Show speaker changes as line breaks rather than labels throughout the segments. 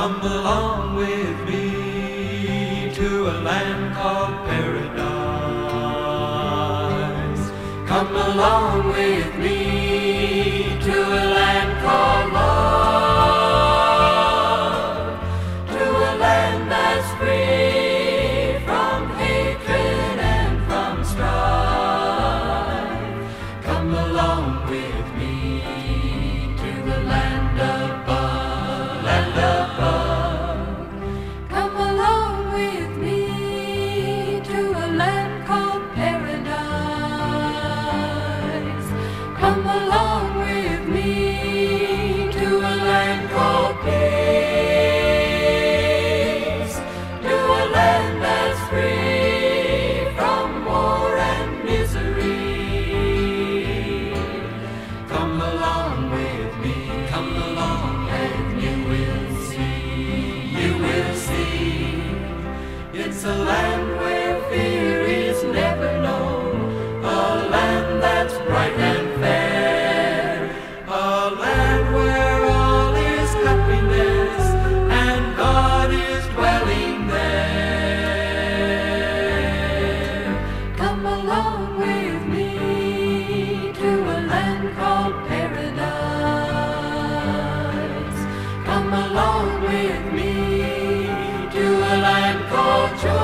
Come along with me to a land called paradise. Come along with me to a land called love, to a land that's free from hatred and from strife. Come along with me to the land above, land above.
Come along with me to a land called paradise. Come along with me to a land called peace, to a land that's free from war and misery.
Come along with me, come along, and you will see. It's a land where fear is never known, a land that's bright and fair, a land where all is happiness and God is dwelling there.
Come along with me to a land called paradise. Come along with me to a land called joy.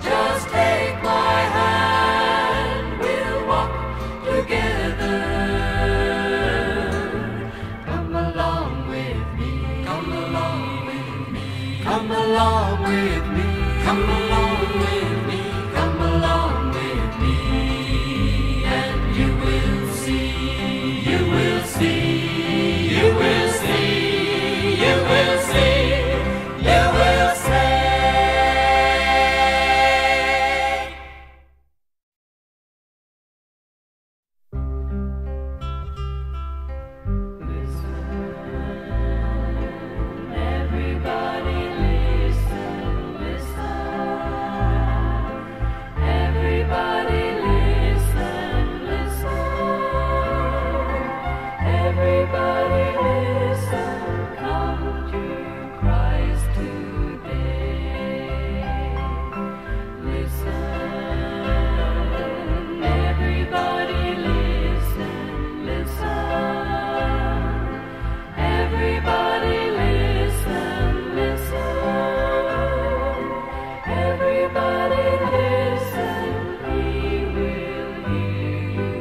Just take my hand, we'll walk together. Come along with me, come along with me, come along with me, come along with me, come along with me, and you will see, you will see, you will see, you will see, you will say. Everybody listen, listen. Everybody listen, listen. Everybody listen, come to Christ today. Listen, everybody listen, listen. Everybody listen, listen. Everybody listen, He will hear you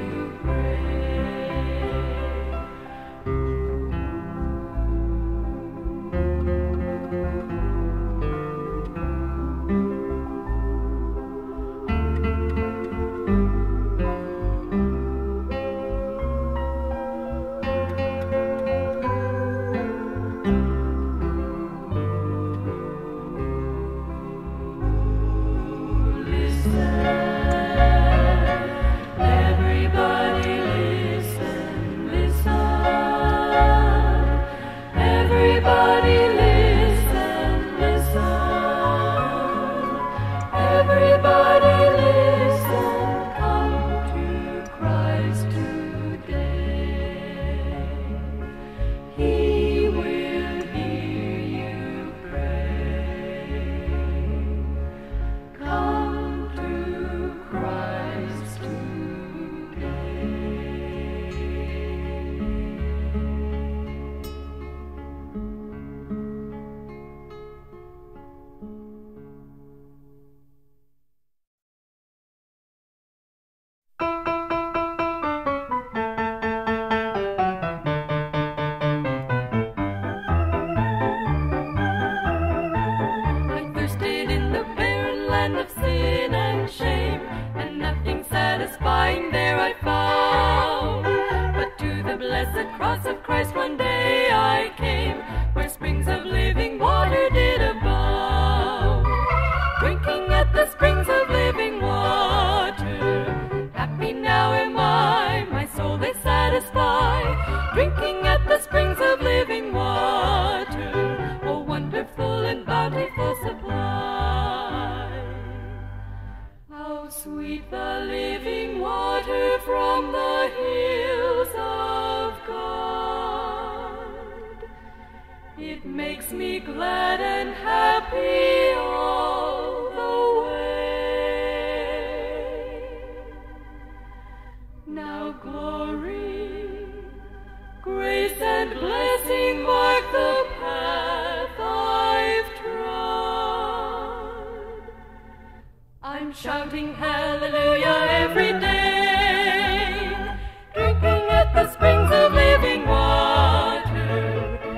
Everybody listen, listen. Everybody listen, listen. Everybody listen, come to Christ today. He will hear you pray. Come to Christ today. I thirsted in the barren land of sin and shame, and nothing satisfying there I found. But to the blessed cross of Christ one day I came, where springs of living water did abound. Drinking at the springs of living water, happy now am I, my soul they satisfy. Drinking at the springs of living water, oh wonderful and bountiful supply. How sweet the living water from the hills of God. makes me glad and happy all the way. Now glory, grace and blessing mark the path I've trod. I'm shouting hallelujah every day, drinking at the springs of living water.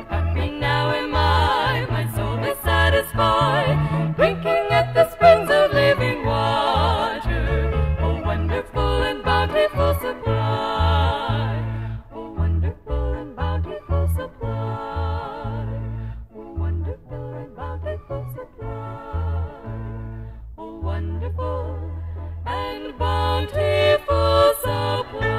Happy now am I, my soul is satisfied, drinking at the springs of living water. Oh, wonderful and bountiful supply. Oh, wonderful and bountiful supply. Oh, wonderful and bountiful supply. Oh, wonderful and bountiful supply.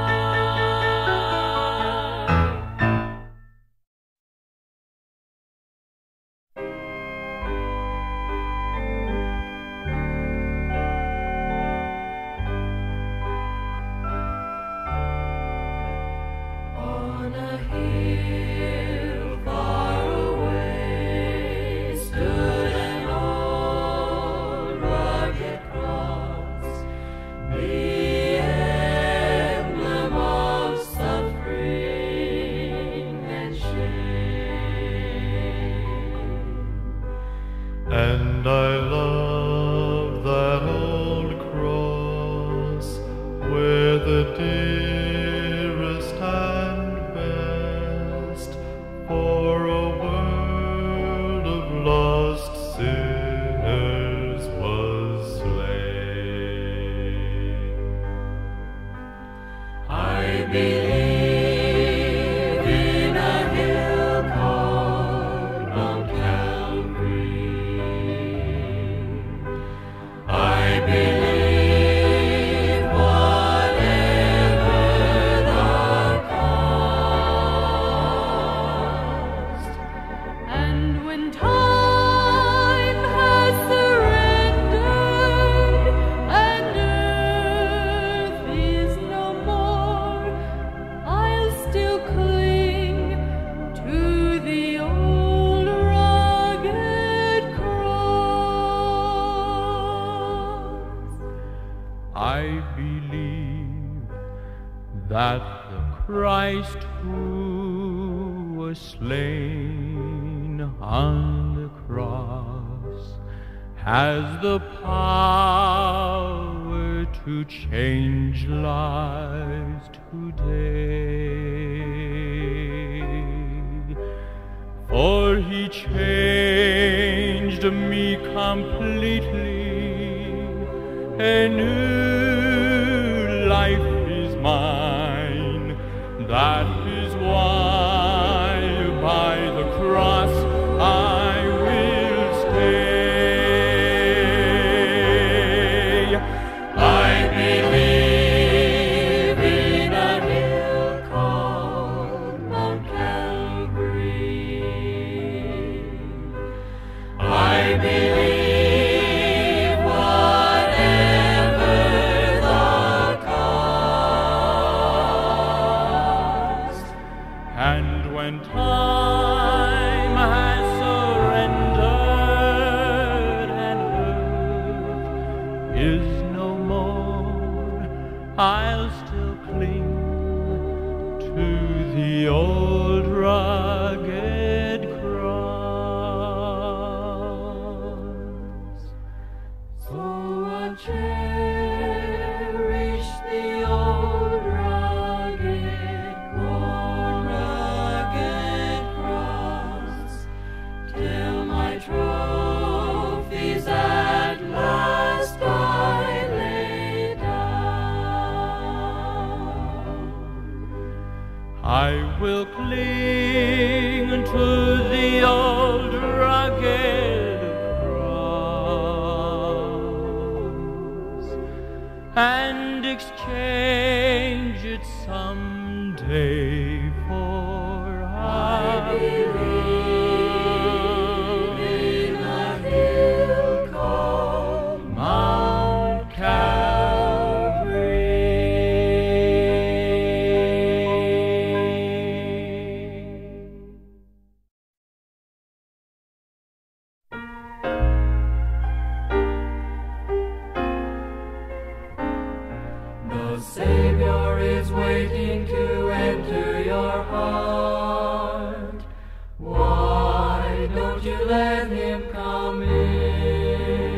On a hill far away stood an old rugged cross, the emblem of suffering and shame.
And I love that old cross where the dearest and best for a world of lost sinners was slain.
I believe in a hill called Mount Calvary. I believe whatever the cost.
And when time has surrendered and earth is no more, I'll still cling to the old rugged cross.
I believe that the Christ who was slain on the cross has the power to change lives today. For he changed me completely. A new life is mine. That is why by the cross I will stay.
I believe in a hill called Mount Calvary. I believe whatever the cost.
And when time has surrendered and earth is no more, I'll still cling to the old rugged cross.
So I'll cherish the old rugged cross till my trophies at last I lay down.
I will cling to the old rugged cross and exchange it someday for
I believe in a hill called Mount Calvary. your heart. Why don't you let him come in?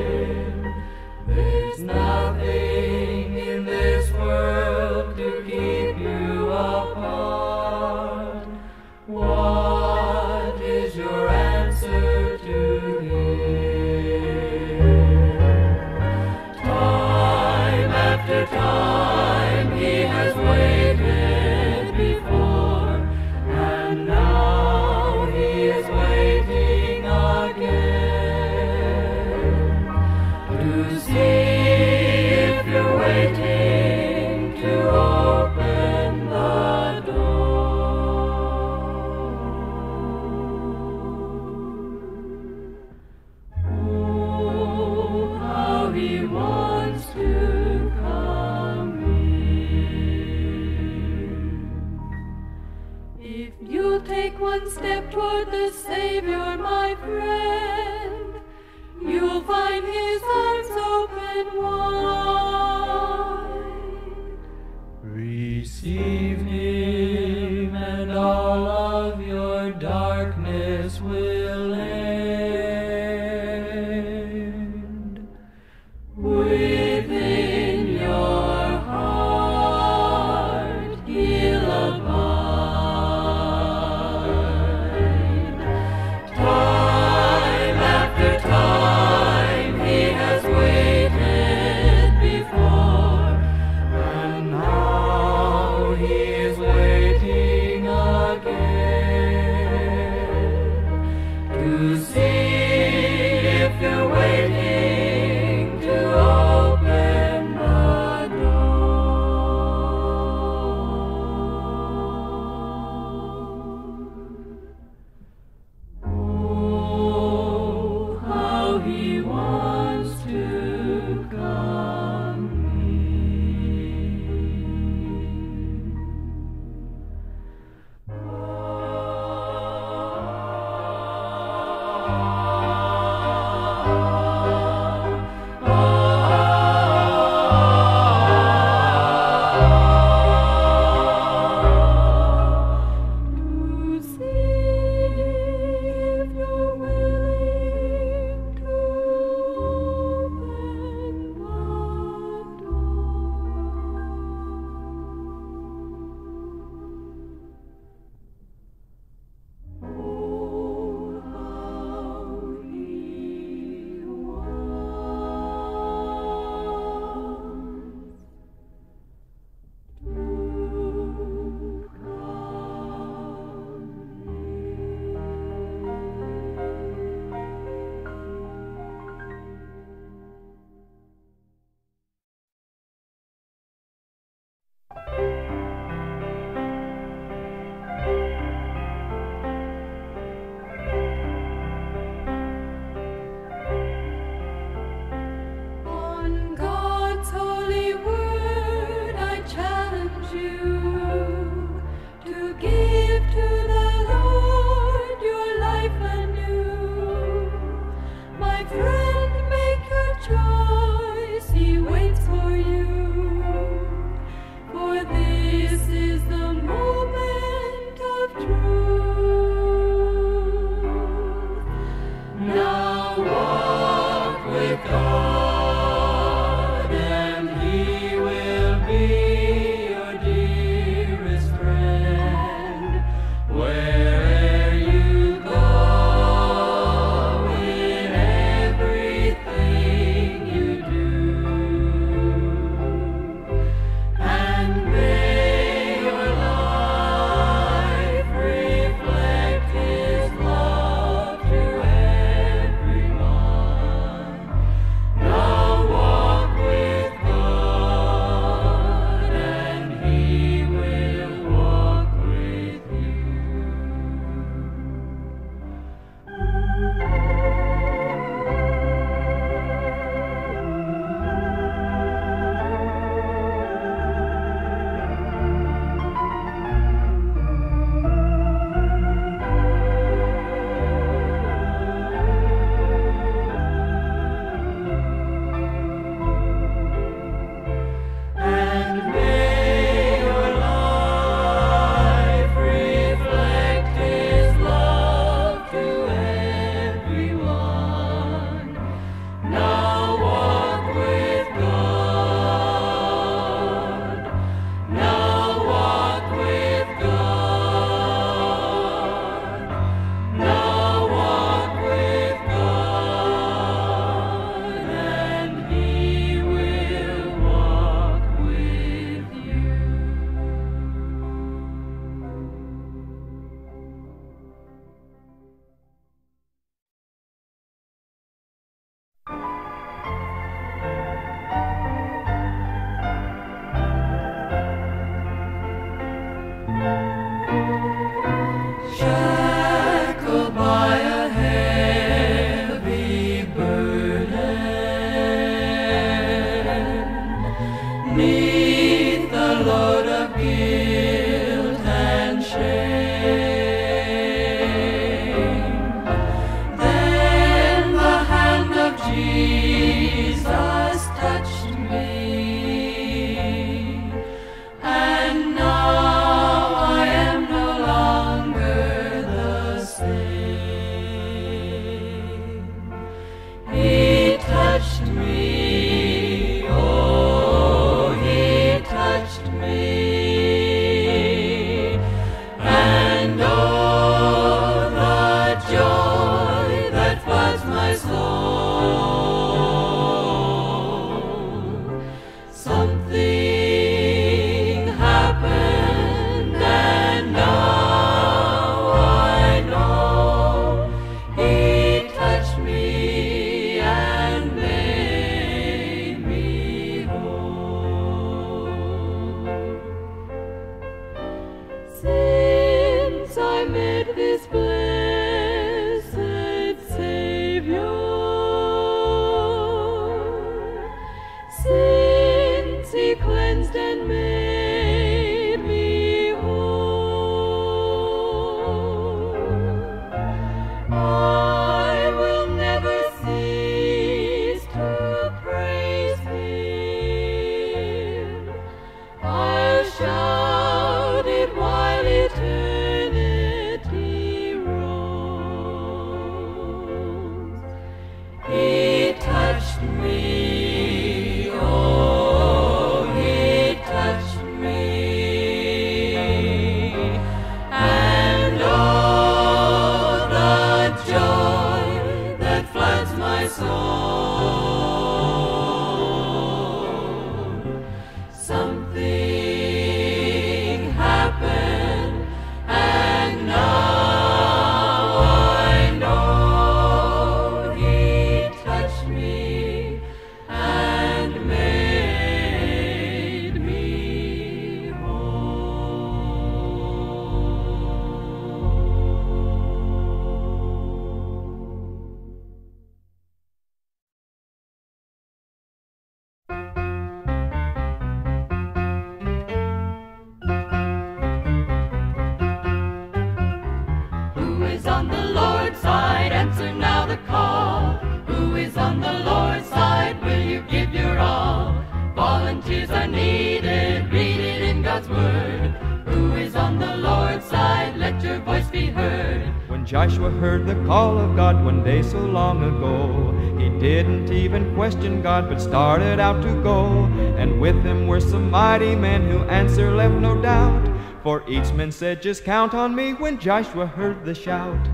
There's nothing in this world to keep you apart. What is your answer to him? Time after time he has waited before, and now he is waiting again to see if you're waiting to open the door. Oh, how he wants to come in. If you'll take one step toward the Savior, my friend, you'll find his arms open wide. Receive him, and all of your darkness will end. Within your heart he'll abide. Time after time he has waited before, and now he is waiting again
is on the Lord's side? Answer now the call. Who is on the Lord's side? Will you give your all? Volunteers are needed, read it in God's word. Who is on the Lord's side? Let your voice be heard.
When Joshua heard the call of God one day so long ago, he didn't even question God but started out to go. And with him were some mighty men whose answer left no doubt. For each man said, just count on me, when Joshua heard the shout.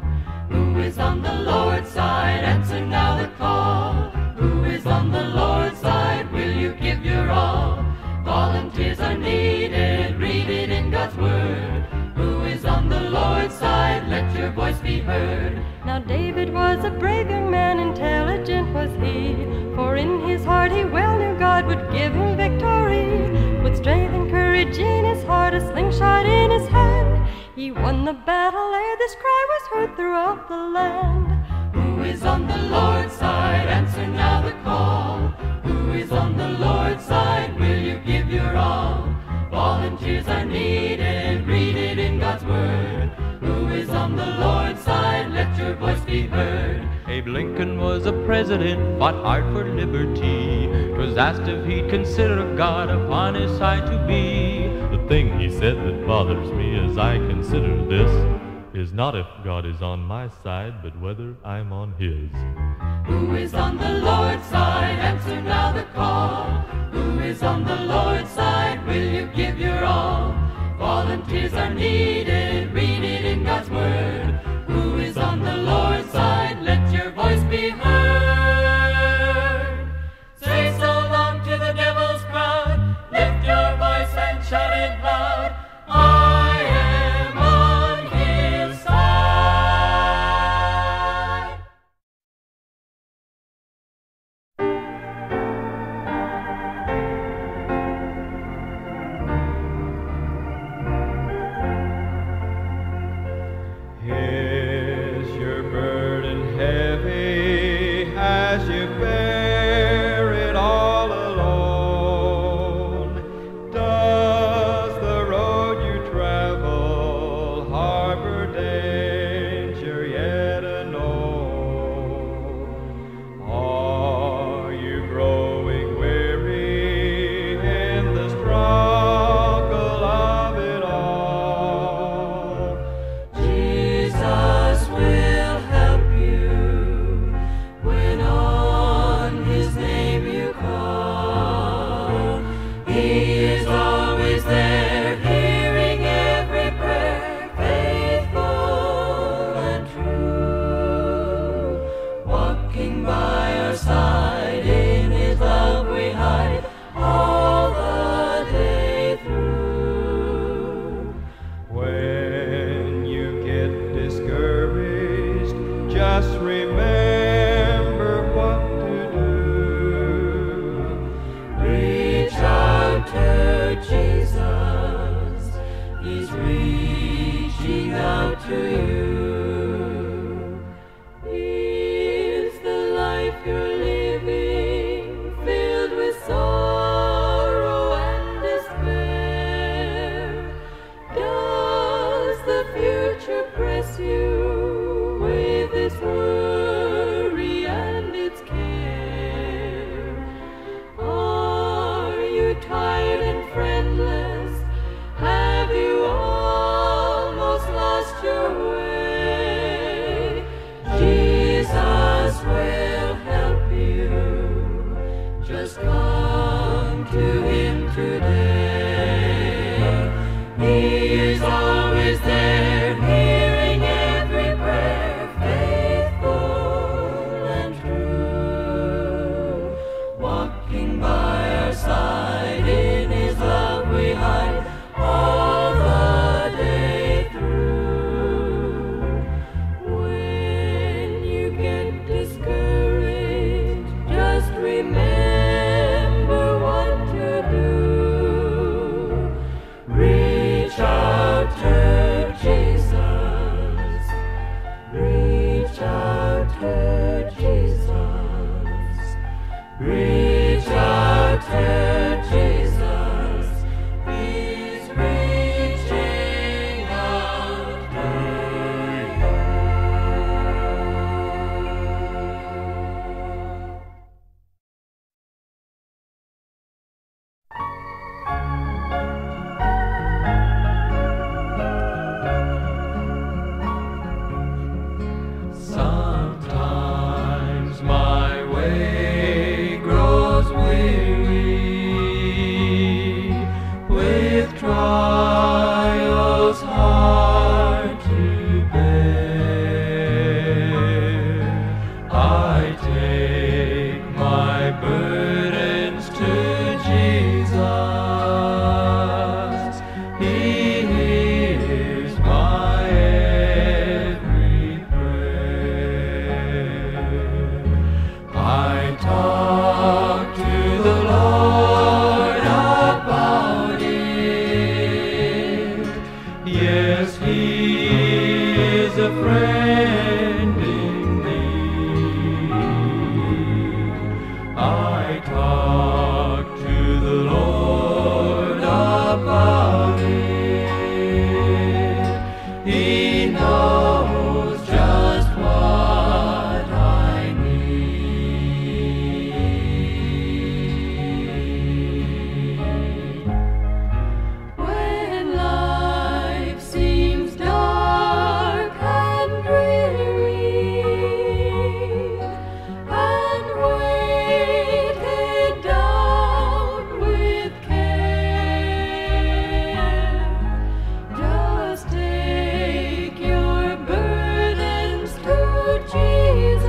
Who is on the Lord's side? Answer now the call. Who is on the Lord's side? Will you give your all? Volunteers are needed, read it in God's word. Who is on the Lord's side? Let your voice be heard.
Now David was a brave young man, intelligent was he, for in his heart he well knew God would give him victory. With strength and courage in his heart, a slingshot in his hand, he won the battle ere this cry was heard throughout the land.
Who is on the Lord's side? Answer now the call. Who is on the Lord's side? Will you give your all? Volunteers are needed, read it in God's word. Who is on the Lord's side? Let your voice be heard.
Abe Lincoln was a president, fought hard for liberty. 'Twas asked if he'd consider God upon his side to be. The thing he said that bothers me as I consider this is not if God is on my side, but whether I'm on his.
Who is on the Lord's side? Answer now the call. Who is on the Lord's side? Will you give your all? Volunteers are needed, read it in God's word. Who is on the Lord's side? Let your voice be heard. Say so long to the devil's crowd. Lift your voice and shout it loud. I am on his side.
Is your burden heavy as you bear it all alone? Does the road you travel harbor danger yet unknown? Are you growing weary in the struggle of it all?
Jesus will help you when on his name you call. He is always there, hearing every prayer, faithful and true. Walking by our side, in his love we hide all the day through.
When you get discouraged, just remember what to do.
Reach out to Jesus, he's reaching out to you. Is the life you're living filled with sorrow and despair? Does the future press you with its worry and its care? Are you tired and friendless? Have you almost lost your way? Jesus will help you. Just come to him today. He is always there, hearing every prayer, faithful and true. Walking by our side, in his love we hide all the day through. When you get discouraged, just remember what to do. Reach out to Jesus. Reach out to Jesus. Reach out to Jesus. He's reaching out to you.
a friend in need. I talked to the Lord about it. He knows just what I need.
When life seems dark and dreary, and weighted down with care, just take your burdens to Jesus.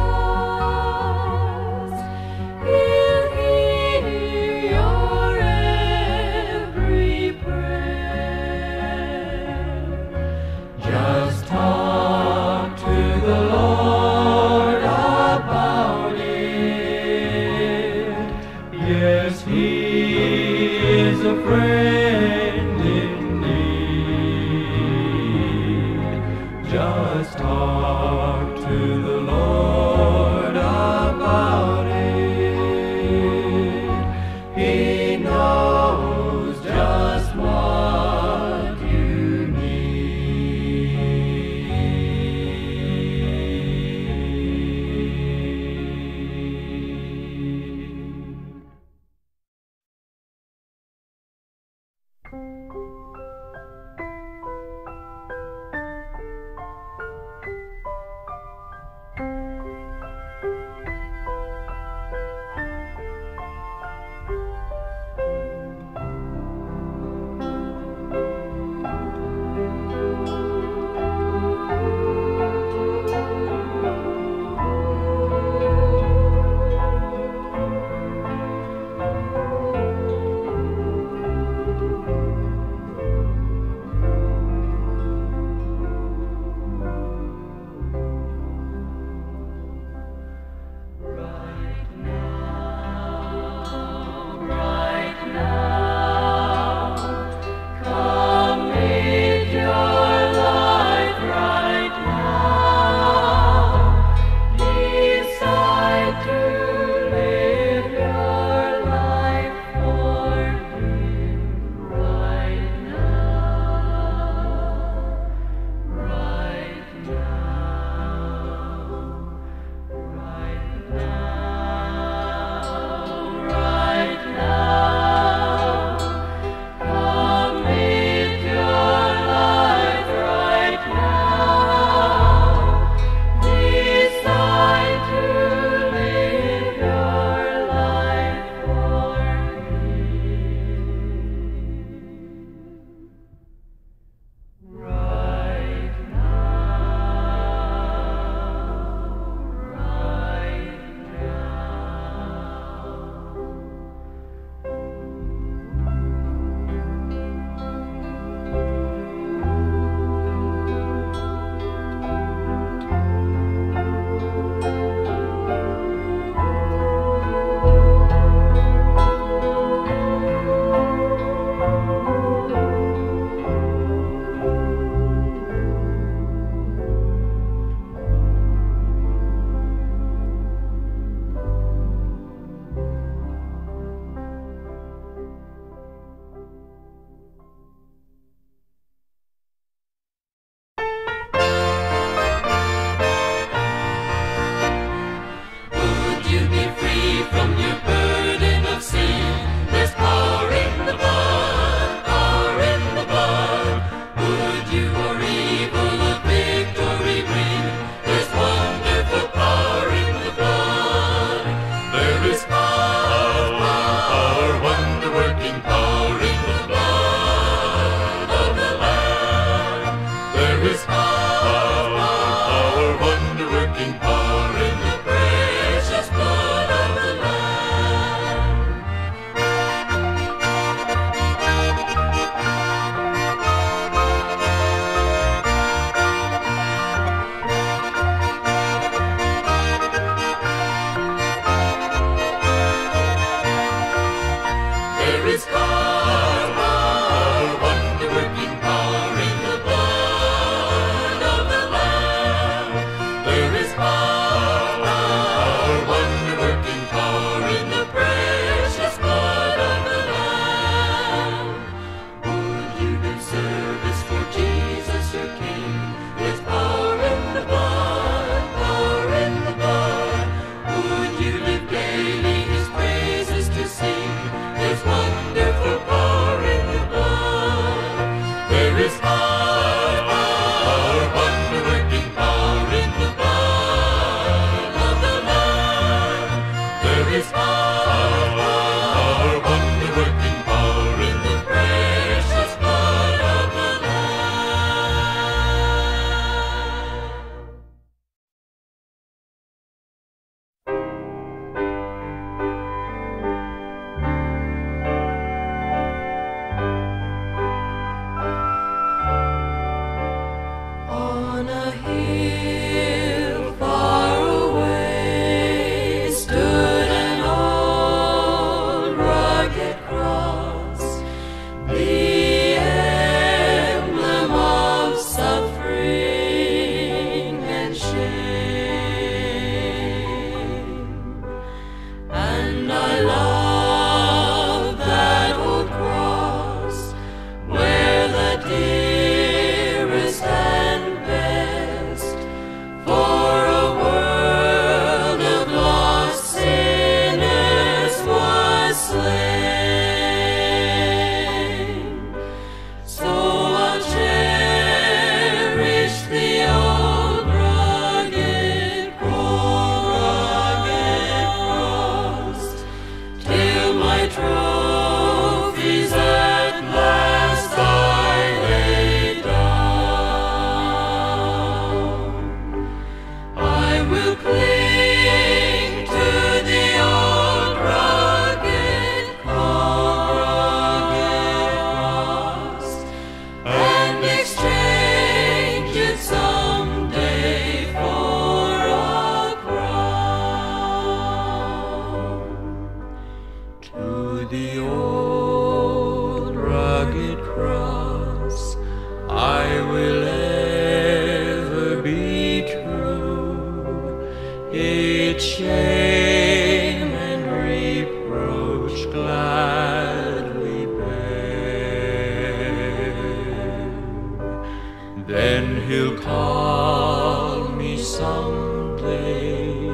He'll hear your every prayer.
Just talk to the Lord about it. Yes, He is a friend in need. Just talk to the Lord about it. He knows just what you need. Here, far away, stood an old rugged cross, the emblem of suffering and shame. And I love that old cross, where the dearest and best for a world of lost sinners was slain. So I'll cherish the old rugged cross till my trophies at last I lay down. I will cling to the old rugged cross and exchange it someday for a crown. To the old rugged cross I will ever be true, its shame and reproach gladly bear. Then he'll call me someday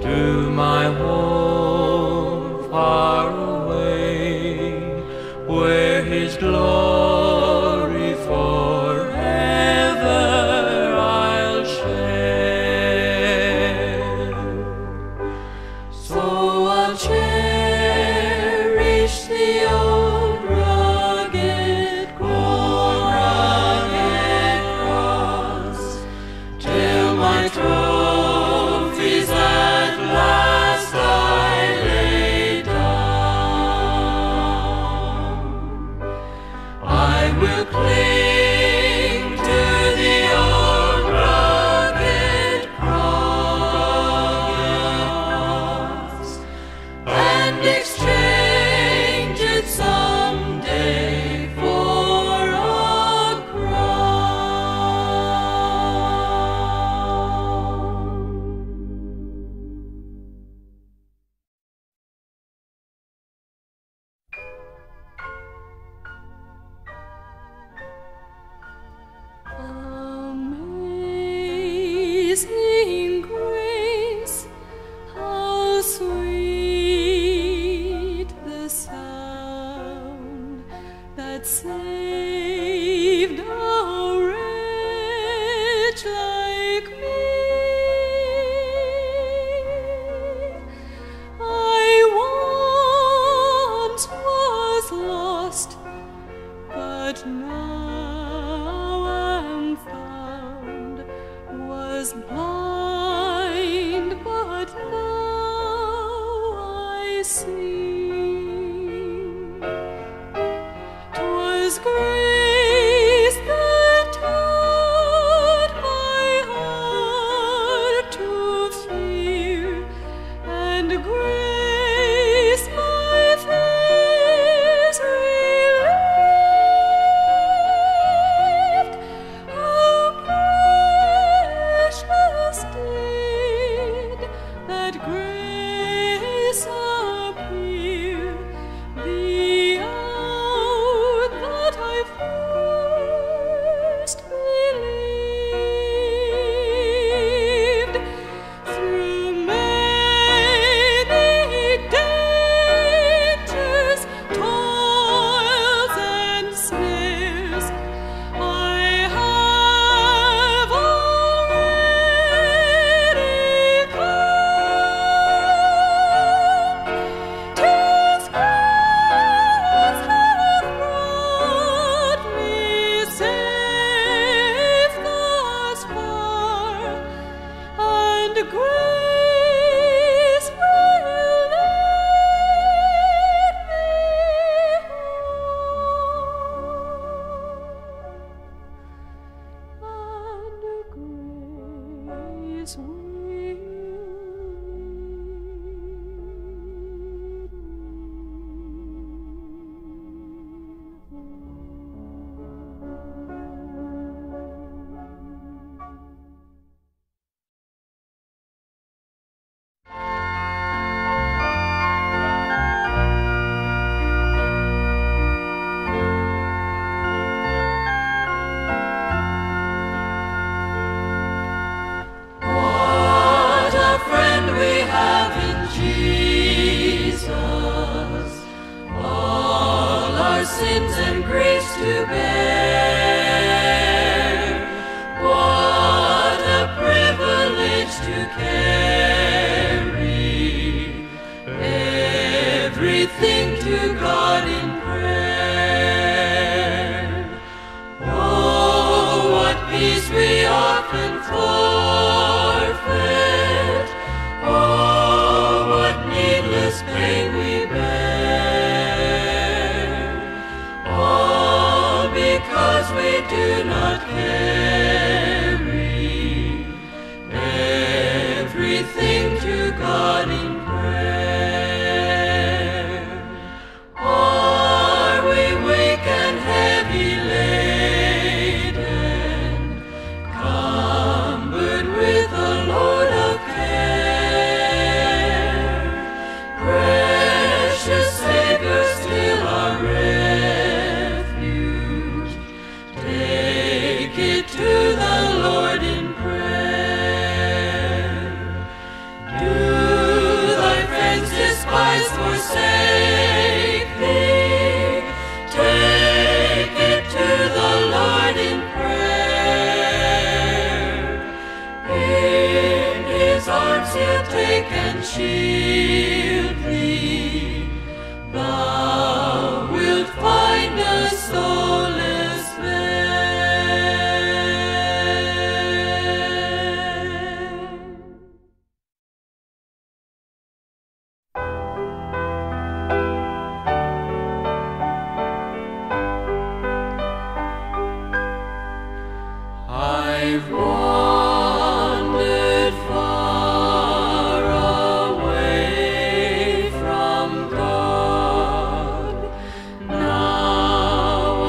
to my home far away, where his glory forever I'll share. So I'll cherish the old rugged cross till my trophies at last I lay down. I will cling to the old rugged cross and exchange it someday for a crown. Amazing grace, how sweet the sound that saved a wretch like me. I once was lost, but now am found, was blind, but now I see. 'Twas grace that taught my heart to fear, and grace my fears relieved. How precious His will. What a friend we have in Jesus, all our sins and griefs to bear. What a privilege to carry everything to God in prayer. Oh, what peace we often forfeit. Oh, what needless pain we bear. All because we do not carry everything to God in prayer. Are we weak and heavy laden, cumbered with a load of care? Precious Savior, still our refuge, take it to the Lord in prayer. Do thy friends despise, forsake thee? Take it to the Lord in prayer. In his arms he'll take and shield thee. Thou wilt find a solace there. I've wandered far away from God. Now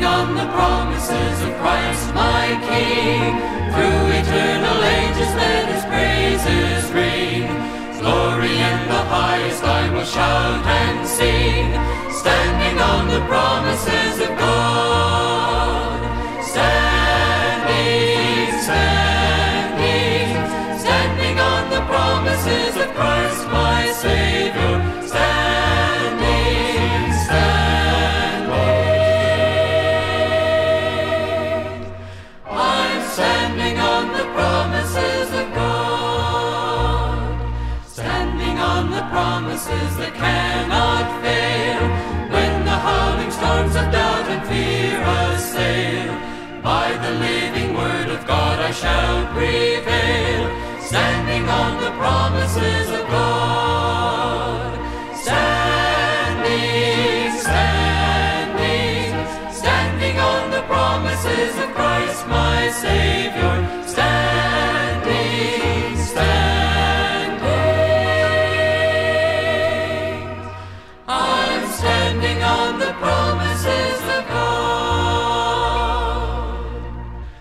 standing on the promises of Christ my King. Through eternal ages let his praises ring. Glory in the highest I will shout and sing, standing on the promises of God. Standing, standing, standing on the promises of Christ my Savior. Standing, standing, I'm standing on the promises of God. Standing on the promises that cannot fail, when the howling storms of doubt and fear assail. By the living word of God I shall prevail, standing on the promises of God. Standing, standing, standing on the promises of Christ my Savior. Standing, standing, I'm standing on the promises of God.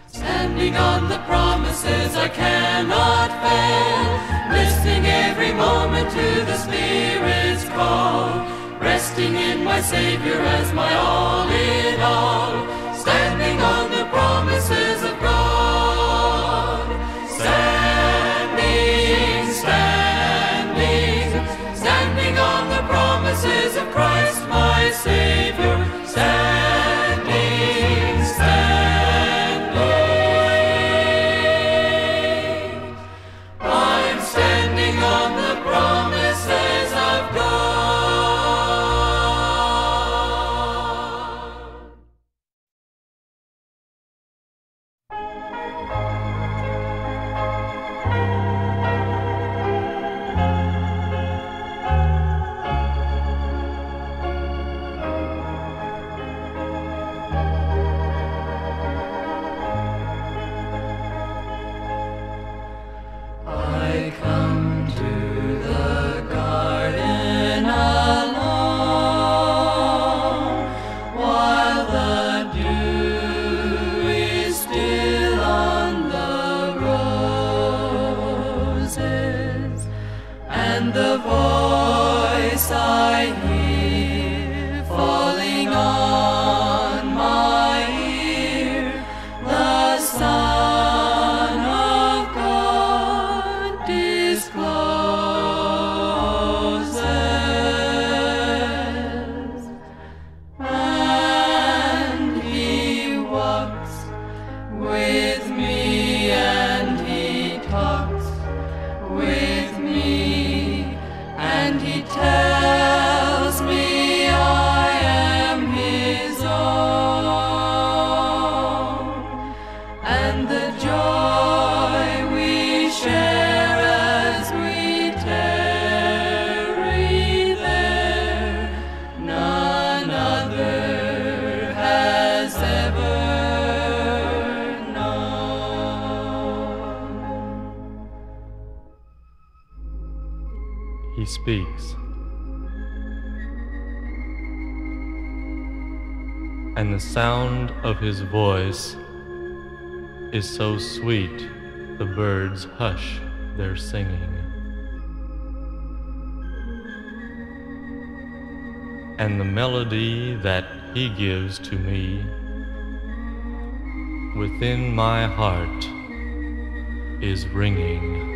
Standing on the promises I cannot fail, listening every moment to the Spirit's call, resting in my Savior as my all in all, standing on the promises of God. Standing, standing, standing on the promises of Christ my Savior. Standing, standing, I'm standing on the promises of God. I come to the garden alone, while the dew is still on the roses, and the voice I hear falling on my ear, the Son of God discloses, and he walks with me and he talks with me, and he tells me I am his own, and the joy we share as we tarry there, none other has ever known.
He speaks, and the sound of his voice is so sweet the birds hush their singing. And the melody that he gives to me within my heart is ringing.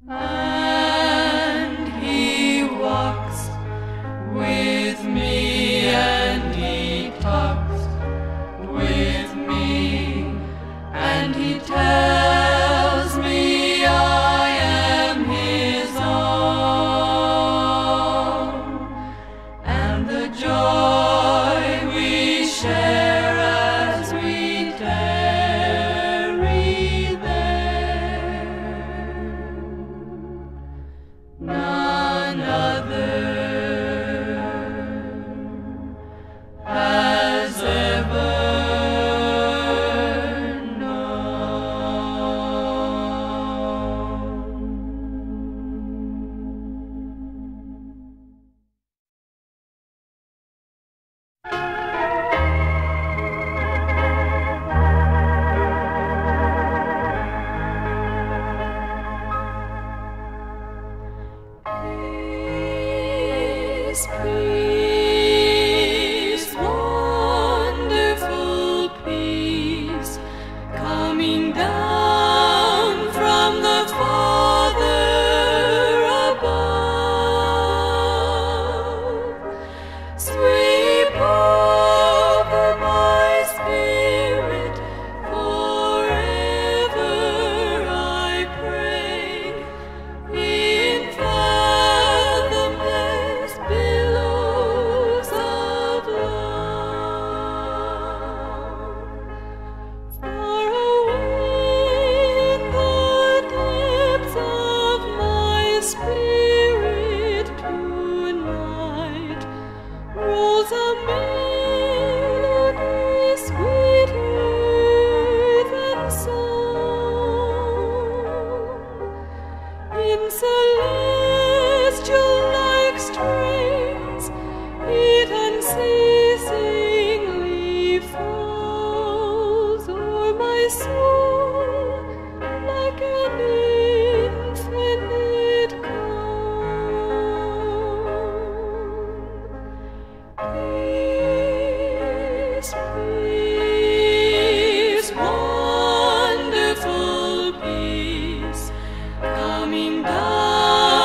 And he walks with me and he talks with me, and he tells me I am his own, and the joy
peace, wonderful peace, coming down from the Father above. Sweep over my spirit forever, I pray, in fathomless billows of love. Far away in the depths of my spirit tonight rolls a melody sweeter than song. In celestial-like strains, it unceasingly falls o'er my soul like an infinite calm. Peace, peace, wonderful peace, coming down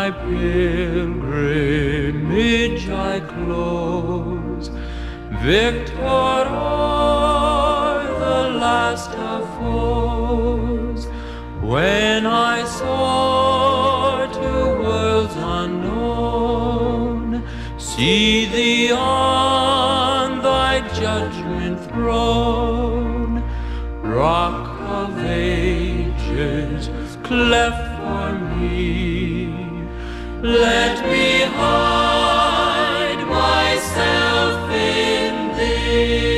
my pilgrimage I close. Victoria, the last of foes, when I soar to worlds unknown, see thee on thy judgment throne, Rock of Ages, cleft for me. Let me hide myself in thee.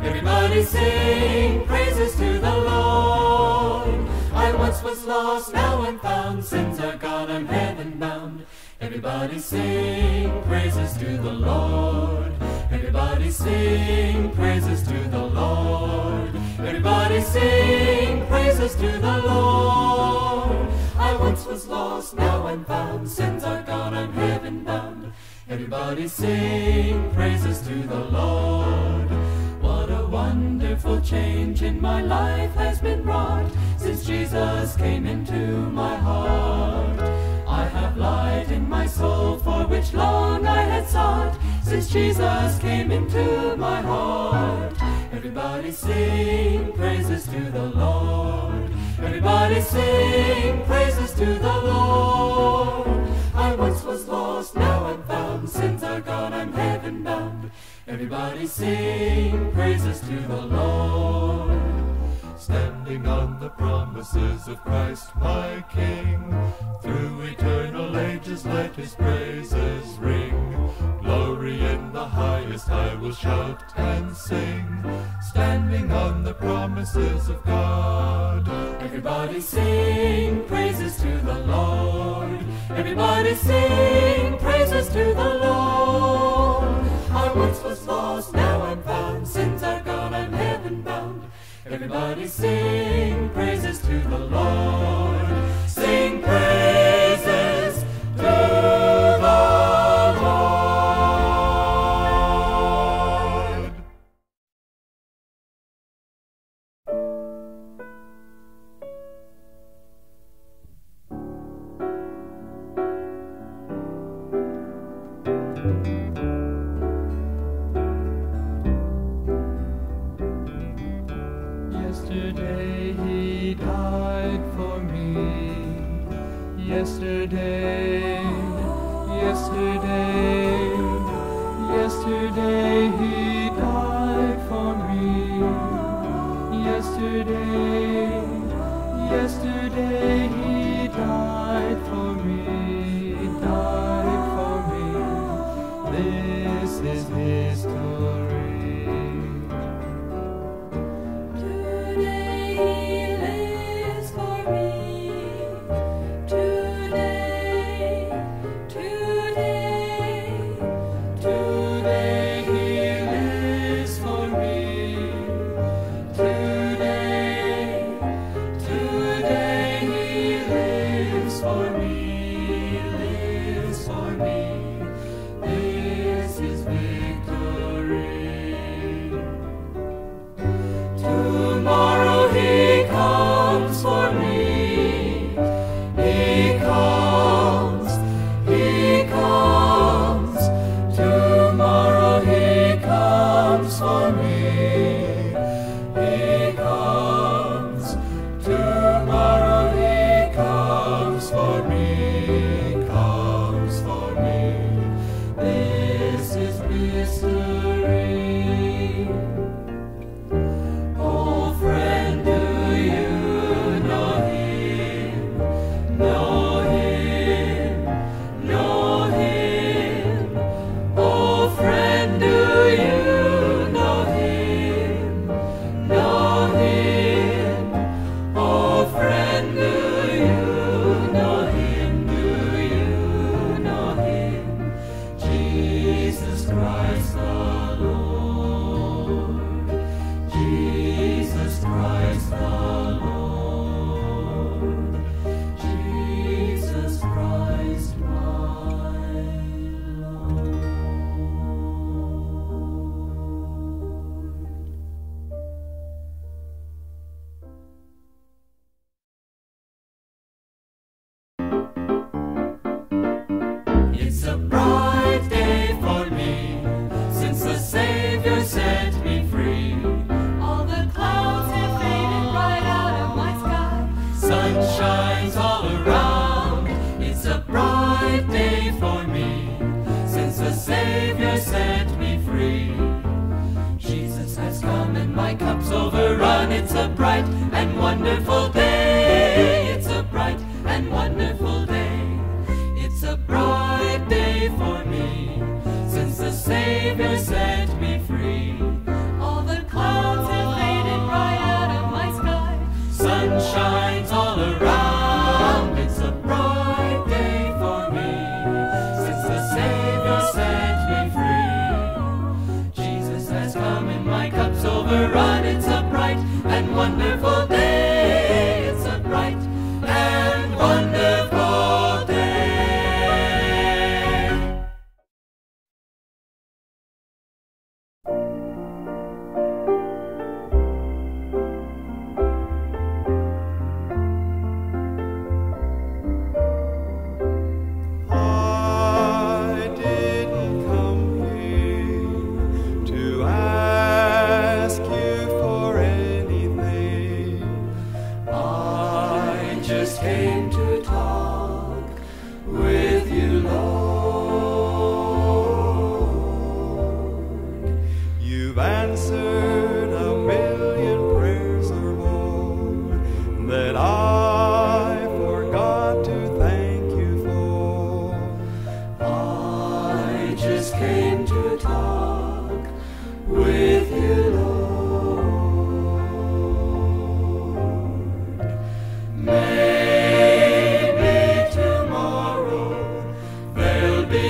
Everybody sing praises to the Lord. I once was lost, now I'm found. Sins are gone, I'm heaven bound. Everybody sing praises to the Lord. Everybody sing praises to the Lord. Everybody sing praises to the Lord. I once was lost, now I'm found. Sins are gone, I'm heaven bound. Everybody sing praises to the Lord. What a wonderful change in my life has been wrought since Jesus came into my heart. I have light in my soul for which long I had sought, since Jesus came into my heart. Everybody sing praises to the Lord. Everybody sing praises to the Lord. I once was lost, now I'm found. Sins are gone, I'm heaven bound. Everybody sing praises to the Lord. Standing on the promises of Christ my King, through eternal ages let his praises ring. Glory in the highest I will shout and sing, standing on the promises of God. Everybody sing praises to the Lord. Everybody sing praises to the Lord. I once was lost, now I'm found. Sins are gone, I'm heaven bound. Everybody sing praises to the Lord. Sing praises to the Lord.
Yesterday he died for me. Yesterday, yesterday, yesterday he died for me. Yesterday, yesterday he died for me. He died for me. This is history.
It's a bright and wonderful day. It's a bright and wonderful day. It's a bright day for me, since the Savior set me free.
All the clouds have faded right out of my sky.
Sun shines all around. It's a bright day for me, since the Savior set me free. Jesus has come and my cup's overrun. It's a bright and wonderful day.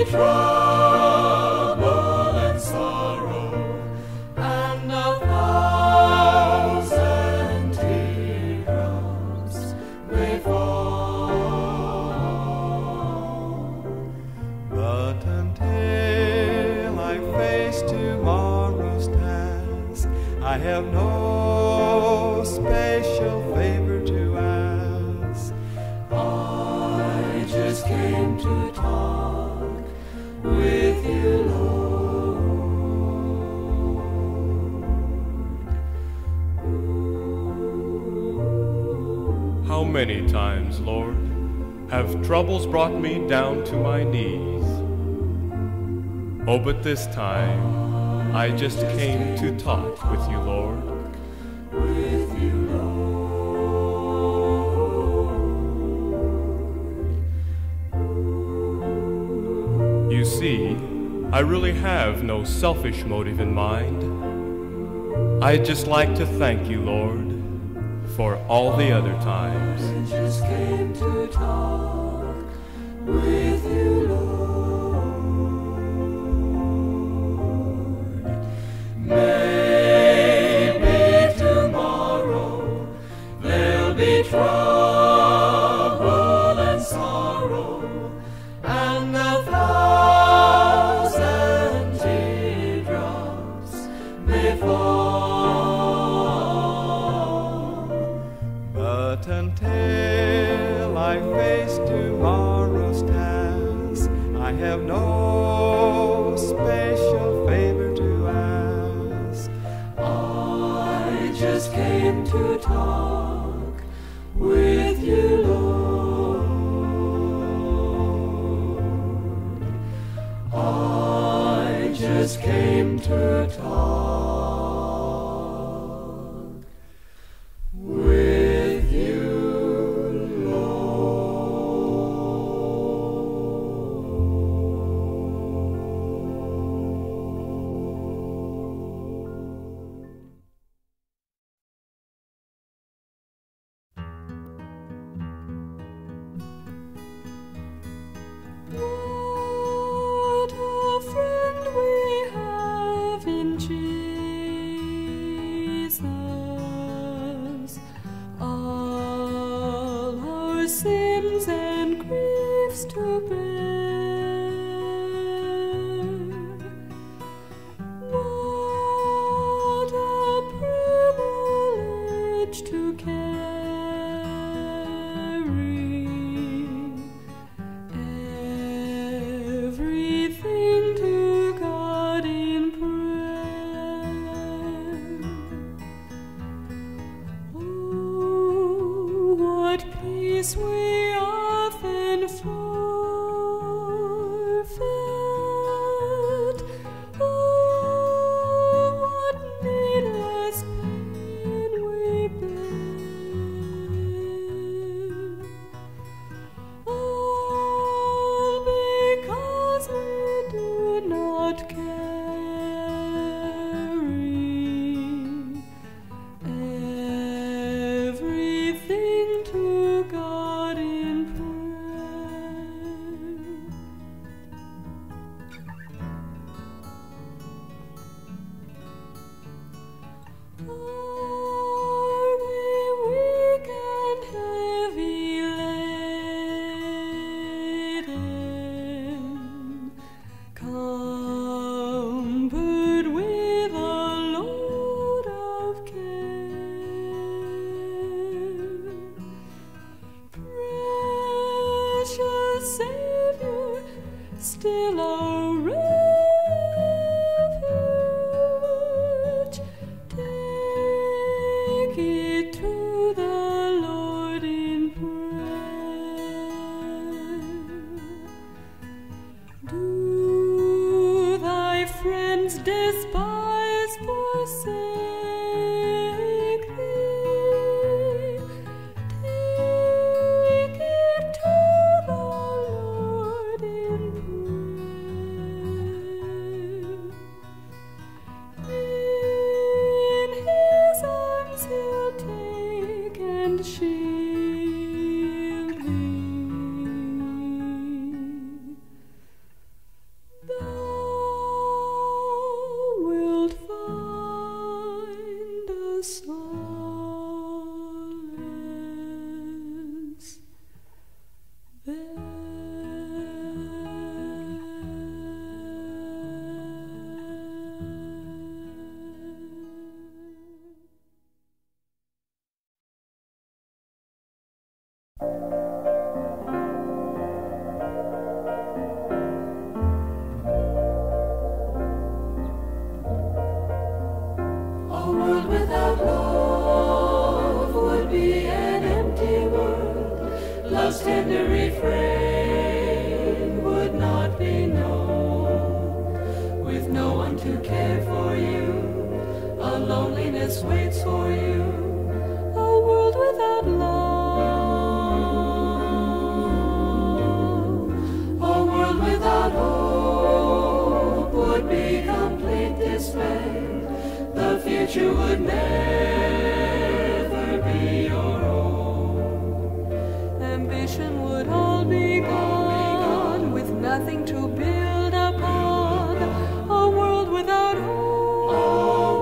trouble and sorrow, and 1,000 teardrops may fall. But until I face tomorrow's task, I have no special favor to ask. I just came to talk with you, Lord.
How many times, Lord, have troubles brought me down to my knees? Oh, but this time I just came to talk with you, Lord.
With you, Lord.
You see, I really have no selfish motive in mind. I'd just like to thank you, Lord, for all the other times.
I just came to talk with you, Lord. Maybe tomorrow there'll be trouble and sorrow, and 1,000 teardrops may fall. But until I face tomorrow's task, I have no special favor to ask. I just came to talk with you, Lord. I just came to talk with you,
What a friend we have in Jesus. All our sins and griefs to bear. What a privilege to carry everything to God in prayer. Oh, what peace we often forfeit. Oh, what needless pain we bear. All because we do not carry everything to God in prayer. Are we weak and heavy laden, cumbered with a load of care? Precious Savior, still a refuge, take it to the Lord in prayer. Do thy friends despise, forsake thee? Take it to the Lord in prayer. In his arms he'll take and shield thee.
nature would never be your own.
Ambition would all be gone, with nothing to build upon. A world without hope.
A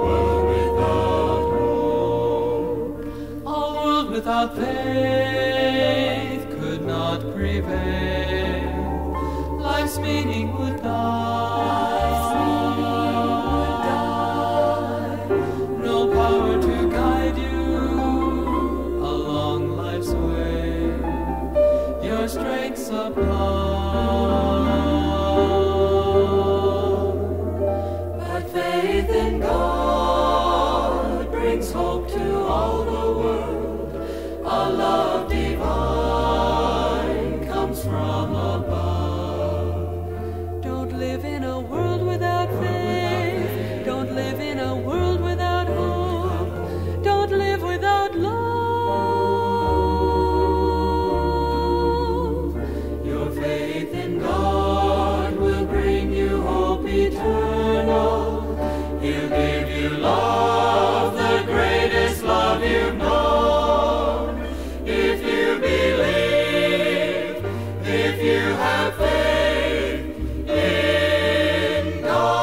world without hope.
A world without faith could not prevail. Life's meaning would die. No power to guide you along life's way. Your strength sublime.
But faith in God brings hope to all the world. A love divine comes from above.
Don't live in a world without faith. Don't live in a world without hope. Don't live without love.
Your faith in God will bring you hope eternal. He'll give you love, the greatest love you've known. If you believe, if you have faith in God.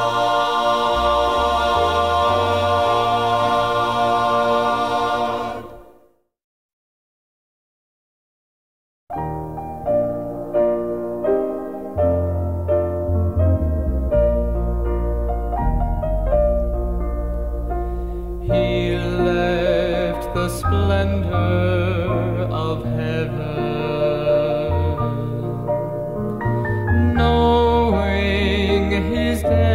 He left the splendor of heaven, knowing his destiny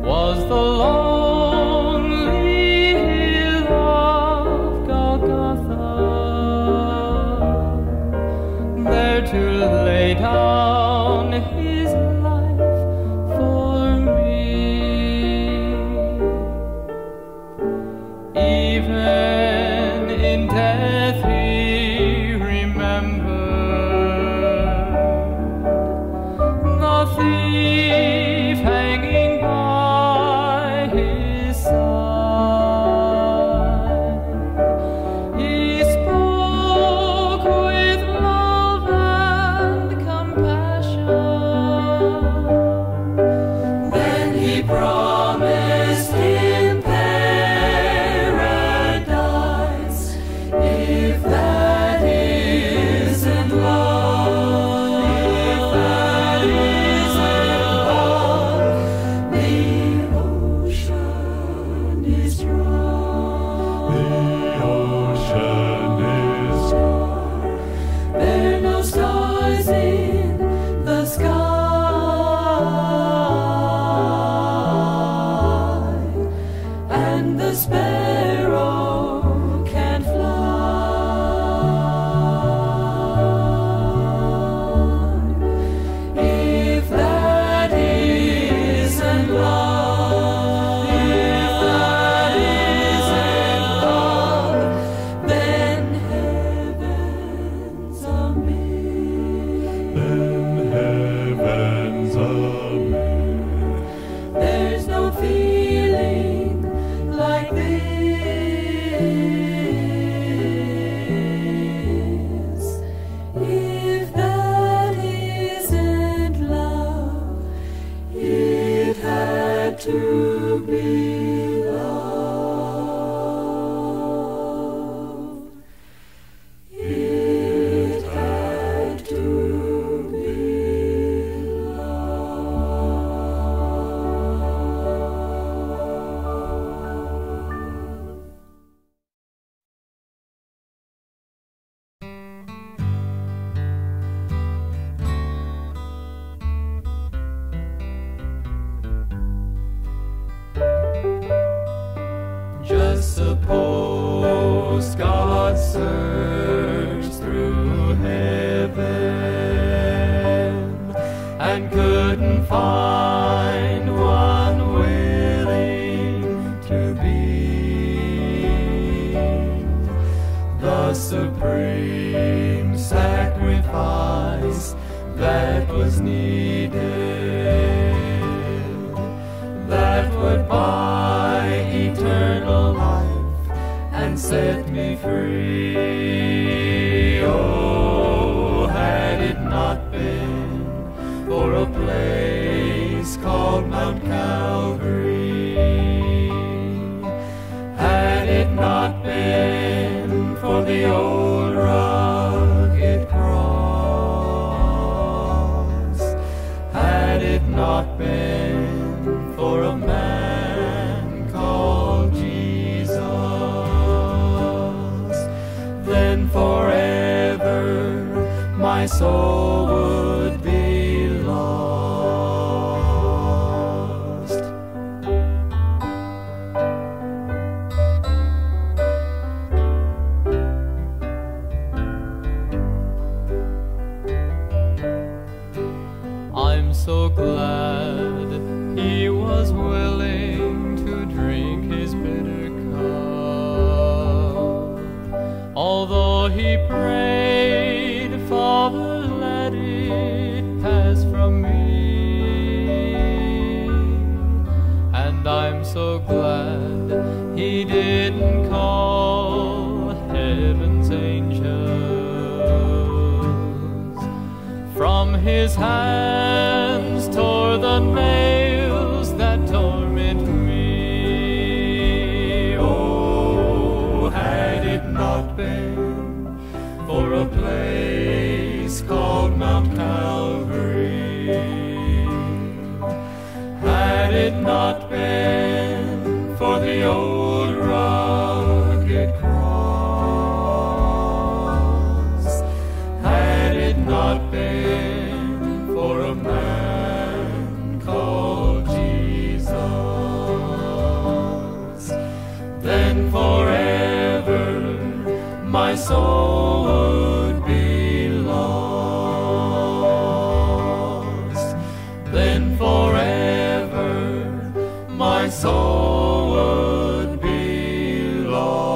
was the lonely hill of Golgotha, there to lay down his life for me. Even in death he remembered the thief hanging by his side. He spoke with love and compassion.
Then he promised him paradise. If that isn't love, if that isn't love, the ocean is dry. The ocean is dry. There are no stars in the sky, and the sparrow can't fly. If that isn't love, if that isn't love, then heaven's a myth. Then heaven's a myth. There's no feeling like this. If that isn't love, it had to be love. It had to be love.
Just suppose God searched through heaven and couldn't find one willing to be the supreme sacrifice that was needed.
my eternal life and set me free. Oh, had it not been for a place called Mount Calvary, had it not been for the old rugged cross, had it not been for a man called Jesus, then forever my soul would be lost.
I'm so glad he was willing to drink his bitter cup, although he prayed, Father, let it pass from me. And I'm so glad he didn't call heaven's angels. From his hands tore the nails that torment me. Oh, had it not been for a place called Mount Calvary, had it not been for the old rugged cross, had it not been for a man called Jesus, then forever my soul would be lost, then forever my soul would be lost.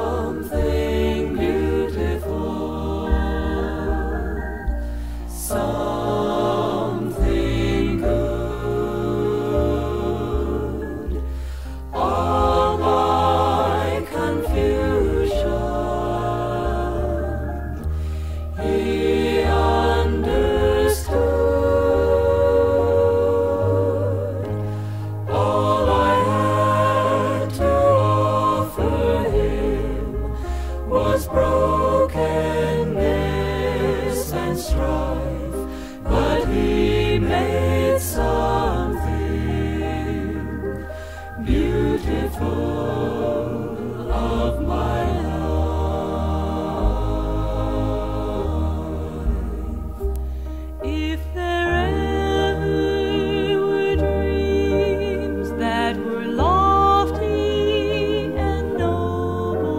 Something beautiful, something good. All my confusion, he understood. All I had to offer him was brokenness and strife, but he made something beautiful of my life. If there ever were dreams that were lofty and noble,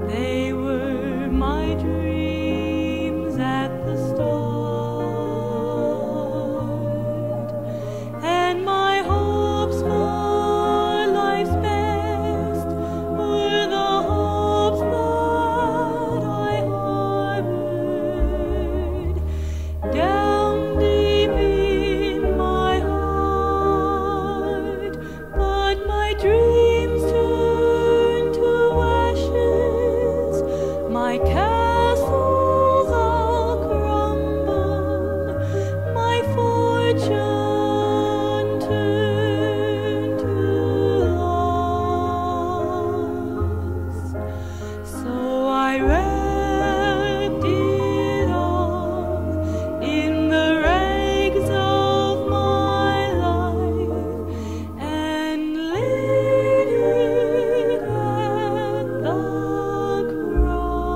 they were my dreams at the start, and my hopes for life's best were the hopes that I harbored down deep in my heart. But my dreams turned to ashes, my castles all crumbled, my fortune turned to loss. So I wrapped it all in the rags of my life and laid it at the cross.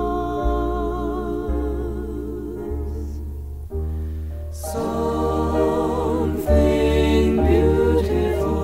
Something beautiful,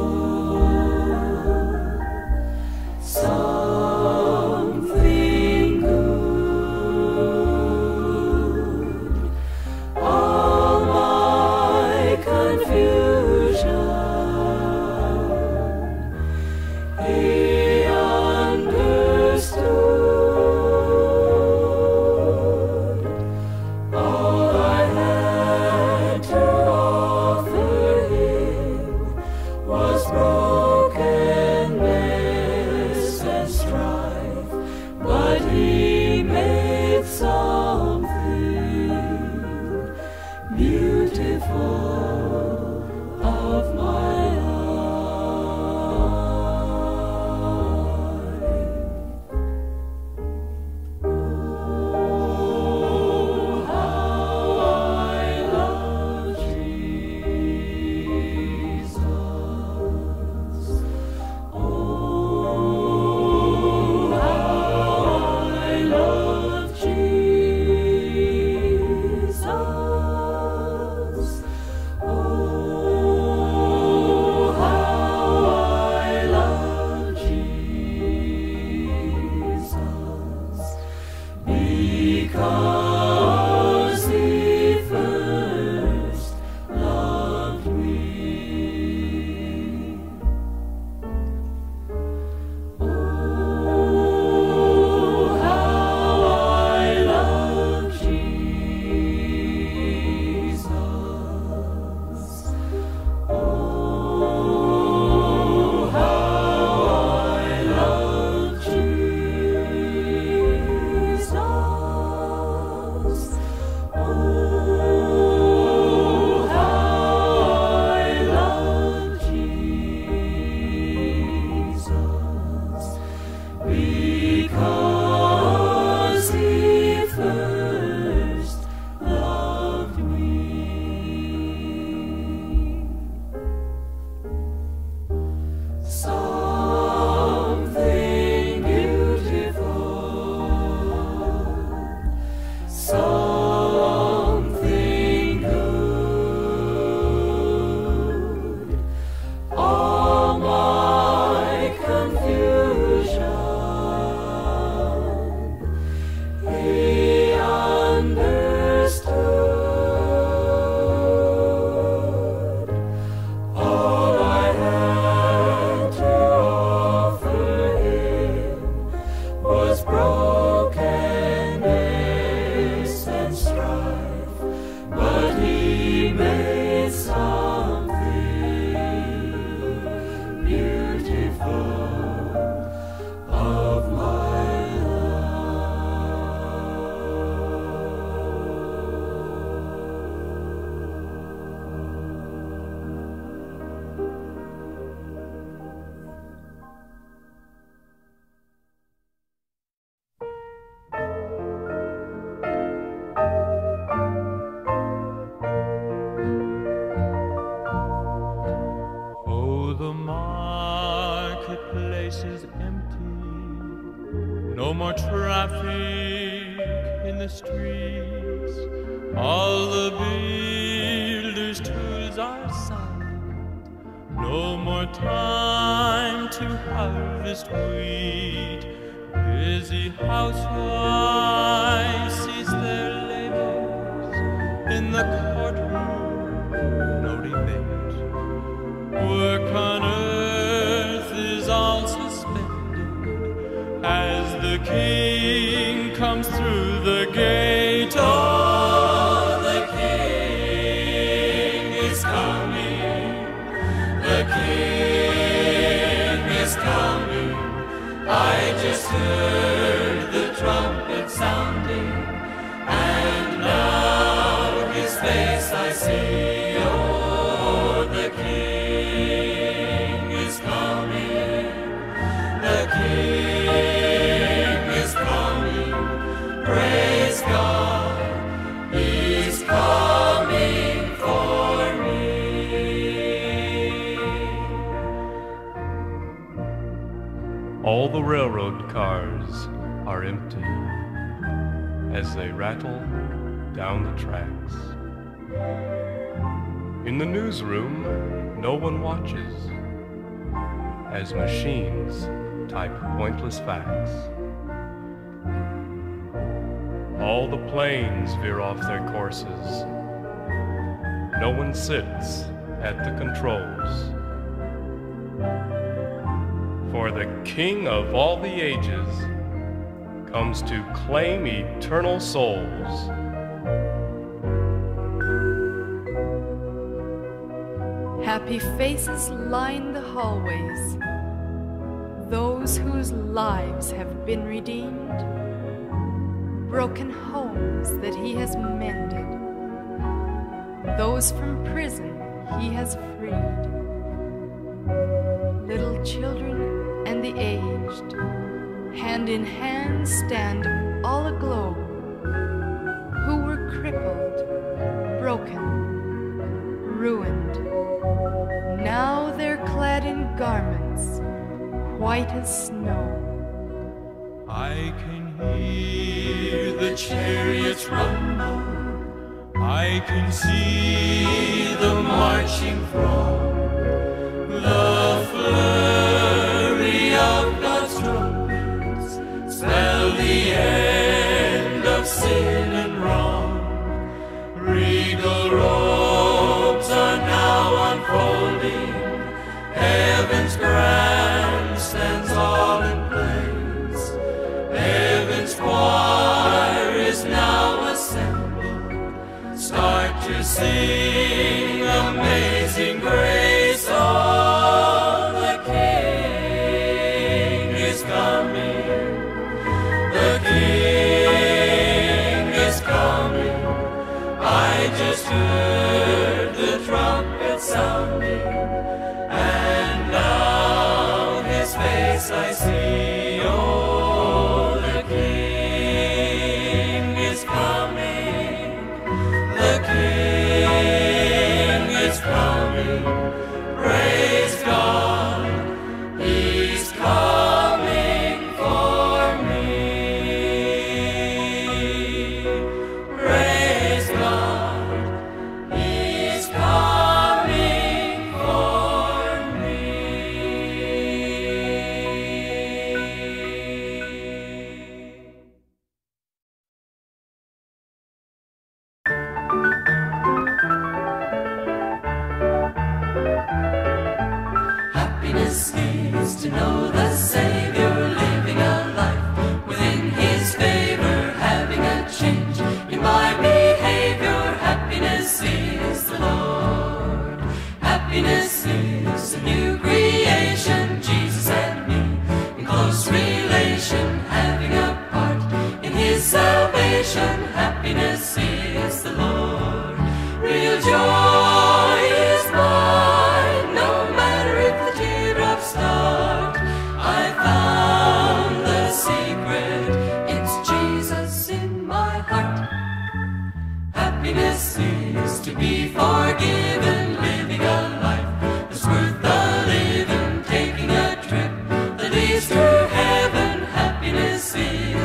more traffic in the streets. All the builders' tools are silent. No more time to harvest wheat. Busy housewives cease their labors. In the courtroom, no debate. Work on earth is all suspended as the king comes through the gate. Oh, the king is coming. The king is coming. I just heard the trumpet sounding, and now his face I see. Oh, the king is coming. The king is coming. Praise God, he's coming for me.
All the railroad cars are empty as they rattle down the tracks. In the newsroom, no one watches as machines type pointless facts. All the planes veer off their courses. No one sits at the controls. For the King of all the ages comes to claim eternal souls.
Happy faces line the hallways, those whose lives have been redeemed, broken homes that he has mended, those from prison he has freed, little children and the aged, hand in hand stand all aglow, who were crippled, broken, ruined. Now they're clad in garments white as snow.
I can hear the chariots rumble. I can see the marching throng. The flurry of God's trumpets spell the end of sin and wrong. Regal robes are now unfolding. Heaven's grandstands all in place. Heaven's choir is now assembled. Start to sing Amazing Grace. Oh, the King is coming. The King is coming. I just heard the trumpet sounding, and now his face I see. Oh, the King is coming. The King is coming. Praise God, he's coming for me. Praise God, he's coming for me. Happiness is to know the Savior, living a life within his favor, having a change in my behavior. Happiness is the Lord. Happiness is a new creation, Jesus and me in close relation, having a part in his salvation. Happiness is the Lord. Real joy is mine, no matter if the teardrops start. I found the secret, it's Jesus in my heart. Happiness is to be forgiven, living a life that's worth the living, taking a trip that leads to heaven. Happiness is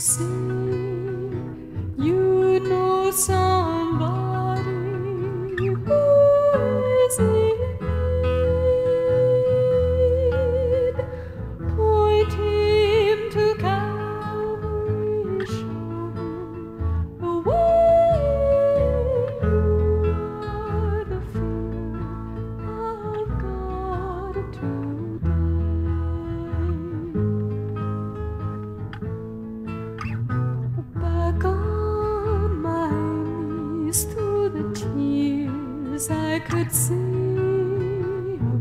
see, you know somebody who is in need. Point him to Calvary, show him the way. You are the finger of God today. Back on my knees through the tears, I could see a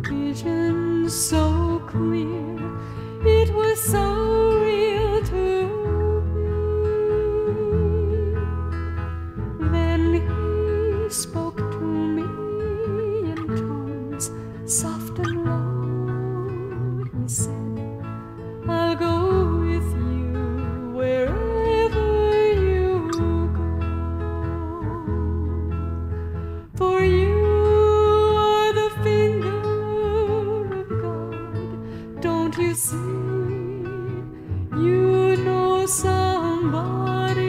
vision so clear. It was so real to me. Then he spoke to me in tones soft and low. He said, I'll go with you wherever you go, for you are the finger of God. Don't you see? You know somebody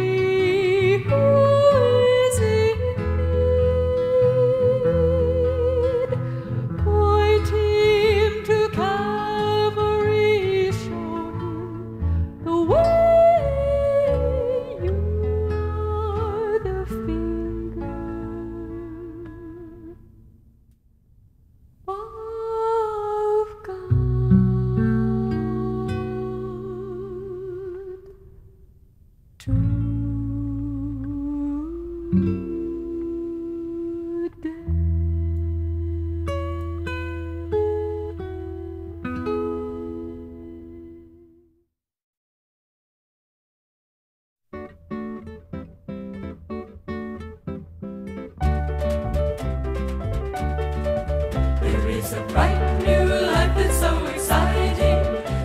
who is in need. Point him to Calvary, show him the way. You are the finger of God
There is a bright new life that's so exciting,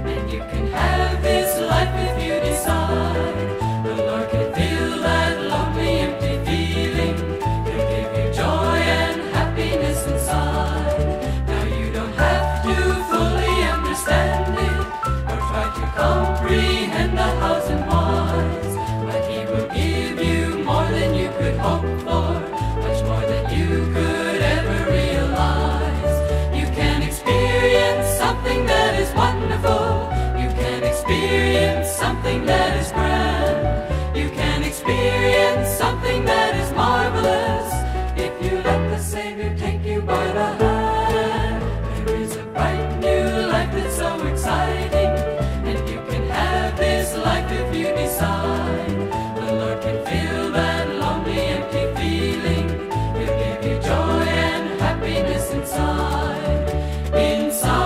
and you can have this life if you decide. The Lord can fill that lonely, empty feeling. He'll give you joy and happiness inside. Now you don't have to fully understand it, or try to comprehend the hows and whys, but He will give you more than you could hope for, much more than you could ever realize. You can experience something that is wonderful. You can experience something that is grand. You can experience something that is marvelous if you let the Savior take you by the hand. There is a bright new life that's so exciting, and you can have this life if you decide. The Lord can fill that lonely, empty feeling. He'll give you joy and happiness inside. Inside.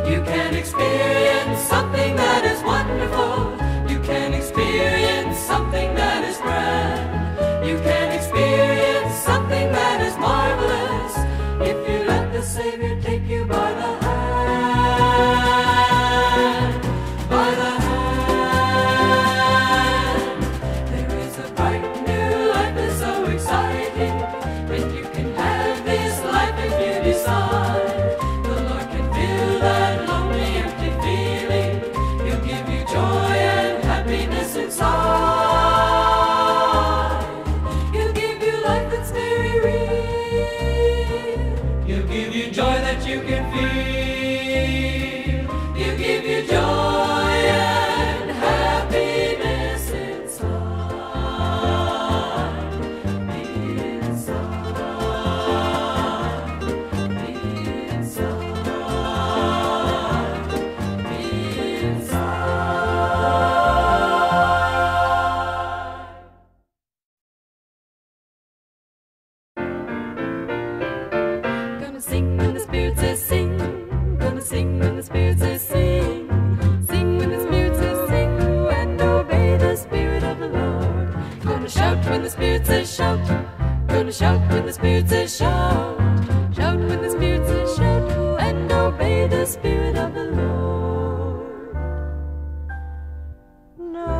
You can experience something that is wonderful. You can experience something that is grand. You can experience something that is marvelous if you let the Savior take you by the hand. By the hand. There is a bright new life that's so exciting, and you can have this life if you decide. The Lord can fill that lonely, empty feeling. He'll give you joy and happiness inside. He'll give you life that's very real. He'll give you joy that you can feel. He'll give you joy and happiness inside. Inside.
Gonna sing when the Spirit says sing. Gonna sing when the Spirit says sing. Sing when the Spirit says sing, and obey the Spirit of the Lord. Gonna shout when the Spirit says shout. Gonna shout when the Spirit says shout. Shout when the Spirit says shout, and obey the Spirit of the Lord.
Now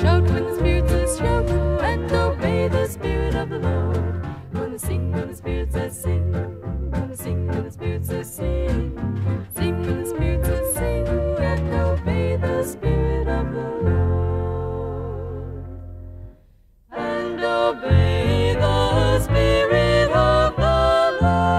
Shout when the Spirit says shout, and obey the Spirit of the Lord. Gonna sing when the Spirit says sing. Gonna sing when the Spirit says sing. Sing when the Spirit says sing, and obey the Spirit of the Lord. And obey the Spirit of the Lord.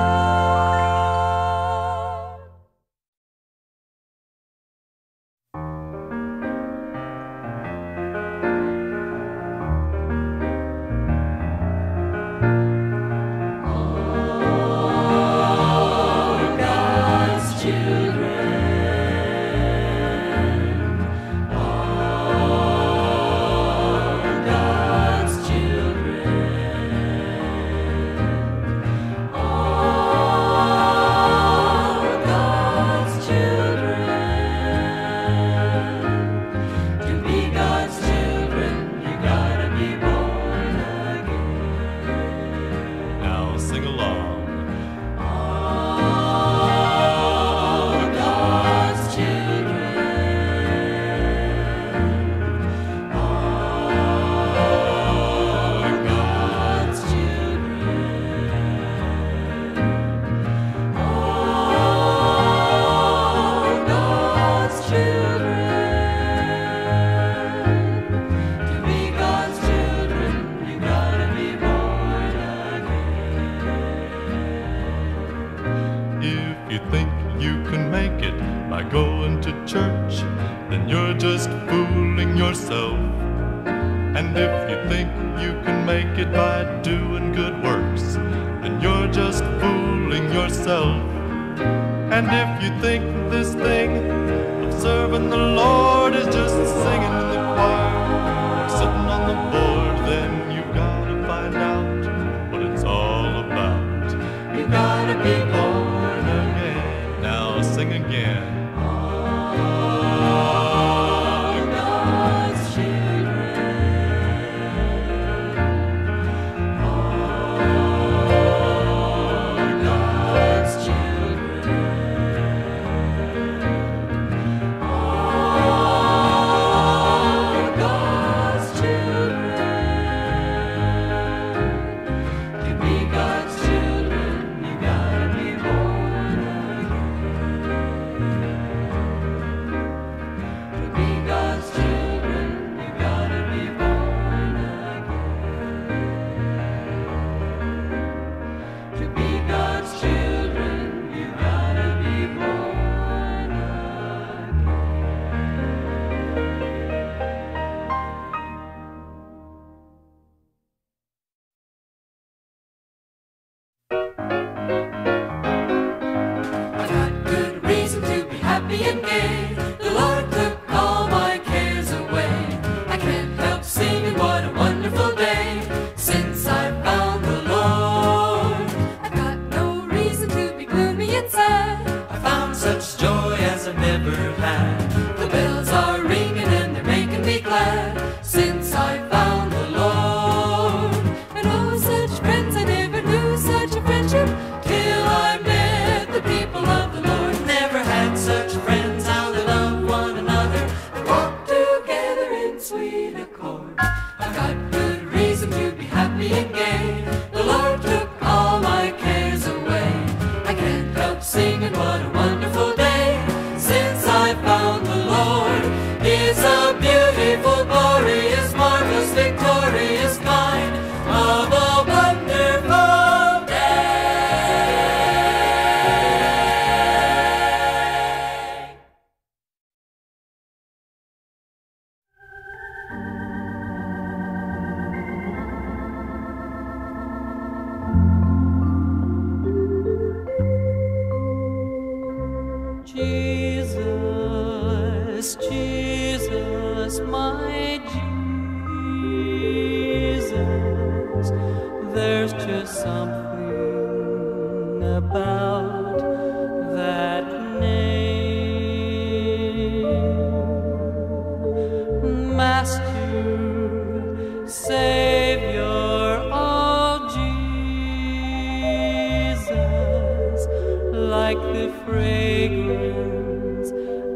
Fragrance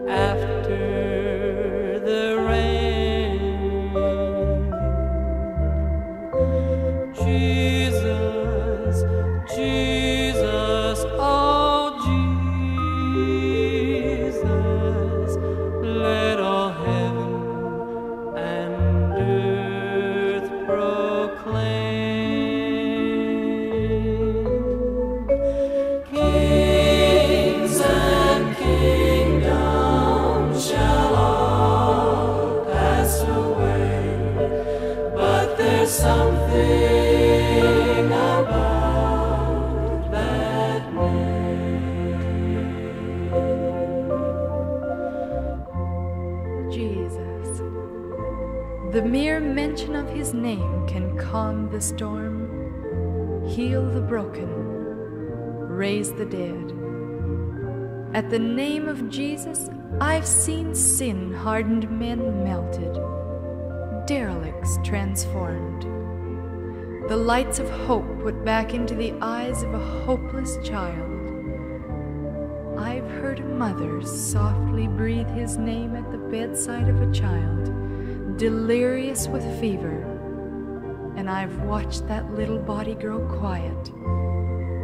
after the rain.
something about that name.
Jesus. The mere mention of his name can calm the storm, heal the broken, raise the dead. At the name of Jesus, I've seen sin-hardened men melted, derelicts transformed, the lights of hope put back into the eyes of a hopeless child. I've heard a mother softly breathe his name at the bedside of a child, delirious with fever, and I've watched that little body grow quiet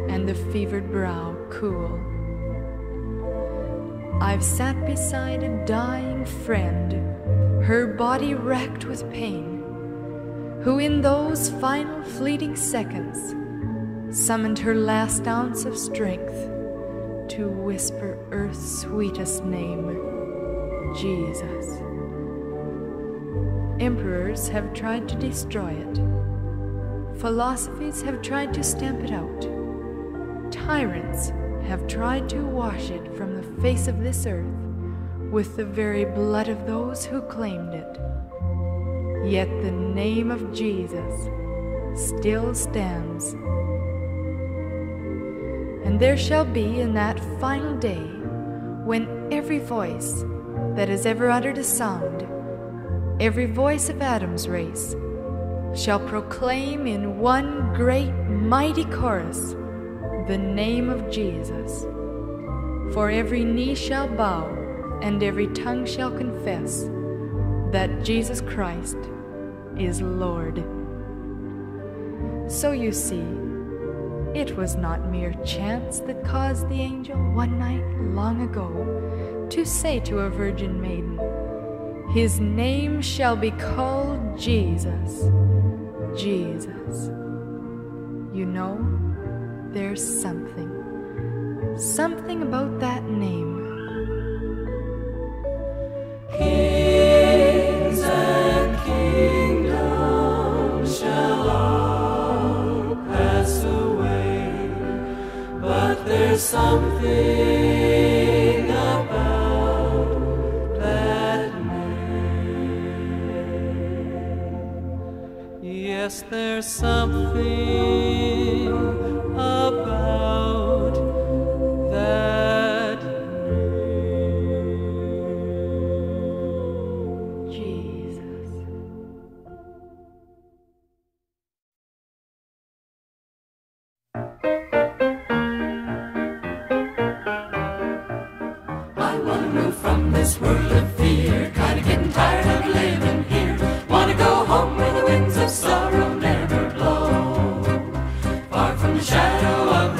and the fevered brow cool. I've sat beside a dying friend, her body racked with pain, who in those final fleeting seconds summoned her last ounce of strength to whisper earth's sweetest name, Jesus. Emperors have tried to destroy it. Philosophies have tried to stamp it out. Tyrants have tried to wash it from the face of this earth with the very blood of those who claimed it. Yet the name of Jesus still stands. And there shall be in that final day, when every voice that has ever uttered a sound, every voice of Adam's race, shall proclaim in one great mighty chorus the name of Jesus. For every knee shall bow and every tongue shall confess that Jesus Christ is Lord. So you see, it was not mere chance that caused the angel one night long ago to say to a virgin maiden, his name shall be called Jesus, Jesus. You know, there's something about that name.
Kings and kingdoms shall all pass away, but there's something about that name. Yes, there's something about that name.
Jesus.
I wanna move from this world of fear, kinda getting tired of living here. Wanna go home where the winds of sorrow never blow, far from the shadow of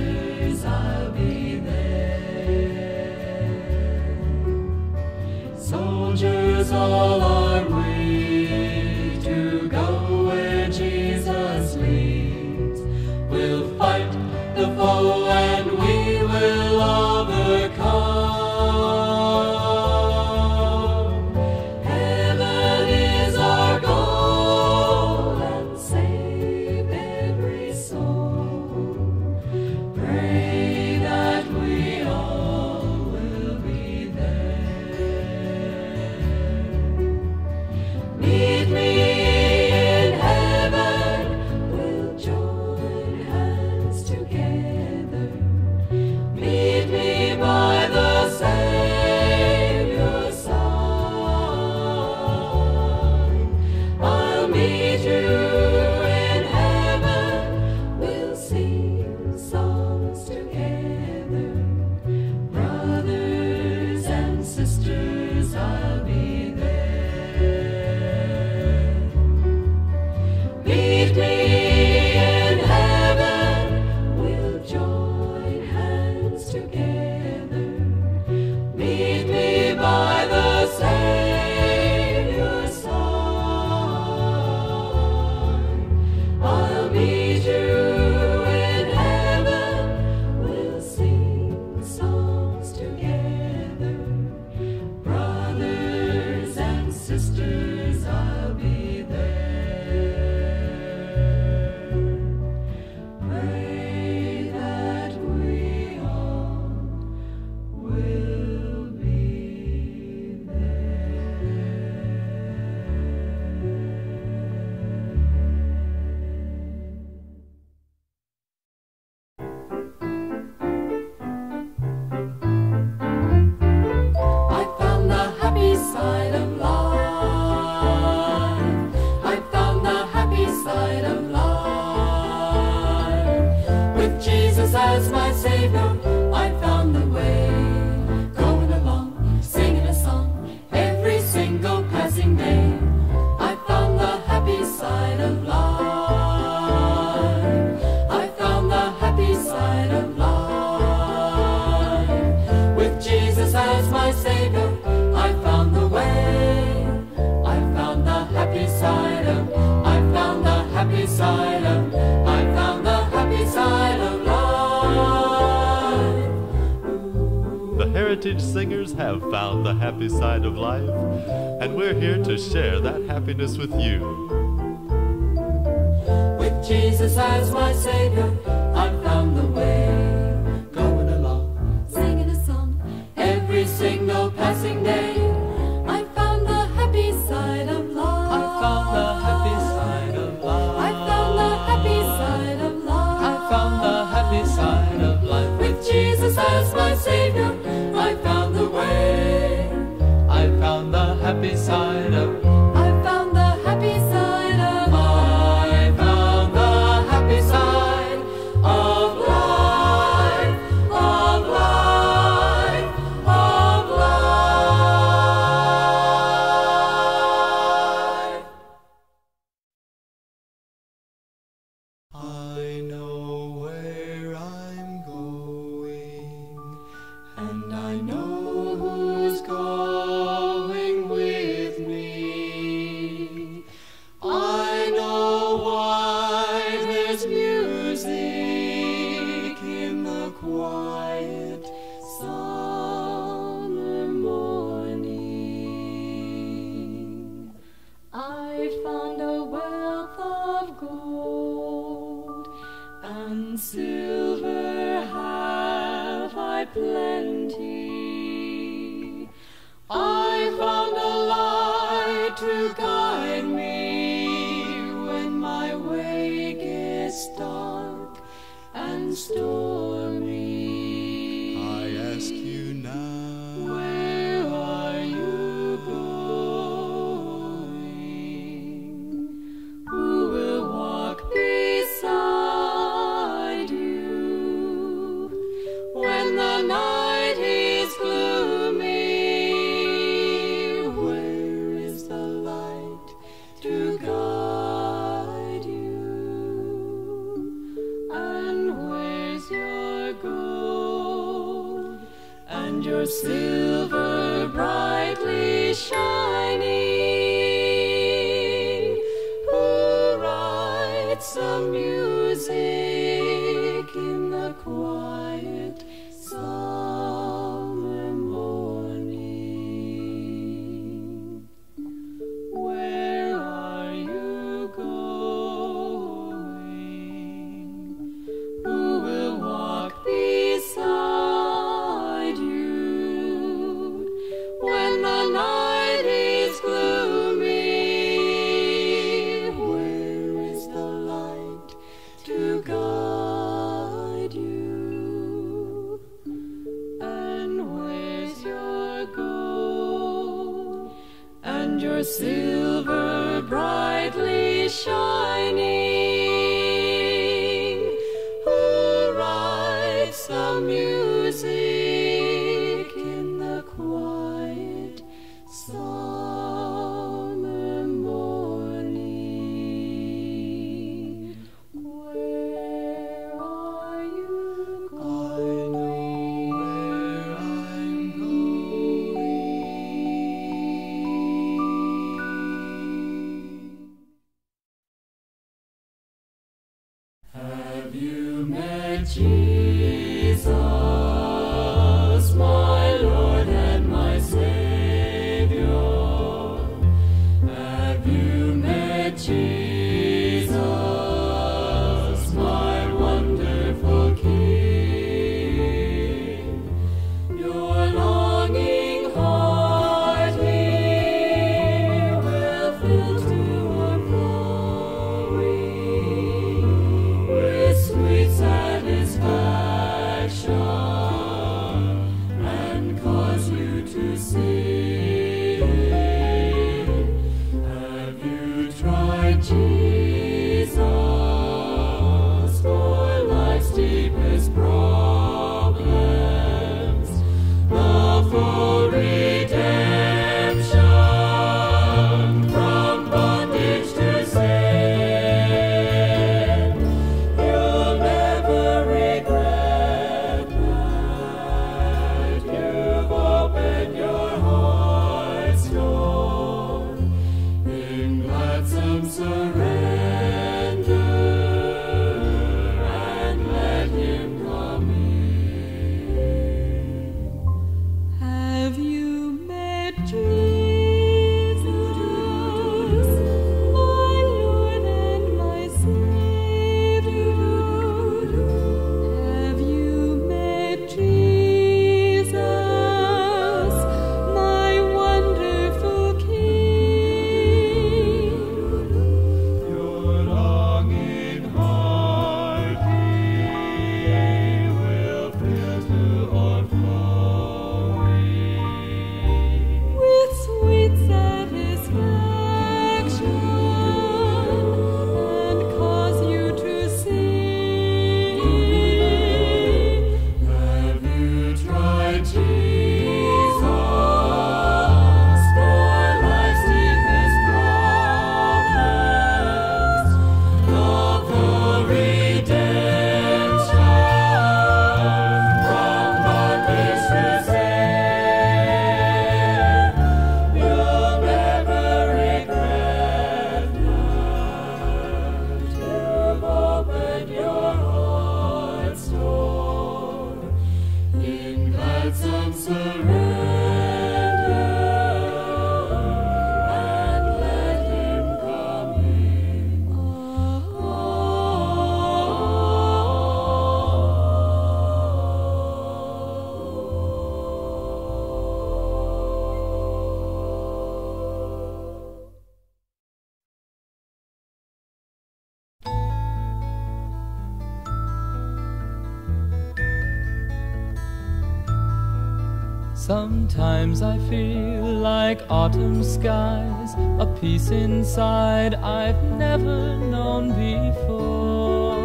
sisters, I'll be there. Soldiers all our way to go where Jesus leads. We'll fight the foe and we will overcome. Heaven is our goal and save every soul. Pray that we all will be there. Meet me in heaven, we'll join hands together. Meet me by the Savior's side. I'll meet you in heaven, we'll sing songs together. Brothers and sisters, I'll be there. Meet me in heaven, we'll join hands together. Meet me by the Savior's side. I'll meet you in heaven, we'll sing songs together. Brothers and sisters, I'll be there. Pray that we all will be there. I found the happy side of life. I found the happy side of life. With Jesus as my Savior, I found the way. Going along, singing a song every single passing day. I found the happy side of life. I found the happy side of life. With Jesus as my Savior, I found the way. I found the happy side of, I found the happy side of, I found the happy side of life.
The Heritage Singers have found the happy side of life, and we're here to share that happiness with you.
With Jesus as my Savior, I found the way. Going along, singing a song every single passing day. I found the happy side of life. I found the happy side of life. I found the happy side of life. I found the happy side of life. With Jesus as my Savior, I found the way. I found the happy side of, I found the happy side of, I found the happy side of life, of life, of life. I know where I'm going, and I know who's going with me. I know why there's music in the quiet summer morning. I found a wealth of gold and silver have I plenty. I found a light to guide me when my way gets dark and stormy.
I ask you now,
where are you going? Who will walk beside you when the night is gloomy? Where is the light to guide you? And where's your
your silver brightly shining. Who writes some music in the quiet summer morning? Where are you going? Who will walk beside you when the night is gloomy? Where is the light to guide you? And where's your gold and your silver brightly shining? Who writes the music in the quiet summer morning? Where are you going?
I know where I'm going.
Have you met Jesus, my Lord and my Savior? Have you met Jesus, my wonderful King? Your longing heart He will fill to overflowing with sweet satisfaction and cause you to sing. Have you tried Jesus for life's deepest problems? The full redemption from bondage to sin. You'll never regret that you've opened your heart's door in gladsome surrender and let Him come in. Have you met Jesus, my Lord and my Savior? Have you met Jesus, my wonderful King? Your longing heart He will fill to overflowing with sweet satisfaction and cause you to sing. Have you tried Jesus for life's deepest problems? The full redemption from bondage to sin. You'll never regret that you've opened your heart's door in gladsome surrender and let Him come in.
Sometimes I feel like autumn skies, a peace inside I've never known before.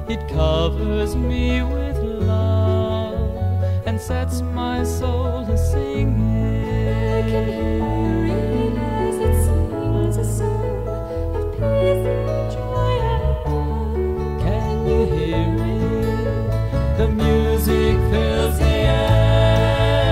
It covers me with love and sets my soul to singing.
I can hear it as it sings a song of peace and joy and love.
Can you hear it? The music fills the air.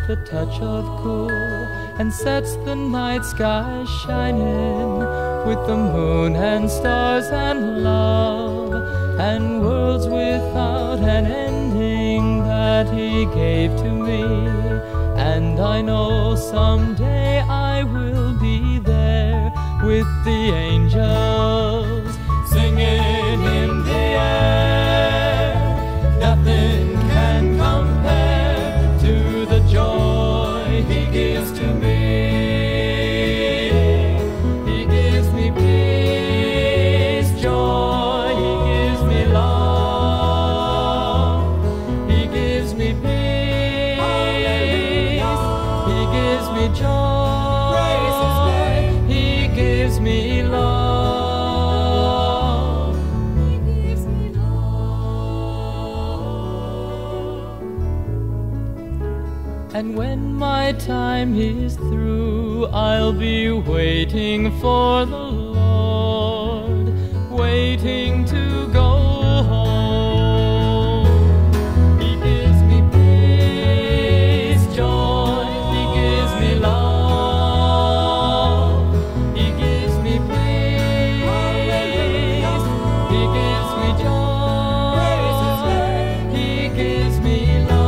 a touch of cool, and sets the night sky shining with the moon and stars and love, and worlds without an ending that he gave to me. And I know someday I will be there with the angels singing in the air. Nothing can compare to the joy he gives to me. He gives me peace, joy, he gives me love. He gives me peace, he gives me joy, he gives me love. And when my time is through, I'll be waiting for the Lord, waiting to go home. He gives me peace, joy, he gives me love. He gives me peace, he gives me joy, he gives me love.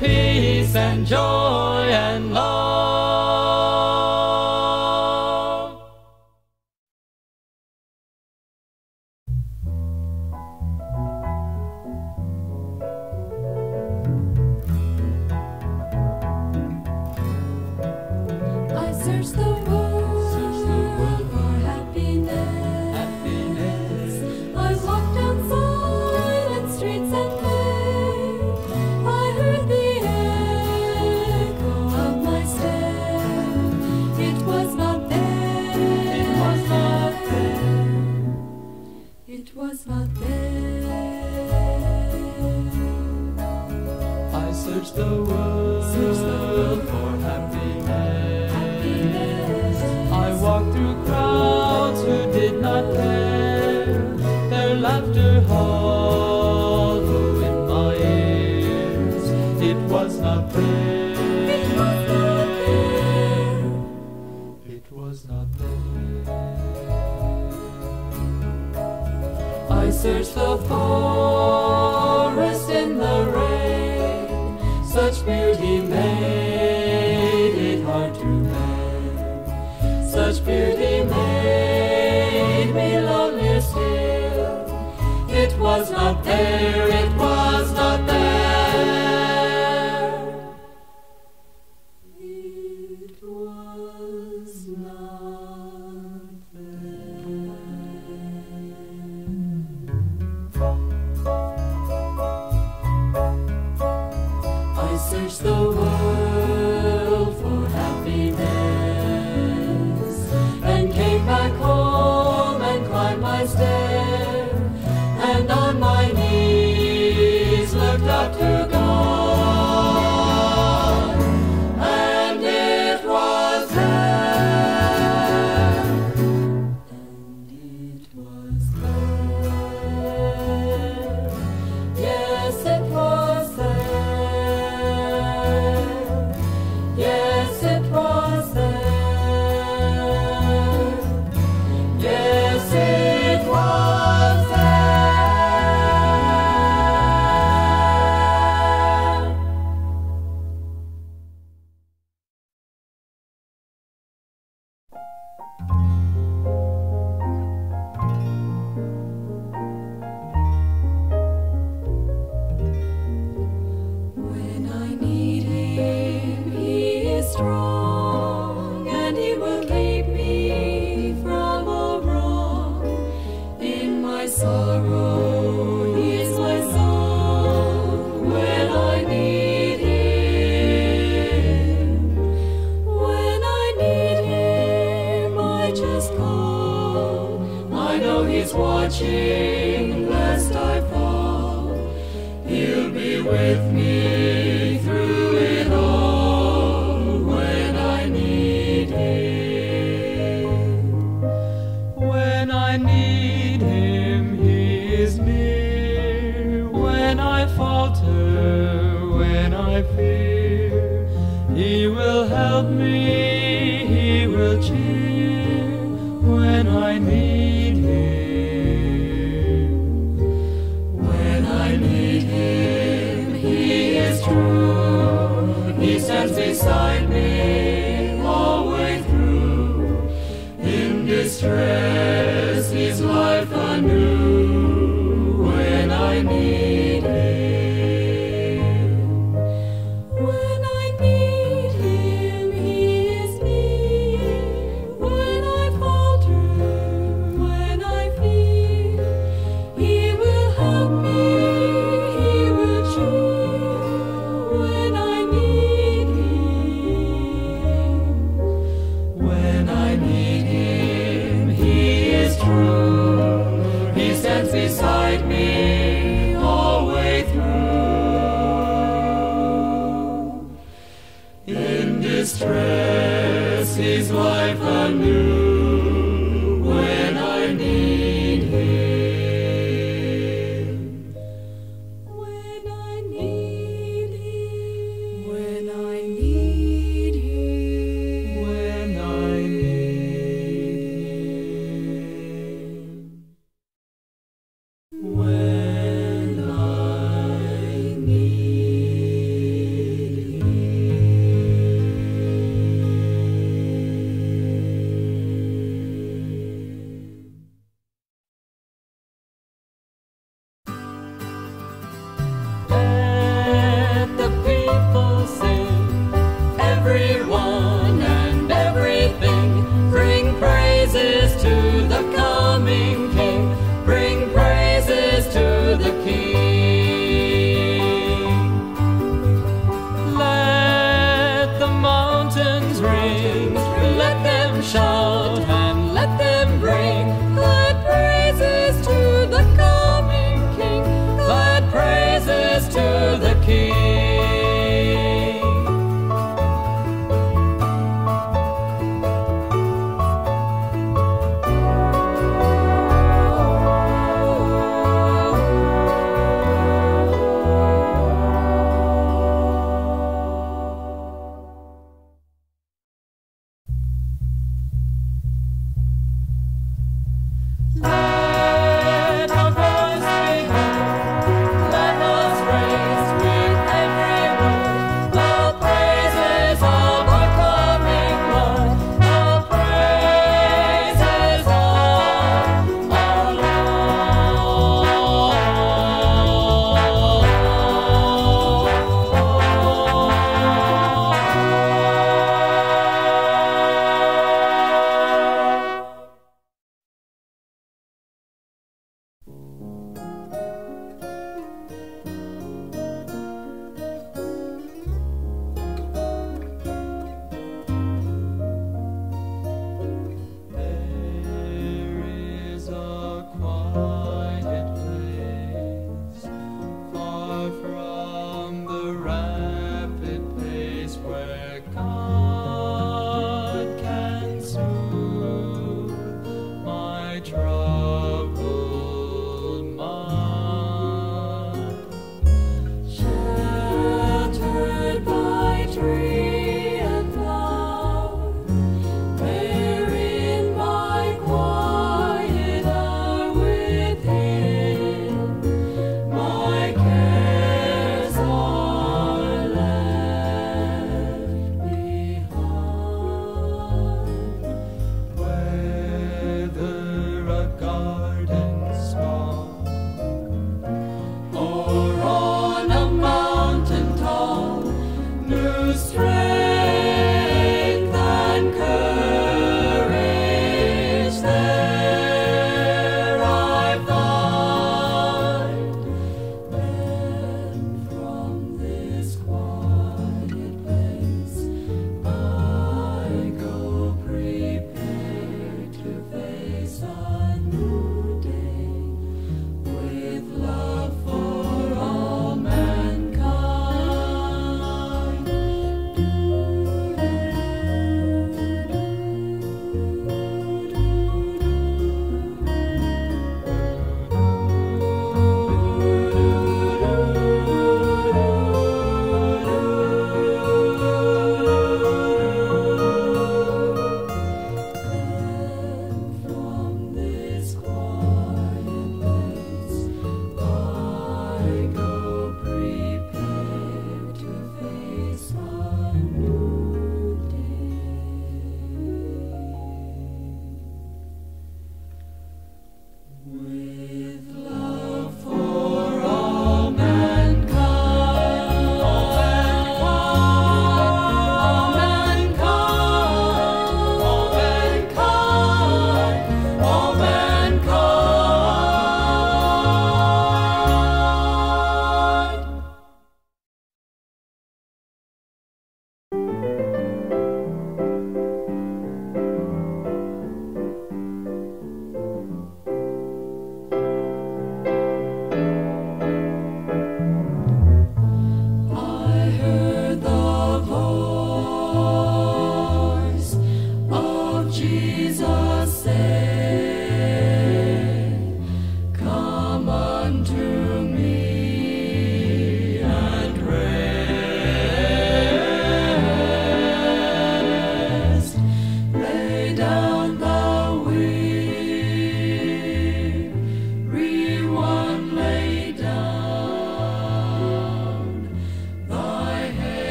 Peace and joy and love.
I searched the world for happiness. I walked down silent streets and I heard the echo of my step. It was not there. It was not there. It was not there.
I searched the world for happiness. I walked through crowds who did not care. Their laughter hollow in my ears. It was not there.
It was not there.
It was not there. I searched the forest in the rain. Such beauty made it hard to bear. Such beauty made me lonelier still. It was not there. It was not there.
It was not there.
I searched the world for happiness and came back home and climbed my stair, and on my knees looked up to God, and it was there, and it was there. Yes, it was there. Yes, it was there. Yes, it was there.
When I need him, he is strong, and he will keep me from all wrong. In my sorrow, he is my song. When I need him, when I need him, I just call. I know he's watching lest I fall. He'll be with me through it all when I need him.
He will help me, he will cheer when I need him. When I need him, he is true. He stands beside me all the way through. In distress, he's life anew. When I need him. Beside me all the way through. In distress, he's life anew. When I need him. When I need him. When I need him. When I need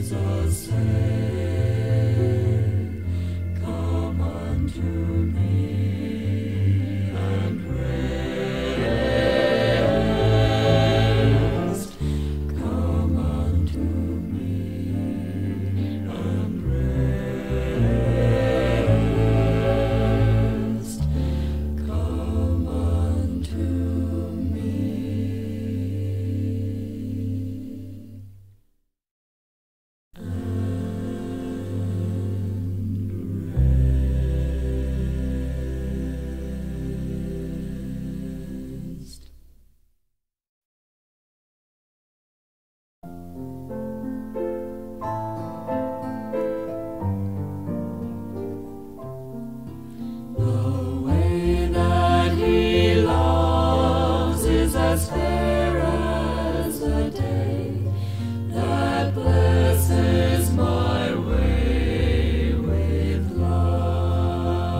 Jesus said, "Come unto me and rest. Come unto me and rest. Come unto me." The way that he loves is as fair as the day that blesses my way with light.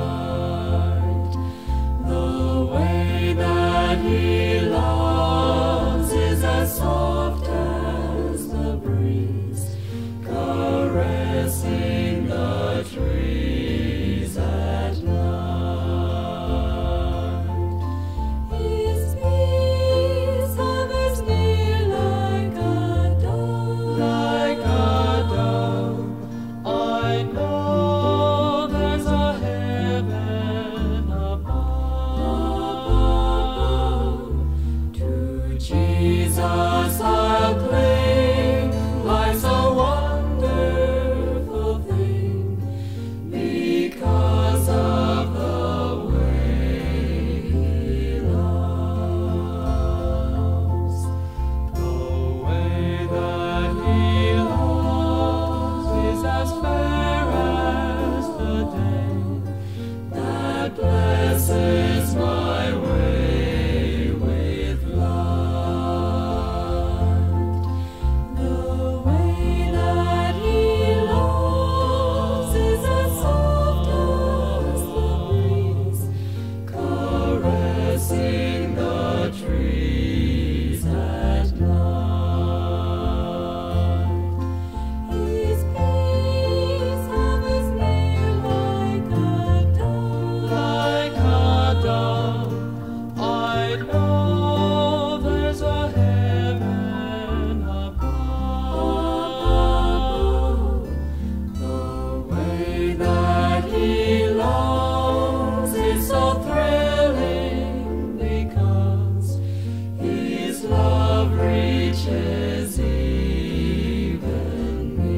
The way that he loves is as soft as the breeze caressing the trees at night. His peace hovers near like a dove. Like a dove, I know there's a heaven above. To Jesus I'll cling. Life's a wonderful thing because of the way he loves. The way that he loves is as fair as the day that blesses my way with light. The way that he loves is as soft as the breeze caressing the trees at night. His peace hovers near like a dove. Like a dove, I know there's a heaven above. The way that he loves is so thrilling because his love reaches even me.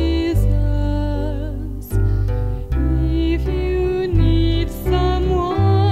Jesus. If you need someone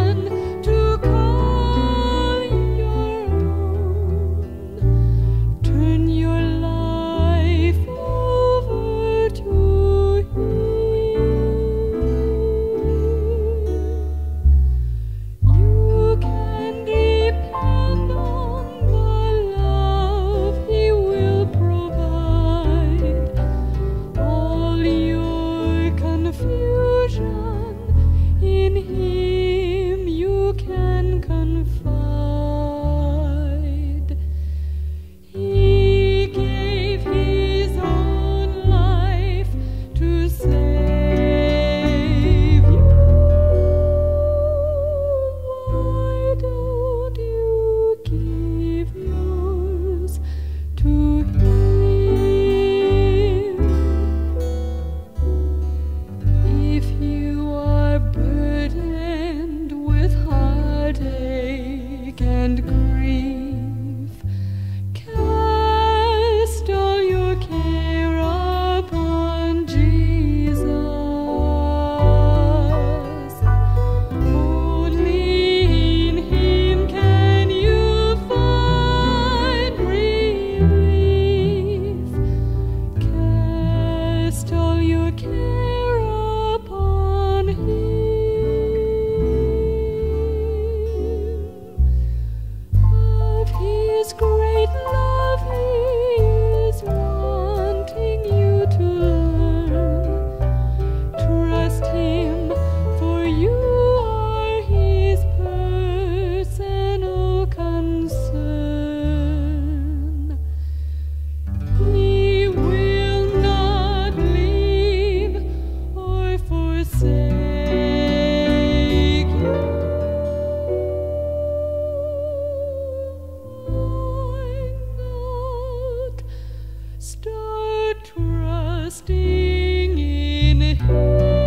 trusting in Him.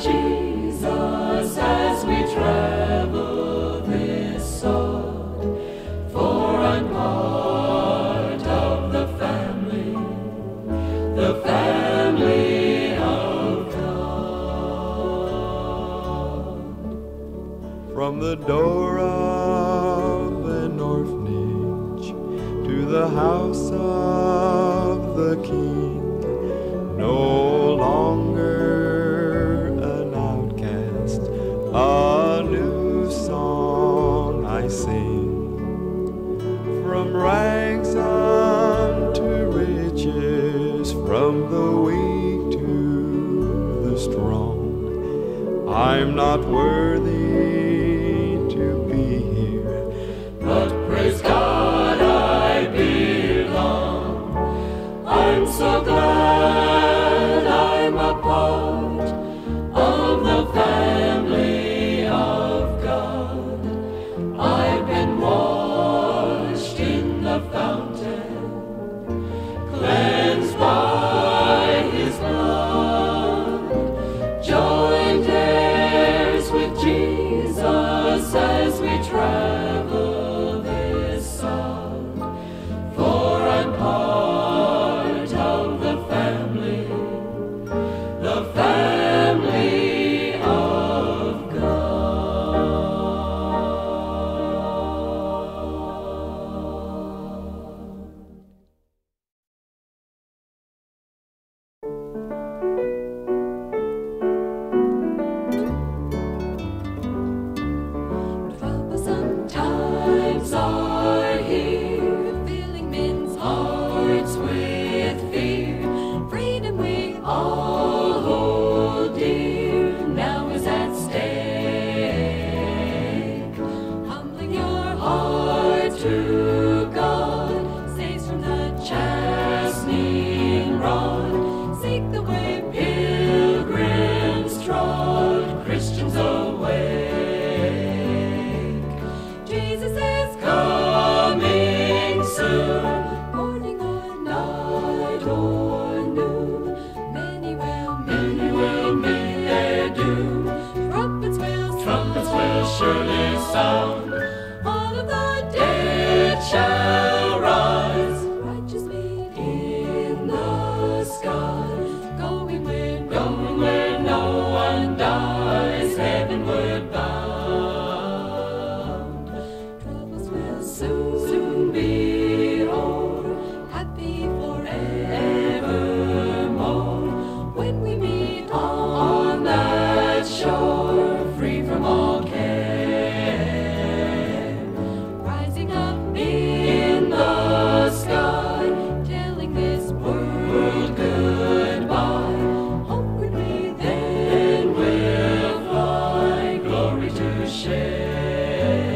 Jesus as we travel. from the door of an orphanage to the house of the King. No longer an outcast, a new song I sing. From rags unto riches, from the weak to the strong. I'm not worthy to be here,
but praise God I belong. I'm so glad I'm a part of the family of God. I've been washed in the fountain, cleansed by His blood, joined heirs with Jesus as we travel this song. For I'm part of the family of God. Troublesome times are here, filling men's hearts with fear. Freedom we all hold dear, now is at stake. Humbling your heart to God, saves from the chastening rod. Seek the way pilgrims trod, Christians awake. Jesus is coming soon, morning or night or noon. Many will meet their doom. Trumpets will surely sound. All of the dead shall rise. Righteous meet in the sky, going where no one dies, heavenward bound. Troubles will soon be o'er, happy forevermore, when we meet on that shore, free from all care. Rising up in the sky, telling this world goodbye. Homeward we then will fly, glory to share.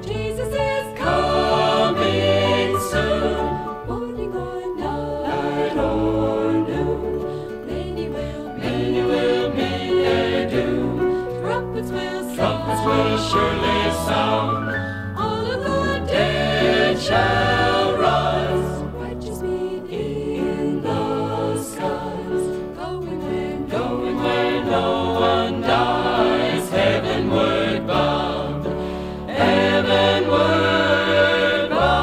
Jesus is coming soon, morning or night or noon. Many will meet their doom. Trumpets will surely sound. All of the dead shall rise. Righteous meet in the skies, going where no one dies, heavenward bound, heavenward bound.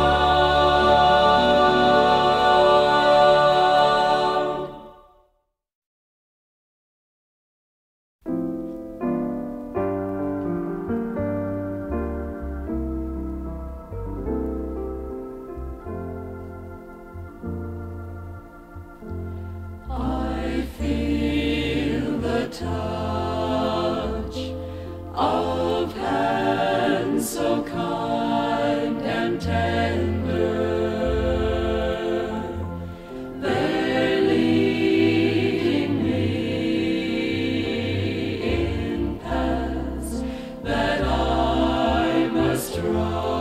I feel the touch of hands so kind and tender. They're leading me in paths that I must trod.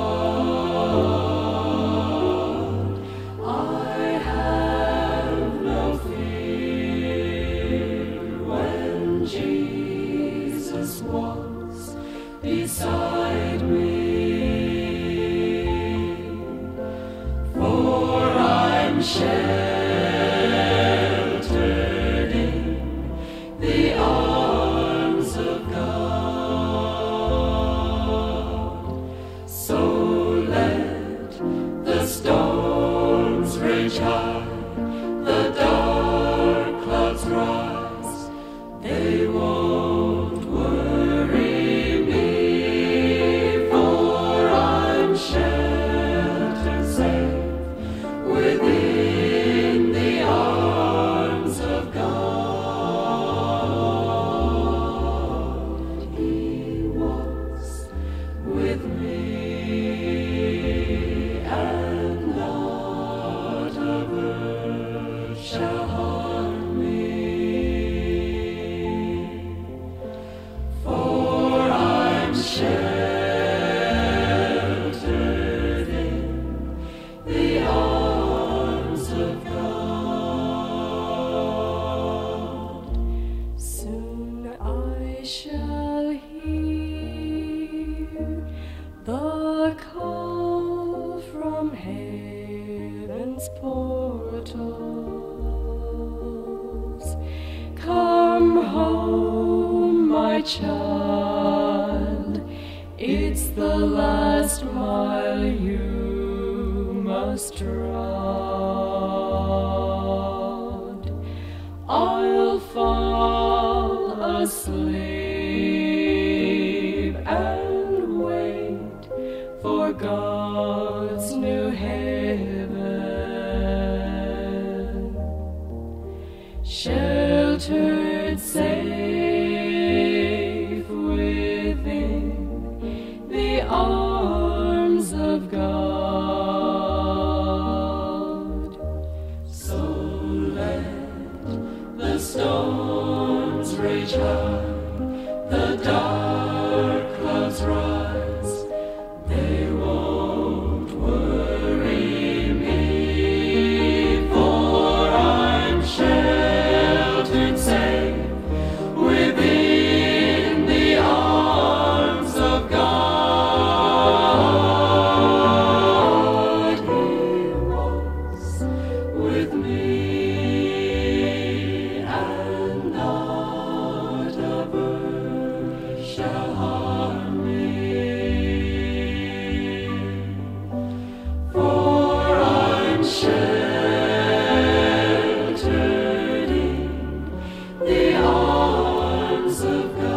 I have no fear when Jesus walks beside me, for I'm sheltered in the arms of God. So let the storms rage high, the dark clouds rise, they won't worry me.
child, it's the last mile you must trod. I'll fall asleep and wait for God's new heaven, sheltered safe within the arms of God. So let the storms rage high, the dark clouds rise, they won't worry me, for I'm sheltered safe within the arms of God. He walks with me, and not a bird shall harm me, for I'm sheltered in the arms of God.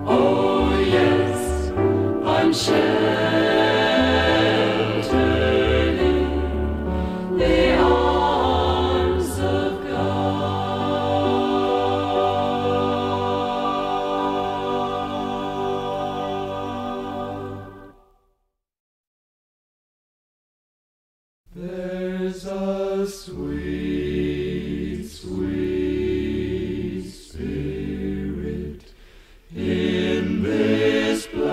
Oh yes, I'm sheltered in the arms of God. There's a sweet, sweet spirit in this place,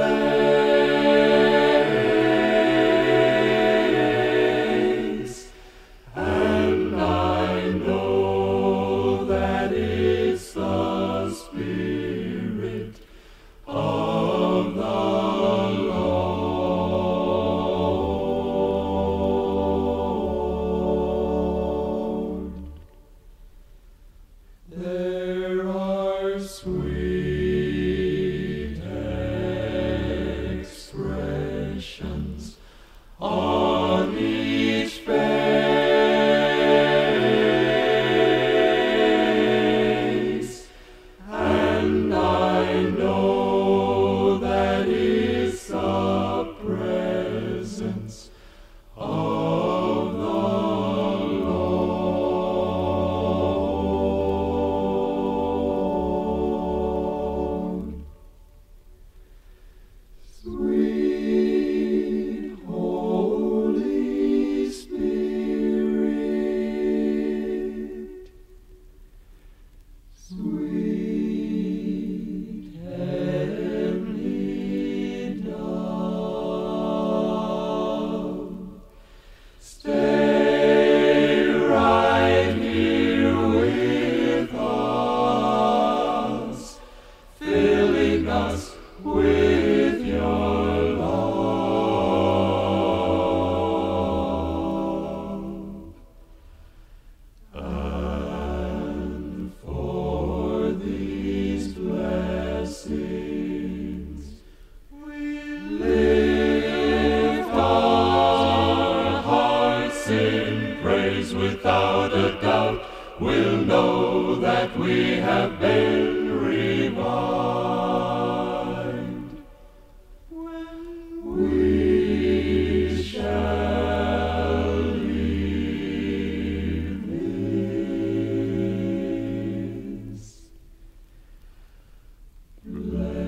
and I know that it's the spirit of the Lord. There are sweet expressions on each face, and I know that it's the presence of the Lord. Sweet Holy Spirit, sweet heavenly dove, stay right here with us, filling us with your love. And for these blessings we lift our hearts in praise. Without a doubt we'll know that we have been revived when we shall leave this place.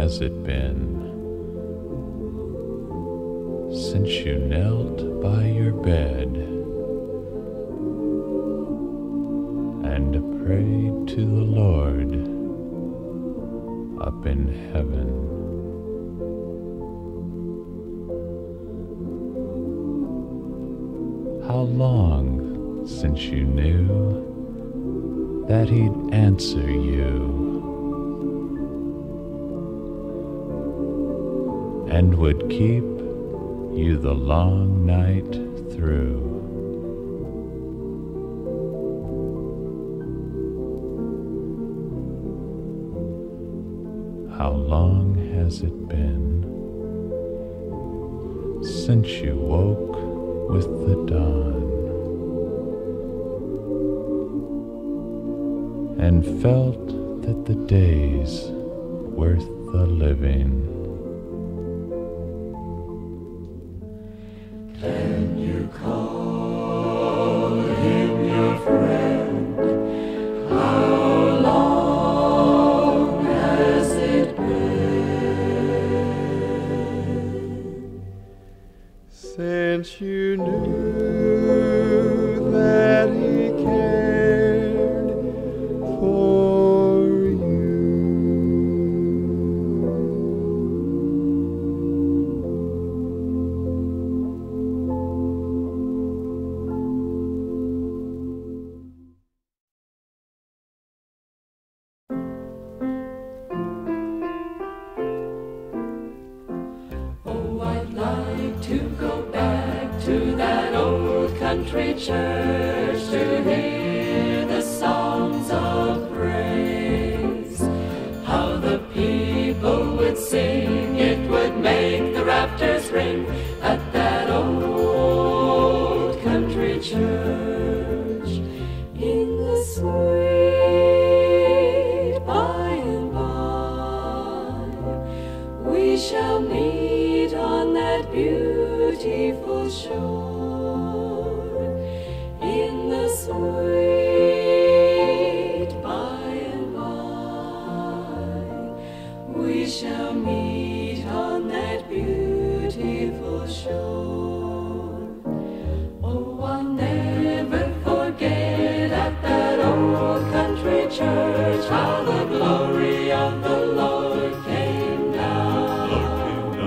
has it been since you knelt by your bed and prayed to the Lord up in heaven? How long since you knew that He'd answer you and would keep you the long night through? How long has it been since you woke with the dawn and felt that the day's worth the living?
Can you call Him your friend? How long has it been since you knew that He cared for you? Oh, I'd like to go back to that old country church to hear the songs of praise. How the people would sing, it would make the rafters ring at that old country church. In the sweet by and by, we shall meet on that beautiful shore. In the sweet by and by, we shall meet on that beautiful shore. Oh, I'll never forget at that old country church how the glory of the Lord came down.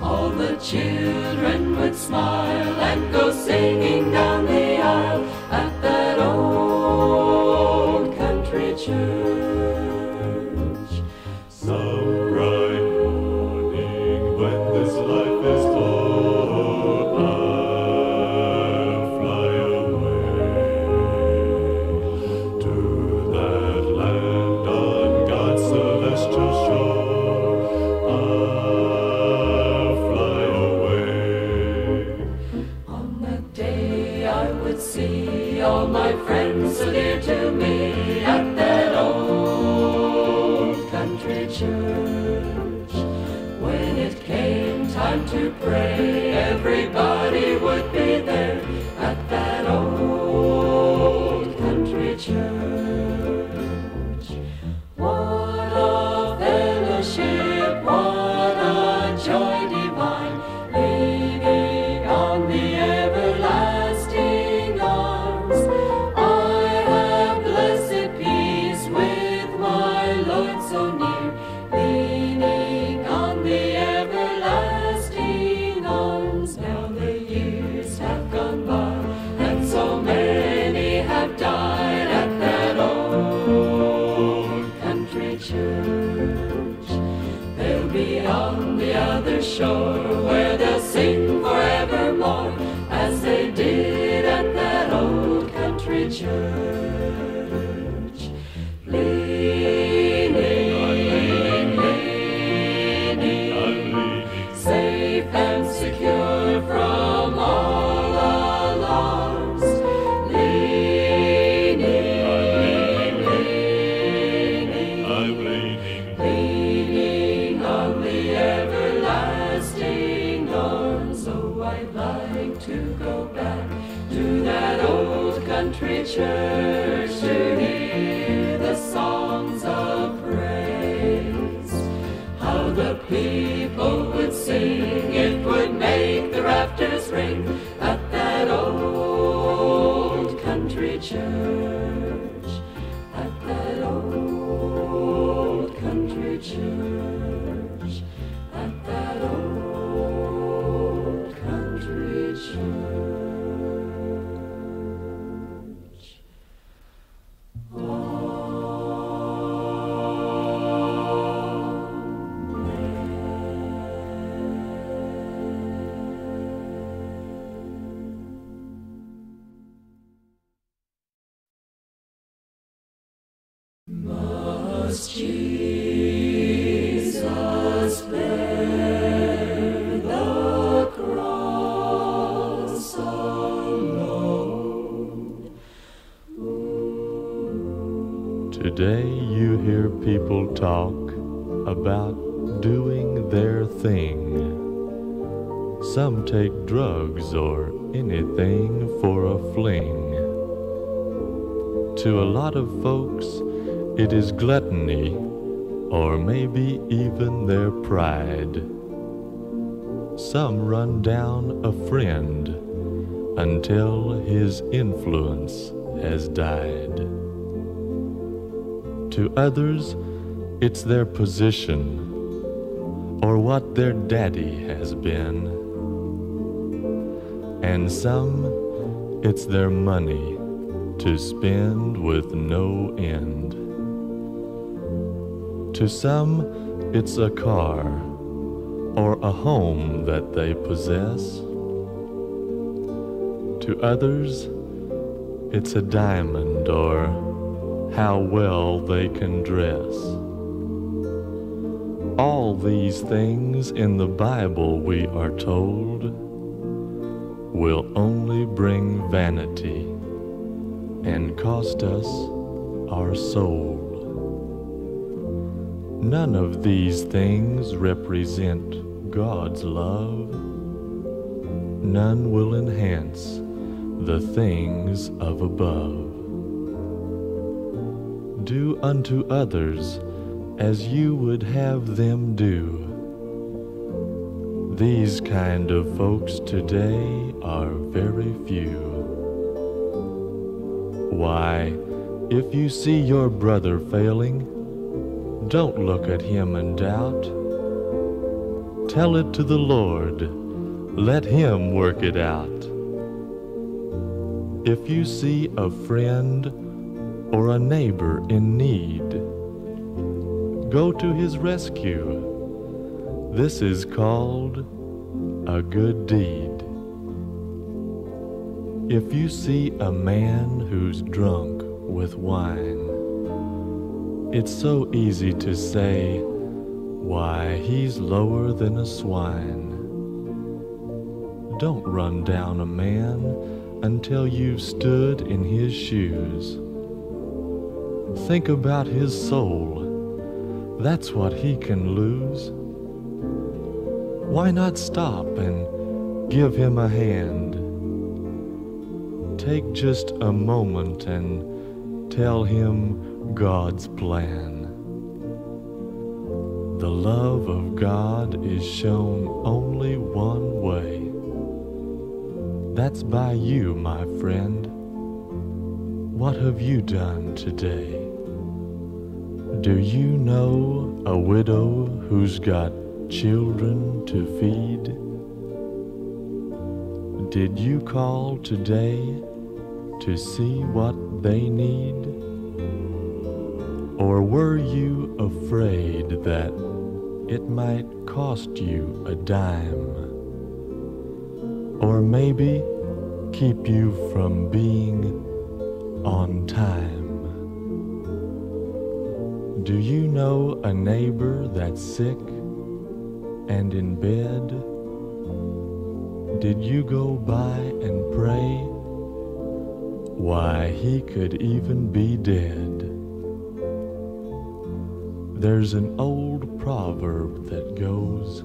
All the children would smile and go singing down the aisle at that old country church. Some bright morning when this life is told, I'll fly away to that land on God's celestial shore. I'll fly away. On that day I would see all my friends so dear to me at that old country church. When it came time to pray, everybody would be there at that old country church. What a fellowship, what a joy divine, leaning on the everlasting arms. I have blessed peace with my Lord so near, leaning on the everlasting arms. Now the years have gone by, and so many have died at that old country church. They'll be on the other shore, where they'll sing forevermore, as they did at that old country church. Leaning, leaning, safe and secure from all alarms. Leaning, leaning on the everlasting arms. Oh, I'd like to go back to that old country church to hear the songs of praise. How strength at that old country church, at that old country church, at that old country church. Must Jesus bear the cross alone?
Today you hear people talk about doing their thing. Some take drugs or anything for a fling. To a lot of folks, it is gluttony, or maybe even their pride. Some run down a friend until his influence has died. To others, it's their position, or what their daddy has been. And some, it's their money to spend with no end. To some, it's a car or a home that they possess. To others, it's a diamond or how well they can dress. All these things in the Bible, we are told, will only bring vanity and cost us our soul. None of these things represent God's love. None will enhance the things of above. Do unto others as you would have them do. These kind of folks today are very few. Why, if you see your brother failing, don't look at him in doubt. Tell it to the Lord. Let Him work it out. If you see a friend or a neighbor in need, go to his rescue. This is called a good deed. If you see a man who's drunk with wine, it's so easy to say, why, he's lower than a swine. Don't run down a man until you've stood in his shoes. Think about his soul. That's what he can lose. Why not stop and give him a hand? Take just a moment and tell him God's plan. The love of God is shown only one way. That's by you, my friend. What have you done today? Do you know a widow who's got children to feed? Did you call today to see what they need? Or were you afraid that it might cost you a dime? Or maybe keep you from being on time? Do you know a neighbor that's sick and in bed? Did you go by and pray? Why, he could even be dead. There's an old proverb that goes,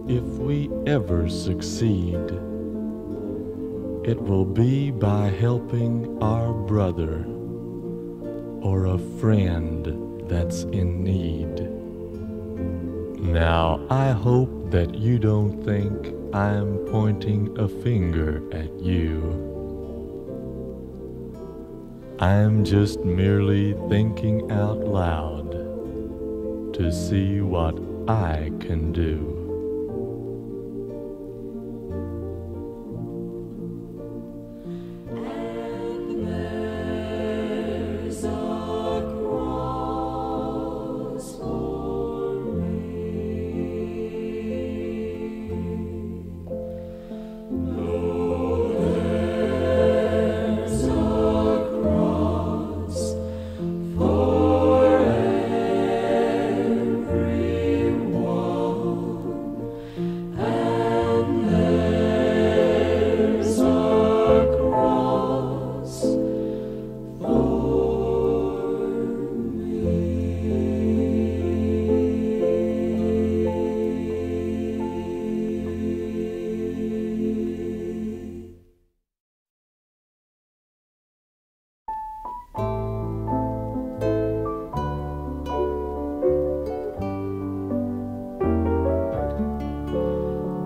if we ever succeed, it will be by helping our brother or a friend that's in need. Now, I hope that you don't think I'm pointing a finger at you. I'm just merely thinking out loud to see what I can do.
And there's a cross for me. Oh, there's a cross for everyone, and there's a cross for me.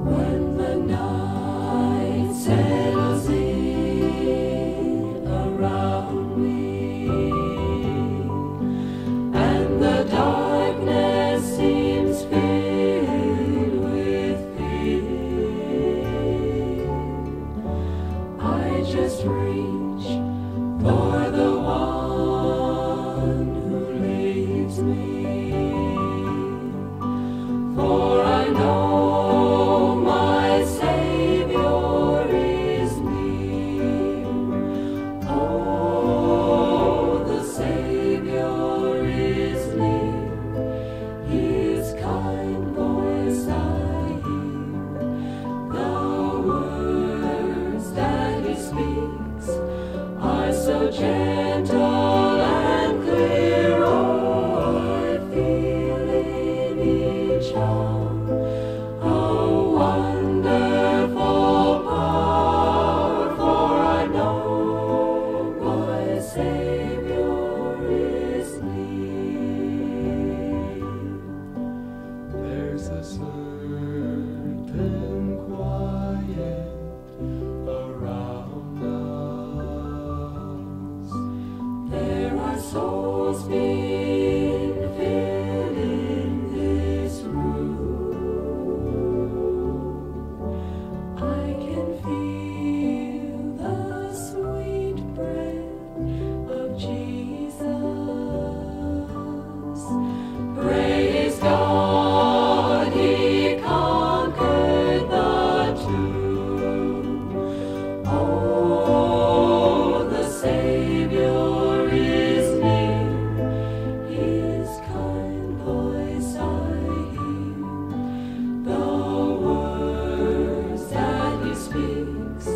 When the night settles in around me, and the darkness seems filled with fear, I just reach for the one who leads me. For I know my Savior is near. Oh, the Savior is near. His kind voice I hear. The words that he speaks are so gentle and clear. Oh, I feel in each arm a wonderful power, for I know my Savior is near.
There's a certain quiet around us.
There are souls being filled in this room. I can feel the sweet breath of Jesus. Praise God, He conquered the tomb. Oh, the Savior is near. His kind voice I hear. The words that he speaks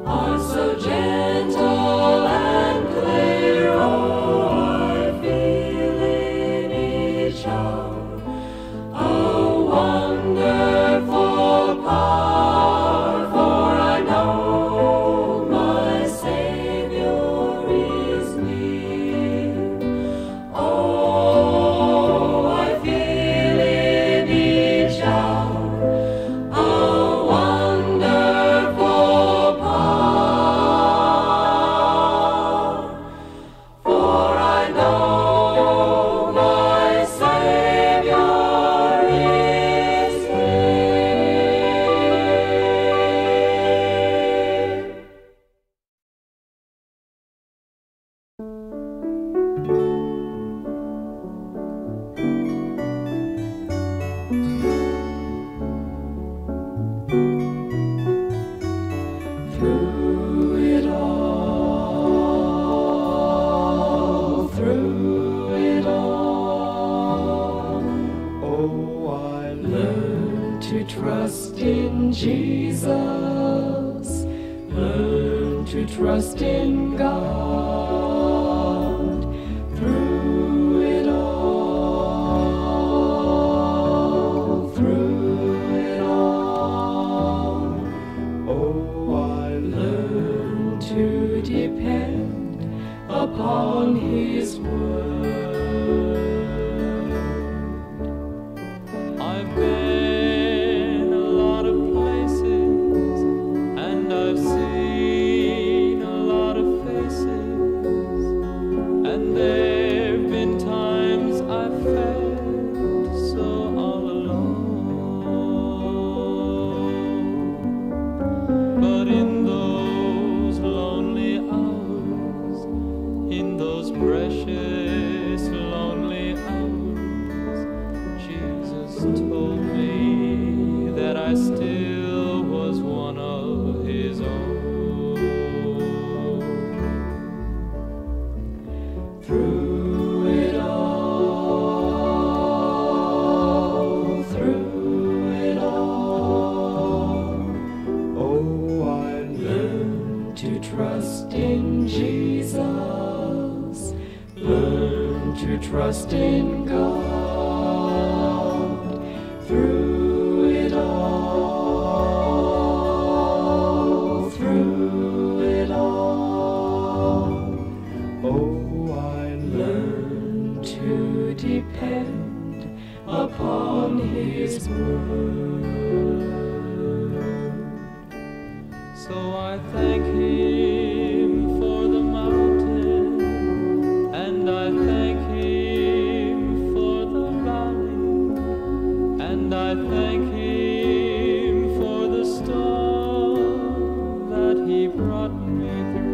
are so gentle and clear. Oh, I feel in each hour a wonderful power, for I know my Savior is near. Oh, I feel in each hour a wonderful power, for I know my Savior is near. Through it all, oh, I learned to trust in Jesus, learn to trust in God. Through it all, oh, I learned to depend upon His word.
I've been a lot of places But in those lonely hours, in those precious lonely hours, Jesus told me that I still was one of his own.
Through it all, oh, I learned to trust in Jesus, learn to trust in God. Through it all, oh, I learned to depend upon his word.
So I thank him for the mountain, and I thank him for the valley, and I thank him for the storm that he brought me through.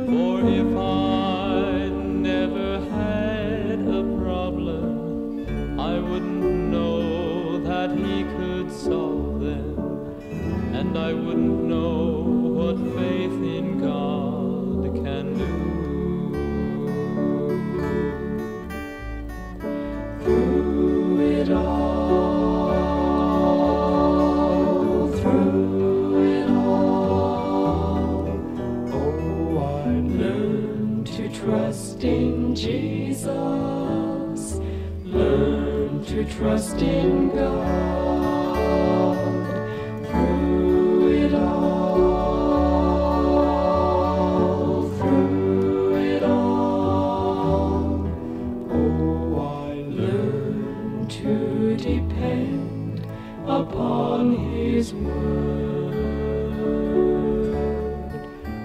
For if I'd never had a problem, I wouldn't know that he could solve them, and I wouldn't know what faith in God can do.
Through it all, oh, I learned to trust in Jesus, learn to trust in God. Through it all, oh, I learned to depend upon his word.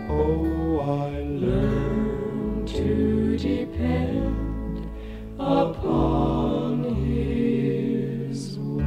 Oh, I learned to depend upon his word.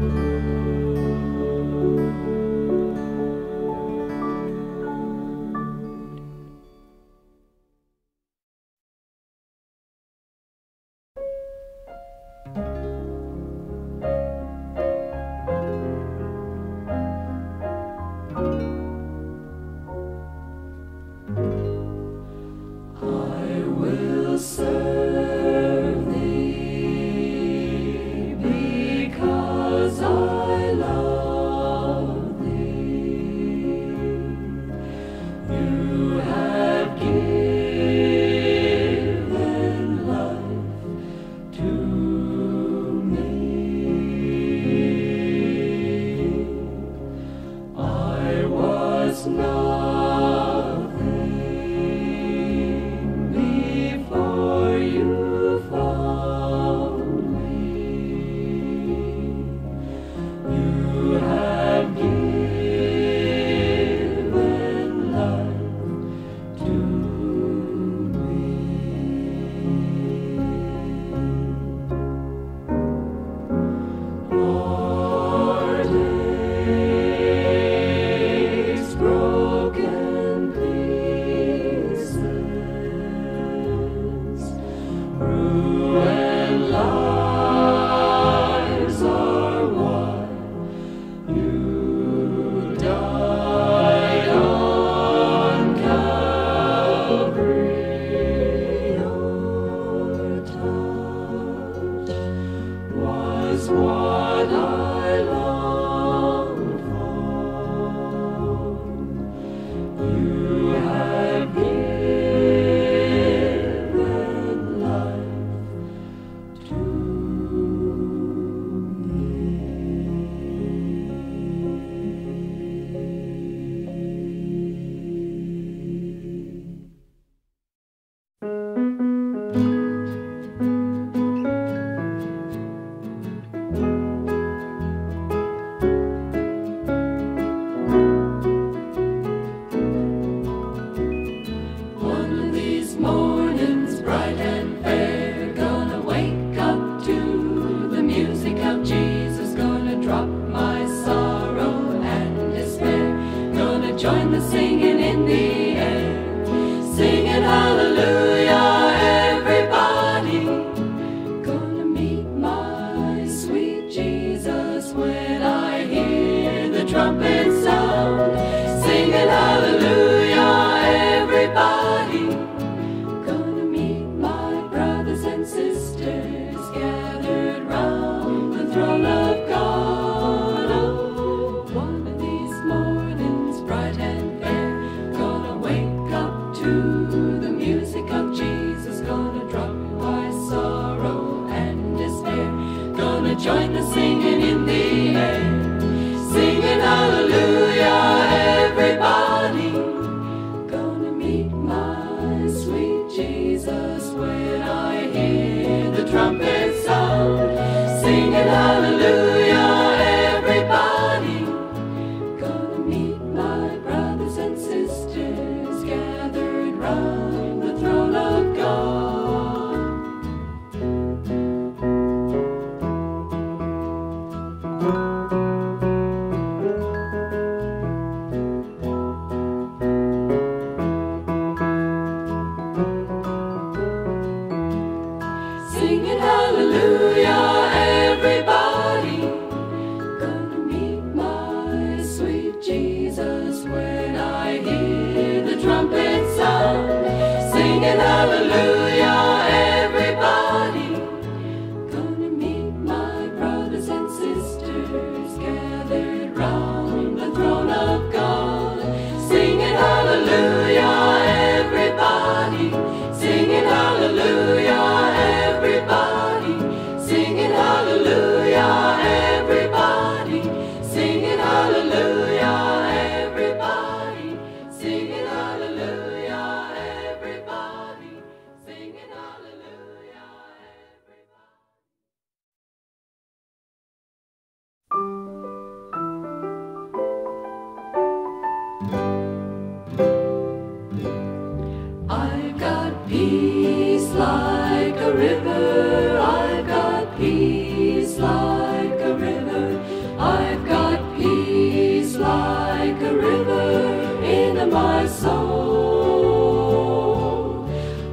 soul.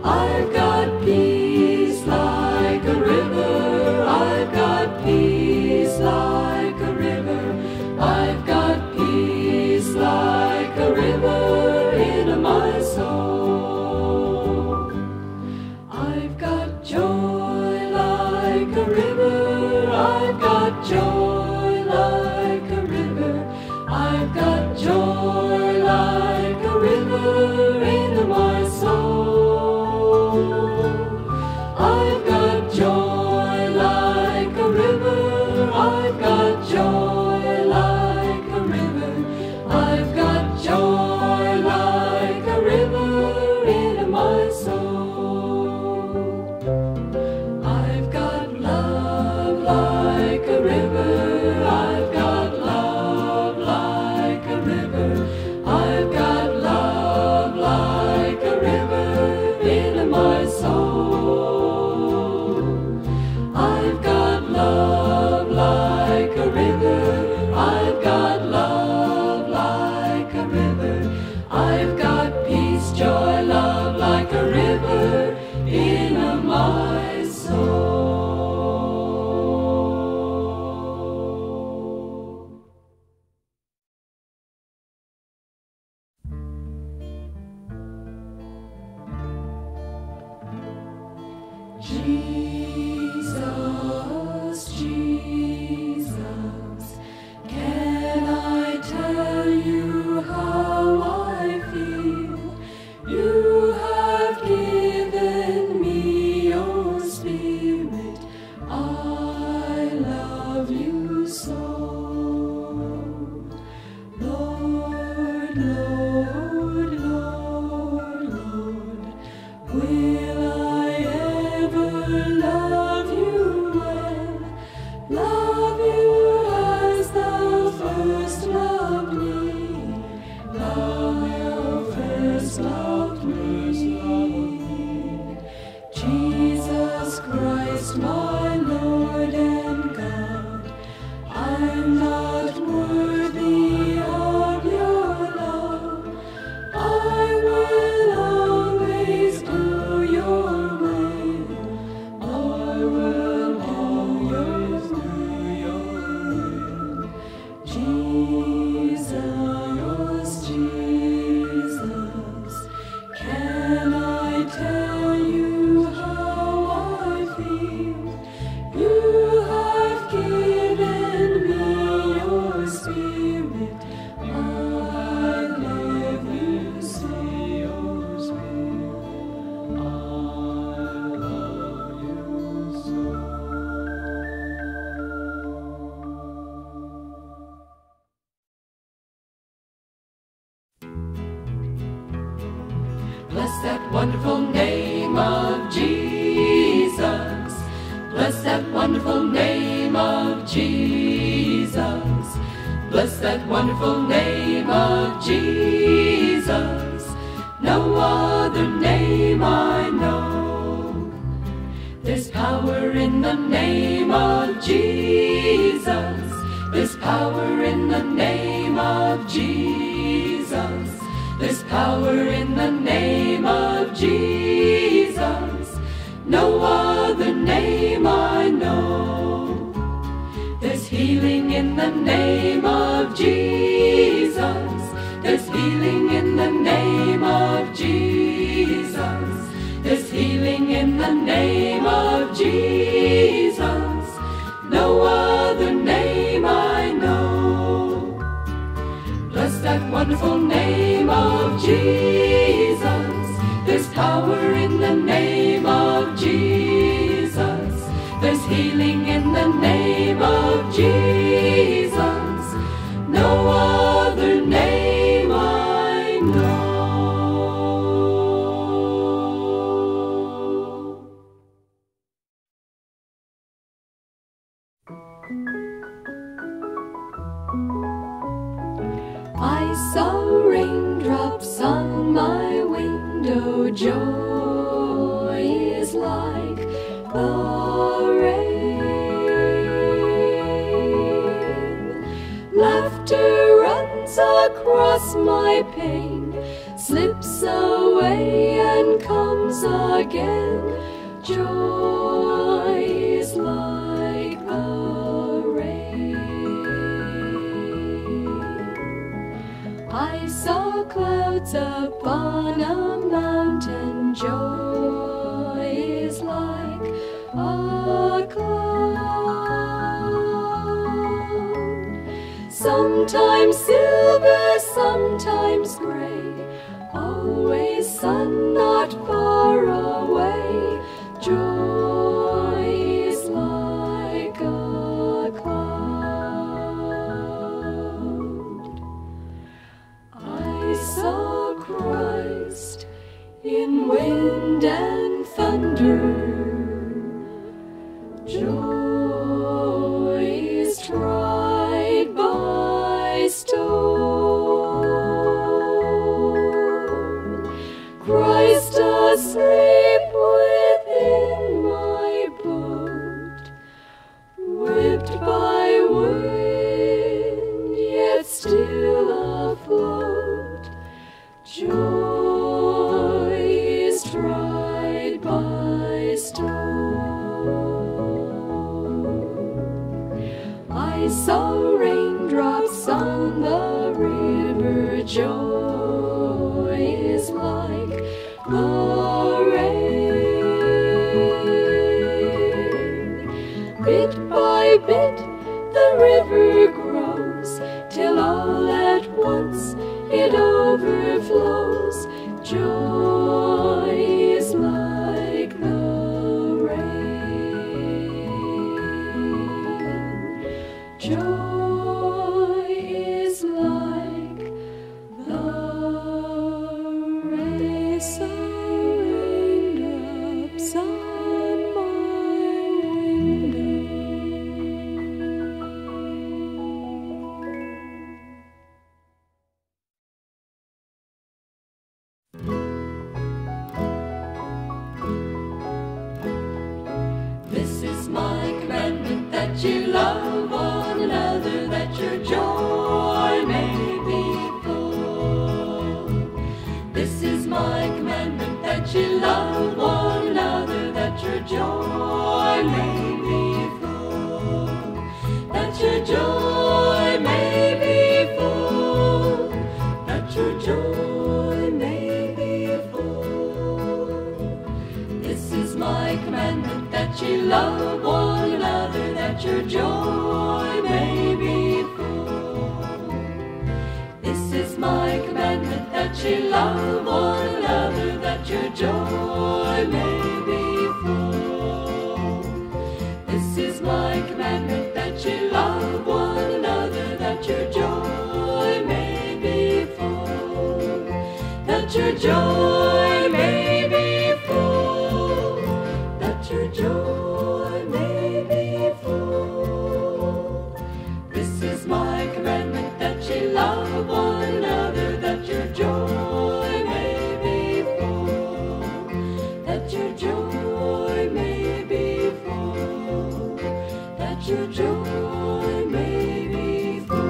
I've got peace like a river. I've got peace like a river. I've got peace like a river in my soul. I've got joy like a river. I've got joy like a river. I've got joy like a river in my soul. I've got joy like a river. I've got joy like a river. I've got joy like a river in my soul. I've got love like a river. I've got love like a river. I've got love like a river in my soul. I've got love like a river. I've got love like a river. I've got peace, joy, love like a river in my soul. Jesus, Jesus, can I tell you how I feel? You have given me your spirit. I love you so. Lord, Lord, Lord, Lord, will I ever love you well? Love you as thou first loved me. Love you first loved me. Jesus Christ, my Lord and God, I'm not worthy of your love. I will always do your will. I will always do your will. Jesus, Jesus, can I tell you how I feel? You have given me your spirit. I live, you see your spirit. I love you so. Bless that wonderful name of Jesus. Bless that wonderful name of Jesus. Bless that wonderful name of Jesus. No other name I know. There's power in the name of Jesus. There's power in the name of Jesus. There's power in the name of Jesus. No other name I know. There's healing in the name of Jesus. There's healing in the name of Jesus. There's healing in the name of Jesus. No other name I know. Bless that wonderful name of Jesus. There's power in the name of Jesus. There's healing in the name of Jesus. No other name I know. I saw raindrops on my window. Joy is like the rain. Laughter runs on across my pane, slips away and comes again. Joy is like the rain. I saw clouds upon a mountain. Joy is like a cloud. Sometimes silver, sometimes gray, always sun not far away. Joy is like a cloud. I saw Christ in wind and thunder. Joy is tried by storm. Christ asleep within my boat, whipped by wind, yet still afloat. Joy is tried by storm. I saw raindrops on the river. Joy is like the rain. Bit by bit the river grows, till all at once it overflows. Joy is like the rain. Joy is like the rain. So raindrops on my window. This is my commandment, that you love one another, that your joy may be full. This is my commandment, that you love one another, that your joy may be full. That your joy may be full. That your joy may be full. This is my commandment, that you love one another, that your joy may be full. This is my commandment, that you love one another, that your joy may be full. This is my commandment, that you love one another, that your joy may be full. That your joy may be full. That your joy may be full. This is my commandment, that you love one another, that your joy may be full. That your joy may be full. That your joy may be full.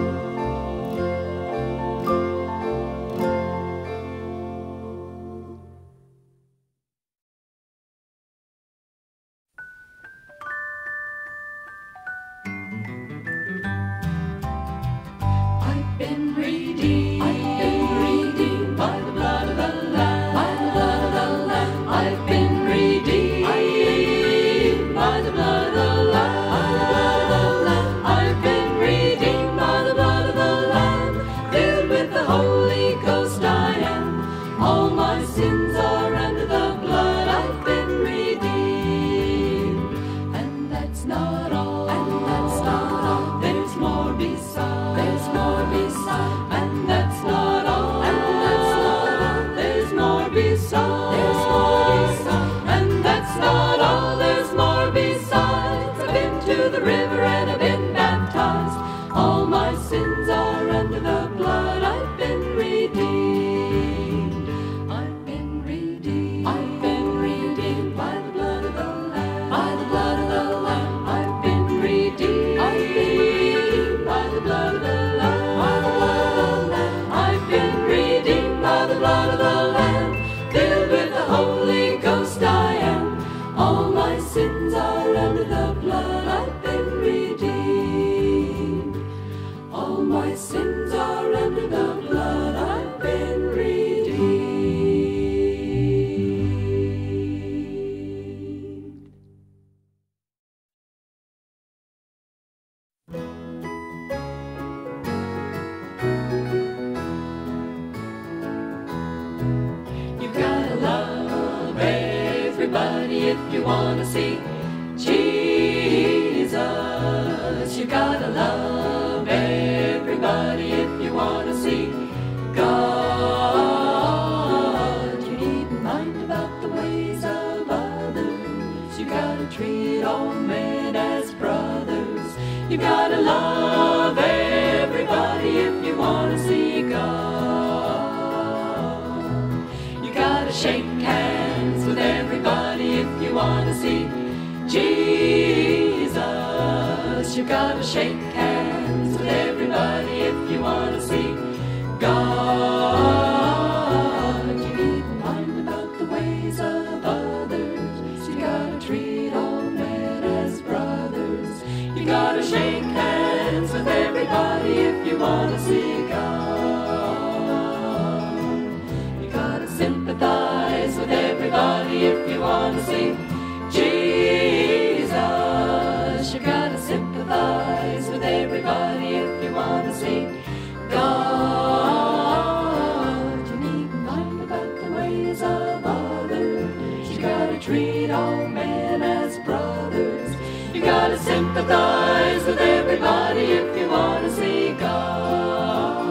if you want to see Jesus. You gotta love everybody if you want to see God. You needn't mind about the ways of others. You gotta treat all men as brothers. You gotta love everybody if you want to see God. You gotta shake hands with everybody if you want to see Jesus. You gotta shake hands with everybody if you want to see God. You needn't mind about the ways of others. You gotta treat all men as brothers. You gotta shake hands with everybody if you want to see God. You gotta sympathize with everybody if you want to see Jesus. You gotta sympathize with everybody if you want to see God. You needn't mind about the ways of others. You gotta treat all men as brothers. You gotta sympathize with everybody if you want to see God.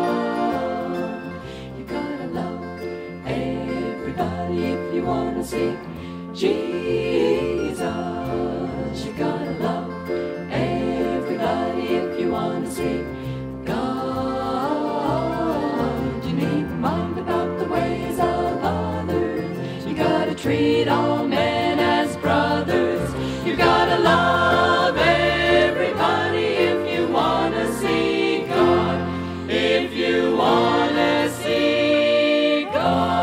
You gotta love everybody if you want to see Jesus. You gotta love everybody if you want to see God. You needn't mind about the ways of others. You gotta treat all men as brothers. You gotta love everybody if you want to see God. If you want to see God.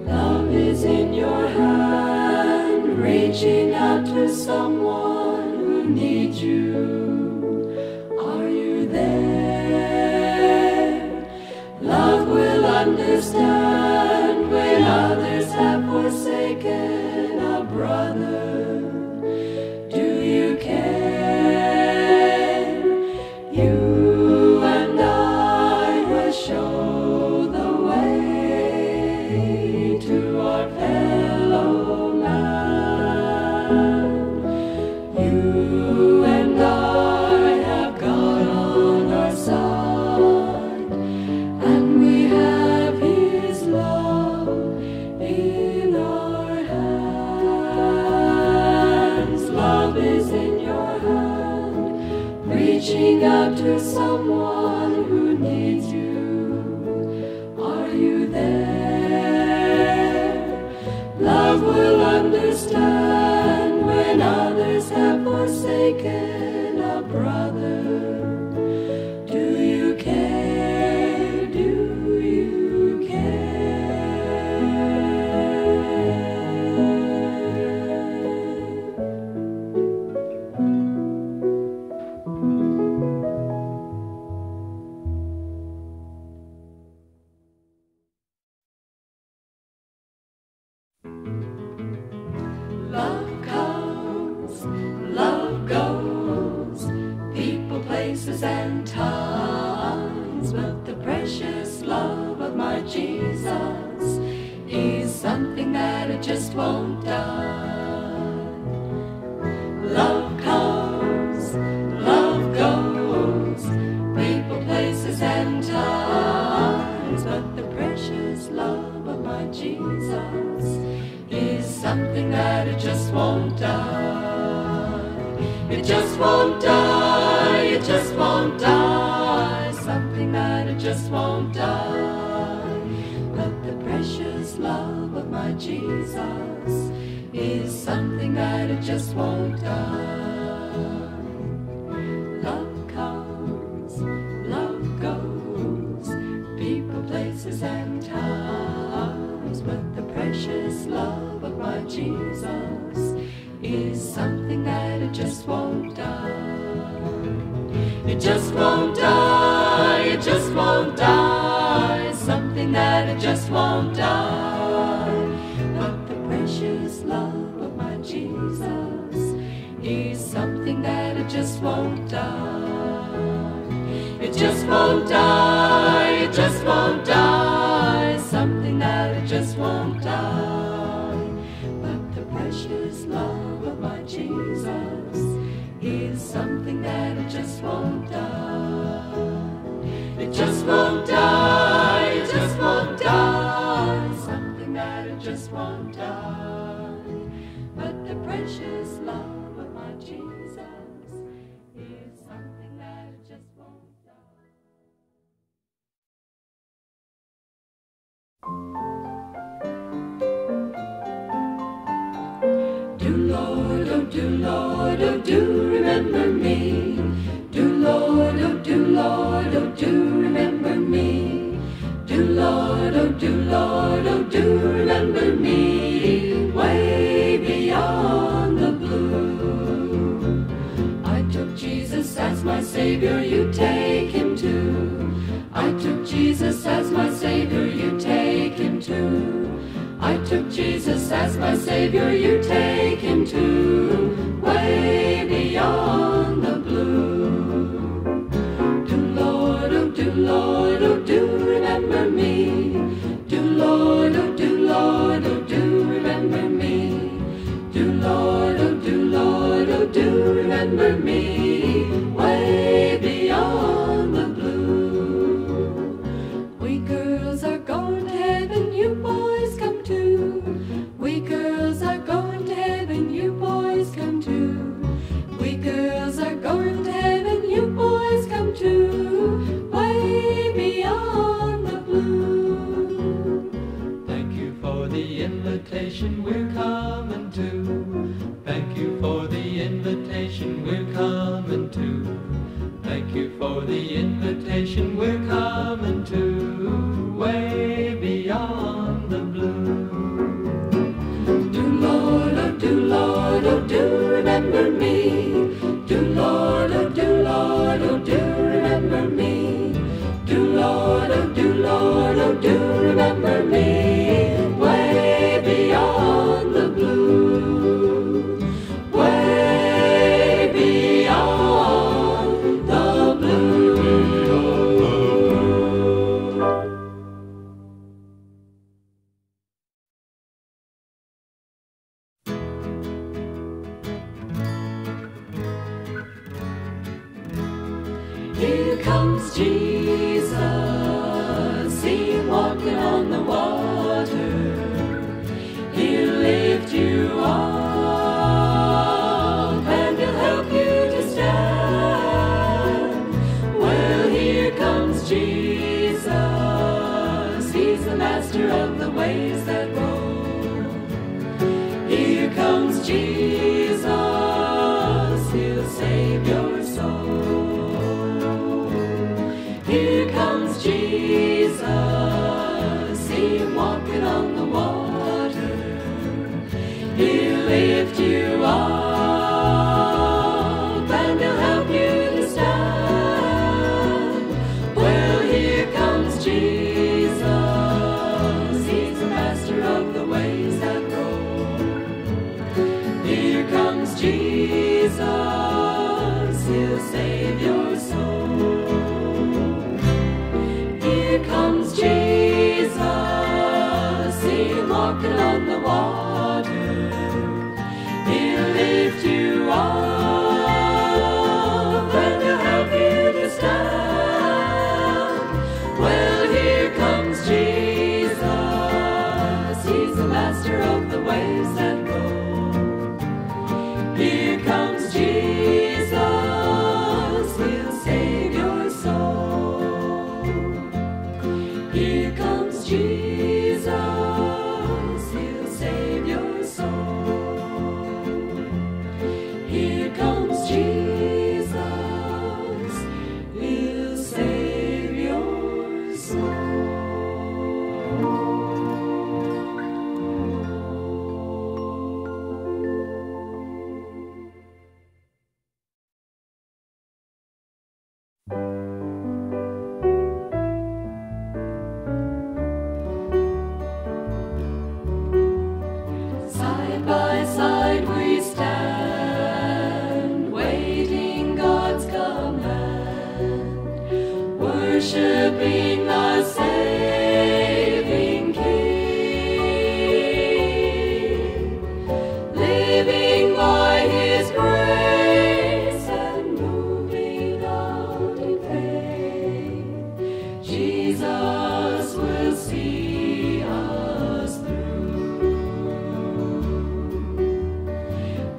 Love is in your hand, reaching out to someone who needs you. Are you there? Love will understand when others have forsaken a brother. Do you care? You and I will show the way to our fellow man. You and I have God on our side, and we have His love in our hands. Love is in your hand, reaching out to someone who needs you. Are you there? Love will understand when others have forsaken a brother. Do you care? Do you Love comes, love goes, people, places, and times, but the precious love of my Jesus is something that it just won't die. Love comes, love goes, people, places, and times, but the precious love of my Jesus is something that it just won't die. It just won't die, it just won't die. Something that it just won't die. But the precious love of my Jesus is something that it just won't die. Love comes, love goes, people, places, and times, but the precious love of my Jesus is something that it just won't die. It just won't die, it just won't die. Something that it just won't die. But the precious love of my Jesus is something that it just won't die. It just won't die, it just won't die, something that it just won't die. But the precious love of my Jesus is something that it just won't die. It just won't die, it just won't die, something that it just won't die. But the precious love of my Jesus is something that it just won't die. Do Lord, oh do Lord, oh do remember me. Do Lord, oh do Lord, oh do remember me. Do Lord, oh do Lord, oh do remember me. Way beyond the blue. I took Jesus as my Savior, you take him too. I took Jesus as my Savior, you take him too. I took Jesus as my Savior, you take him too. Way beyond the blue. Do Lord, oh do Lord, oh do remember me. Do Lord, oh do Lord, oh do remember me. Do Lord, oh do Lord, oh do remember me. Way beyond the blue. We girls are going to heaven, you boys come too. We girls are going to heaven, you boys come too. We girls are going to heaven, you boys come too. Way beyond the blue.
Thank you for the invitation, we're coming to. Thank you for the invitation, we're coming to. Thank you for the invitation, we're coming to. Way beyond the blue.
Do Lord, oh do Lord, oh do remember me. Do Lord, oh do Lord, oh do remember me. Do Lord, oh do Lord, oh do remember me. Way beyond the blue. Way beyond the blue. Here comes Jesus, see him walking on the water. He'll lift you up and he'll help you to stand. Well, here comes Jesus, he's the master of the ways that roll. Here comes Jesus, he'll save your soul. Here comes Jesus, see him walking on the water. He'll lift you up and he'll help you to stand. Well, here comes Jesus, he's the master of the ways that roll. Here comes Jesus, he'll save your soul. Here comes Jesus, see him walking on the water. He'll lift you up and he'll help you to stand. Well, here comes Jesus, he's the master of the ways that roll. Here comes Jesus, he'll save your soul. Here comes Jesus, he'll save your soul. Here comes Jesus, he'll save your soul. worshiping the saving King, living by His grace and moving out in faith. Jesus will see us through.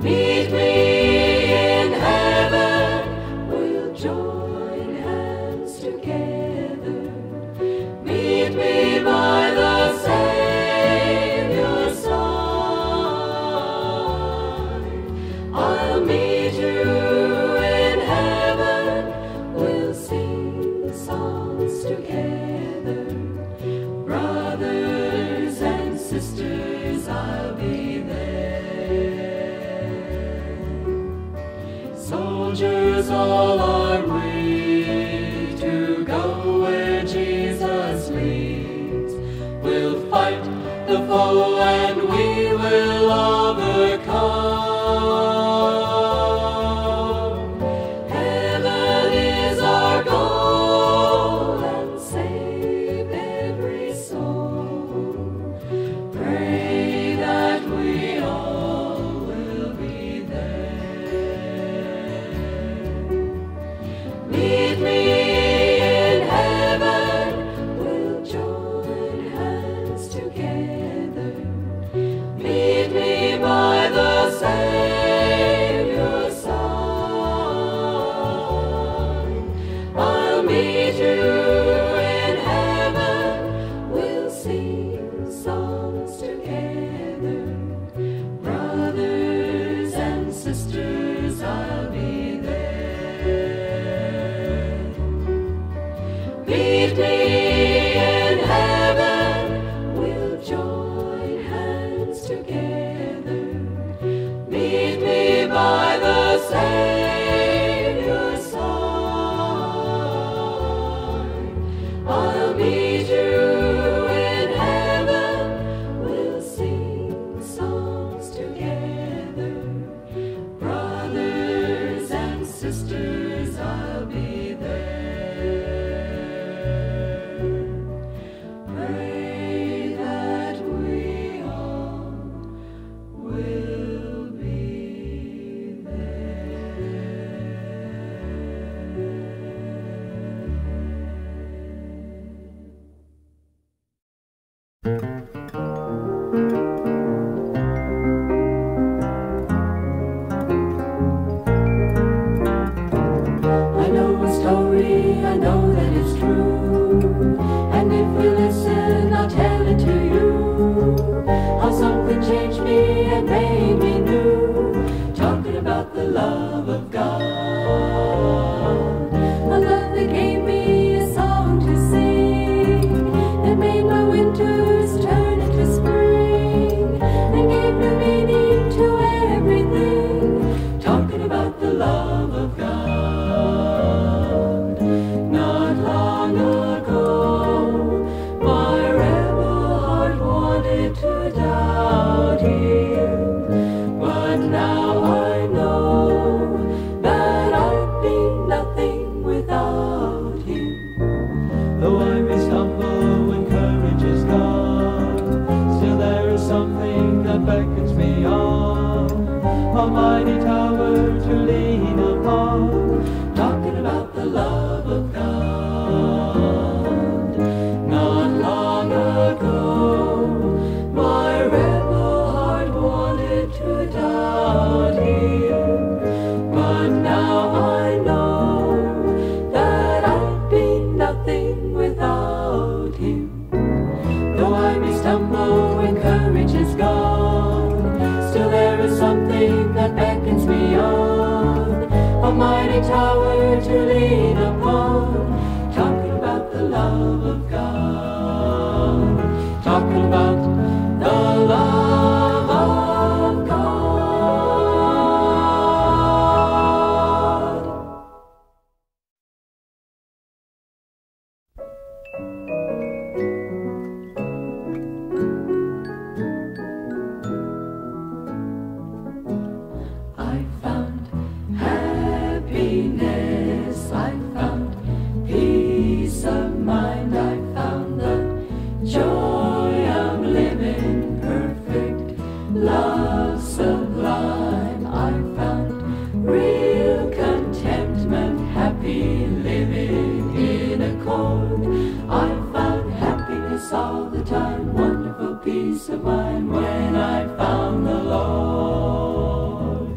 Meet me in heaven, we'll join hands together. Meet me by the Savior's side. I'll meet you in heaven, we'll sing songs together. Brothers and sisters, I'll be there. Soldiers all armed to go where Jesus leads. We'll fight the foe and we will overcome. Heaven is our goal and save every soul. Pray that we all will be there. Meet me in heaven, we'll join hands together. Meet me by the Savior's side. I'll meet you in heaven, we'll sing songs together. Brothers and sisters, I'll be there. Meet me in heaven, we'll join hands together. Meet me by the Savior's side. I'll meet you in heaven, we'll sing songs together. Brothers and sisters, I'll be there. Pray that we all will be I know a story, I know that it's true. And if you listen, I'll tell it to you. How something changed me and made me new. Talking about the love of God. A love that gave me a song to sing. That made my winters turn into spring. And gave new meaning to everything. Talking about the love of God. Not
peace of mind when I found the Lord.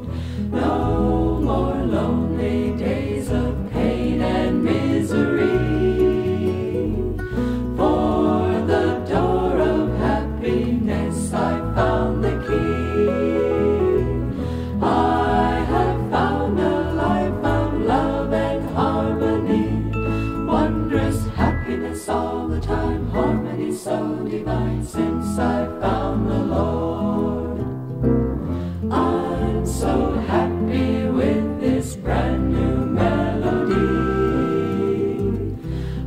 No more lonely days of pain and misery. For the door of happiness I found the key. I have found a life of love and harmony. Wondrous happiness all the time, harmony so divine since I found the Lord. I'm so happy with this brand new melody.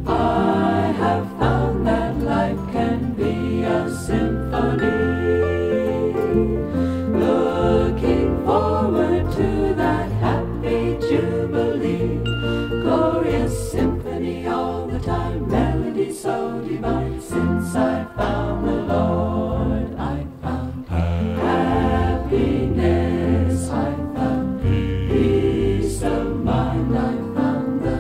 I have found that life can be a symphony. Looking forward to that happy jubilee. Glorious symphony all the time, melody so divine since I found the Lord. I found happiness, I found peace of mind, I found the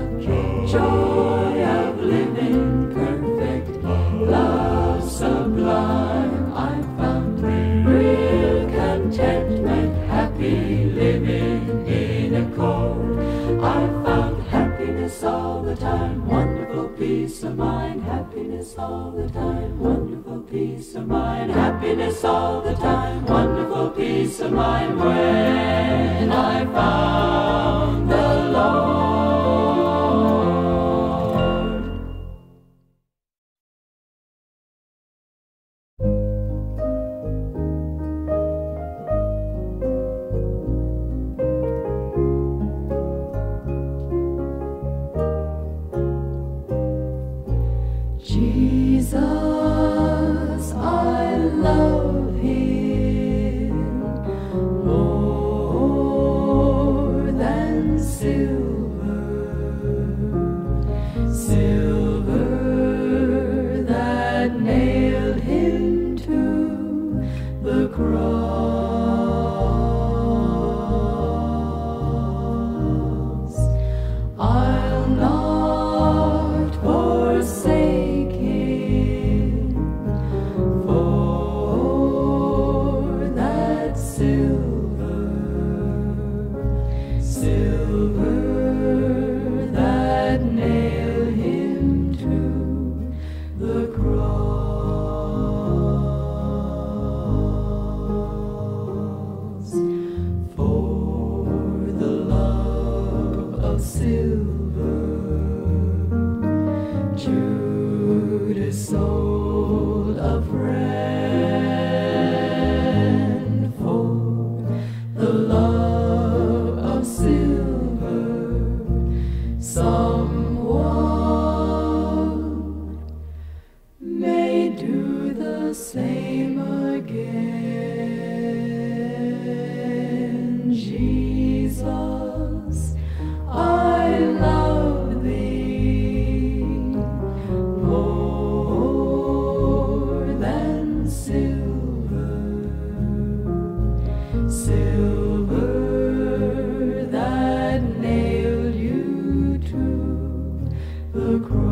joy of living perfect, love sublime. I found real contentment, happy living in accord. I found happiness all the time, wonderful peace of mind, happiness all the time, wonderful peace of mind, happiness all the time, wonderful peace of mind when I found the Lord. Jesus, I love Him more than silver, silver that nailed Him to the cross. I'll not forsake Him for that silver, silver that nailed Him to the cross. For the love of silver, Judas sold a friend. For the love of silver, someone may do the same again. Jesus, I love Thee more than silver, silver that nailed You to the cross.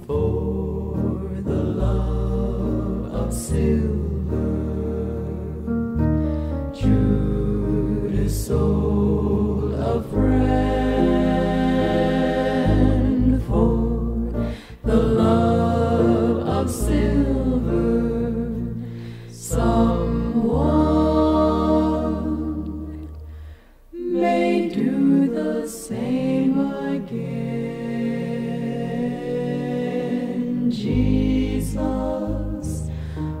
For the love of silver, Judas sold a friend. For the love of silver, someone may do the same again. Jesus,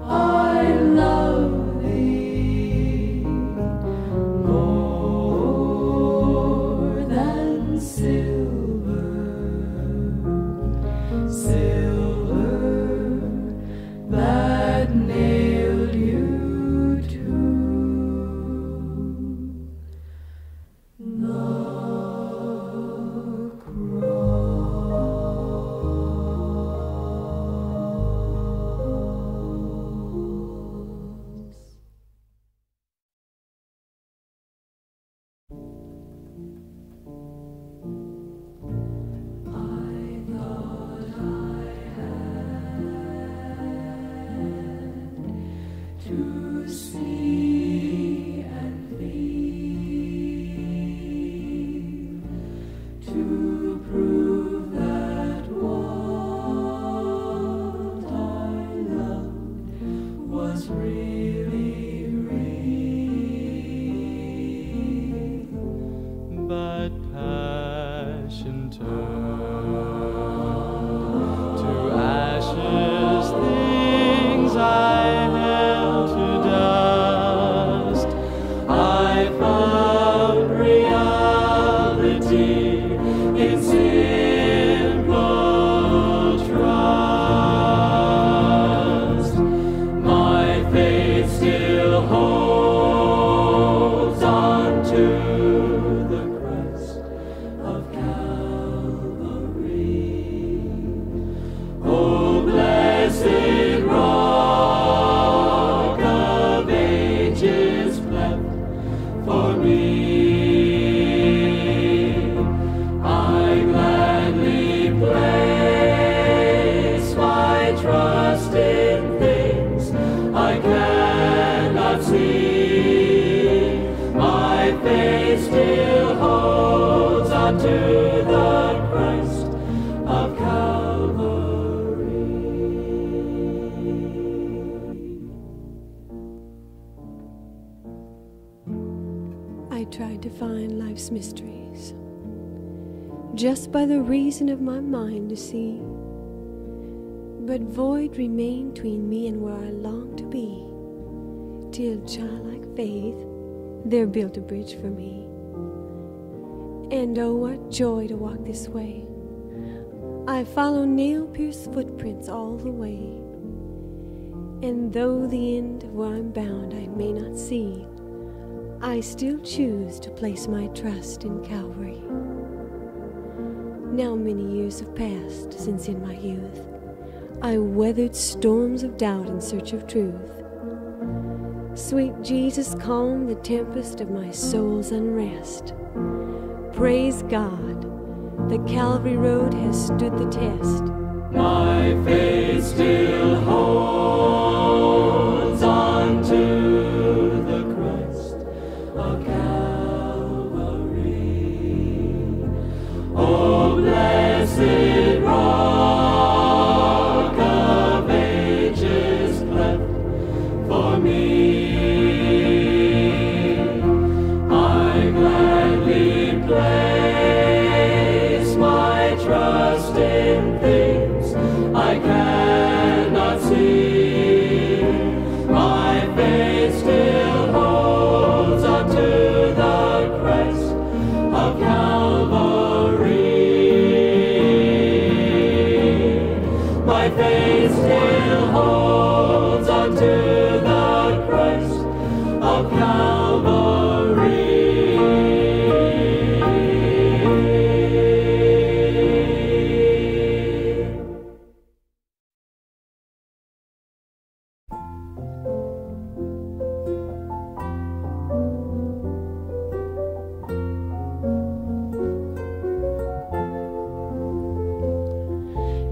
I love Thee more me. I gladly place my trust in things I cannot see. My faith still holds on to the Christ of Calvary.
I tried to find life's mysteries just by the reason of my mind to see, but void remained between me and where I longed to be, till childlike faith there built a bridge for me. And oh, what joy to walk this way. I follow nail-pierced footprints all the way, and though the end of where I'm bound I may not see, I still choose to place my trust in Calvary. Now many years have passed since in my youth I weathered storms of doubt in search of truth. Sweet Jesus calmed the tempest of my soul's unrest. Praise God, the Calvary Road has stood the test.
My faith still holds on to the Christ of Calvary. Oh, blessed rock of ages cleft for me. I gladly place my trust in things I cannot see. My faith still holds on to the Christ of Calvary. My faith still holds on to the Christ of Calvary.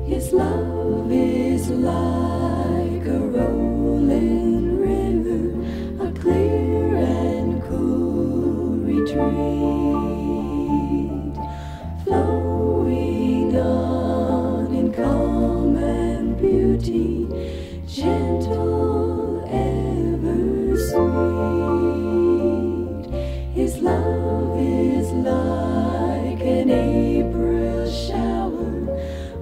His love is like a rolling river, a clear and cool retreat, flowing on in calm and beauty, gentle, ever sweet. His love is like an April shower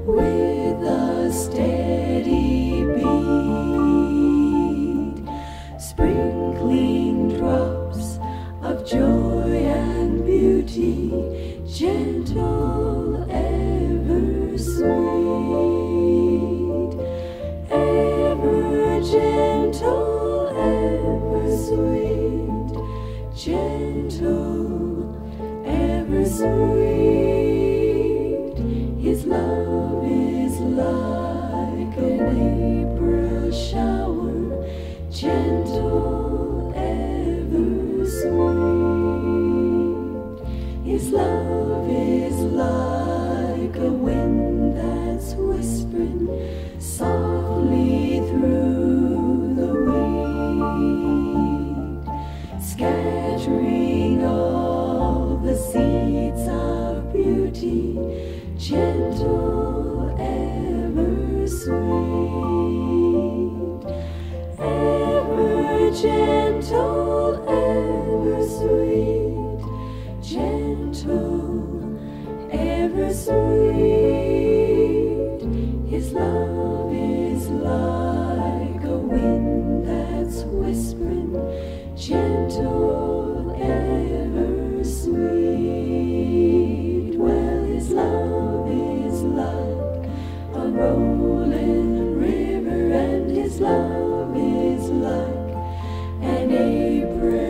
with a steady beat, sprinkling drops of joy and beauty, gentle, ever sweet, ever gentle, ever sweet, gentle, ever sweet. His love is like an April shower, gentle, ever sweet. His love is like a wind that's whispering softly through the wind, scattering all the seeds of beauty, gentle, ever sweet, ever gentle, ever sweet, gentle, ever sweet. His love is like a wind that's whispering, gentle, ever sweet. Well, his love is like a rolling river, and his love is like an April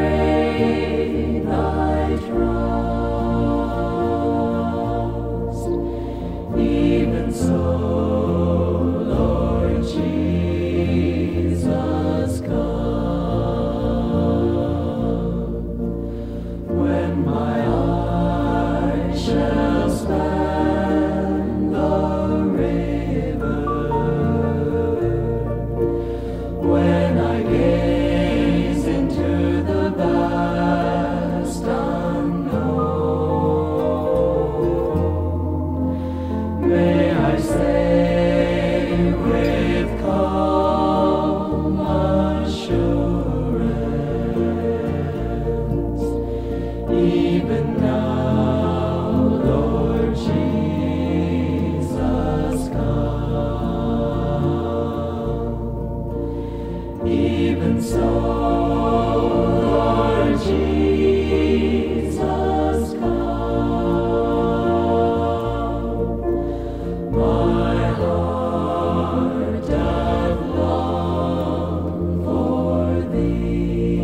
betray thy trust. Even so, Lord Jesus, come. When my eyes shall span the river, when I gaze into the vast unknown, may I say with calm assurance, even now, Lord Jesus, come. Even so, Lord Jesus, come. My heart doth long for thee.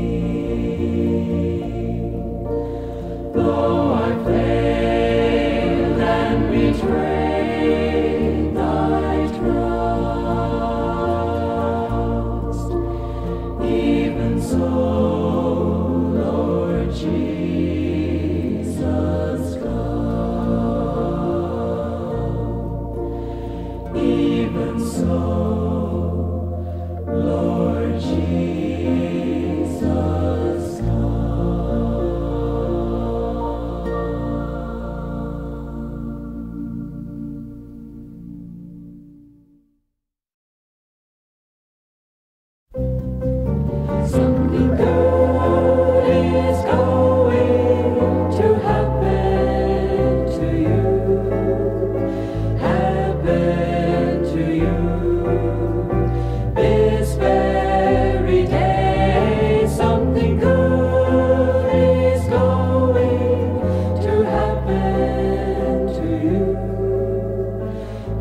Though I failed and betrayed thy trust, even so, Lord Jesus, come. Even so, Lord Jesus, something good is going to happen to you, happen to you. This very day, something good is going to happen to you.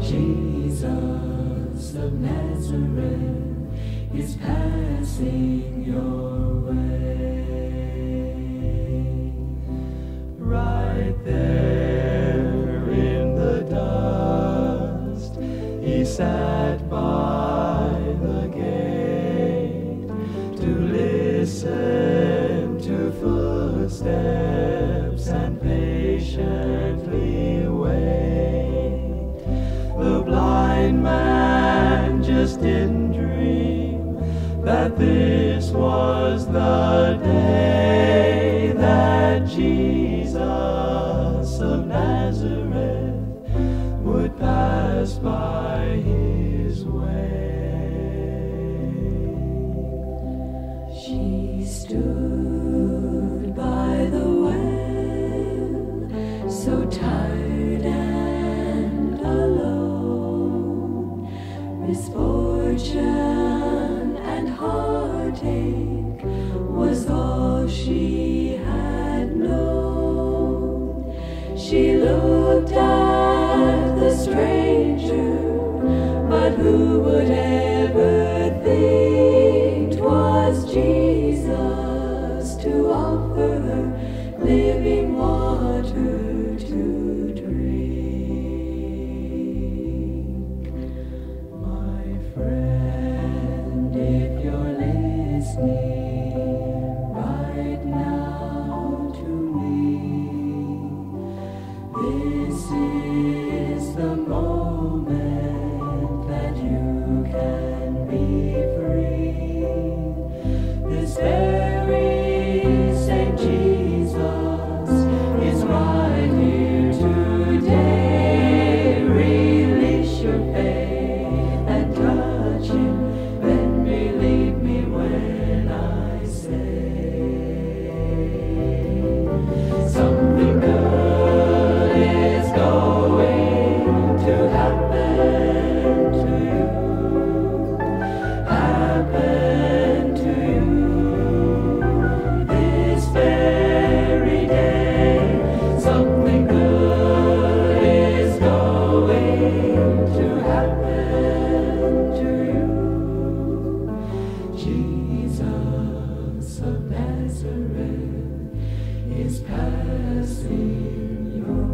Jesus of Nazareth is passing your way. Right there in the dust, he sat by the gate to listen to footsteps and patiently wait. The blind man just didn't dream that this was the day that Jesus of Nazareth would pass by his way. She stood by the well, so tired and alone. Misfortune and heartache was all she had known. She looked at the stranger, but who would ever think 'twas Jesus to offer her living water to drink? My friend, if you're listening right now to me, this is the moment that you can be free. This very same Jesus is right here today.
is passing your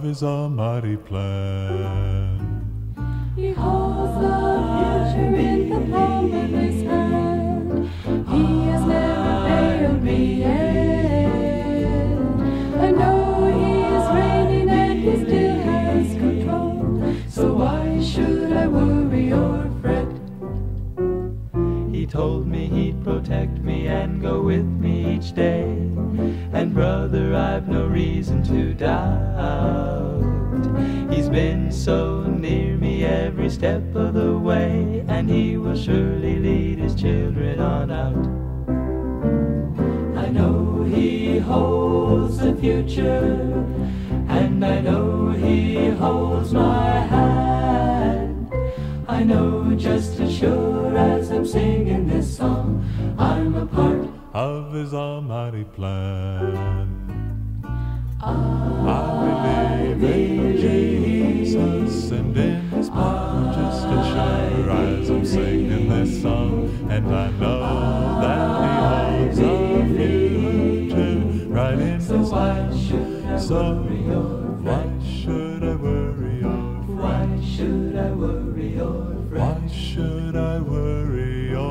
His almighty plan.
He holds the future in the palm of his hand. He has never failed me yet. I know he is reigning and he still has control. So why should I worry or fret?
He told me he'd protect me and go with me each day. And brother, I've no reason to doubt. He's been so near me every step of the way, and he will surely lead his children on out. I know he holds the future, and I know he holds my hand. I know just as sure as I'm singing this song, I'm a part
of his almighty plan.
I
believe in Jesus and in his power just as sure as I'm singing this song. And I know that he holds a future right in his hand. So why should I worry or fret?
Why should I worry or fret?
Why should I worry or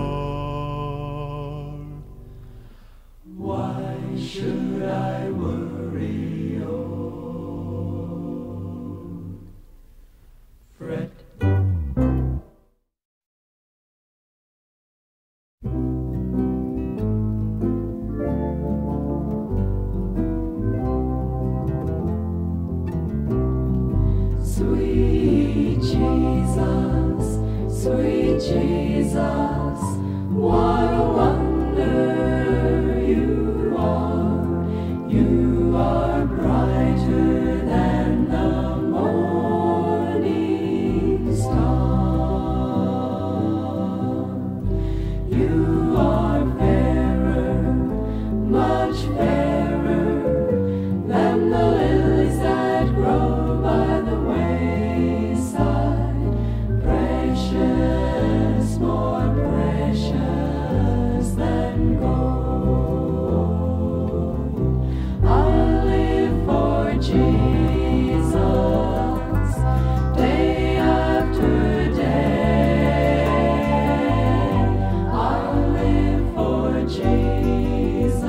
why should I worry? Fret.
Sweet Jesus, what a wonder you are. You are brighter than the morning star. You are fairer, much fairer than the lilies that grow by the wayside. Precious, more precious than gold. I live for Jesus day after day. I live for Jesus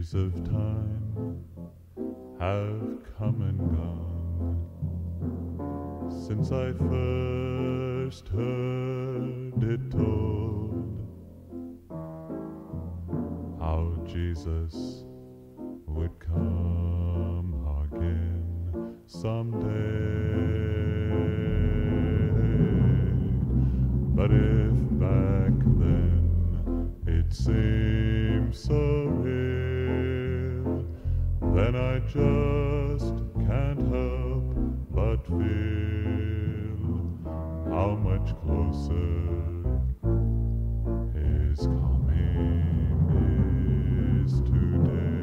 Years of time have come and gone since I first heard it told how Jesus would come again someday. But if back then it seems so real, then I just can't help but feel how much closer his coming is today.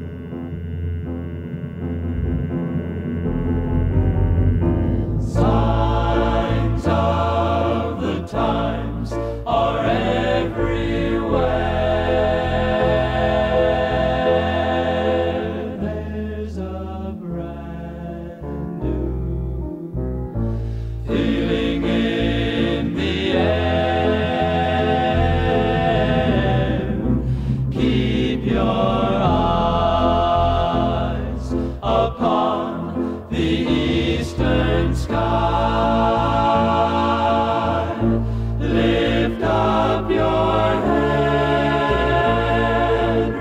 Signs of the times are everywhere. There's a brand new feeling in the air. Keep your eyes upon the eastern sky. Lift up your head,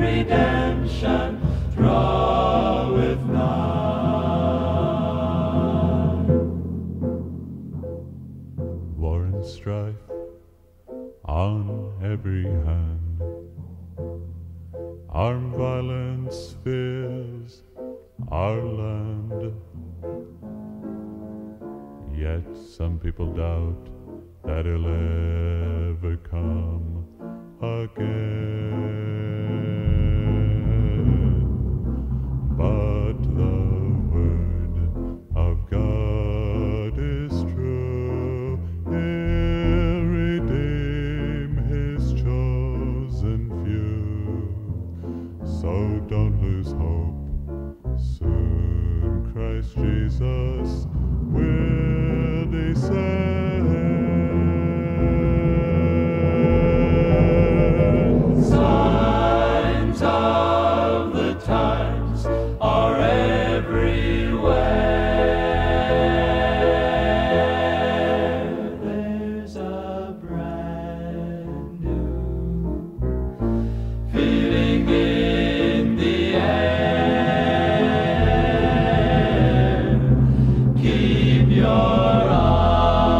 redemption draweth nigh.
War and strife on every hand, armed violence fills our land. Yet some people doubt that it'll ever come again. But the word of God is true. He'll redeem his chosen few. So don't lose hope. Soon Christ Jesus will descend.
Signs of the times are everywhere. There's a brand new feeling in the air. Keep your eyes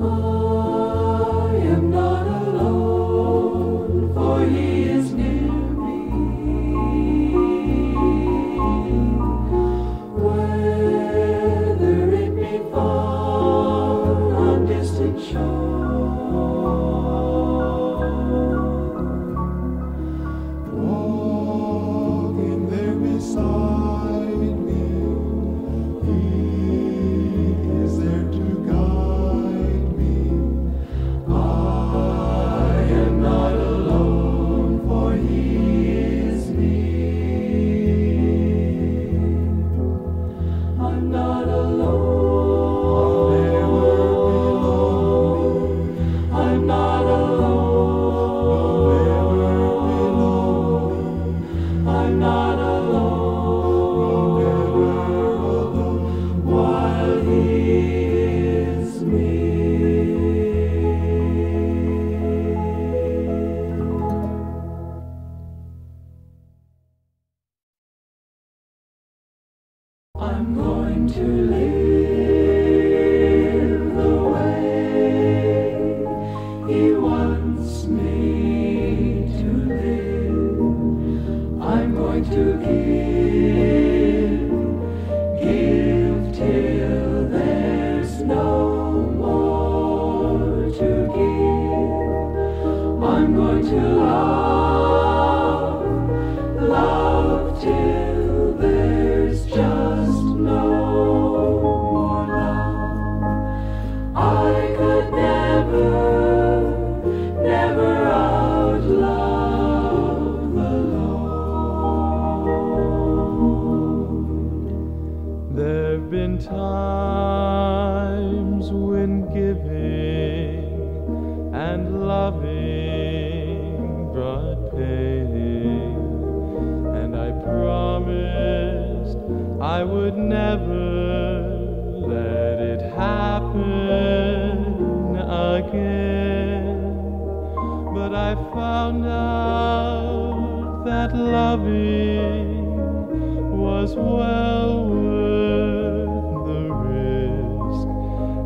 am not alone, for He is near me. Whether it be far on distant shore,
walking there beside me, He is there to guide me.
I am not alone, for He is near. I'm not alone. I'm not alone. I'm not alone. While He is I'm going to live the way He wants me to live. I'm going to give till there's no more to give. I'm going to love till there's just no more love. I could never outlove the Lord.
There've been times when giving and loving brought pain, and I promised I would never let it happen again. But I found out that loving was well worth the risk,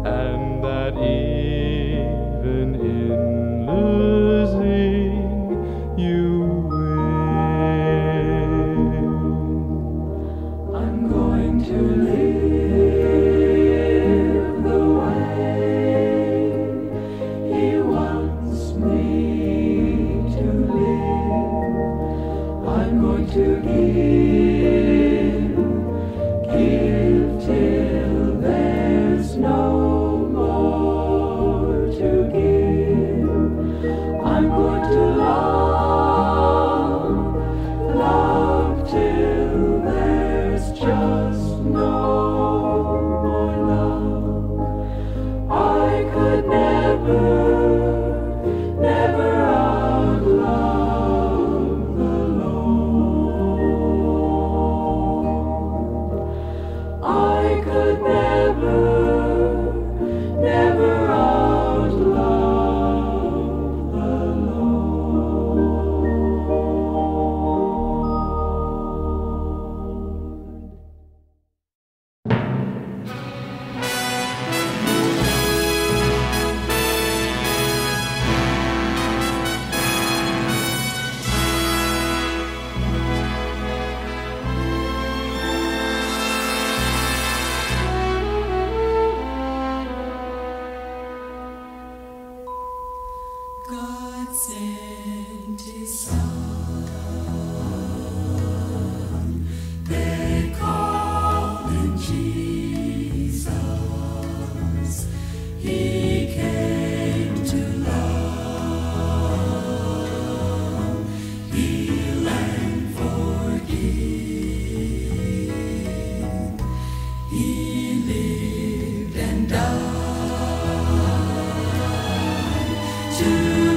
and that even in losing you win.
I'm going to live the way He wants me to live. I'm going to give till there's no more to give. I'm going to love till there's just no more love. I could never outlove the Lord. I could never outlove the God sent His Son, they called Him Jesus. He came to love, heal and forgive. He lived and died to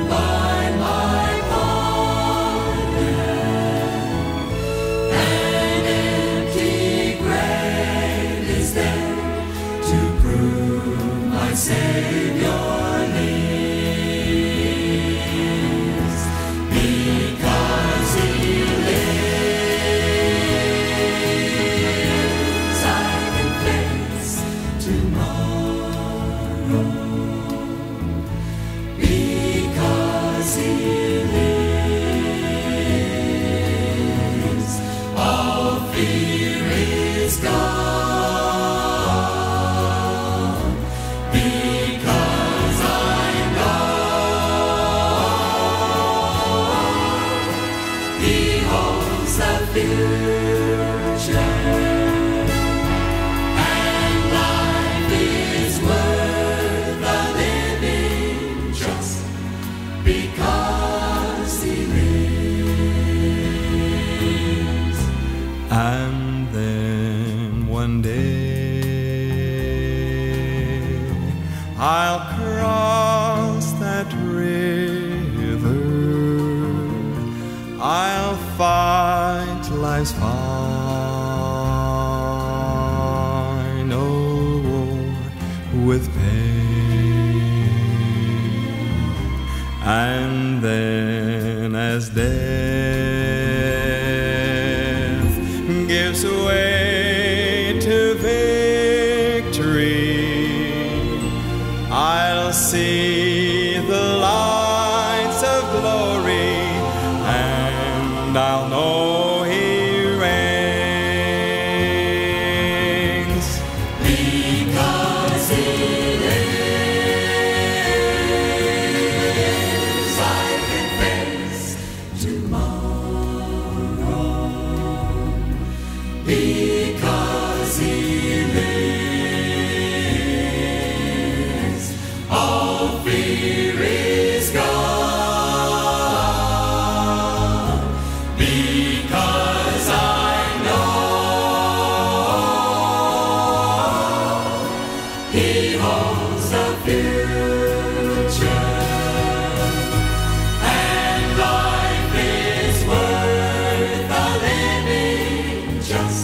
buy my pardon. An empty grave is there to prove my Savior lives. Because He lives, I can face tomorrow.
future. And life is worth a living just because he lives.
And then one day I'll cross that river, I'll fight life's final war with pain. And then as death gives way to victory, I'll see the lights of glory, and I'll know he reigns.
Because he lives, I can face tomorrow. Because he lives, all fear is gone. Because I know he holds the future. And life is worth a living just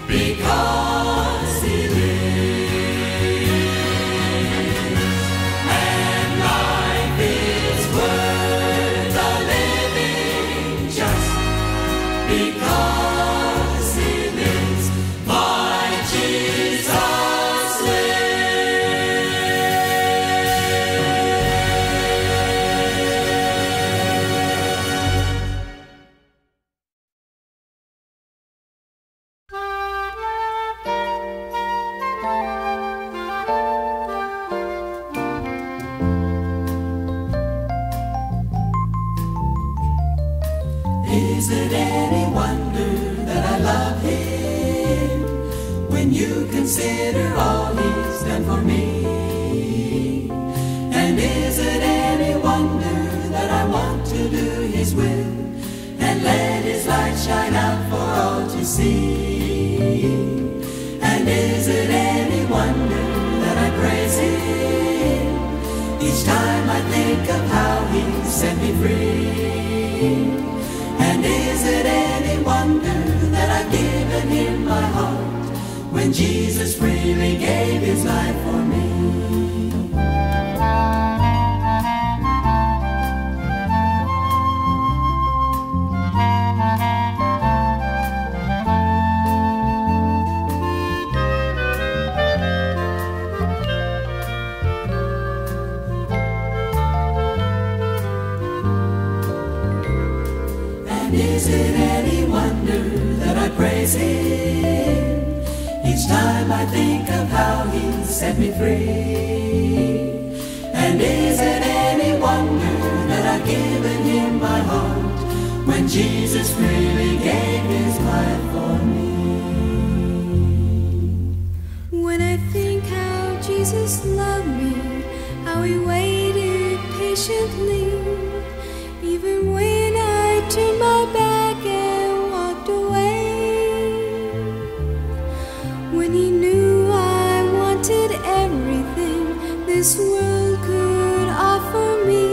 because he lives. And life is worth a living just because he lives. My Jesus Is it any wonder that I love him when you consider all he's done for me? And is it any wonder that I want to do his will and let his light shine out for all to see? And is it any wonder that I praise him each time I think of how he set me free? And is it any wonder that I've given him my heart when Jesus freely gave his life for me? Is it any wonder that I praise him each time I think of how he set me free? And is it any wonder that I've given him my heart when Jesus freely gave his life for me?
When I think how Jesus loved me, how he waited patiently, even when I turned my back and walked away, when he knew I wanted everything this world could offer me,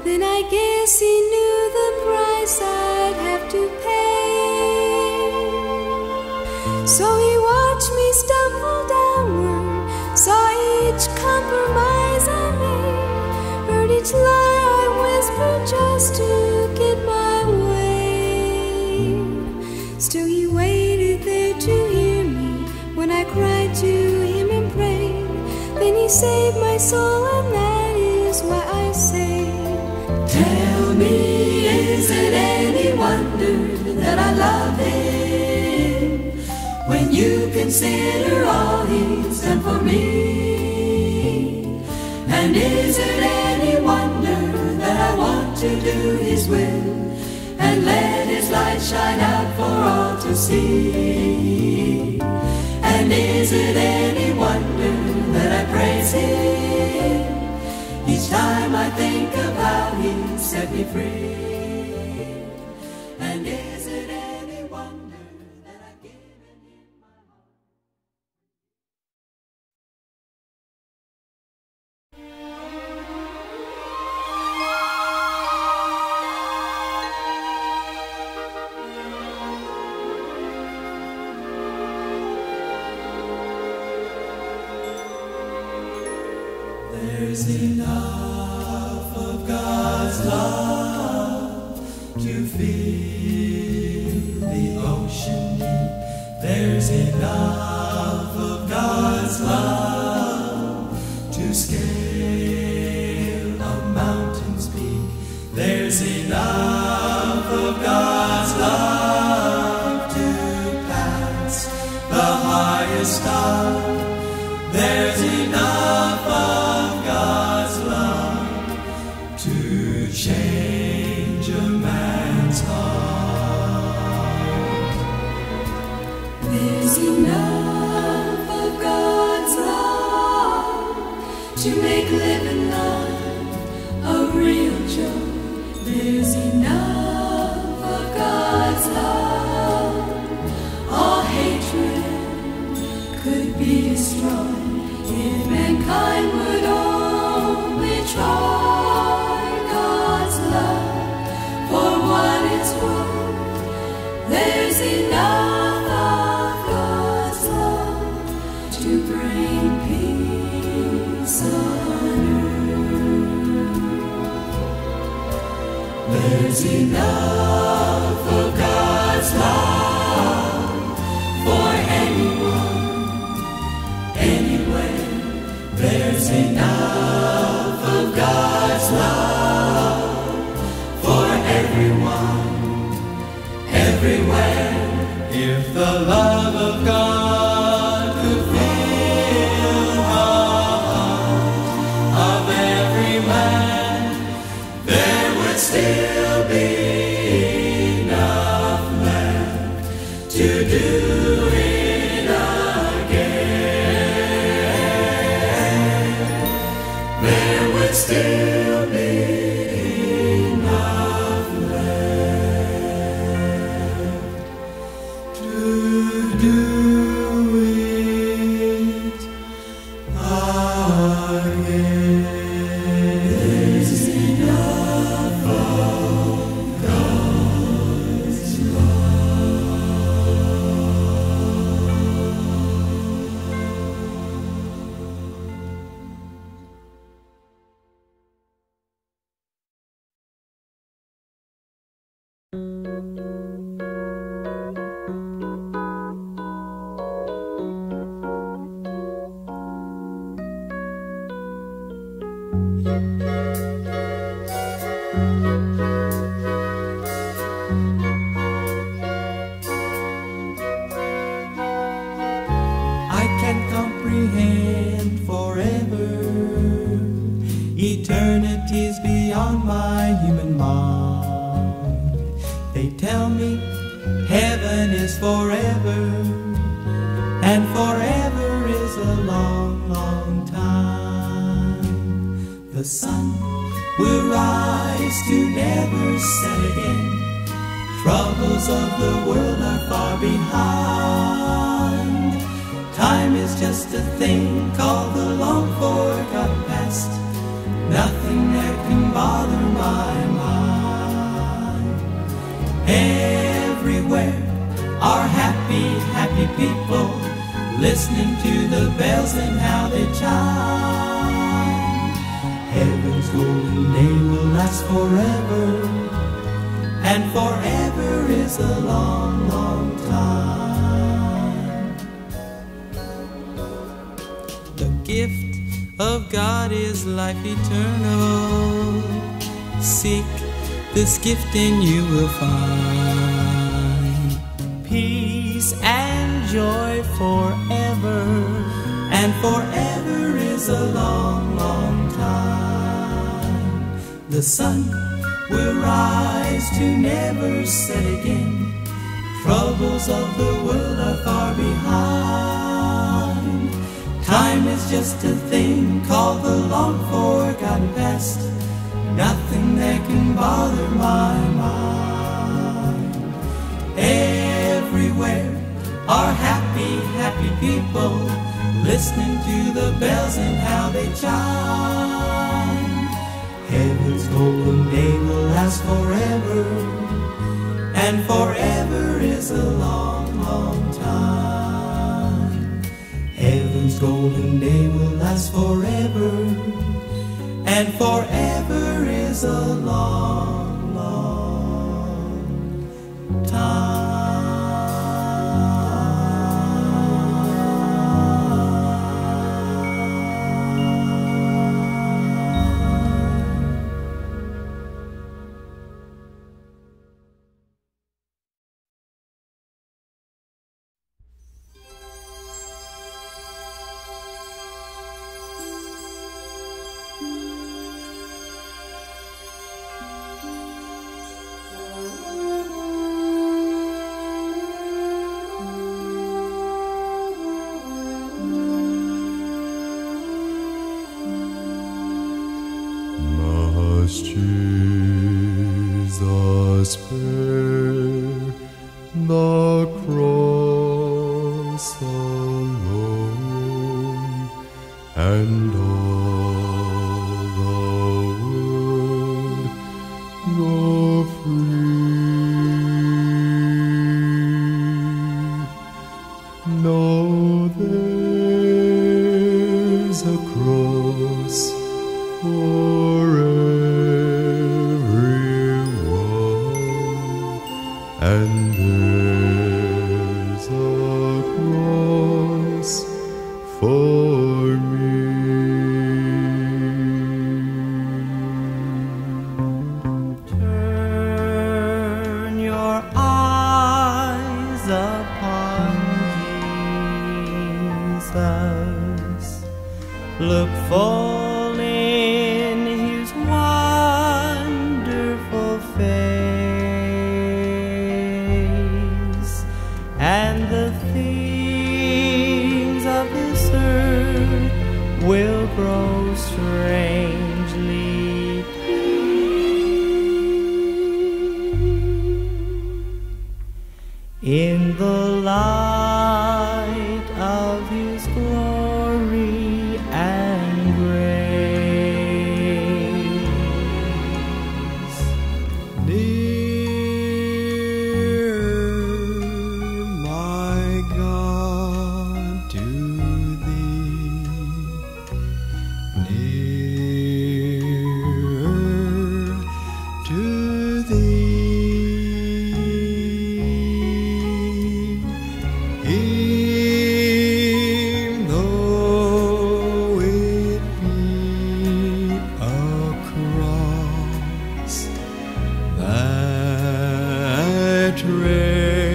then I guess he knew the price I'd have to pay. So he watched me stumble downward, saw each compromise I made, heard each lie I whispered just to get my way. Still he waited there to hear me when I cried to him and prayed. Then he saved my soul, and that is why I say,
tell me, is it any wonder that I love him when you consider all he's done for me? And is it any wonder that I want to do his will
and let his light shine out for all to see. And is it any wonder that I praise him each time I think of how he set me free? And is it any wonder that I've given him my heart?
There's enough of God's love to fill the ocean deep. There's enough of God's love to scale a mountain's peak. There's enough of God's love to pass the highest star. There's enough of God's love to change a man's heart.
There's enough of God's love to make living life a real joy. There's enough of God's love, all hatred could be destroyed if mankind would only try God's love for what it's worth. There's enough of God's love to bring peace on earth. There's enough of God's love for anyone, anywhere. There's enough of God's love for everyone, everywhere.
If the love of God could fill the heart of every man, there would still be enough left to do it again. There would still be enough left to do it again. There's enough of God's I can't comprehend forever. Eternity's beyond my human mind. They tell me heaven is forever, and forever is a long, long time. The sun will rise to never set again. Troubles of the world are far behind. Time is just a thing called the long-forgotten past. Nothing there can bother my mind. Everywhere are happy, happy people, listening to the bells and how they chime. Heaven's golden day will last forever, and forever is a long, long time. The gift of God is life eternal. Seek this gift and you will find peace and joy forever, and forever is a long, long time. The sun will rise to never set again. Troubles of the world are far behind. Time is just a thing called the long-forgotten past. Nothing that can bother my mind. Everywhere are happy, happy people, listening to the bells and how they chime. Heaven's golden day will last forever, and forever is a long, long time. Heaven's golden day will last forever, and forever is a long, long time.
Jesus bear the cross alone, and all the world go free. No, there's a cross for everyone, and there's a cross for me.
Turn your eyes upon Jesus. Look full in his wonderful face, and the things of this earth will grow strangely dim in the light of his glory and grace.
Near, my God, to thee, nearer to thee. E'en though it be a cross that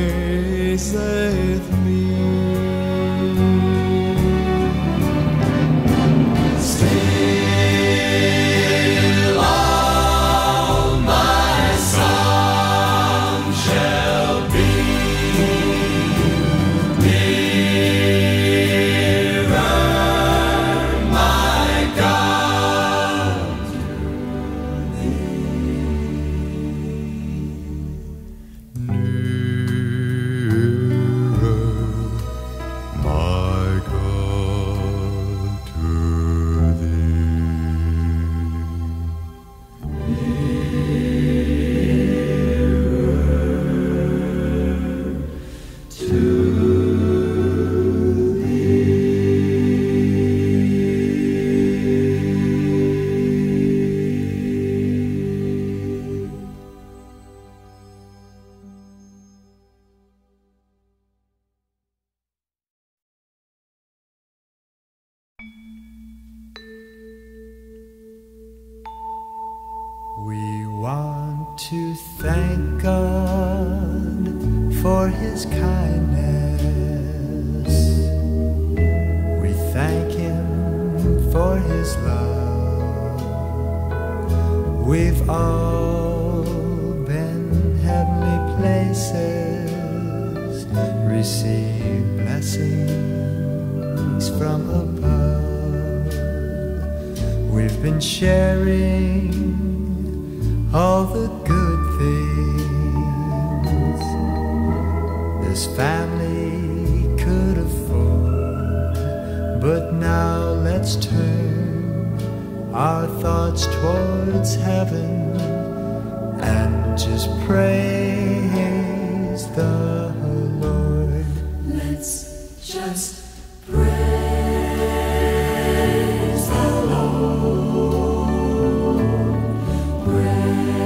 raiseth me, still all my song shall be nearer, my God, to thee. Nearer, my God, to We want to thank God for his kindness. We thank him for his love. We've all princes receive blessings from above. We've been sharing all the good things this family could afford. But now let's turn our thoughts towards heaven and just praise the Lord.
Let's just praise the Lord. Praise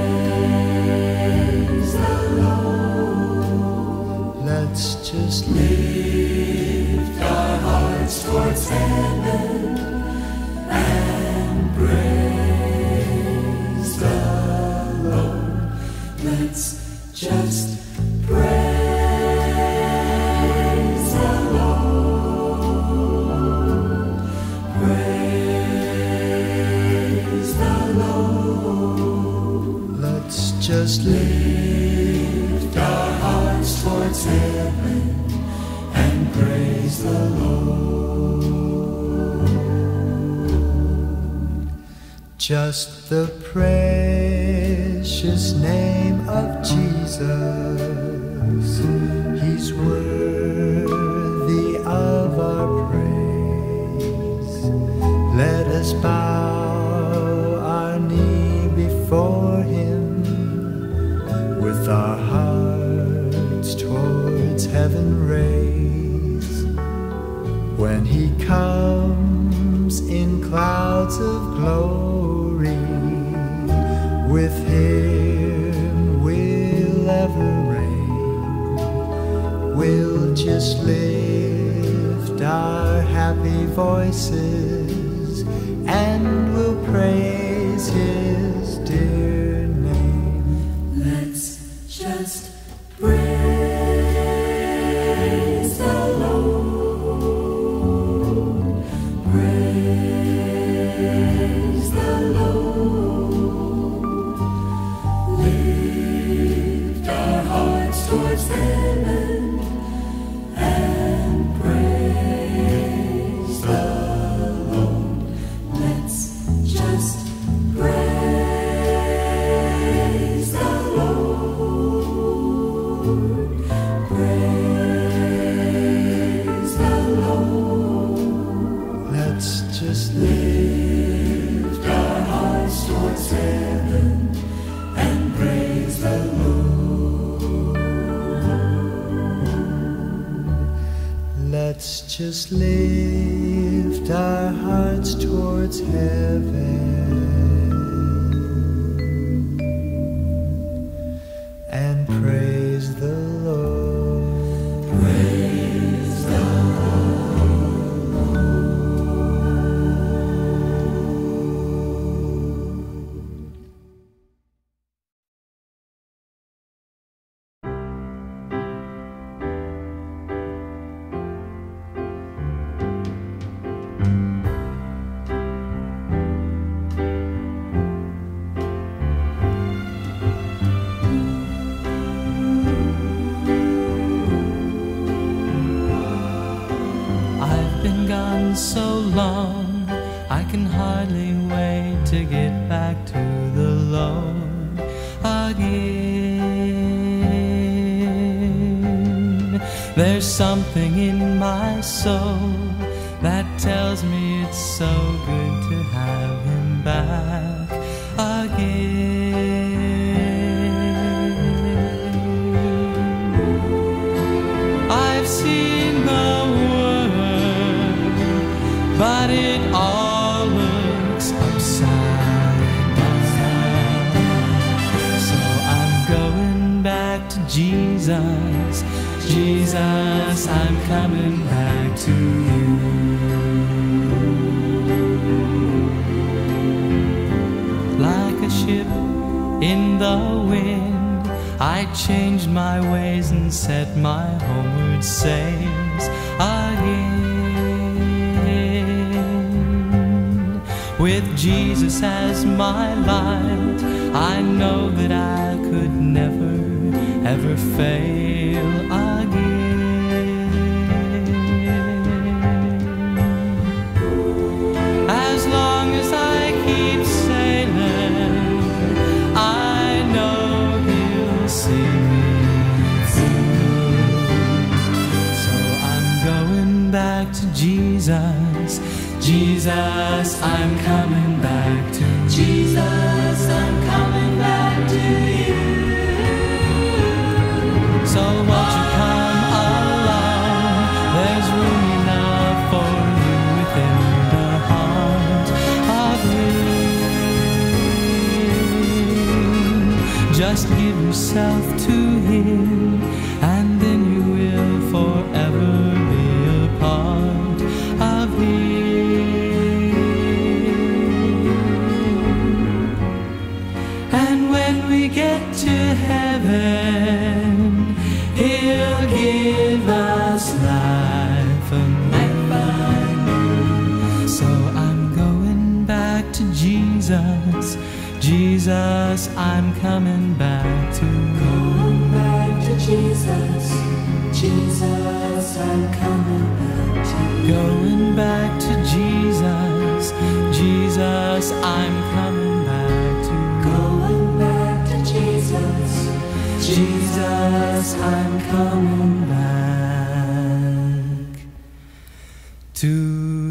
the Lord.
Let's just
lift our hearts towards heaven and praise the Lord. Let's just praise the Lord. Praise the Lord.
Let's just
lift our hearts towards heaven and praise the Lord.
just the precious name of Jesus. He's worthy of our praise. Let us bow our knee before Him with our hearts towards heaven raised. When He comes in clouds of glory, with Him we'll ever reign. We'll just lift our happy voices and we'll praise His dear name.
Let's just praise the Lord. Praise the Lord. Lift our hearts towards heaven and praise the Lord. Let's just praise the Lord. Praise the Lord.
Let's just
Lift our hearts towards heaven and praise the Lord.
Let's just lift our hearts towards heaven and praise the Lord.
Praise the
I've been gone so long, I can hardly wait to get back to the Lord again. There's something in my soul that tells me it's so good to have Him back again. I've seen the world, but it all looks upside down. So I'm going back to Jesus. Jesus, I'm coming back to you. Like a ship in the wind, I changed my ways and set my homeward sails again. With Jesus as my light, I know that I could never ever fail again. As long as I keep sailing, I know he'll see me through. So I'm going back to Jesus. Jesus, I'm coming back to you.
Jesus, I'm coming back to you.
So won't you come along? There's room enough for you within the heart of Him. Just give yourself to Him, and then you will forever be a part of Him. And when we get to heaven, He'll give us life anew. So I'm going back to Jesus. Jesus, I'm coming back to you.
Going back to Jesus. Jesus, I'm coming back to you.
Going back to Jesus. Jesus, I'm coming back to you.
Going back to Jesus. Jesus, I'm coming back
to you.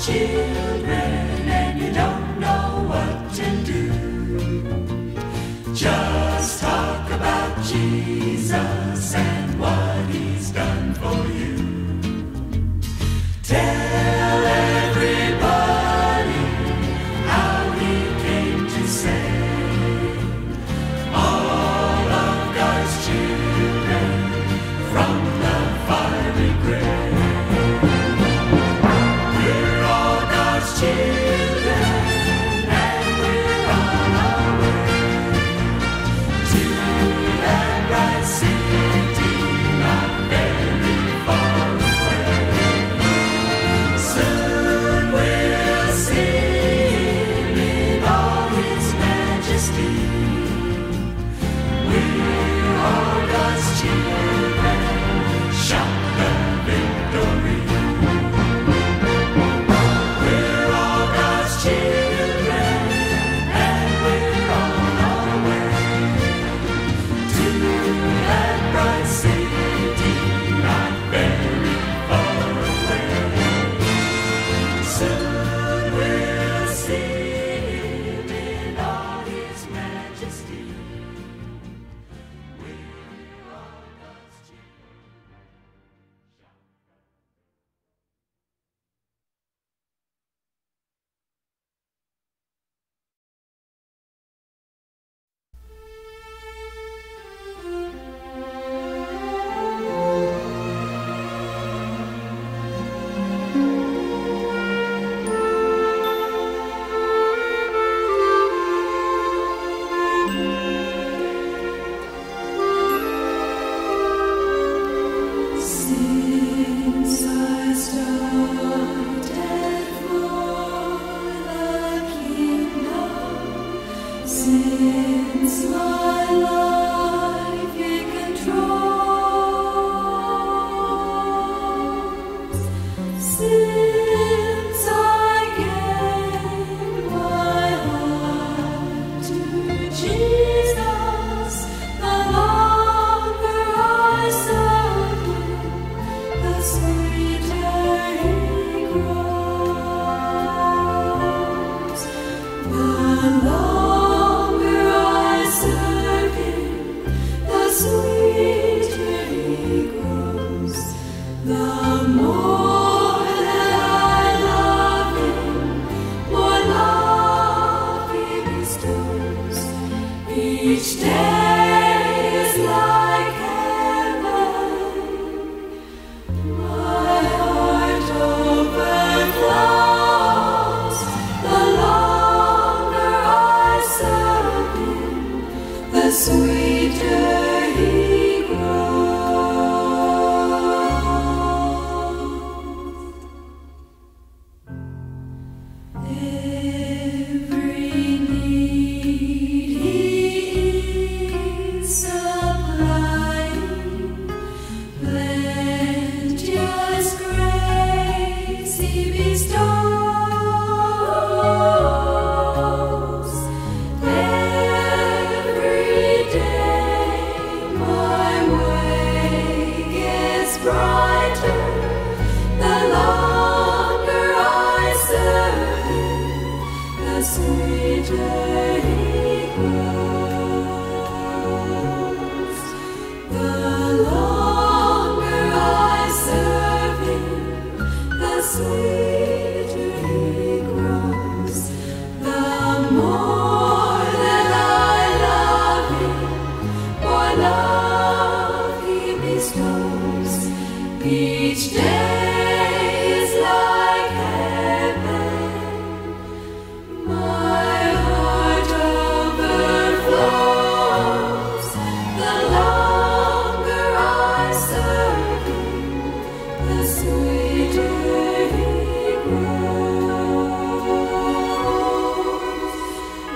children and you don't know what to do.
Since my life it controls, since I gave my heart to Jesus, the longer I serve Him, the sweeter He grows. The longer I serve Him, the sweeter He grows. The more that I love Him, more love He bestows. Each day is like heaven. My heart overflows. The longer I serve Him, the sweeter He grows. Every need He is supplying, plenteous grace He bestows. Every day my way gets brighter. The longer I serve Him, the sweeter He grows. The longer I serve Him, the sweeter He grows. The more that I love Him, more love He bestows. Each day is like heaven. My heart overflows. The longer I serve Him, the sweeter He grows.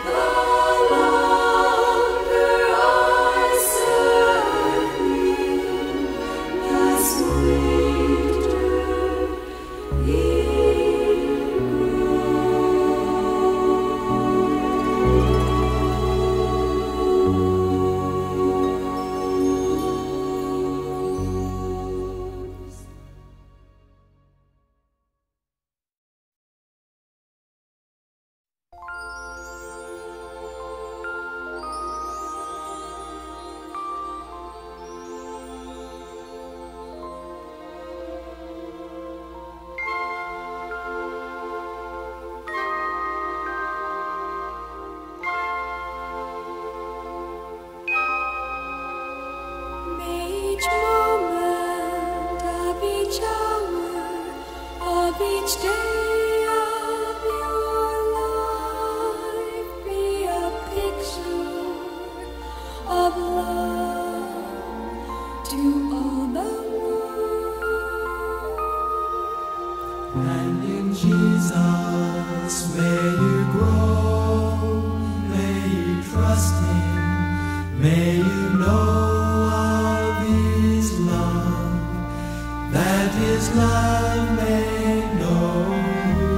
The longer I serve Him, the sweeter He grows. May each moment of each hour of each day of your life be a picture of love to all the world.
And in Jesus may you grow, may you trust Him, may you know of His love, that His love may know you.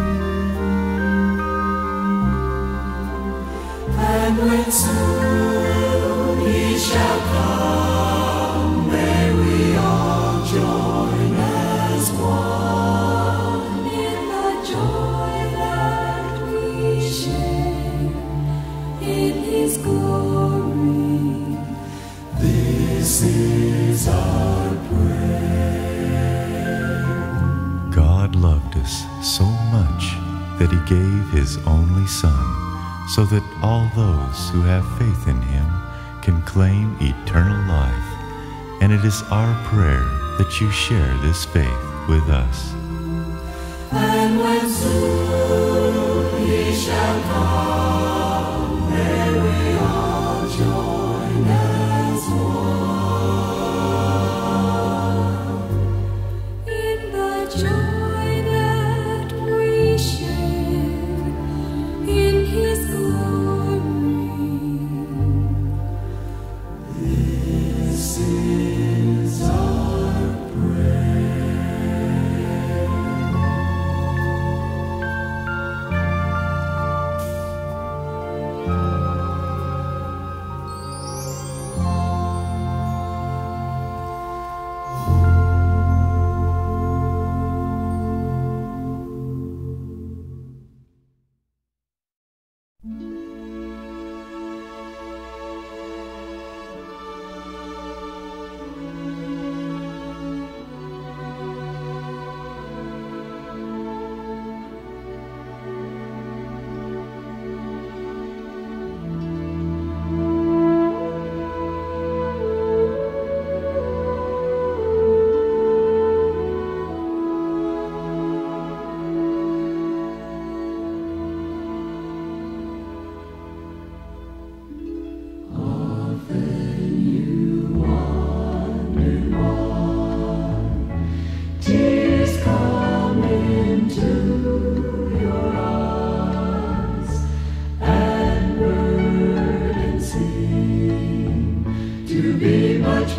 And when soon He shall come, may we all join as one
In the joy that we share in His glory.
This is our prayer.
God loved us so much that He gave His only Son, so that all those who have faith in Him can claim eternal life. And it is our prayer that you share this faith with us.
And when soon He shall come, may we all join as one in the joy that we share in His glory.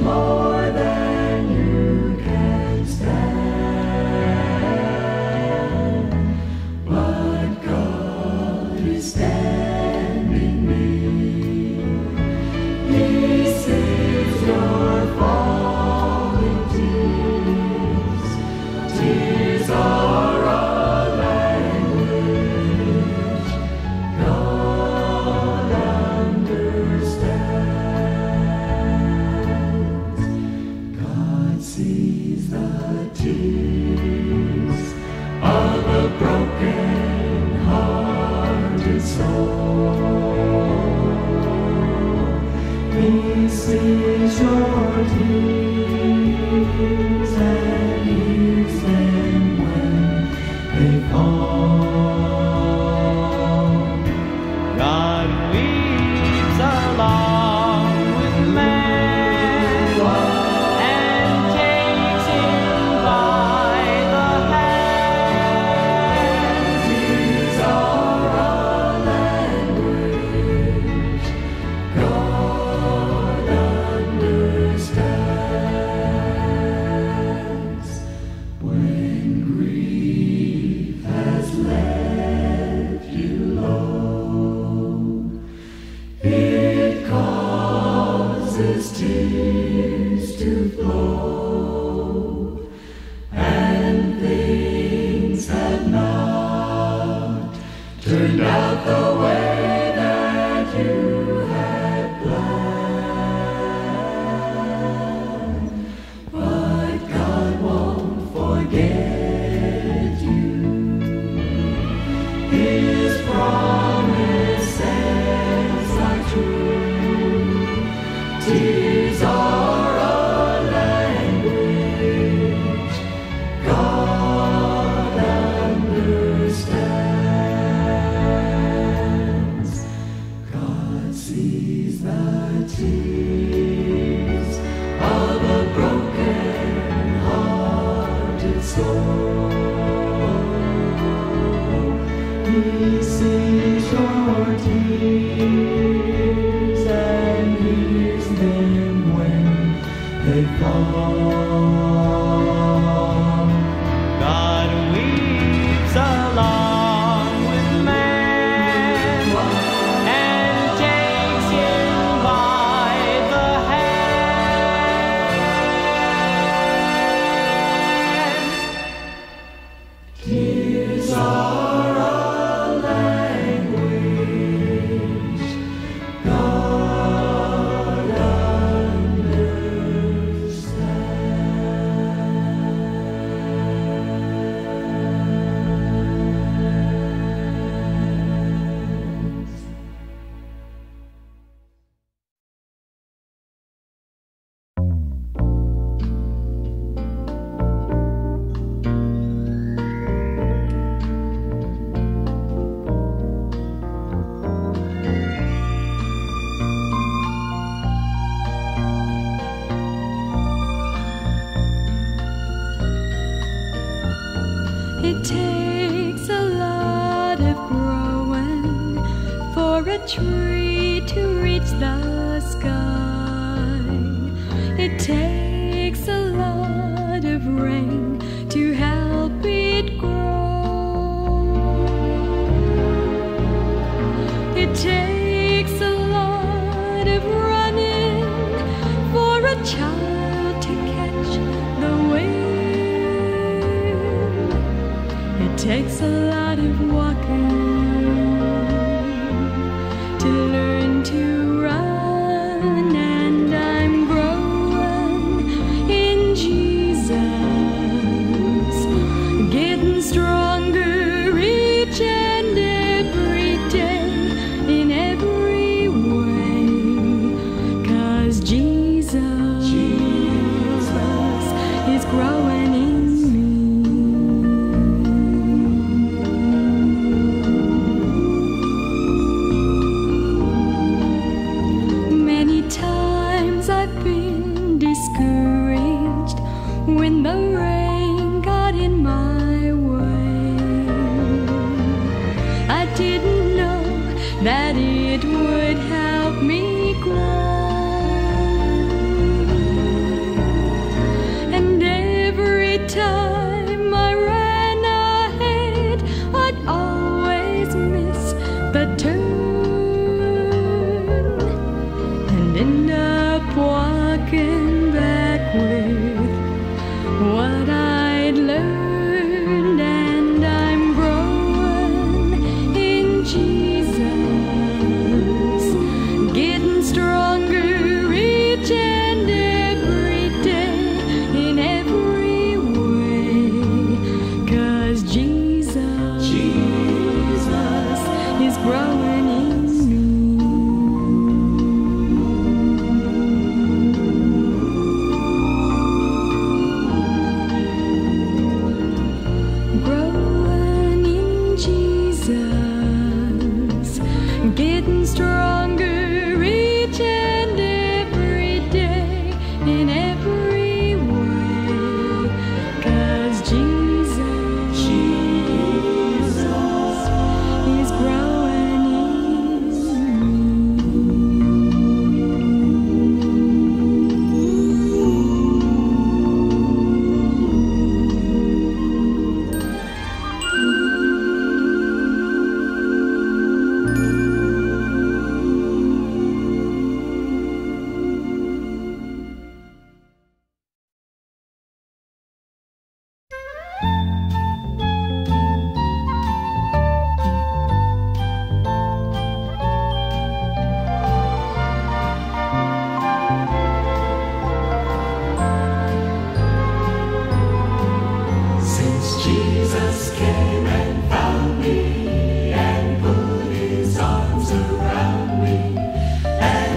more than you can stand. But God is standing near. He sees your falling tears. Tears are a language God understands. God sees the tears of a broken-hearted soul. He sees your tears and hears them when they fall.
God weeps along with man and takes him by the hand.
Tears are a language God understands. When grief has left you low, it causes tears to flow, and things have not turned out the way that you had planned. But God won't forget you. His promises are true. Tears are a language God understands. God sees the tears of a broken-hearted soul. He sees your tears and hears them when they fall.
God weeps along with man and takes him by the hand.
Tears are a language God understands.
It takes a lot of growing for a tree to reach the sky. It takes a lot of rain to help it grow. It takes a lot of running for a child to catch the wind. It takes a lot of walking to learn to run, and I'm growing in Jesus, getting stronger each and every day in every way, 'cause Jesus is growing in me.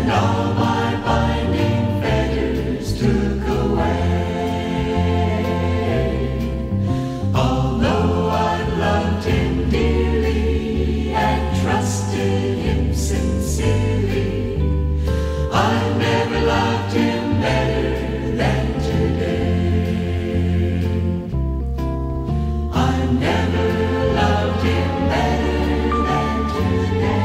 and all my binding fetters took away. Although I loved him dearly and trusted him sincerely, I never loved him better than today. I never loved him better than today.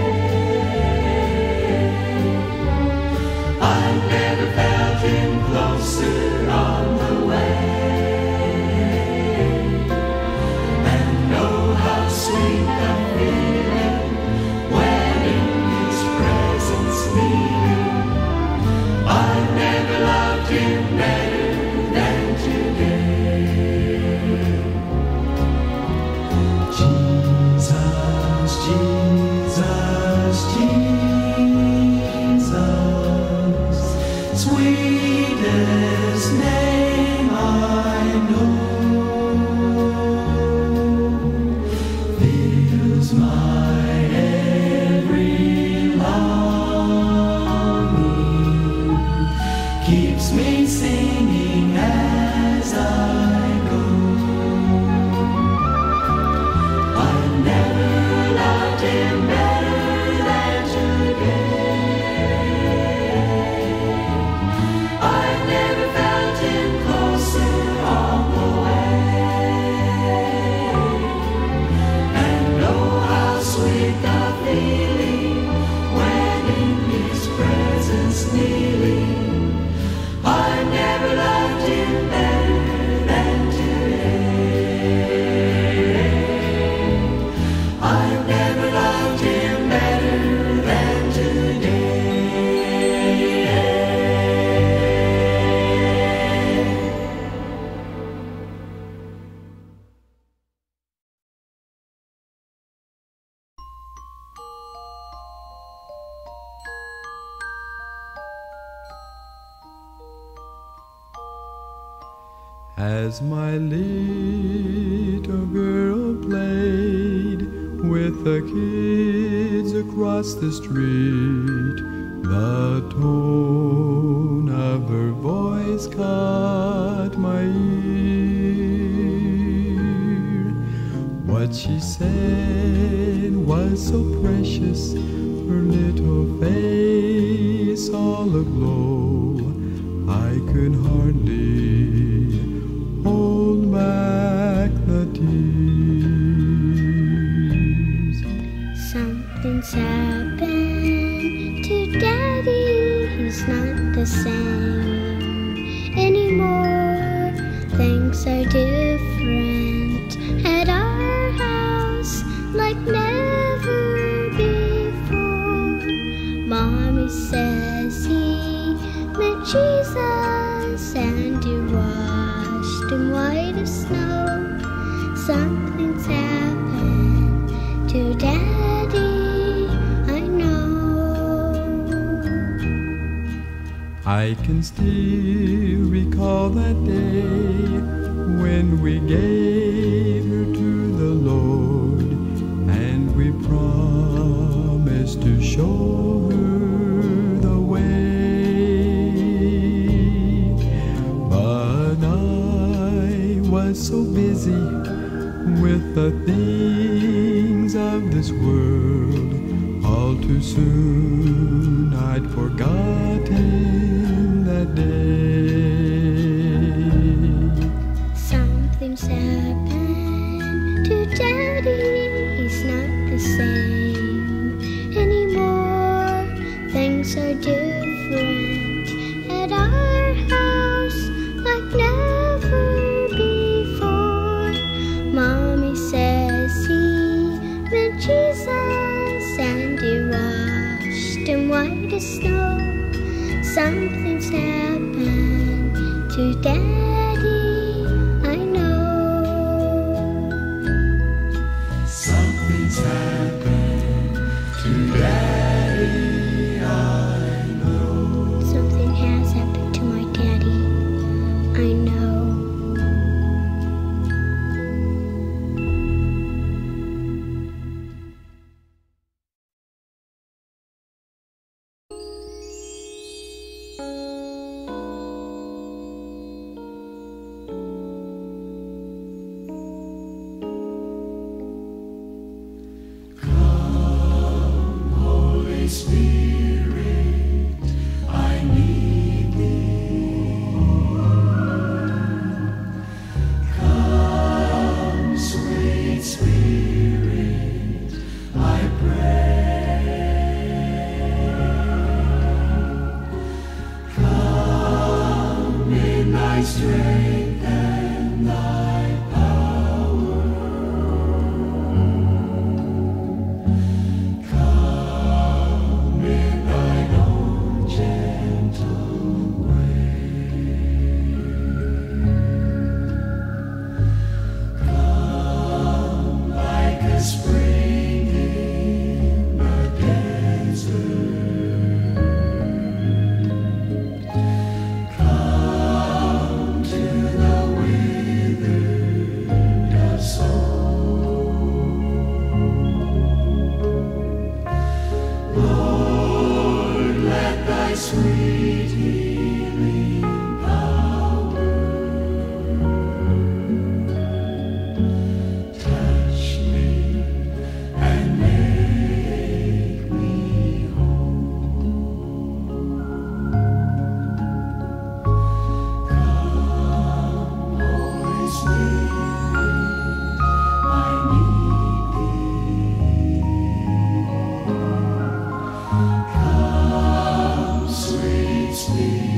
I never felt him closer on the way. And oh, how sweet the feeling when in his presence kneeling. I never loved him better than today. Jesus, Jesus, Jesus, sweetest name I know, fills my every longing, keeps me singing as I go. I never loved him better than today. I never felt him closer on the way. And oh, how sweet the feeling when in his presence kneeling. I never loved him better than today. I never loved him better than today.
As my little girl played with the kids across the street, the tone of her voice caught my ear. What she said was so precious, her little face all aglow. I could hardly hold back the tears.
Something's happened to Daddy. He's not the same anymore. Things are different at our house like never before. Mommy says he met Jesus and he washed him white as snow. Something's happened to Daddy, I know.
I can still recall that day when we gave her to the Lord, and we promised to show her the way. But I was so busy with the things of this world, all too soon I'd forgotten that day.
Something's happened to Daddy. He's not the same anymore. Things are different at our house like never before. Mommy says he met Jesus and he washed him white as snow. Something's happened to Daddy, I know.
Something's happened to Daddy, I know.
Something has happened to my daddy, I know.
Come, sweet Spirit.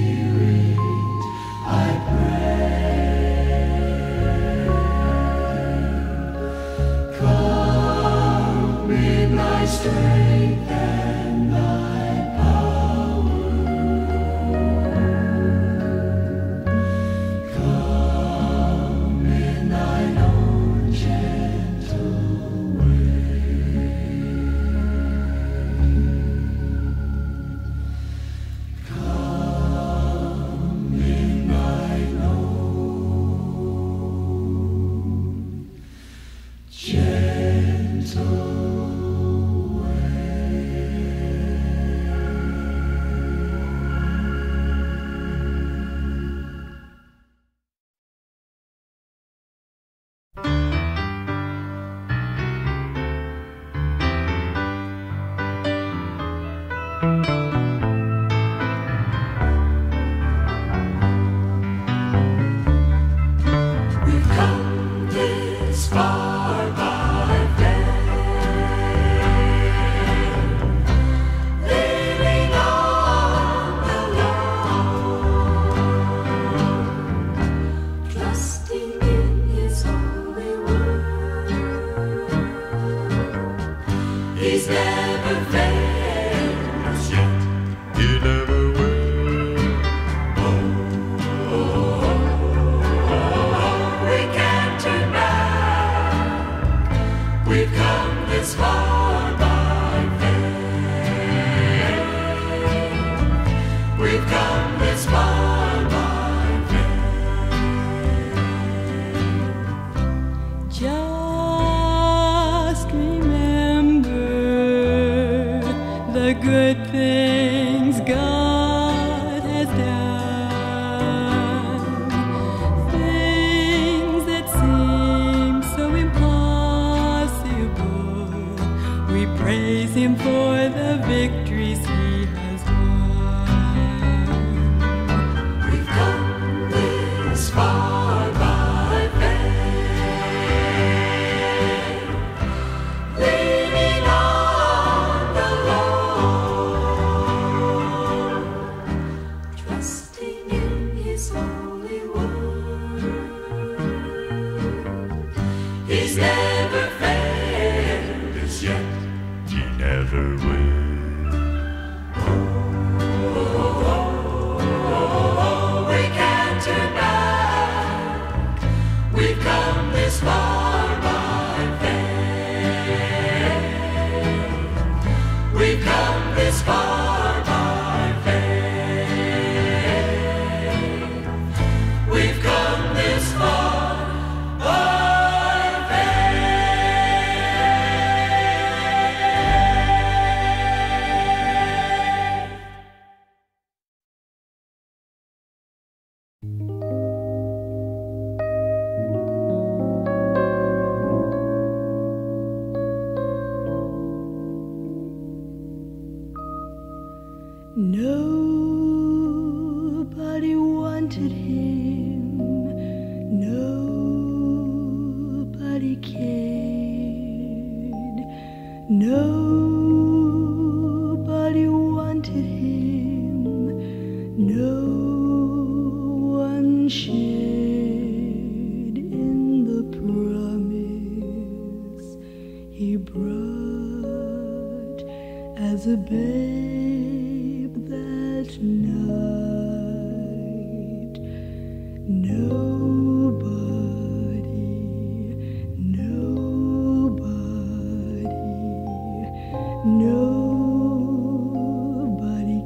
wanted him, nobody cared. Nobody wanted him, no one shared in the promise he brought as a babe that night. Nobody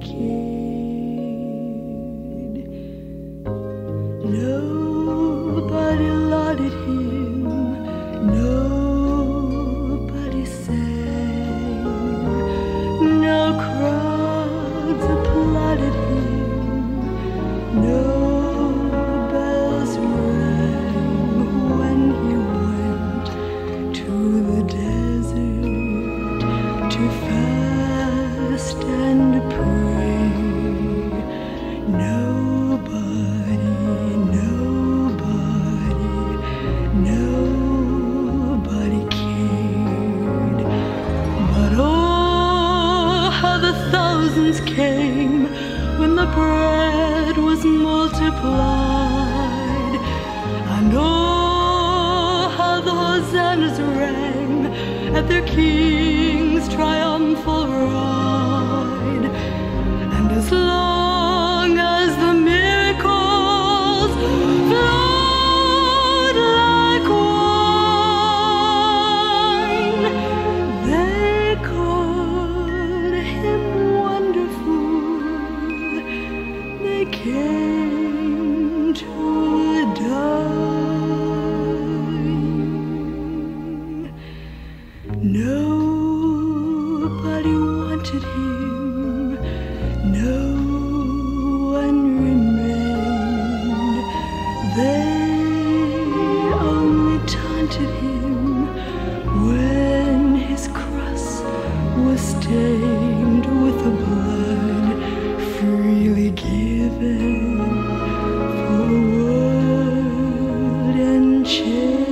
cared. Nobody lauded him, nobody sang, no crowds applauded him, no bells rang when he went to the desert to fast and pray. Nobody cared. But oh, how the thousands came when the bread was multiplied, and oh, how the hosannas rang at their king's triumphal ride. And as long as the miracles flowed like wine, they called him wonderful. They came to adore. Nobody wanted him, no one remained. They only taunted him when his cross was stained with the blood freely given for wood and chain.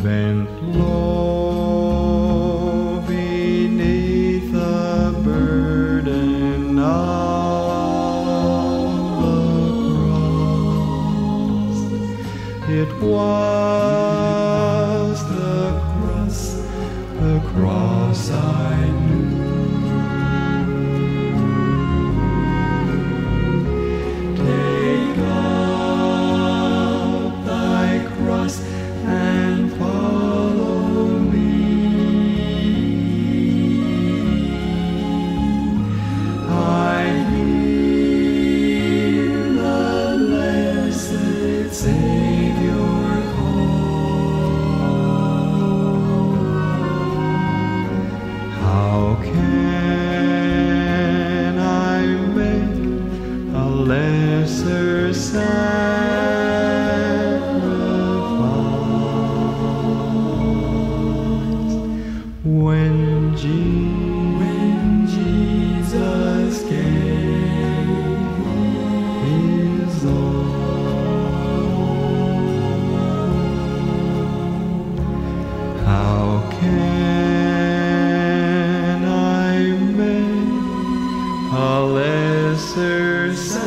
then flow beneath the burden of the cross. It was the cross I knew. Take up thy cross and follow me. I hear the blessed Savior call. How can I make a lesser sacrifice when Jesus gave his all? How can I make a lesser sacrifice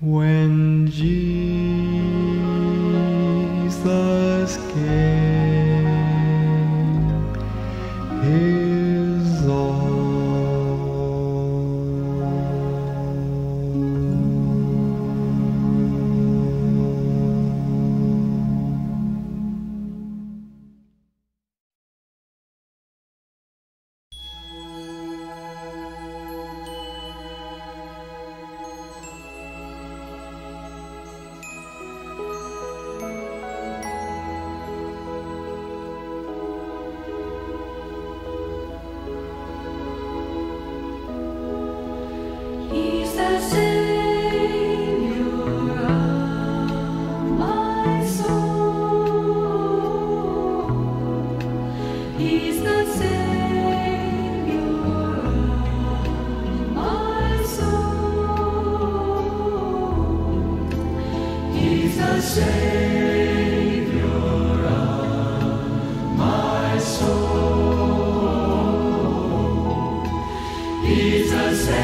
when Jesus gave his all?
He's the Savior of my soul. He's the Savior of my soul. He's the Savior of my soul. He's the Savior.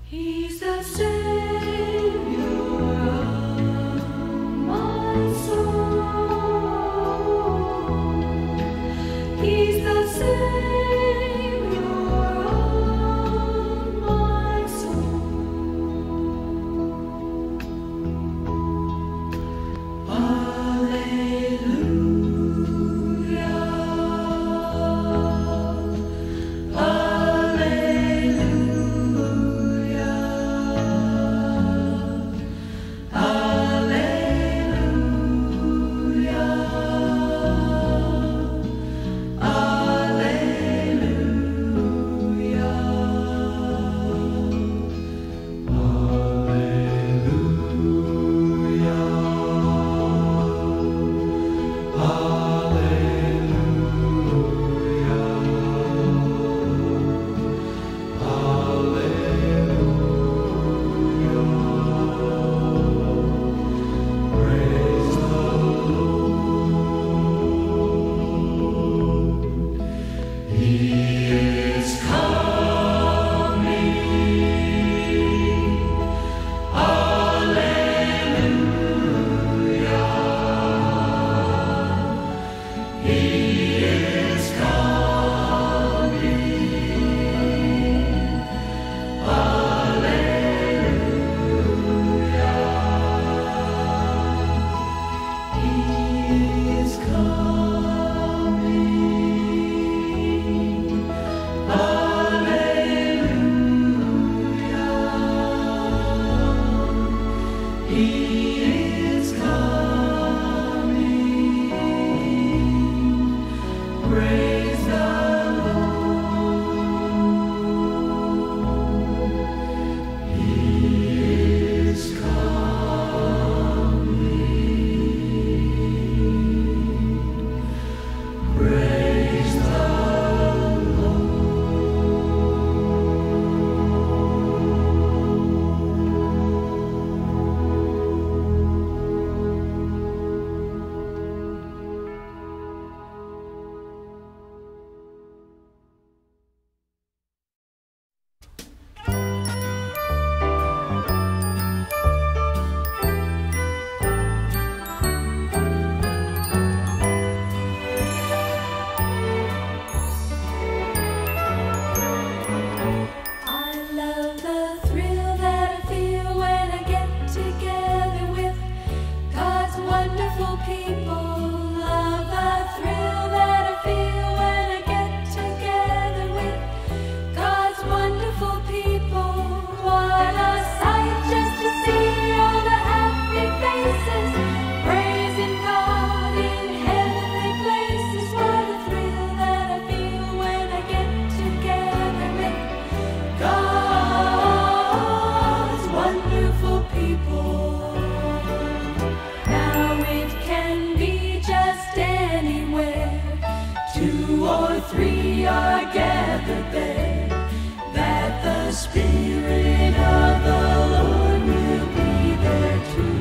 He's the
gathered there, that the Spirit of the Lord will be there too.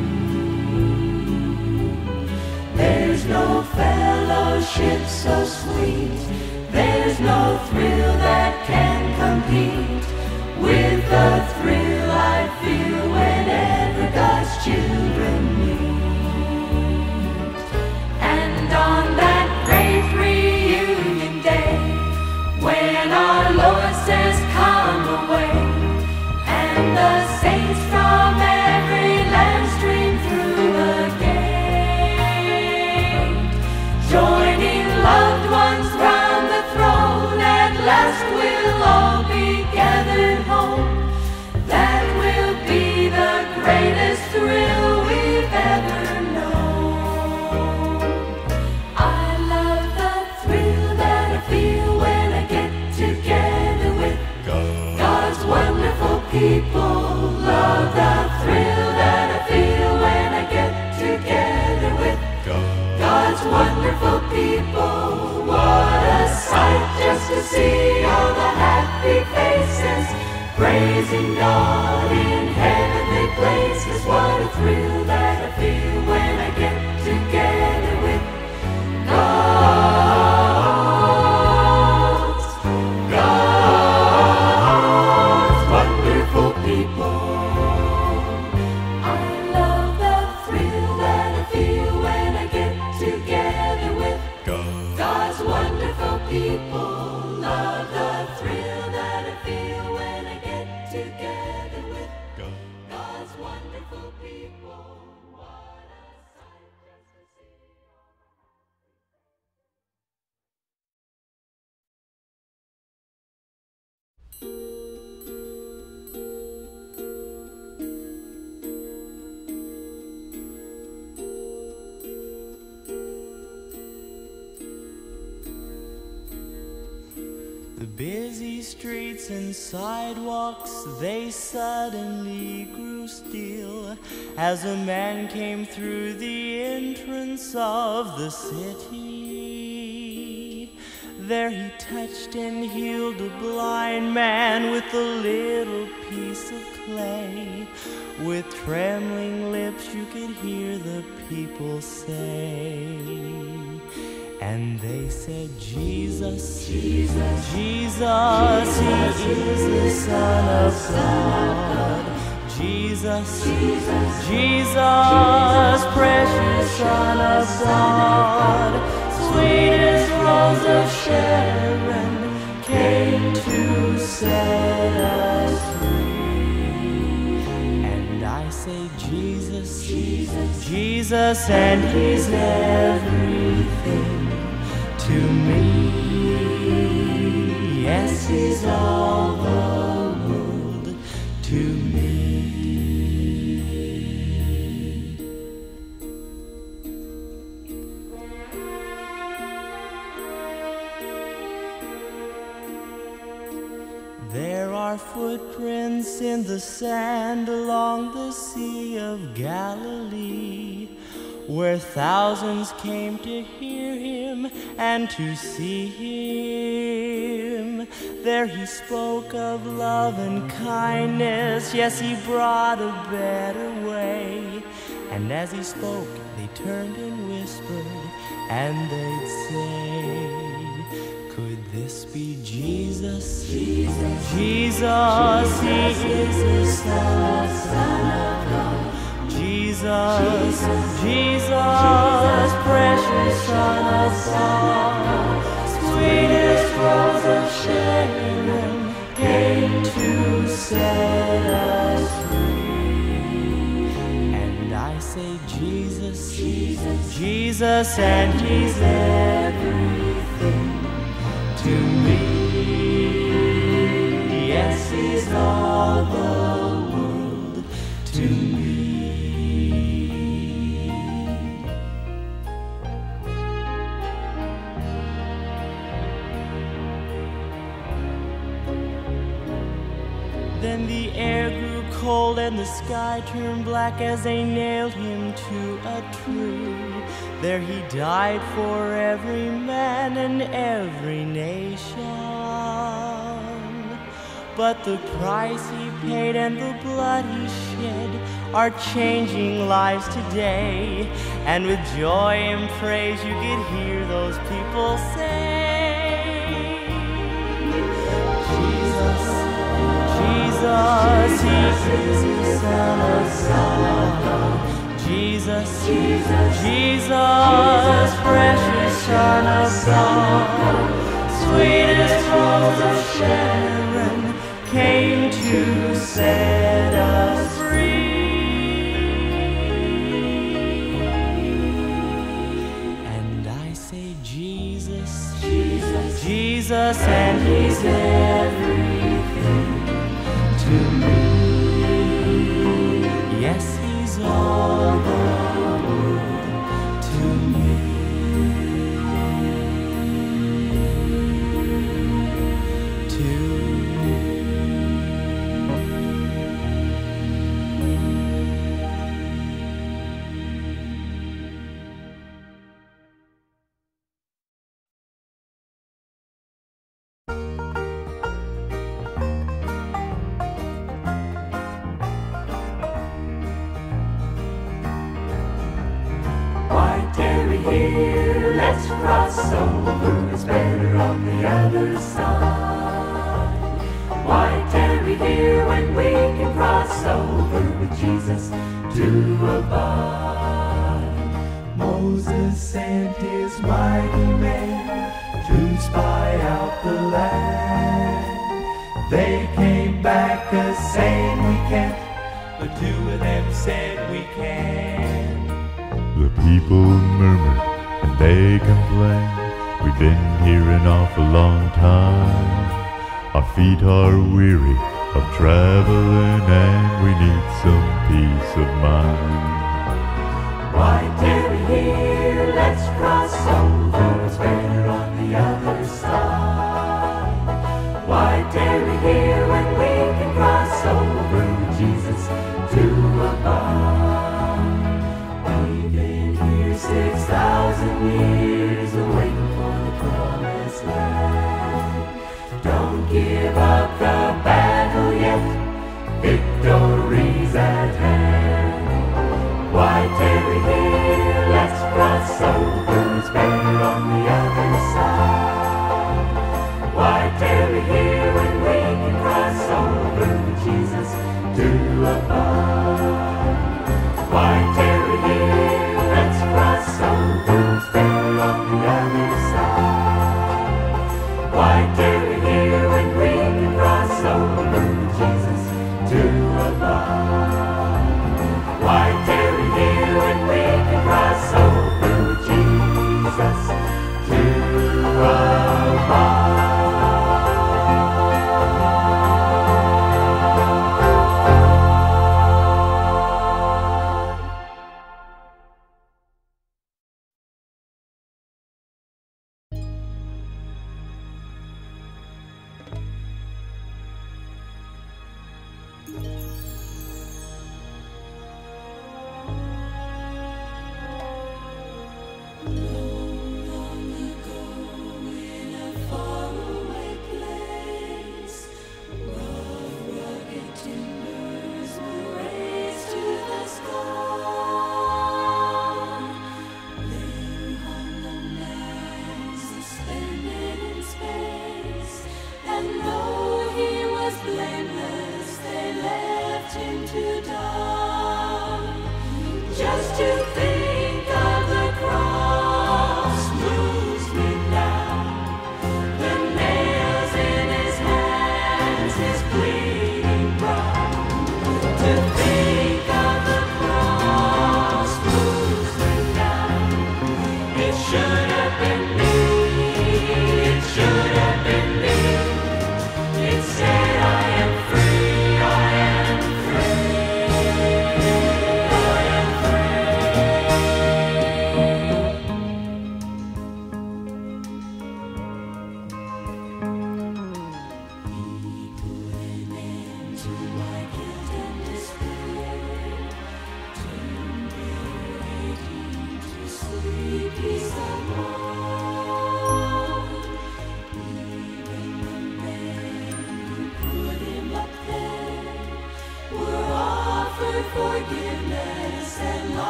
There's no fellowship so sweet, there's no thrill that can compete with the thrill I feel whenever God's children meet. And on that great reunion day, when our Lord says, "Come away," and the saints from every land stream through the gate, joining loved ones round the throne, at last we'll all be gathered home. That will be the greatest thrill we've ever known. I love the thrill that I feel when I get together with God's wonderful people. Love the thrill that I feel when I get together with God's wonderful people. What a sight just to see all the happy faces, praising God in heavenly places. What a thrill that I feel when I get together with God's wonderful people. I love the thrill that I feel when I get together with God's wonderful people. Love the thrill that I feel when I get together with God's wonderful people. What a sight just to see.
The busy streets and sidewalks, they suddenly grew still as a man came through the entrance of the city. There he touched and healed a blind man with a little piece of clay. With trembling lips you could hear the people say, and they said, "Jesus, Jesus, Jesus, He is the Son of God. Jesus, Jesus, Jesus, precious Son of God. Sweetest Rose of Sharon came to set us free." And I say, Jesus, Jesus, Jesus, and He's everything to me. Yes, He's all the world to me. There are footprints in the sand along the Sea of Galilee, where thousands came to hear Him and to see Him. There He spoke of love and kindness. Yes, He brought a better way. And as He spoke, they turned and whispered, and they'd say, "Could this be Jesus? Jesus, Jesus, He is the Son of God. Jesus, Jesus, precious Son of God. Sweetest Rose of Sharon came to set us free." And I say, Jesus, Jesus, Jesus, and He's everything to me. Yes, He's all the world to me. Then the air grew cold and the sky turned black as they nailed Him to a tree. There He died for every man and every nation. But the price he paid and the blood he shed are changing lives today. And with joy and praise you could hear those people say, Jesus, Jesus, He is the Son of God. Jesus, Jesus, Jesus, precious Son of God. Sweetest rose of Sharon came to set us free. And I say Jesus, Jesus, Jesus, and He's everything to me. Yes, He's all the world to me.
Here, let's cross over, it's better on the other side. Why tarry here when we can cross over with Jesus to abide?
Moses sent his mighty men to spy out the land. They came back saying we can't, but 2 of them said we can.
The people murmured and they complained, we've been here an awful long time. Our feet are weary of traveling and we need some peace of mind.
Why tarry here, let's cross over, it's better on the other side. Why tarry here when we can cross over with Jesus to abide? 6,000 years waiting for the promised land. Don't give up the battle yet, victory's at hand. Why tarry here, let's cross over, it's better on the other side. Why tarry here when we can cross over with Jesus to abide? Why tarry here, let's cross over, it's better on the other side. Why tarry here when we can cross over with Jesus to abide? Why tarry here when we can cross over with Jesus to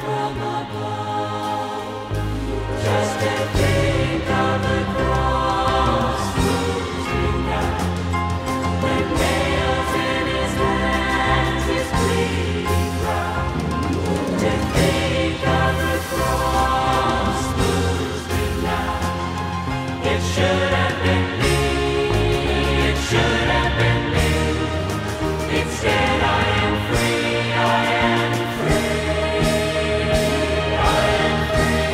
from above. Just to think of the cross moving down, with nails in his hands, his bleeding brow. To think of the cross moving down, it should have been me, it should have been me. Instead I am free, I am free, I am free,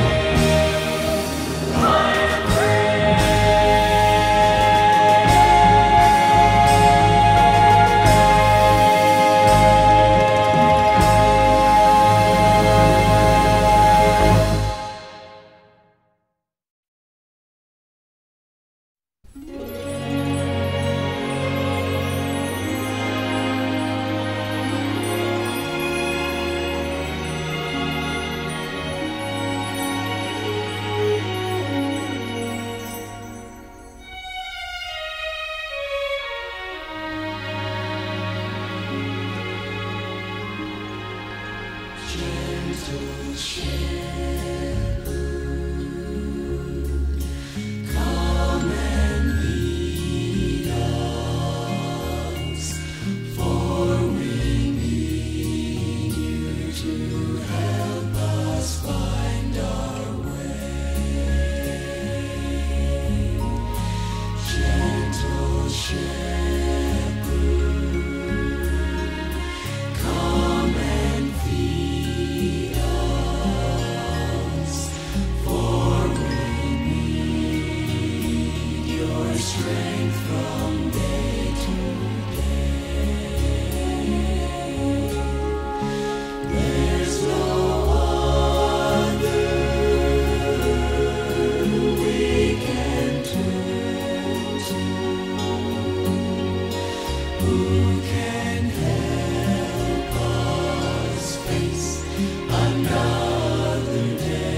I am gentle shepherd, come and lead us, for we need you to help us find our way. Gentle shepherd, come and feed us, for we need your strength from day to day. There's no other we can turn to, who can help us face another day.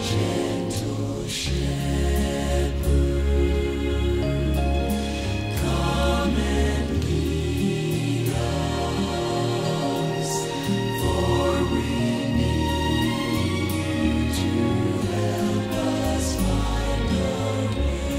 Gentle shepherd, come and lead us, for we need you to help us find our way.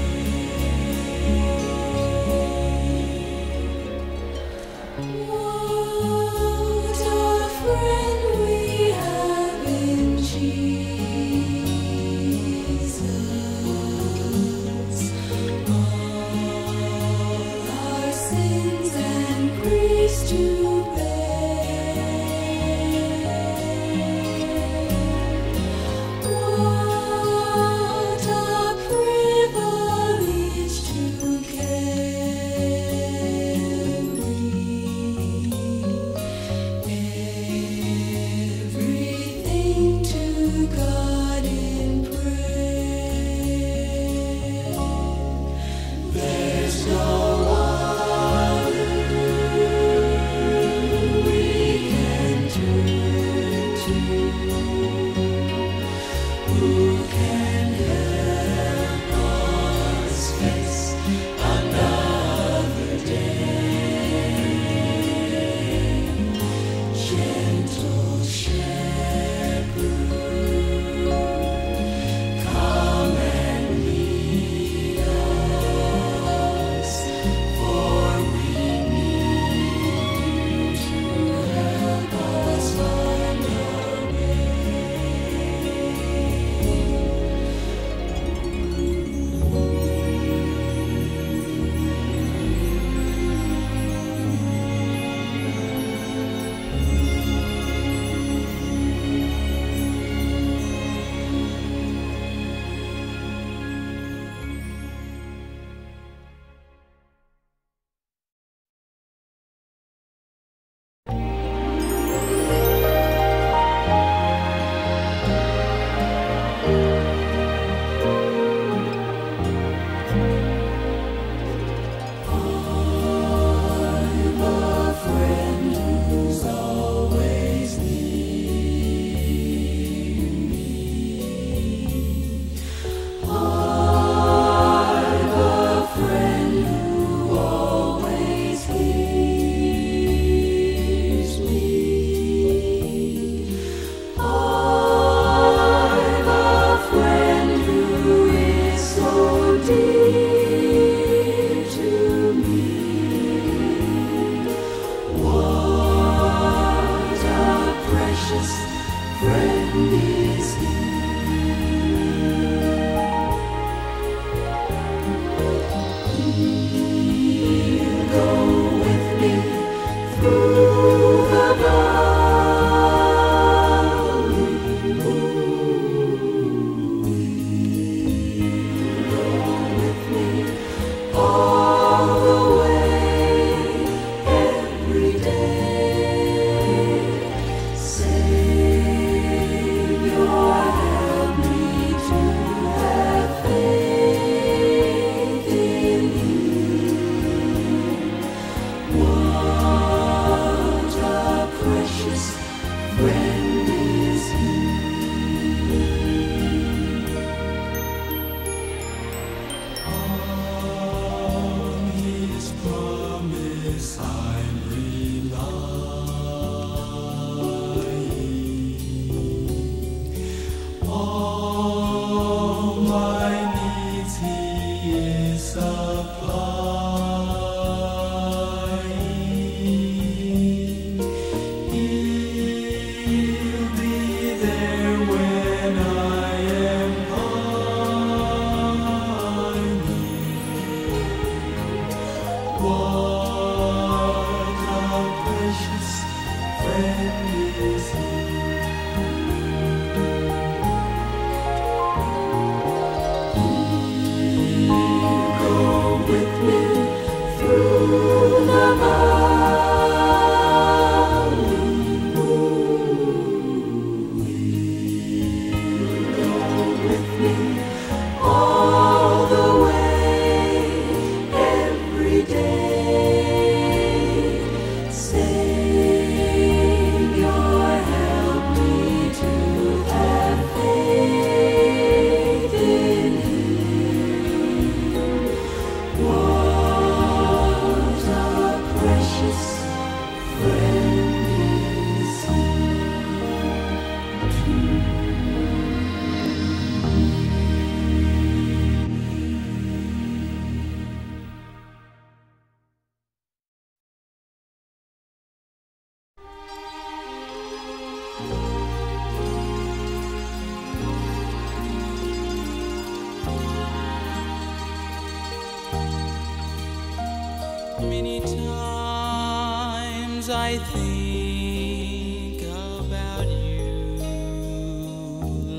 Many times I think about you,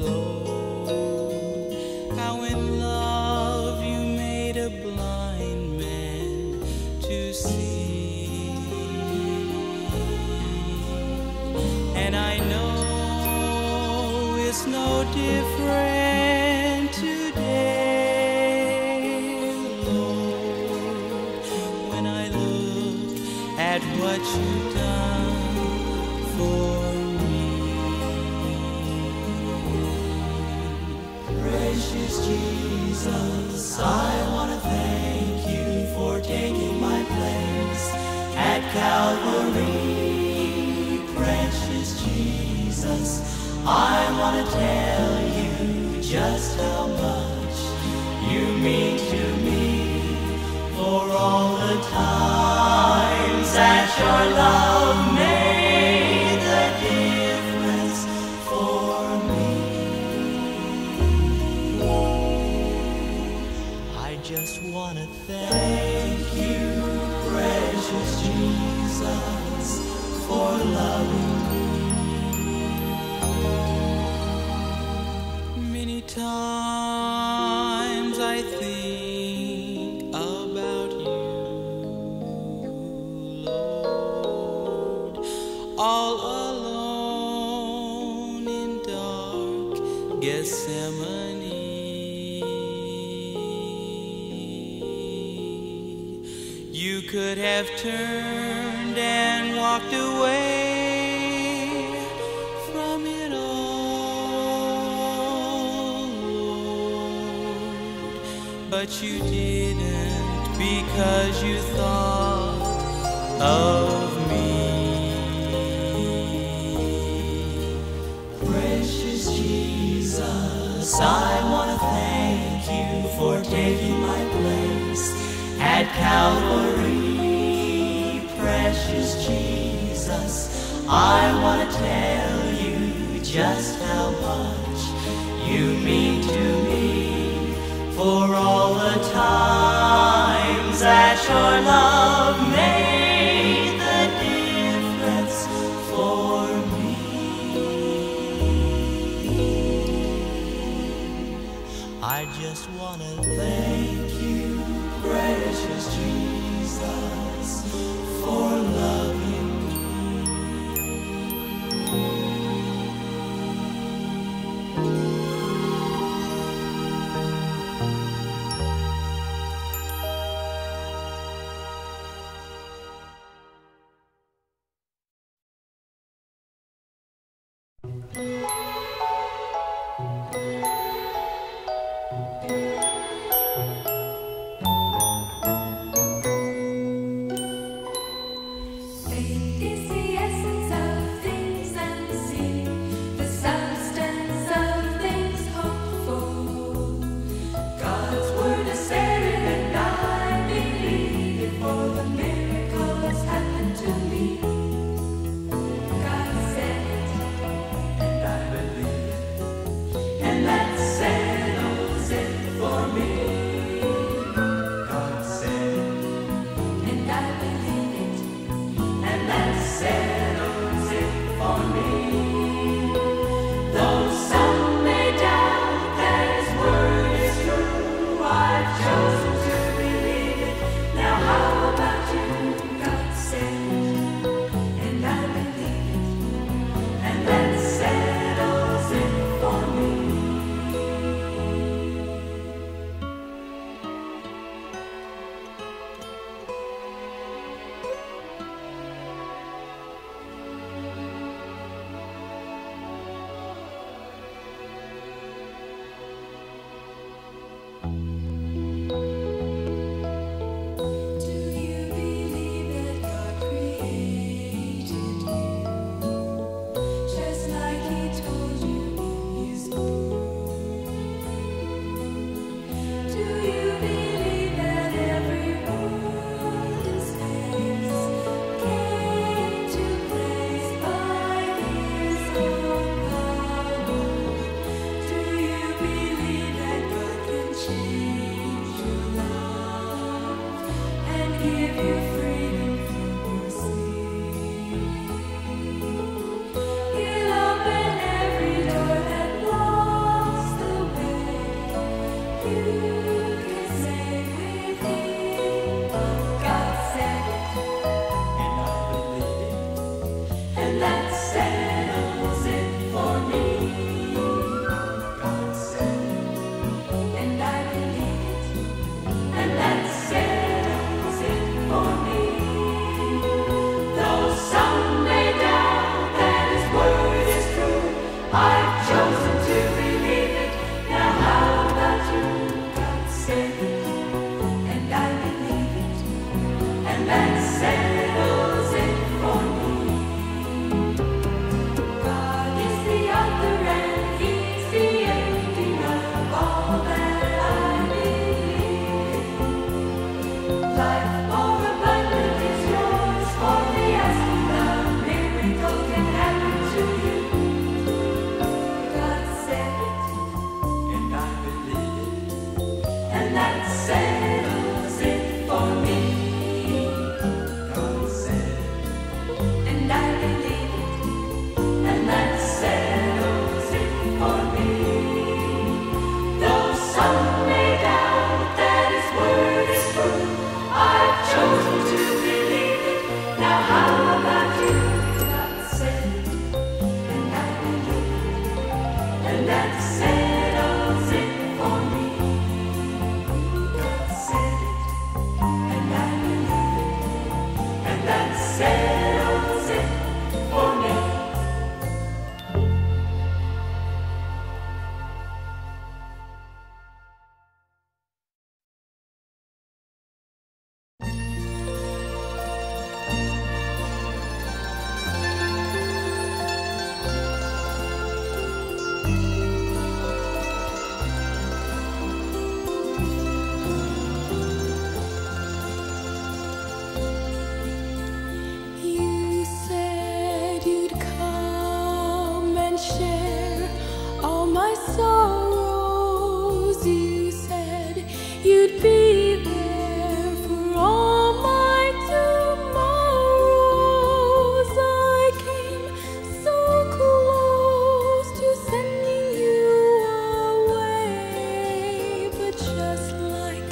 Lord, how in love you made a blind man to see. And I know it's no different today, Lord, when I look at what you've done for me.
Precious Jesus, I want to thank you for taking my place at Calvary. Precious Jesus, I want to tell you just how much you mean to me, for all the times that your love made the difference for me. I just want to thank you, precious Jesus, for loving me.
Many times I think about you, Lord, all alone in dark Gethsemane. You could have turned and walked away from it all, Lord, but you didn't, because you thought of me.
Precious Jesus, I want to thank you for taking my place at Calvary. Precious Jesus, I want to tell you just how much you mean to me, for all the times that your love made the difference for me. I just want to thank you, precious Jesus, for loving me.
and that settles it for me. God said, and I believe it, and that settles it for me. Though some may doubt that His word is true, I've chosen to believe it. Now how about you? God said it, and I believe it, and that settles it for me. God said it, and I believe it, and that settles it for me.
You said you'd come and share all my sorrows. You said you'd be there for all my tomorrows. I came so close to sending you away, but just like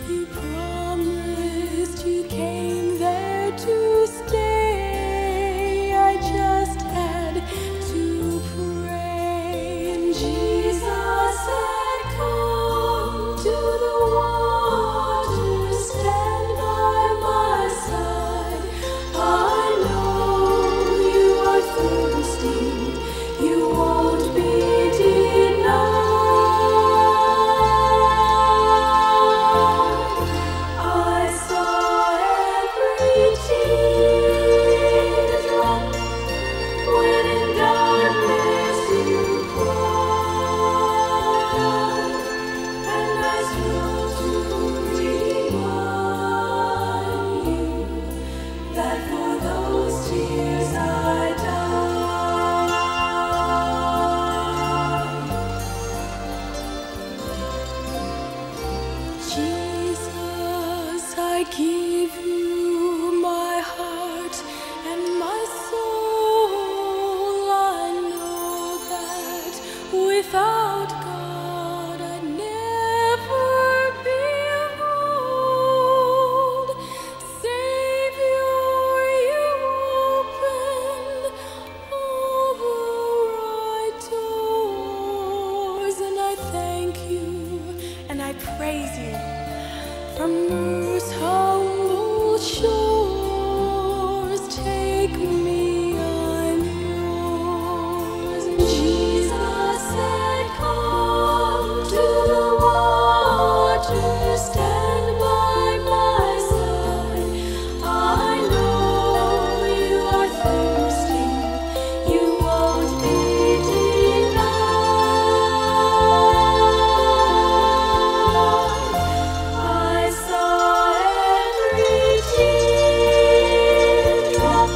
you promised, you came there to stay. I just had to pray, and Jesus said, "Come to the water, stand by my side. I know you are thirsty, you won't be denied." I saw every teardrop when in darkness you cried, and I strove to remind you that for those tears I died. Jesus, I give you my heart and my soul. I know that without God I'd never be whole. Savior, you opened all the right doors, and I thank you and I praise you. From earth's humble shores, take me, I'm yours. And Jesus said, "Come to the water, stand by my side. I know you are thirsty, you won't be denied." I saw every teardrop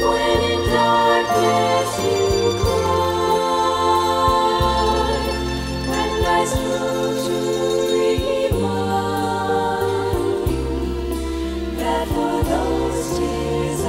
when in darkness you cried, and I strove to remind you that for those tears I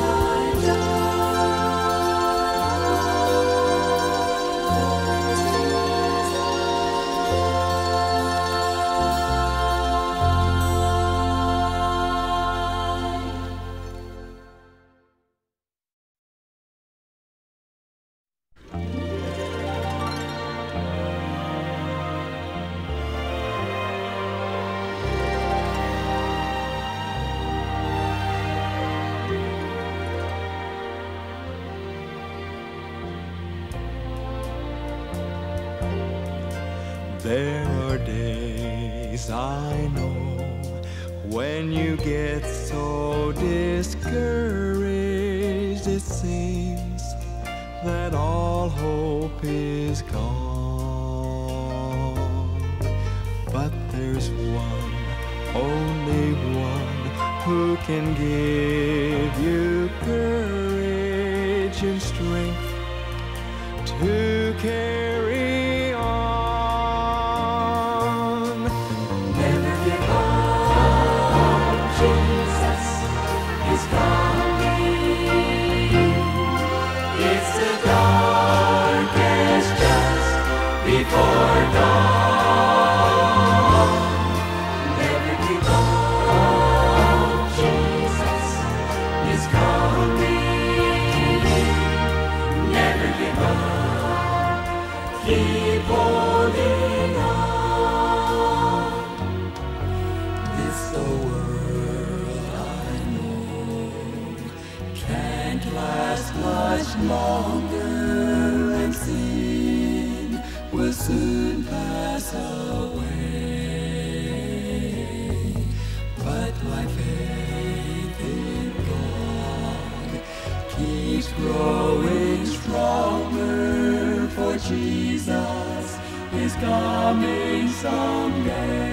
There are days I know when you get so discouraged, it seems that all hope is gone. But there's one, only one, who can give you courage and strength to carry on. the world I know can't last much longer, and sin will soon pass away. But my faith in God keeps growing stronger, for Jesus is coming someday.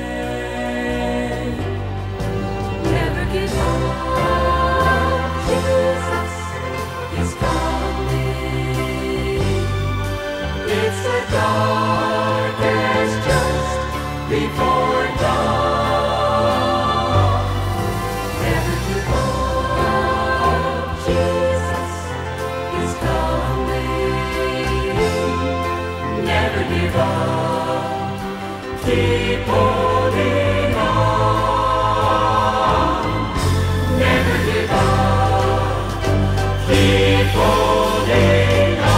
Never give up, Jesus is coming. It's the darkest just before dawn. Never give up, Jesus is coming. Never give up. Keep holding on. Never give up. Keep holding on.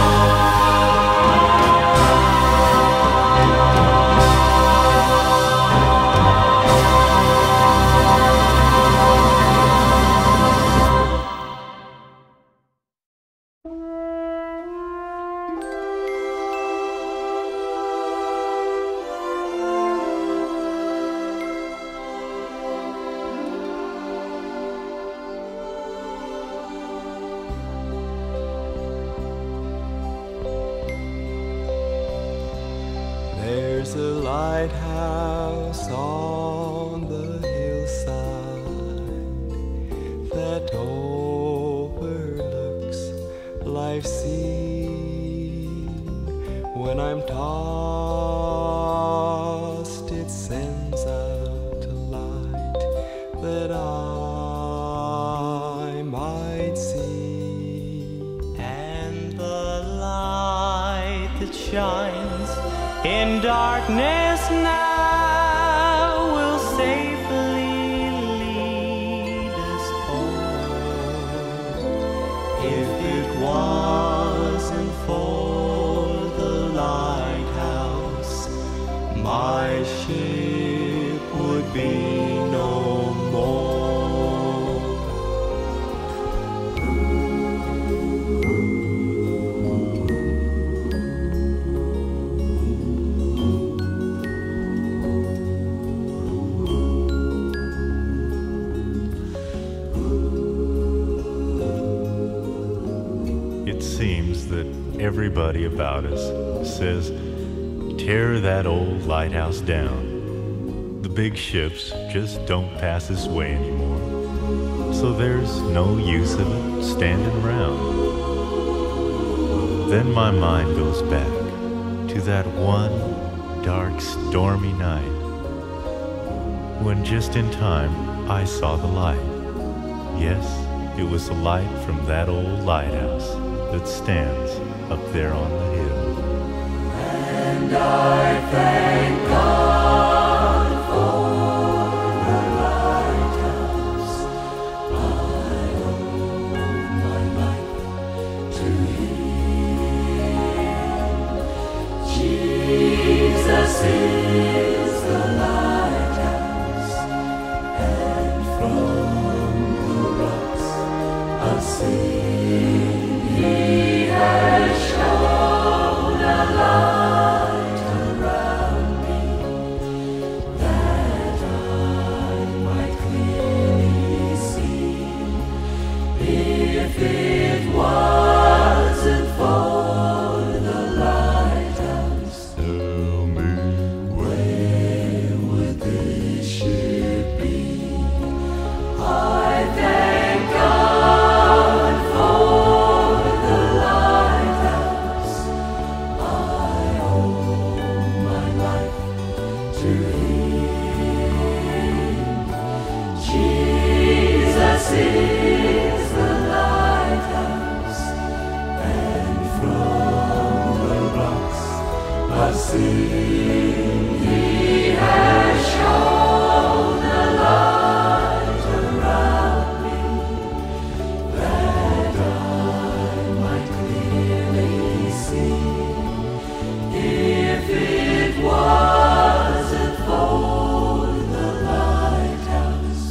There's a lighthouse on the hillside that overlooks life's scene. When I'm tossed, it sends out a light that I might see.
And the light that shines in darkness now will safely lead us home. If it wasn't for the lighthouse, my ship would be no more.
It seems that everybody about us says, tear that old lighthouse down. The big ships just don't pass this way anymore, so there's no use of it standing around. Then my mind goes back to that one dark, stormy night, when just in time I saw the light. Yes, it was the light from that old lighthouse that stands up there on the hill.
And I thank God for the lighthouse. I owe my life to Him. Jesus is the lighthouse, and from the rocks of sin He has shown a light around me, that I might clearly see. If it wasn't for the lighthouse, tell me, where would this ship be? I thank God for the lighthouse. I owe my life to Him. Jesus is the lighthouse, and from the rocks of sin He has shown a light around me, that I might clearly see. If it wasn't for the lighthouse,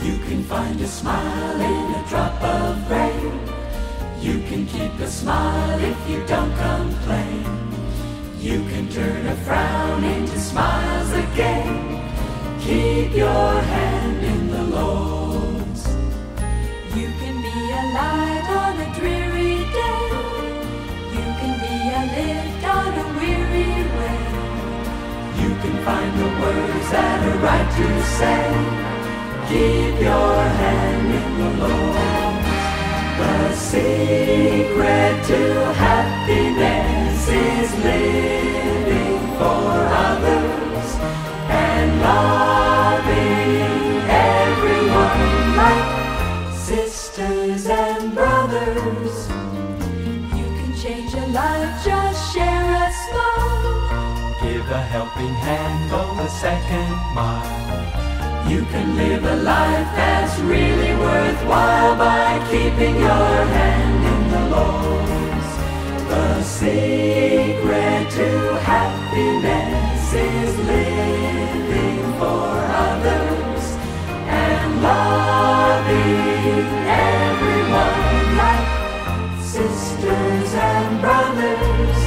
You can find a smile in a drop of rain. You can keep a smile if you don't complain. You can turn a frown into smiles again. Keep your hand in the Lord's.
You can be a light on a dreary day. You can be a lift on a weary way.
You can find the words that are right to say. Keep your hand in the Lord's. The secret to happiness is living for others and loving everyone like sisters and brothers.
You can change a life, just share a smile.
Give a helping hand, go the second mile. You can live a life that's really worthwhile by keeping your hand in the Lord's. The secret to happiness is living for others and loving everyone like sisters and brothers.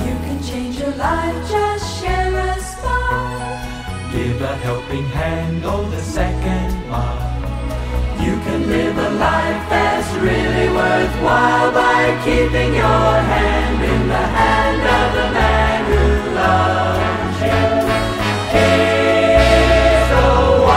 You can change your life, just share a smile.
Give a helping hand, go the second mile. You can live a life that's really worthwhile by keeping your hand in the hand of the man who loves you. He's the one.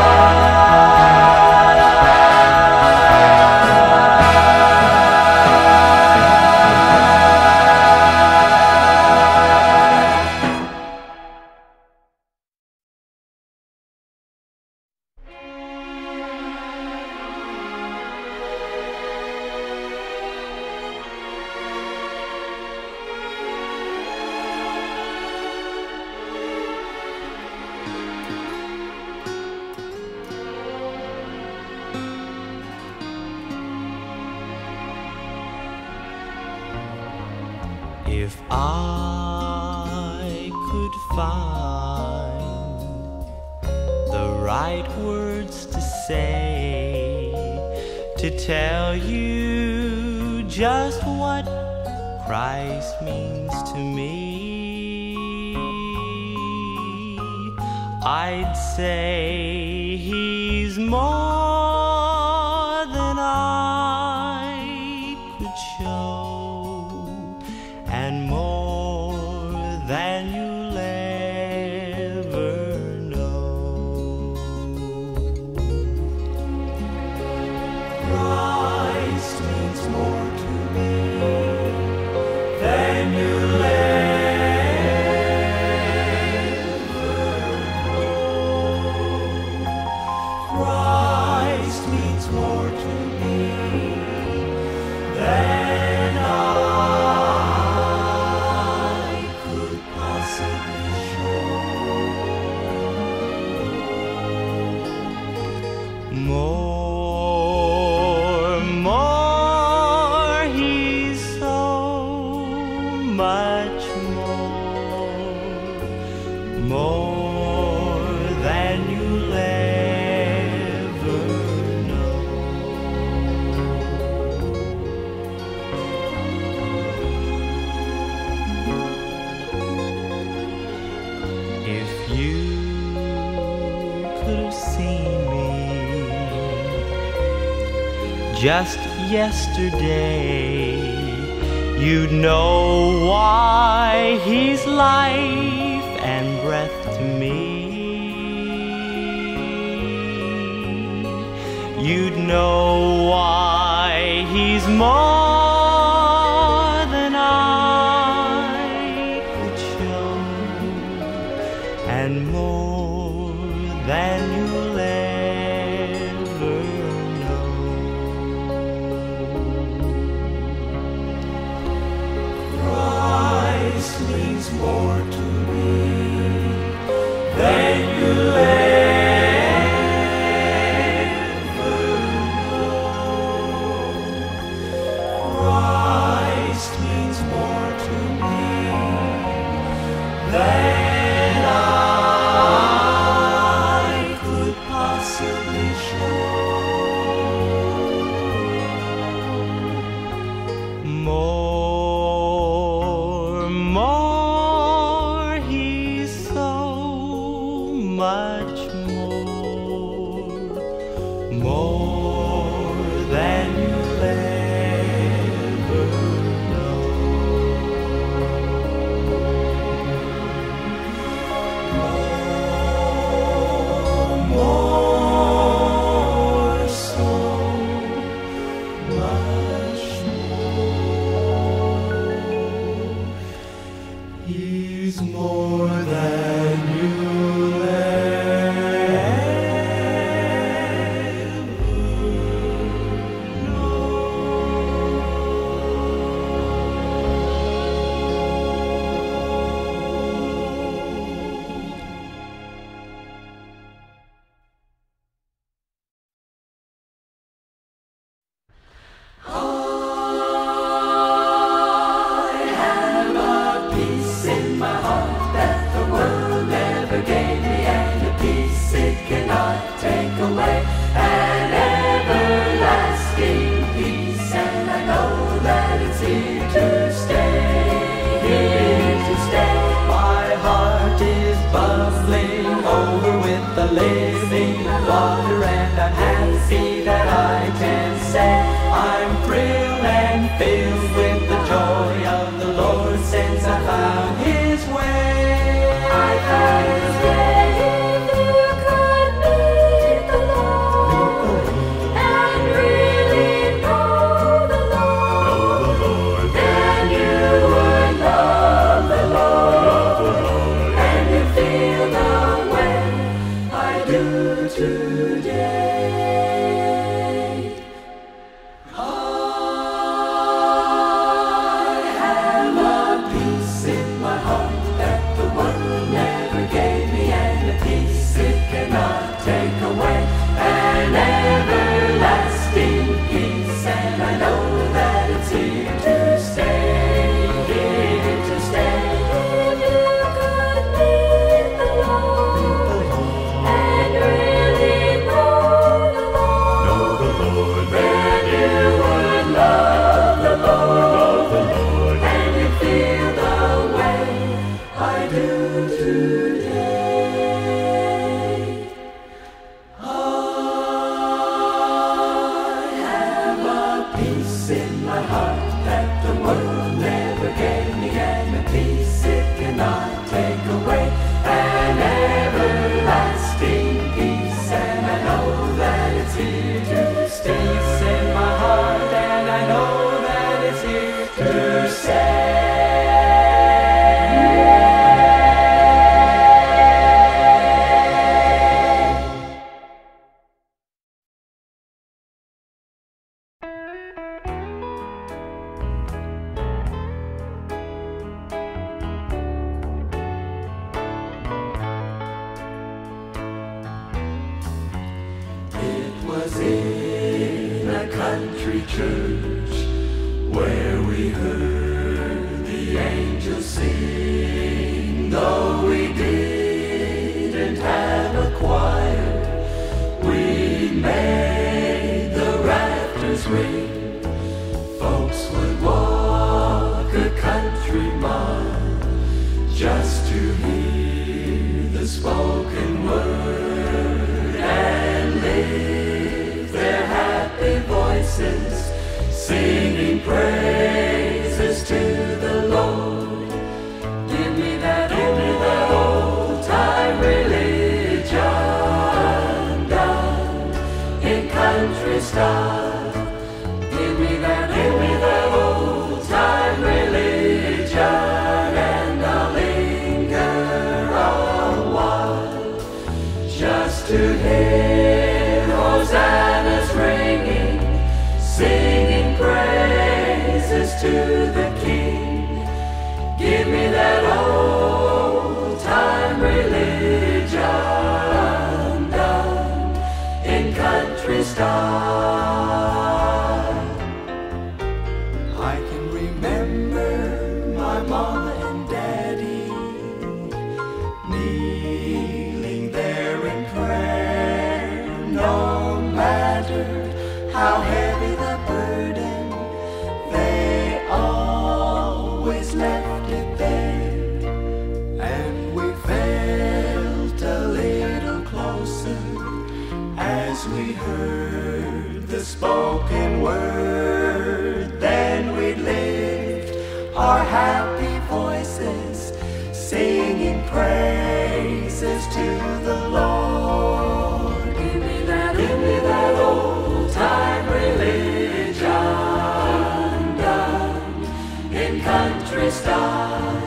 If I could find the right words to say to tell you just what Christ means to me, I'd say He's more than I could show, and more than you'll ever know.
Christ means more to me than you'll ever know. Christ means more to me than I could possibly show.
More, He's so much more than you'll ever know. If you could have seen me just yesterday, you'd know why He's life and breath to me. You'd know why He's more than I could show, and more than you'll ever know.
Christ means more to me than you'll ever know. Christ means more to me than I could possibly show.
much more than you'll ever know. More, so much more. He's more than you'll ever know.
Peace in my heart that the world never gave me, and a peace it cannot take away, an everlasting peace, and I know that it's here to stay, here to stay. My heart is bubbling over with the living water, and I'm happy that I can say I'm thrilled and filled with the joy of the Lord since I found His way. I found His way. If you could meet the Lord and really know the Lord, then you would love the Lord, and you feel the way I do today. Was in a country church where we heard the angels sing. Though we didn't have a choir, we made the rafters ring. Folks would walk a country mile just to hear the spoken word and live their happy voices, singing praises to the Lord. Give me that old-time religion done in country style. Give me that old-time religion, and I'll linger a while just to hear hosannas ringing, singing praises to the King. Give me that old-time religion done in country style. I can remember my mama and daddy kneeling there in prayer. No matter how heavy the burden, they always left it there, and we felt a little closer
as we heard the spoken word, then we'd lift our happy voices, singing praises to the Lord. Give me that old time religion done in country style.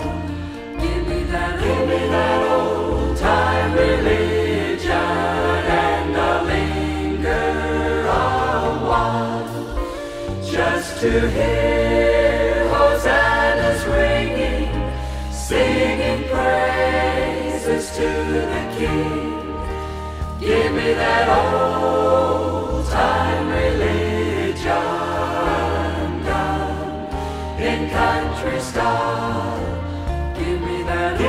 Give me that old time religion, and I'll linger a while just to hear hosannas ringing, singing praises to the King. Give me that old time religion done in country style. Give me that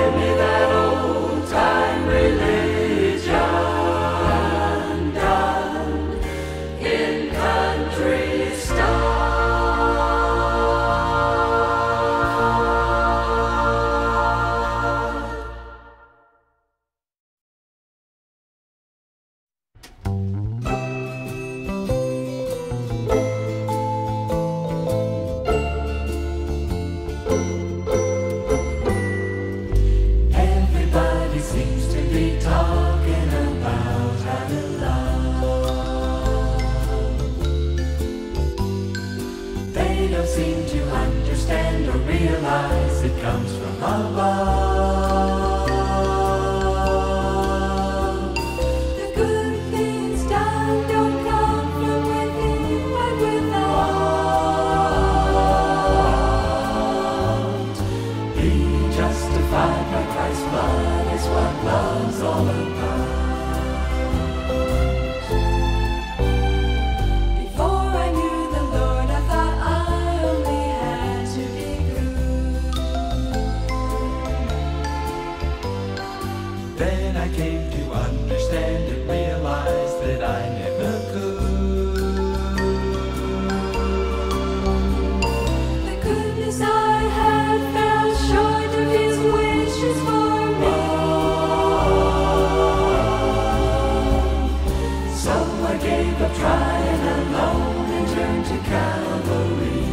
old time religion done in country style. It comes from above.
The good things done don't come from within, but without.
Being justified by Christ's blood is what love's all about.
Before I knew the Lord, I thought I only had to be good.
Then I came to understand and realize that I never could.
The goodness I had fell short of His wishes for me.
So I gave up trying alone and turned to Calvary.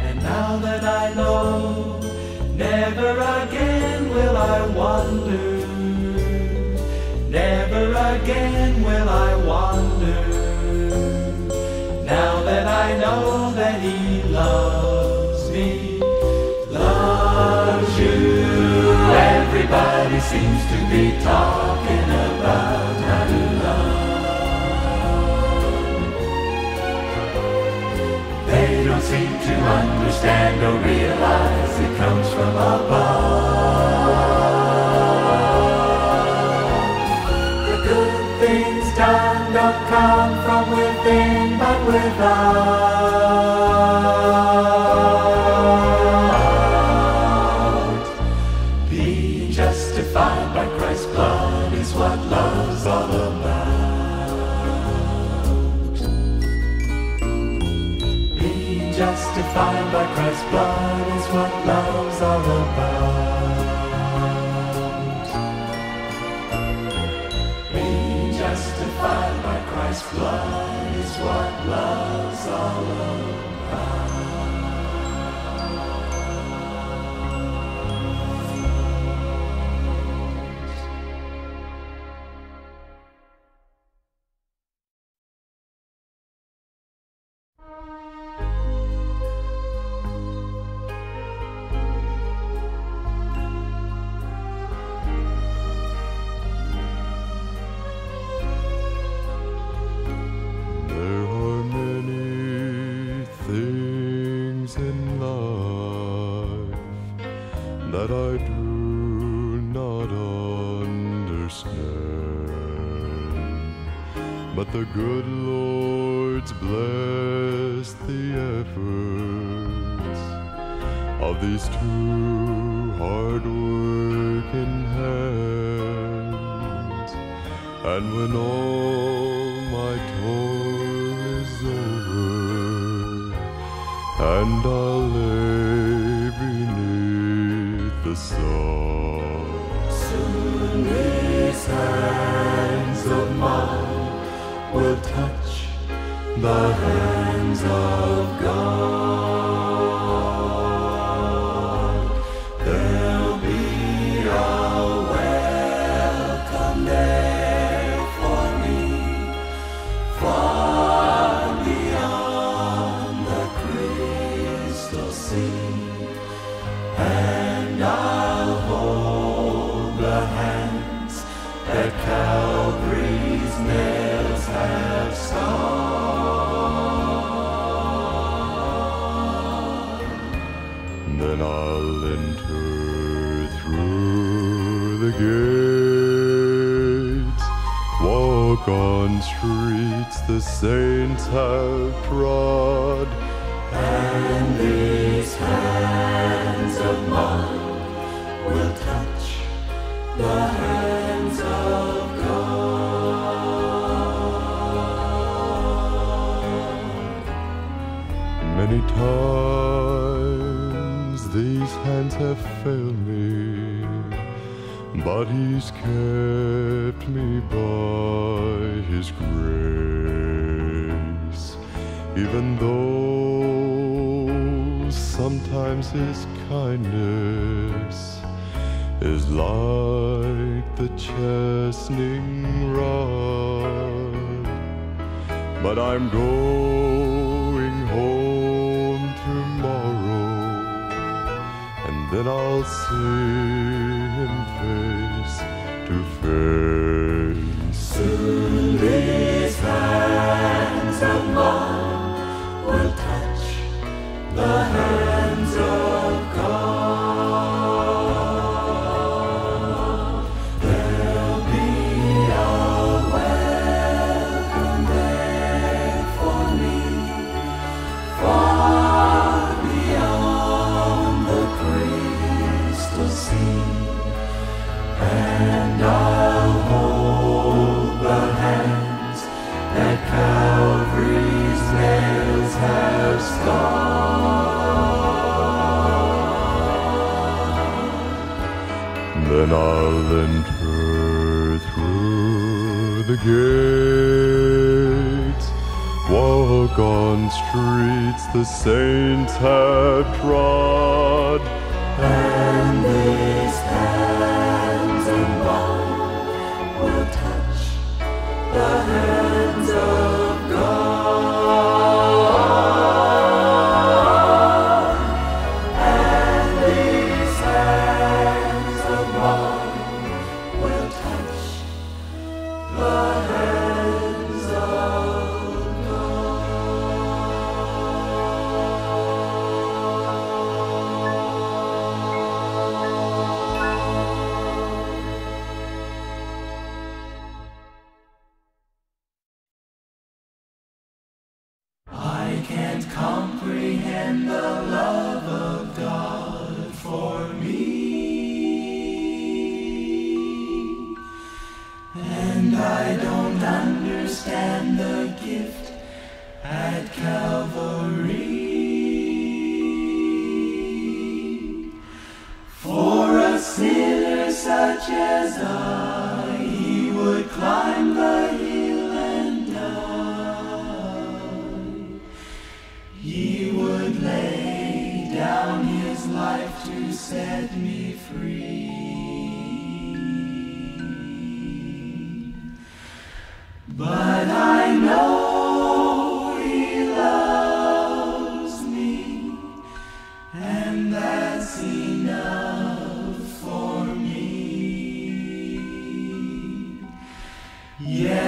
And now that I know, never again will I wander. Never again will I wander. Now that I know that He loves me, loves you. Everybody seems to be talking about how to love. They don't seem to understand or realize it comes from above. The good things done don't come from within, but without. Being justified by Christ's blood is what love's all about. Being justified by Christ's blood is what love's all about. Being justified by Christ's blood is what love's all about.
There are many things in life that I do not understand, but the good Lord's blessed the efforts of these two hard-working hands, and when all my toil is over, and I'll lay beneath the sun,
Soon will will touch the hands of God. There'll be a welcome there for me, far beyond the crystal sea, and I'll hold the hands that Calvary's nails have scarred. Then I'll enter through the gates, walk on streets the saints have trod, and these hands of mine will touch the hands of God. Many times these hands have failed me, but He's kept me by His grace, even though sometimes His kindness is like the chastening rod. But I'm going home tomorrow, and then I'll see Him face to face. Soon these hands of mine will touch the hands of God. There'll be a welcome there for me, far beyond the crystal sea, and I'll hold the hands that Calvary's nails have scarred. Then I'll enter through the gates, walk on streets the saints have trod, and these hands of mine will touch the hands of God. And these hands of mine will touch the hands of I can't comprehend the love of God for me, and I don't understand the gift at Calvary. For a sinner such as I, He would climb the hill and die. He would lay down His life to set me free. But I know He loves me, and that's enough for me. Yeah.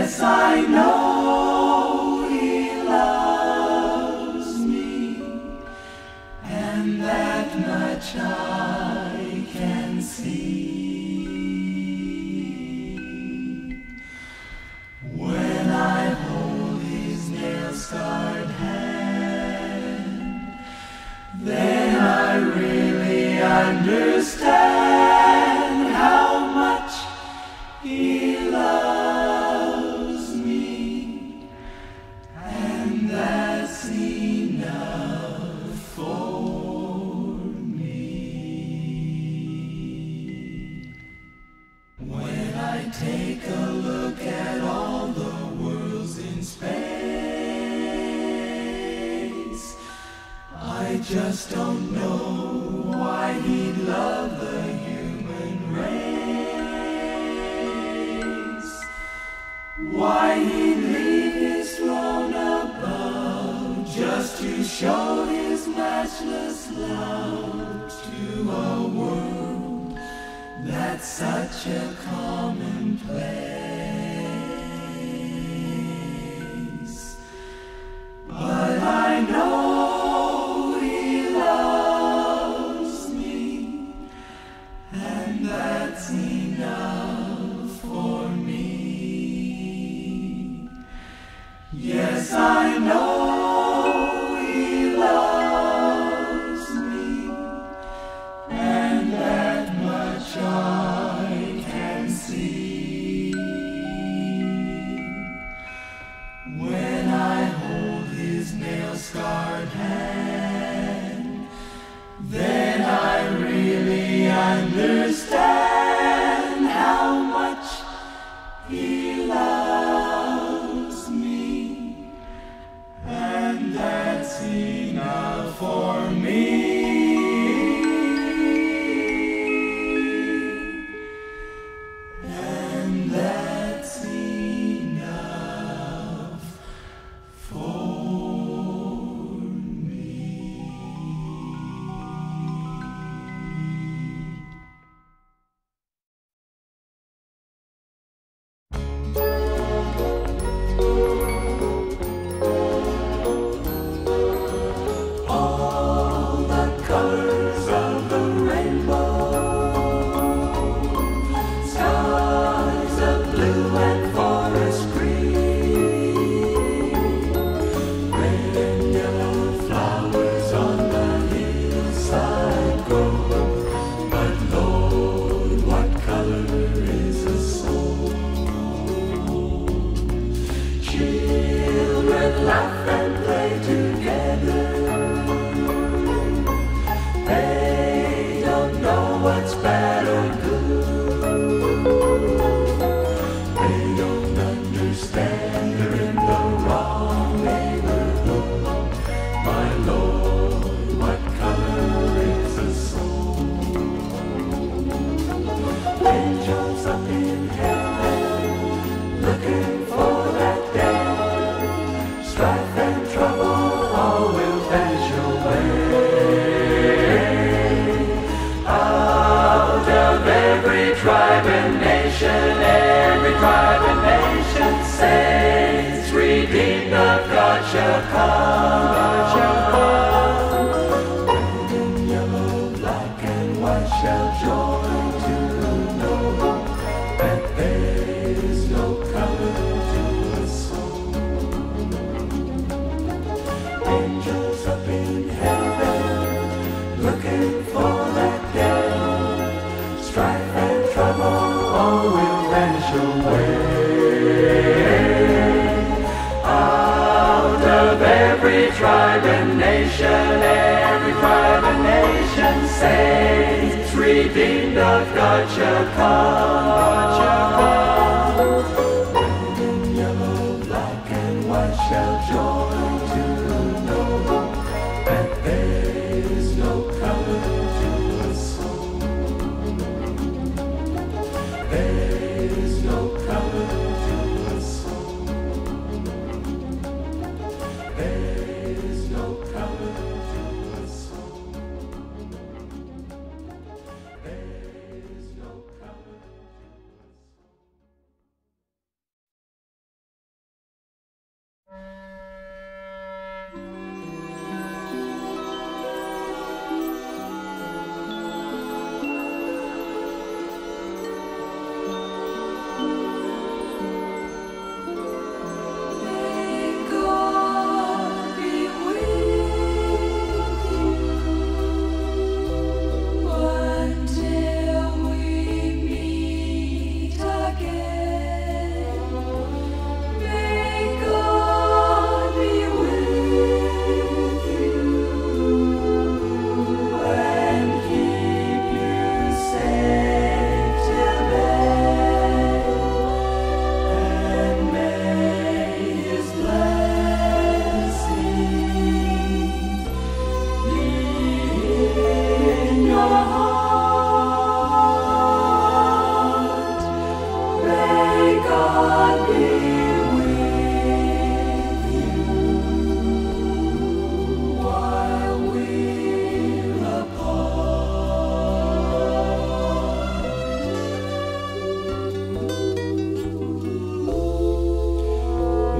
just don't know why he'd love the human race, why he'd leave his throne above just to show his matchless love to a world that's such a commonplace. But I know he loves me, and that's enough for me. Yes, I know he loves me, and that much I can see. When I hold his nail-scarred hand, then I really understand how much he loves me, and that's enough for me. And that's enough for me. All the colors of the rainbow, skies of blue and forest green, red and yellow flowers on the hillside grow. But Lord, what color is a soul? Children laugh and play together. They don't know what's bad or good. They don't understand they're in the wrong neighborhood. My Lord, what color is a soul? Angels up in heaven, looking for that day. Strife and trouble all will vanish away. Out of every tribe and nation, saints redeemed of God shall come. Red and yellow, black and white shall join to know that there's no color to a soul. Angels up in heaven, looking for that day. Strife and trouble all will vanish away. Out of every tribe and nation, saints redeemed of God shall come. Red and yellow, black and white shall join to know that there's no color to a soul. There's no color to a soul. There's no color to a soul. There's no color. God be with you while we're apart.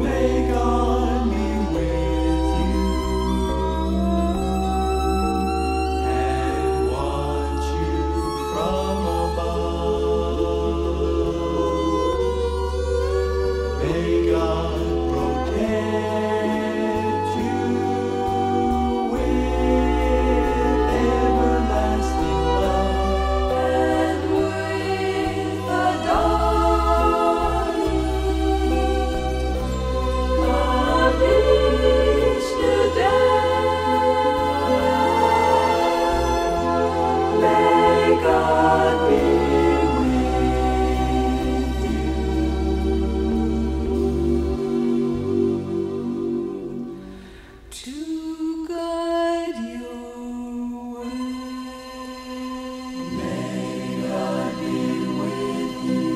May God be with you and watch you from above. May God protect you with everlasting love and with the dawning of each new day. May God be to guide your way. May God be with you.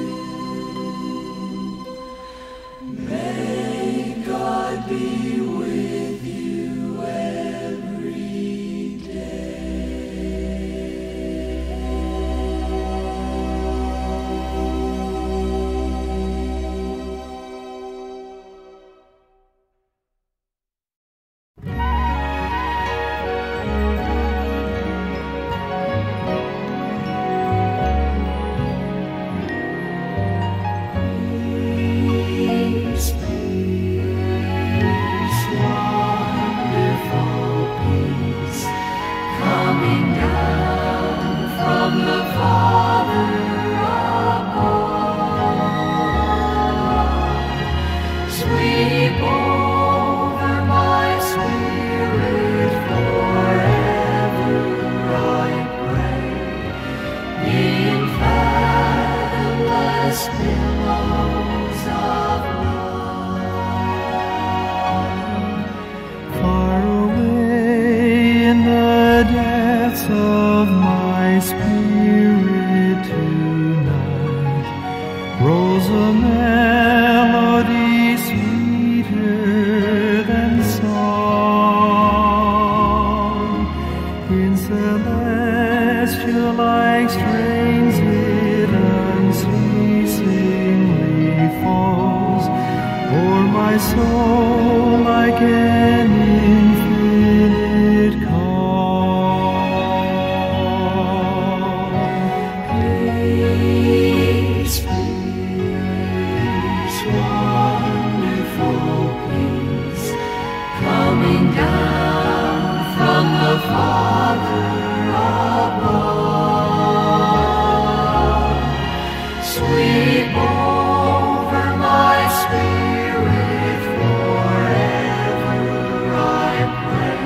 May God be with you every day. Peace, peace, wonderful peace, coming down from the Father above. Sweep over my spirit forever, I pray, in fathomless billows of love.
Far away in the depths of my spirit tonight rolls a melody sweeter than song. In celestial-like strains it unceasingly falls o'er my soul like an infinite call.
Peace, peace, wonderful peace, coming down from the Father above. Sweep over my spirit forever, I pray,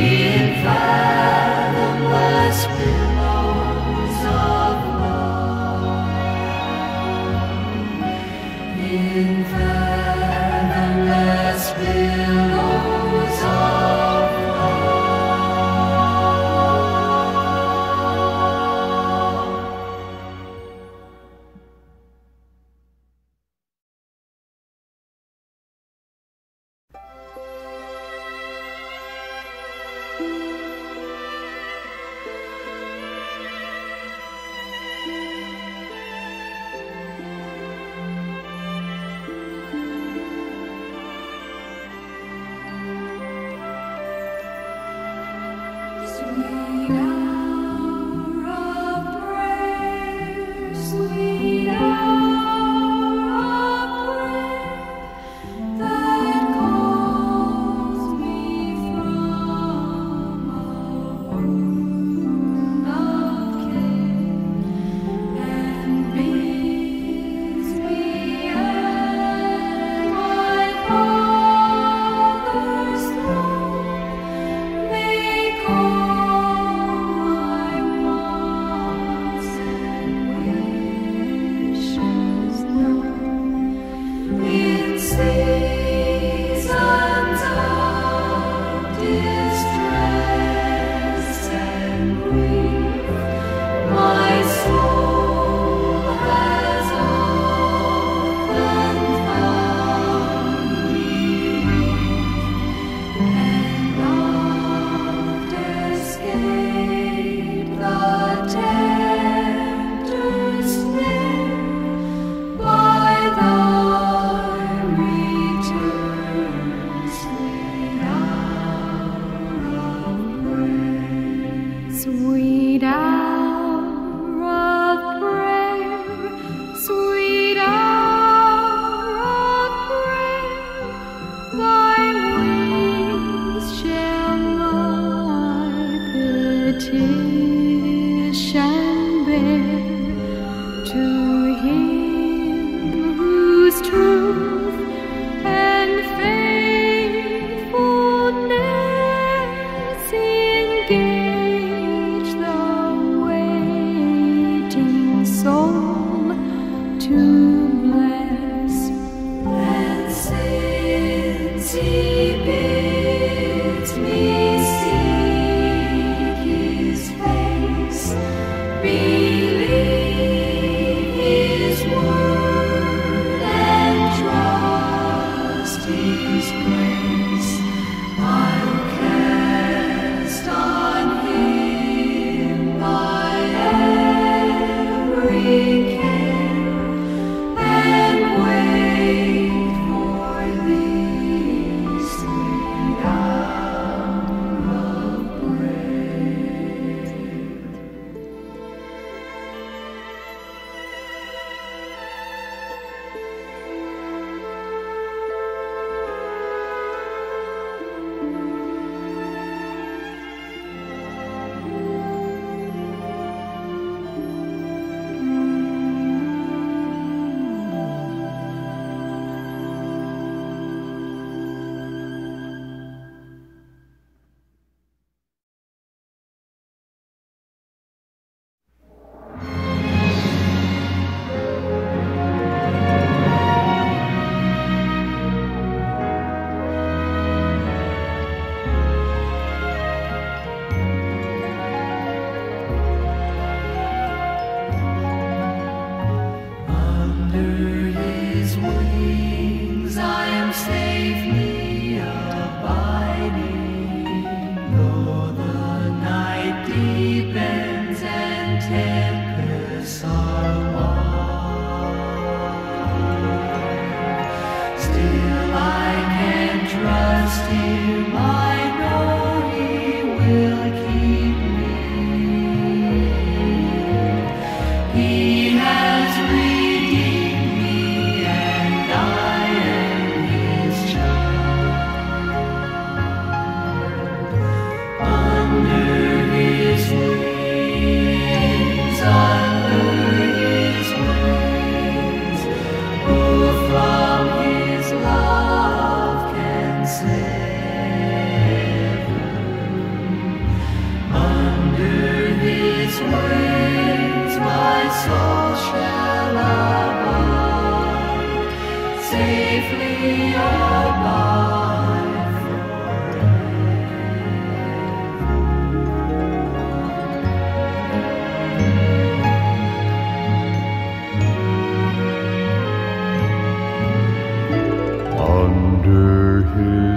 in fathomless billows of love. In fathomless billows of sweet hour of prayer, sweet hour of prayer that calls me from a world of care and bids me at my Father's throne. Make all my wants and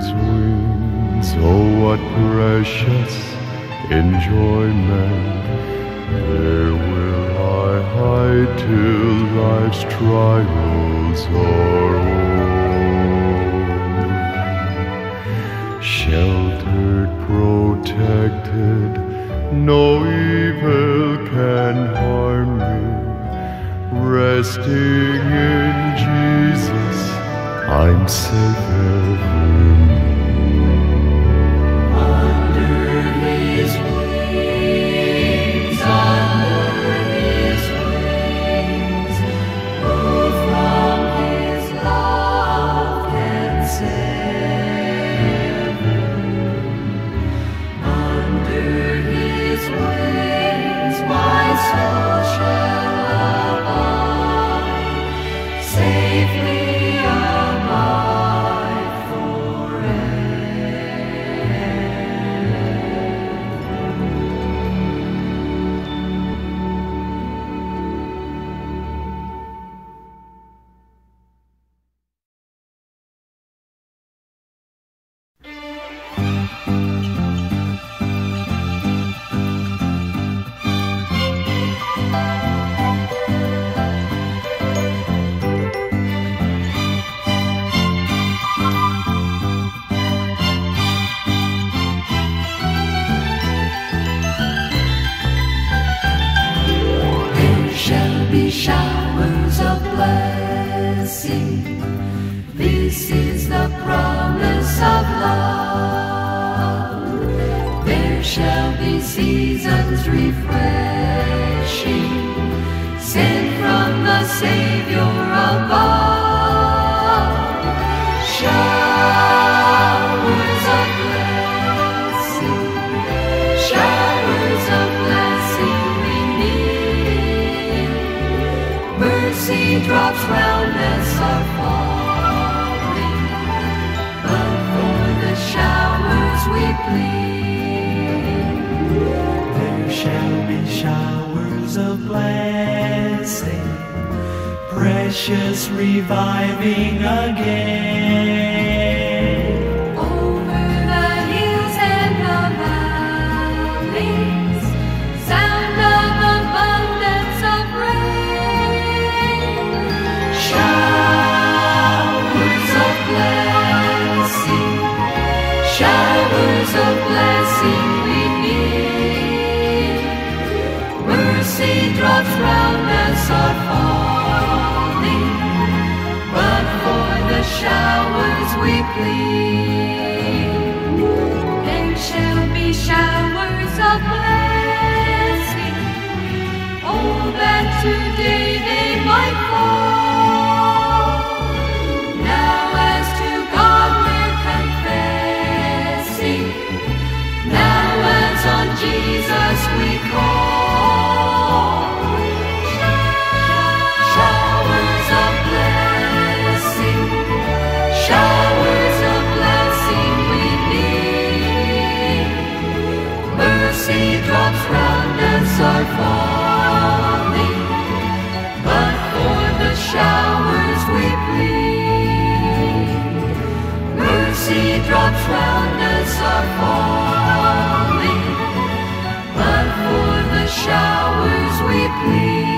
his wings, oh what precious enjoyment. There will I hide till life's trials are o'er. Sheltered, protected, no evil can harm me. Resting in Jesus, I'm safe evermore.
Under his wings, who from his love can sever. Under his wings, my soul shall abide, safely abide forever. There shall be showers of blessing. This is the promise of love. There shall be seasons refreshing, sent from the Savior above. Showers of blessing, showers of blessing we need. Mercy drops round us are falling, but for the showers we plead.
There shall be showers of blessing, precious reviving again.
Over the hills and the valleys, sound of abundance of rain. Showers of blessing, showers of blessing we need. Mercy drops round us are falling, but for the showers we plead. There shall be showers of blessing, oh that today they might fall. Now as to God we're confessing, now as on Jesus we call. Showers of blessing, showers of blessing we need. Mercy drops round us are falling, but for the showers we plead. Mercy drops round us are falling, but for the showers we plead.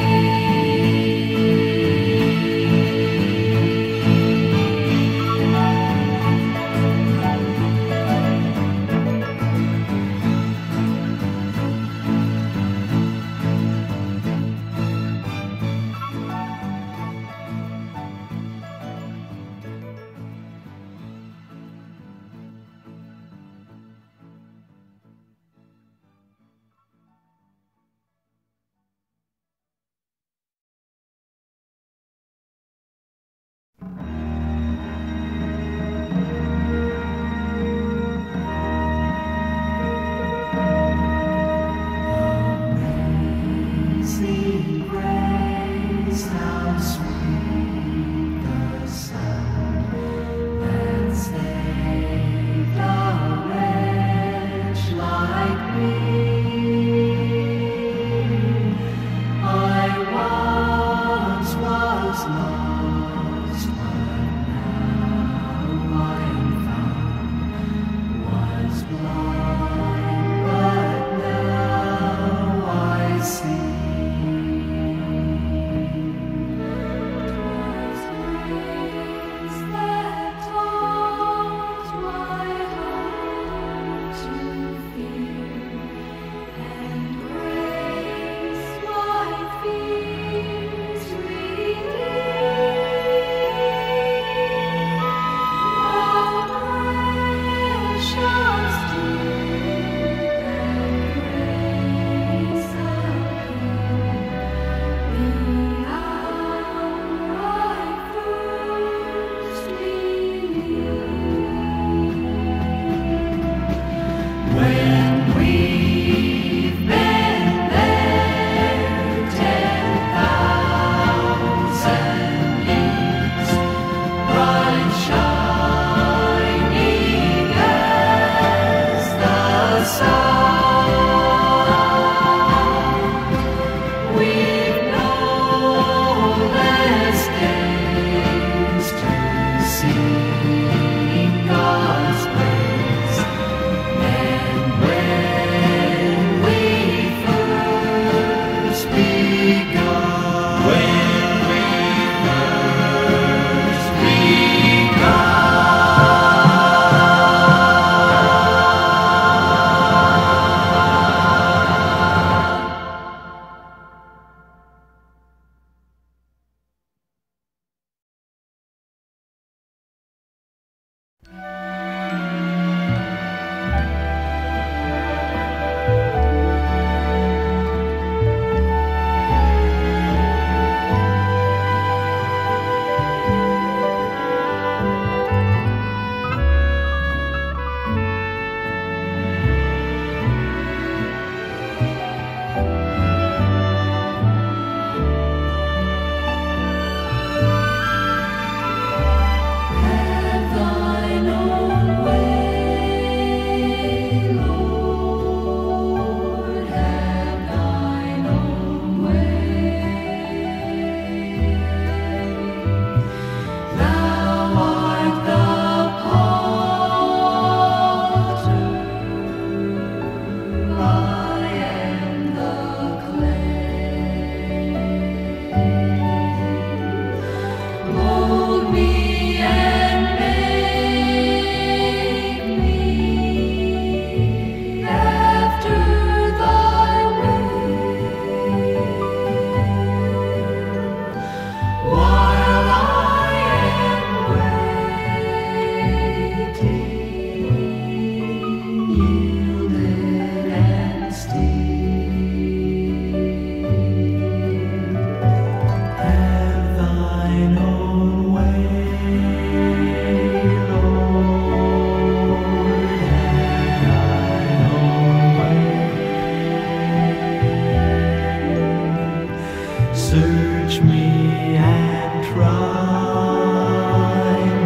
Search me and try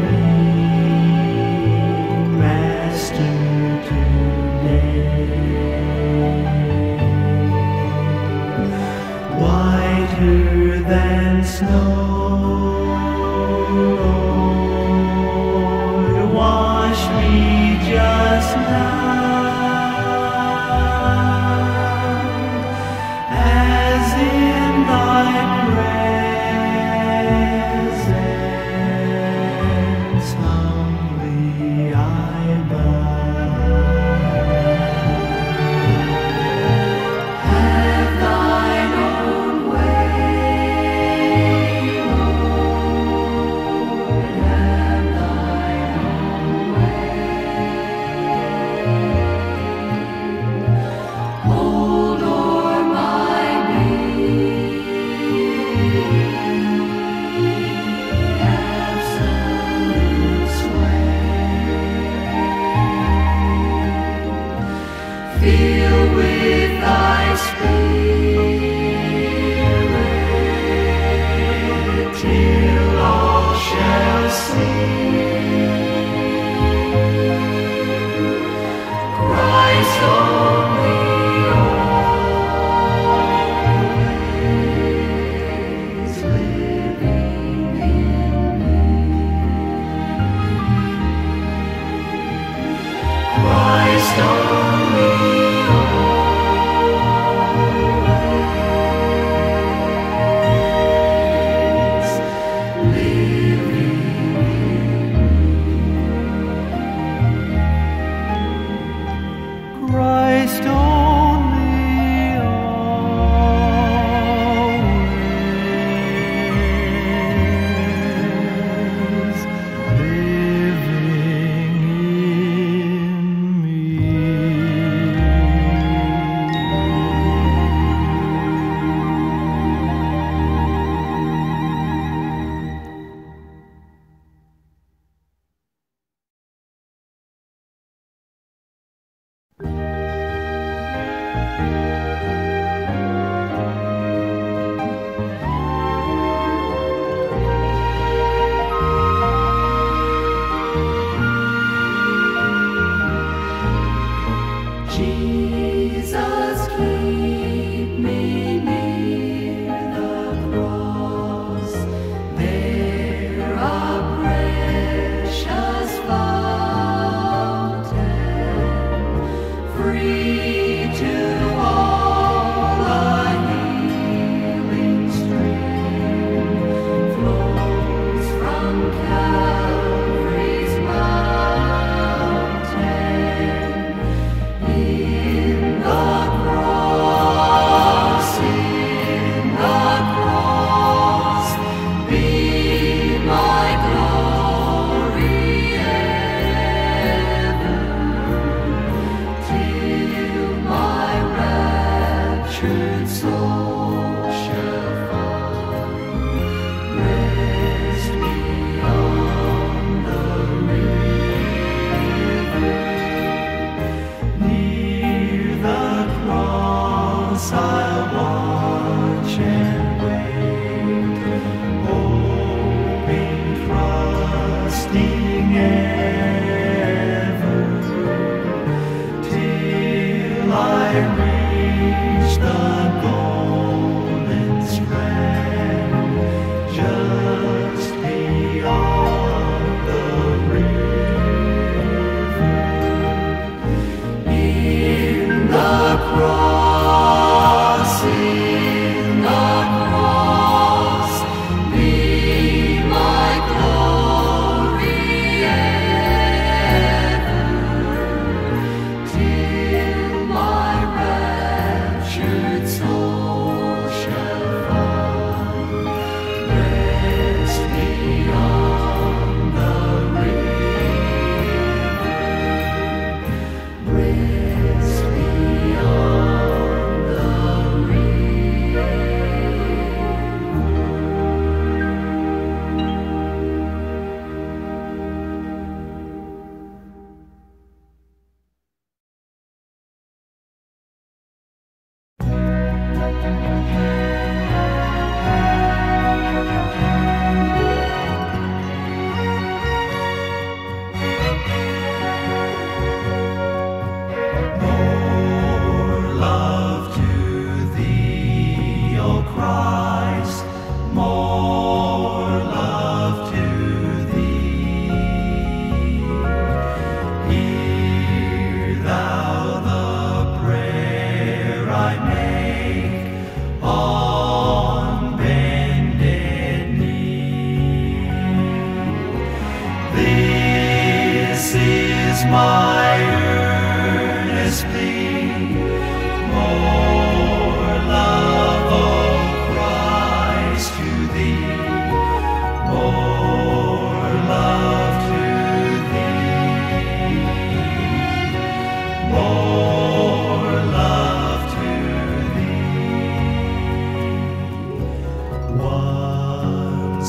me, Master, today. Whiter than snow, Lord, wash me just now, as in thy presence humbly I bow.
Have thine own way, Lord, have thine own way. Hold o'er my being absolute sway. Fill with thy Spirit till all shall see Christ only always living in me. Christ only always living
Christ only always living in me.
Jesus, keep me near the cross, there a precious fountain, free to all a healing stream flows from Calvary's mountain. In the cross, be my glory ever, till my raptured soul shall find rest beyond the river. Near the cross I'll watch and wait, hoping, trusting ever, till I reach the golden strand, just beyond the river. In the cross, be my glory ever, till my raptured soul shall find rest beyond the river, rest beyond the river.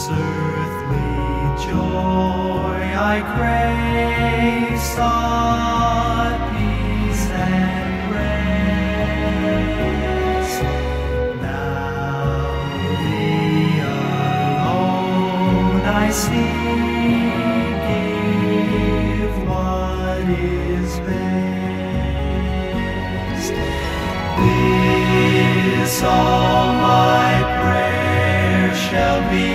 earthly joy I crave sought peace and rest. Now thee alone I seek, give what is best. This all my prayer shall be,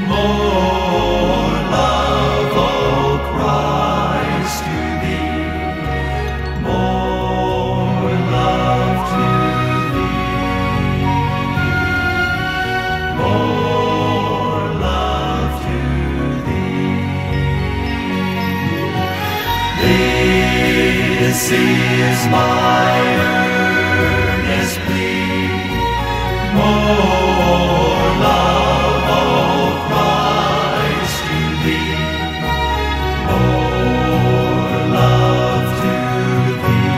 more love, O Christ, to thee, more love to thee, more love to thee. This is my earnest plea, more love, O Christ, to thee, more love to thee,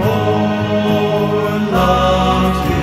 more love to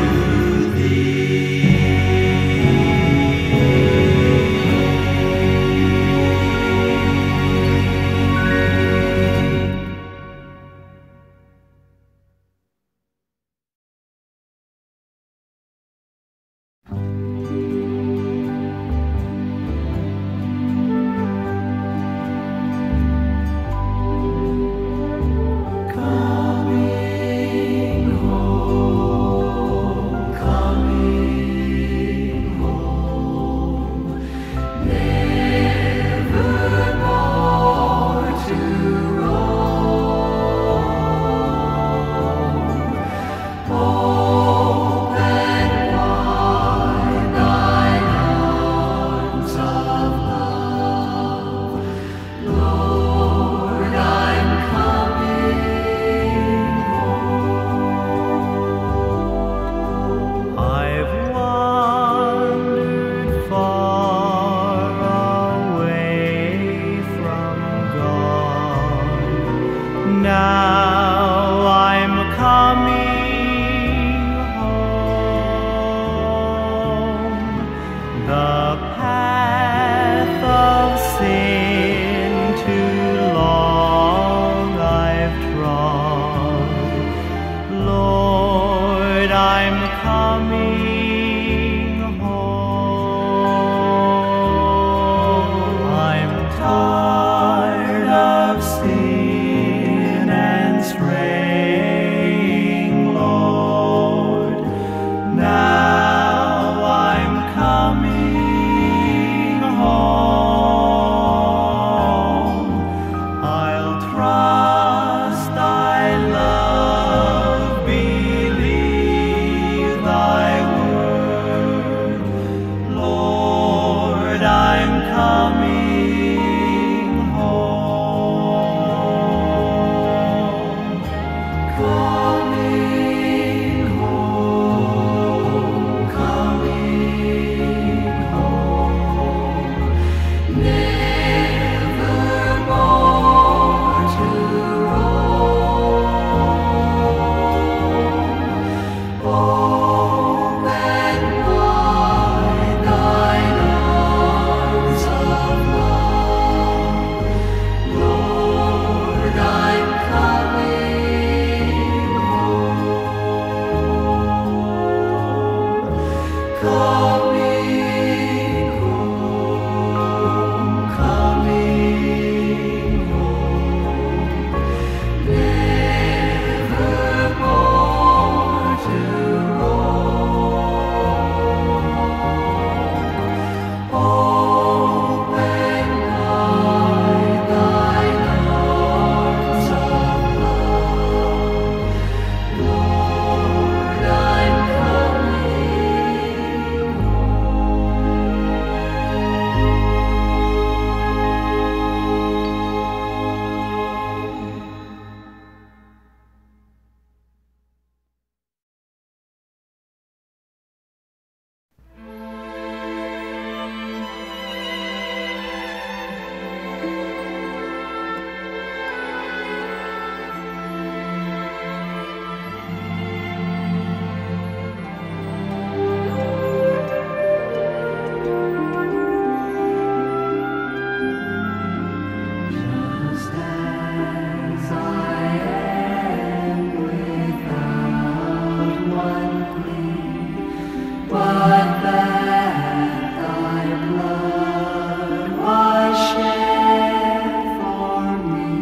but that thy blood was shed for me,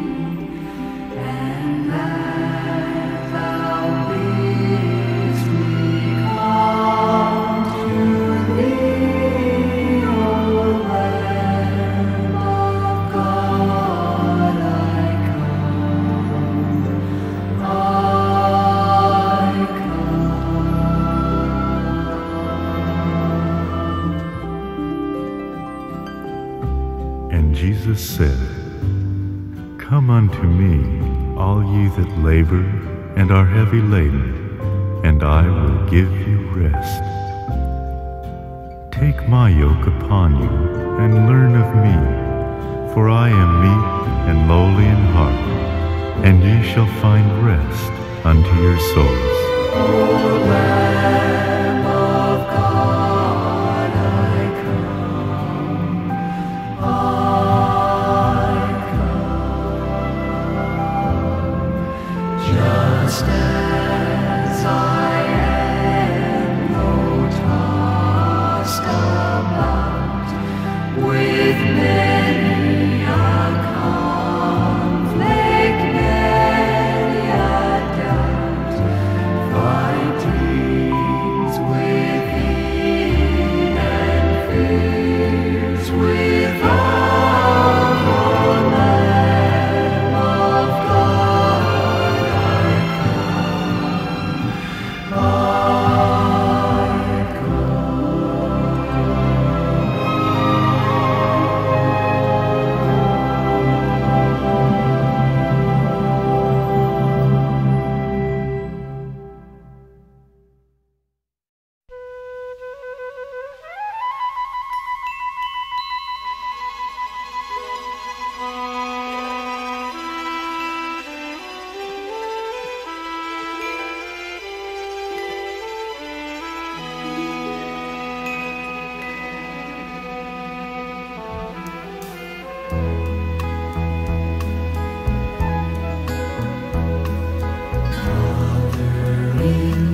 and that thou bidst me come to thee, O Lamb of God, I come.
And Jesus said, Come unto me, all ye that labor and are heavy laden, and I will give you rest. Take my yoke upon you, and learn of me, for I am meek and lowly in heart, and ye shall find rest unto your souls.
O Lamb of God, I come, just as I am, though tossed about with many a conflict, many a doubt, find dreams within and fears without. O Lamb of God, I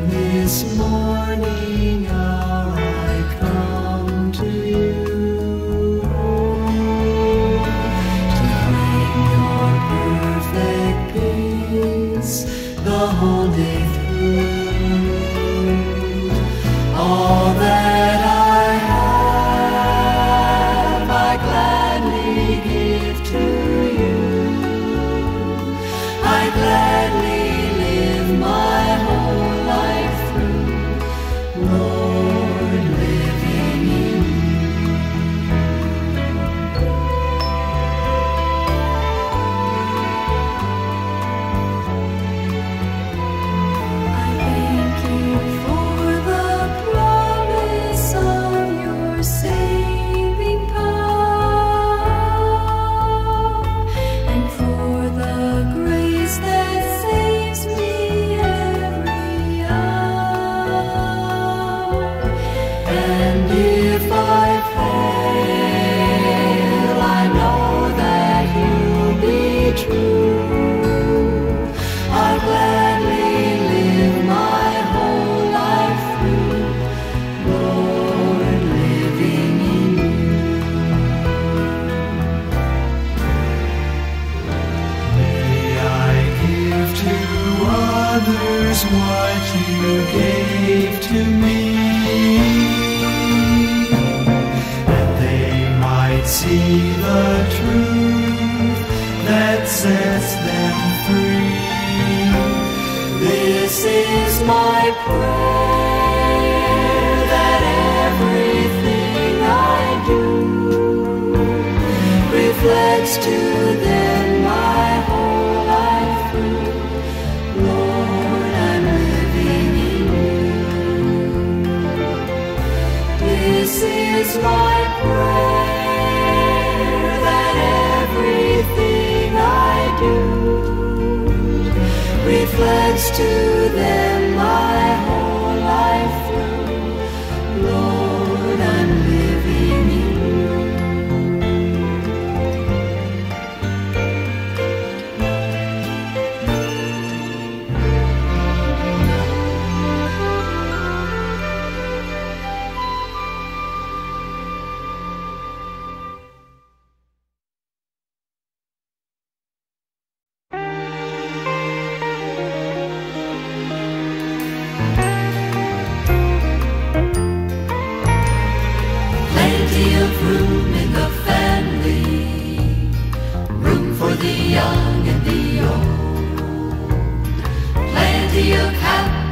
this morning hour I come to you to bring your perfect peace the whole day through. All that I have I gladly give to you. I gladly live my whole life through, Lord, living in I thank you for the promise of your saving power, and for the grace that saves me every hour. And if I fail, I know that you'll be true. I'll gladly live my whole life through, Lord, living in you. May I give to others what you gave to me, that they might see the truth that sets them free. This is my prayer, that everything I do reflects to them my whole life through. Lord, I'm living in you. This is my prayer, that everything I do reflects to them my whole life through. Lord, I'm living in you.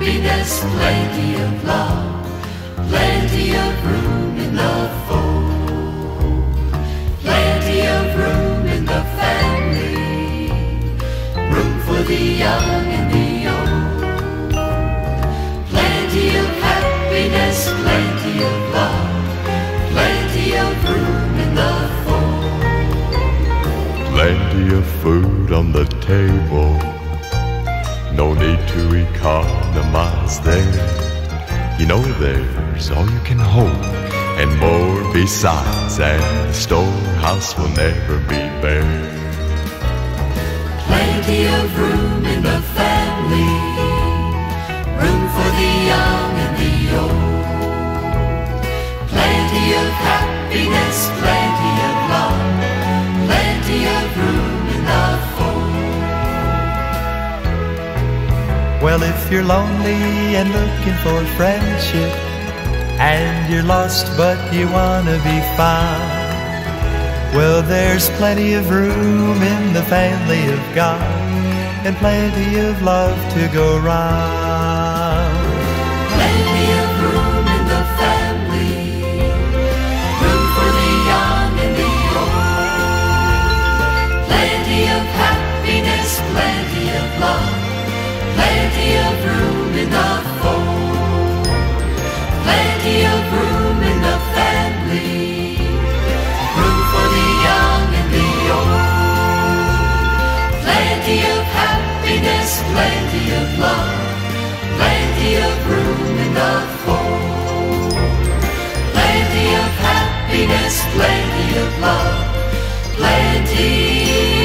happiness, plenty of love, plenty of room in the fold, plenty of room in the family, room for the young and the old, plenty of happiness, plenty of love, plenty of room in the fold.
Plenty of food on the table, no need to economize there. You know there's all you can hold, and more besides, and the storehouse will never be bare.
Plenty of room in the family, room for the young and the old, plenty of happiness, plenty of love, plenty of room in the fold.
Well, if you're lonely and looking for friendship, and you're lost but you wanna be found, well, there's plenty of room in the family of God, and plenty of love to go round.
Plenty of room in the family, room for the young and the old, plenty of happiness, plenty of love, plenty of room in the fold, plenty of room in the family, room for the young and the old, plenty of happiness, plenty of love, plenty of room in the fold, plenty of happiness, plenty of love, plenty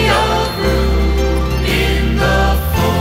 of room in the fold.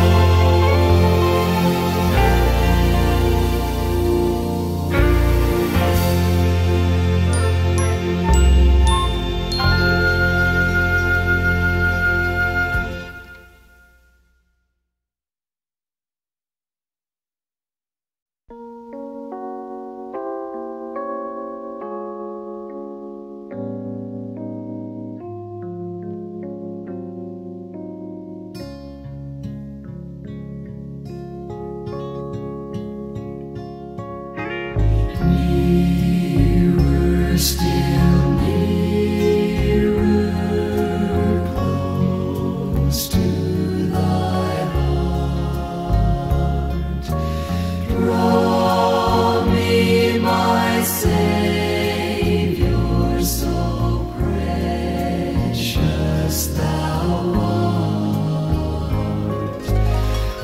Nearer, still nearer, close to thy heart. Draw me, my Savior, so precious thou art.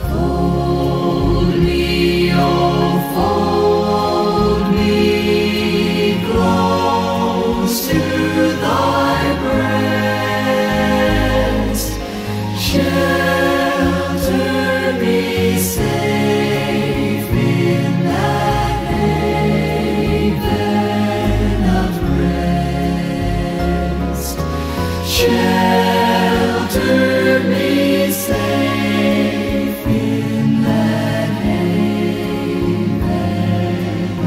Fold me, oh, fold me close to thy breast, shelter me safe in that haven of rest, shelter me safe in that haven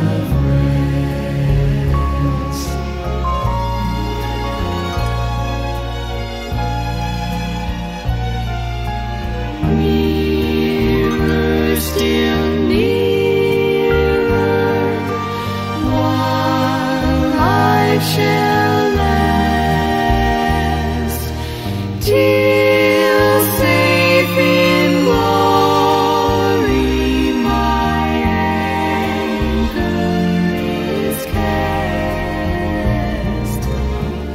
of rest. Nearer, still nearer, while life shall last, till safe in glory my anchor is cast.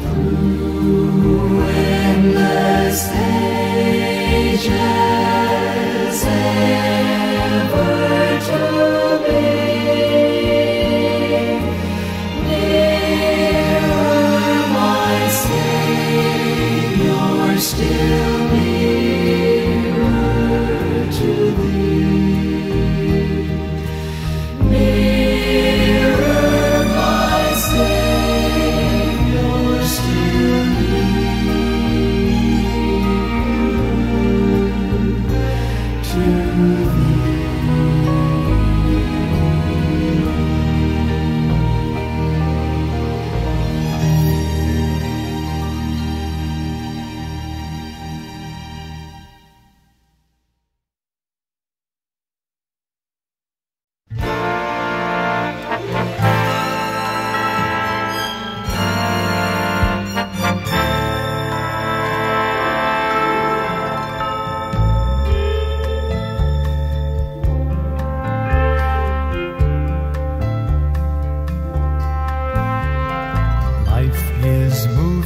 Through endless ages ever to be, nearer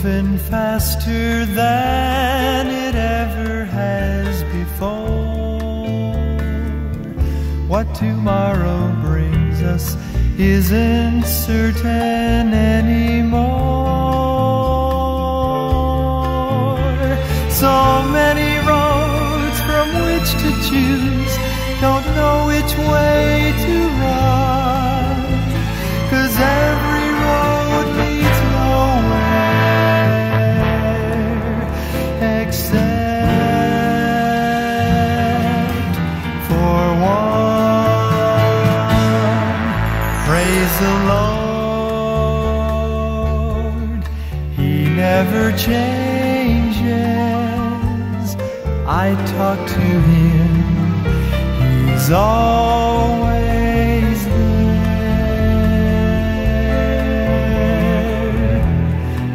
moving faster than it ever has before. What tomorrow brings us isn't certain anymore. So many roads from which to choose, don't know which way to run, 'cause every road leads nowhere except for one. Praise the Lord, He never changes. I talk to Him, He's always there.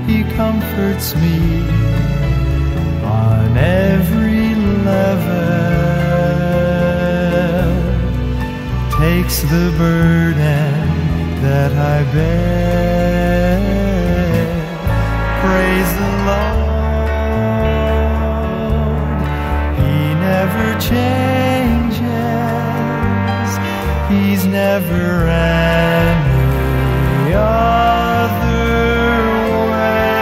He comforts me on every level, takes the burden that I bear. Praise the Lord, He never changes. He's never any other way,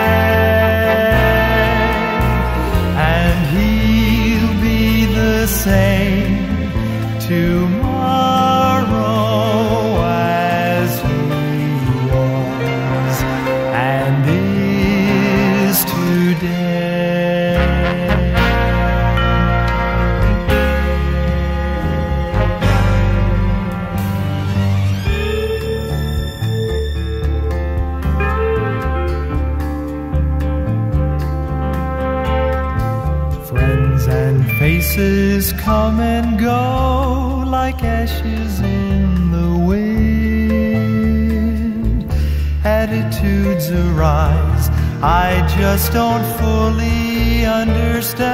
and He'll be the same tomorrow as He was and is today. Friends and faces come and go like ashes in the wind. Attitudes arise I just don't fully understand.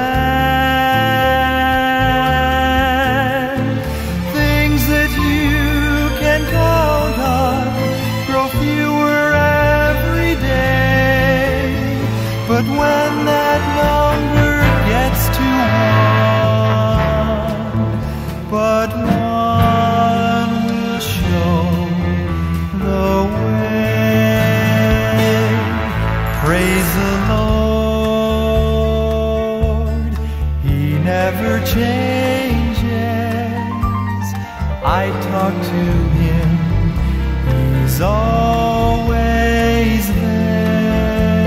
Things that you can count on grow fewer every day, but when that number gets to one, one will show the way. Praise the Lord, He never changes. I talk to Him, He's always there.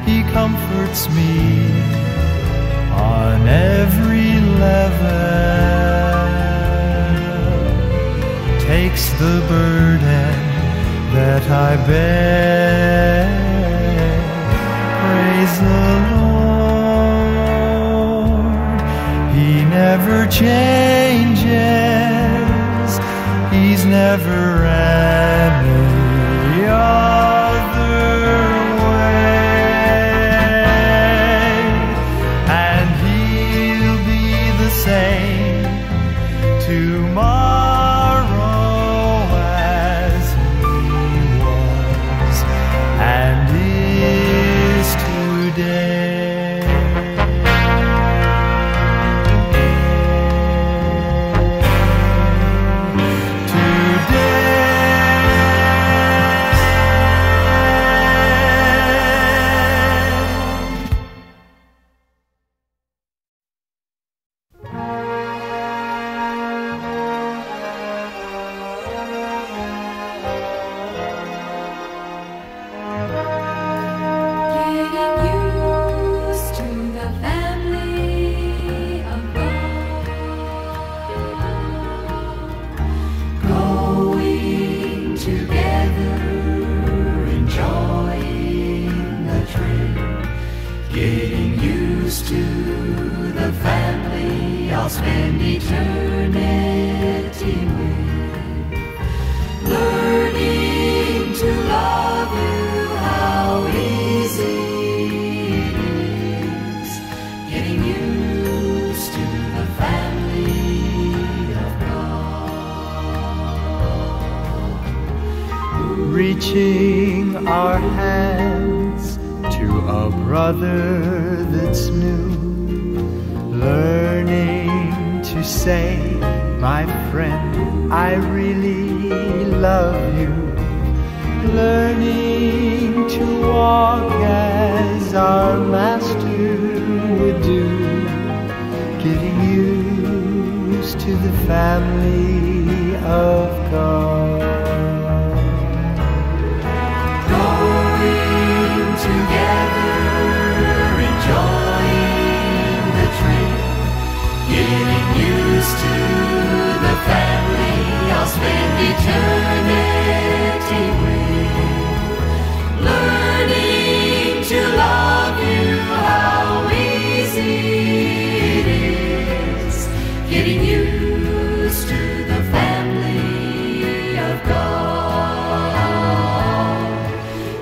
He comforts me on every level, takes the burden that I bear. Praise the Lord, He never changes. He's never any other way, and He'll be the same tomorrow as He was and is today.
Spend eternity with, learning to love you, how easy it is, getting used to the family of God.
reaching our hands to a brother that's new, learning to say, my friend, I really love you, learning to walk as our master would do, getting used to the family of God.
Going together, enjoying the trip, getting used to the family I'll spend eternity with, learning to love you, how easy it is, getting used to the family of God,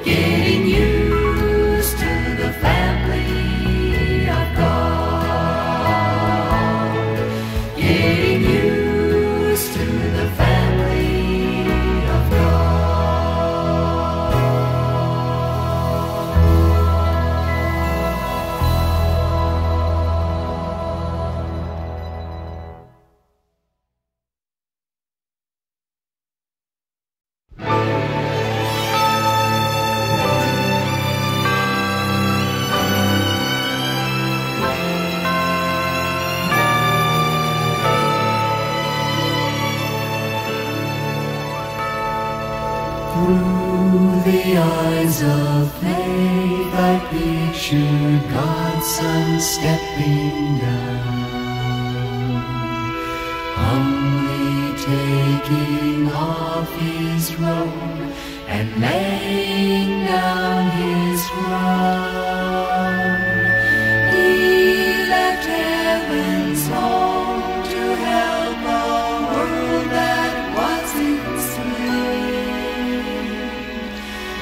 getting used to the family of God, getting used to the family of God. Through the eyes of faith I pictured God's Son stepping down, humbly taking off his robe and laying down his crown. He left heaven's home to help a world that was enslaved.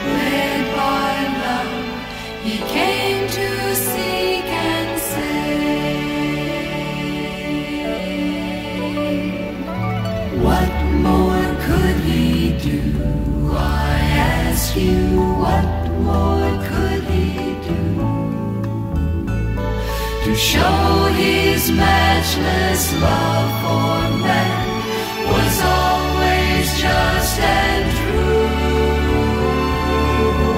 Led by love, he came to seek and save. What more could he do? I ask you, what more could he do to show his matchless love for man was always just and true?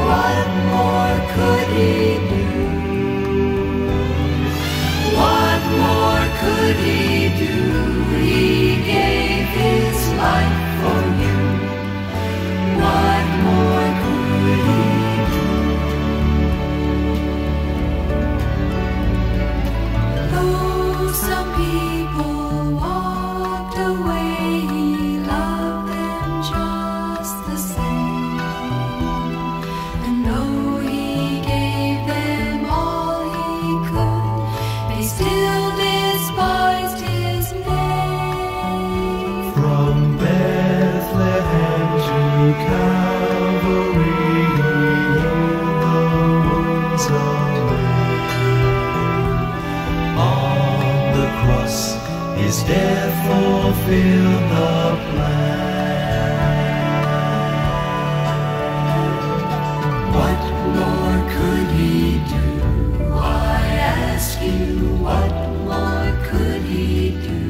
What more could he do? What more could he do? He gave his life for you. What more could he do? Though some people walked away, he loved them just the same. And though he gave them all he could, they still despised his name.
From Bethlehem to Calvary, he healed the wounds of man. On the cross, his death fulfilled the plan.
What more could he do? I ask you, what more could he do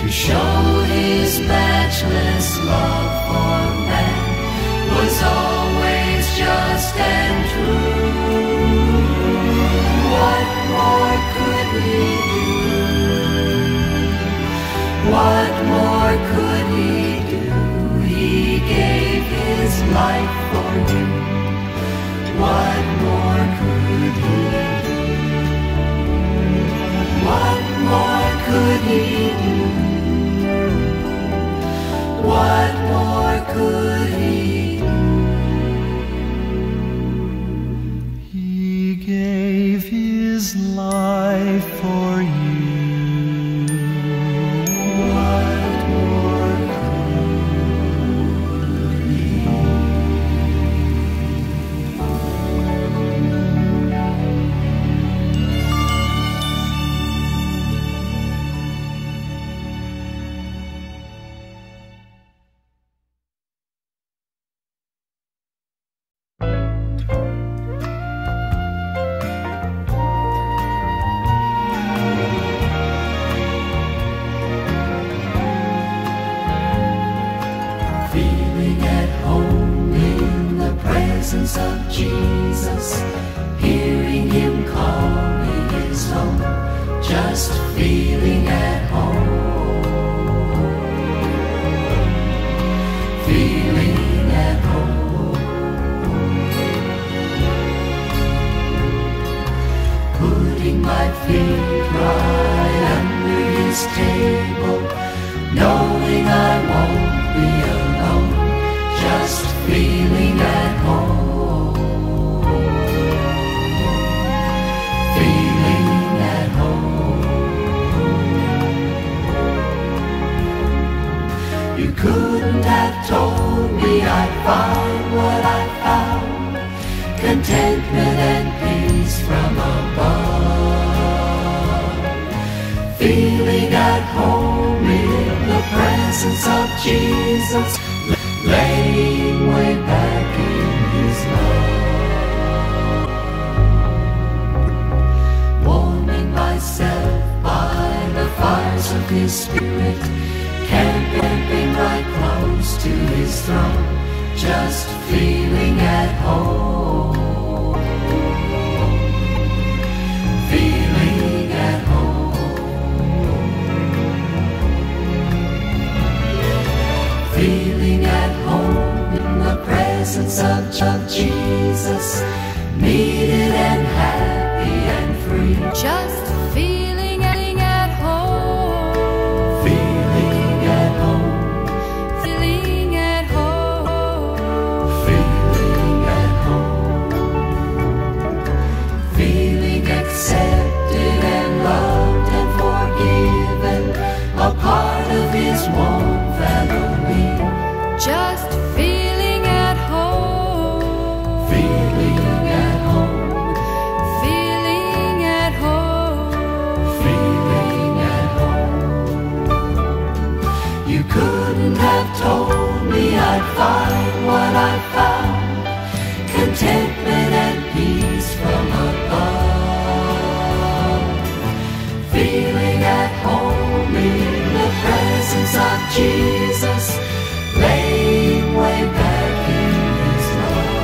to show his matchless love for man was always just and true? What more could he do? What more could he do? He gave his life for you. What more could he do? What more could he do? What more could he do?
He gave his life for you.
presence of Jesus, hearing him calling his own, just feeling at home, feeling at home. Putting my feet right under his table, knowing I won't be alone, just feeling at home, feeling at home. You couldn't have told me I'd find what I found, contentment and peace from above, feeling at home in the presence of Jesus, laying way back in his love, warming myself by the fires of his spirit, camping right close to his throne, just feeling at home, feeling at home, feeling at home in the presence of Jesus, needed and happy and free,
just feeling at home,
feeling at home,
feeling at home,
feeling at home, feeling accepted and loved and forgiven, a part of his warm family,
just feeling at home,
feeling at home,
feeling at home,
feeling at home. You couldn't have told me I'd find what I found, contentment and peace from above, feeling at home in the presence of Jesus, laying way back in his love,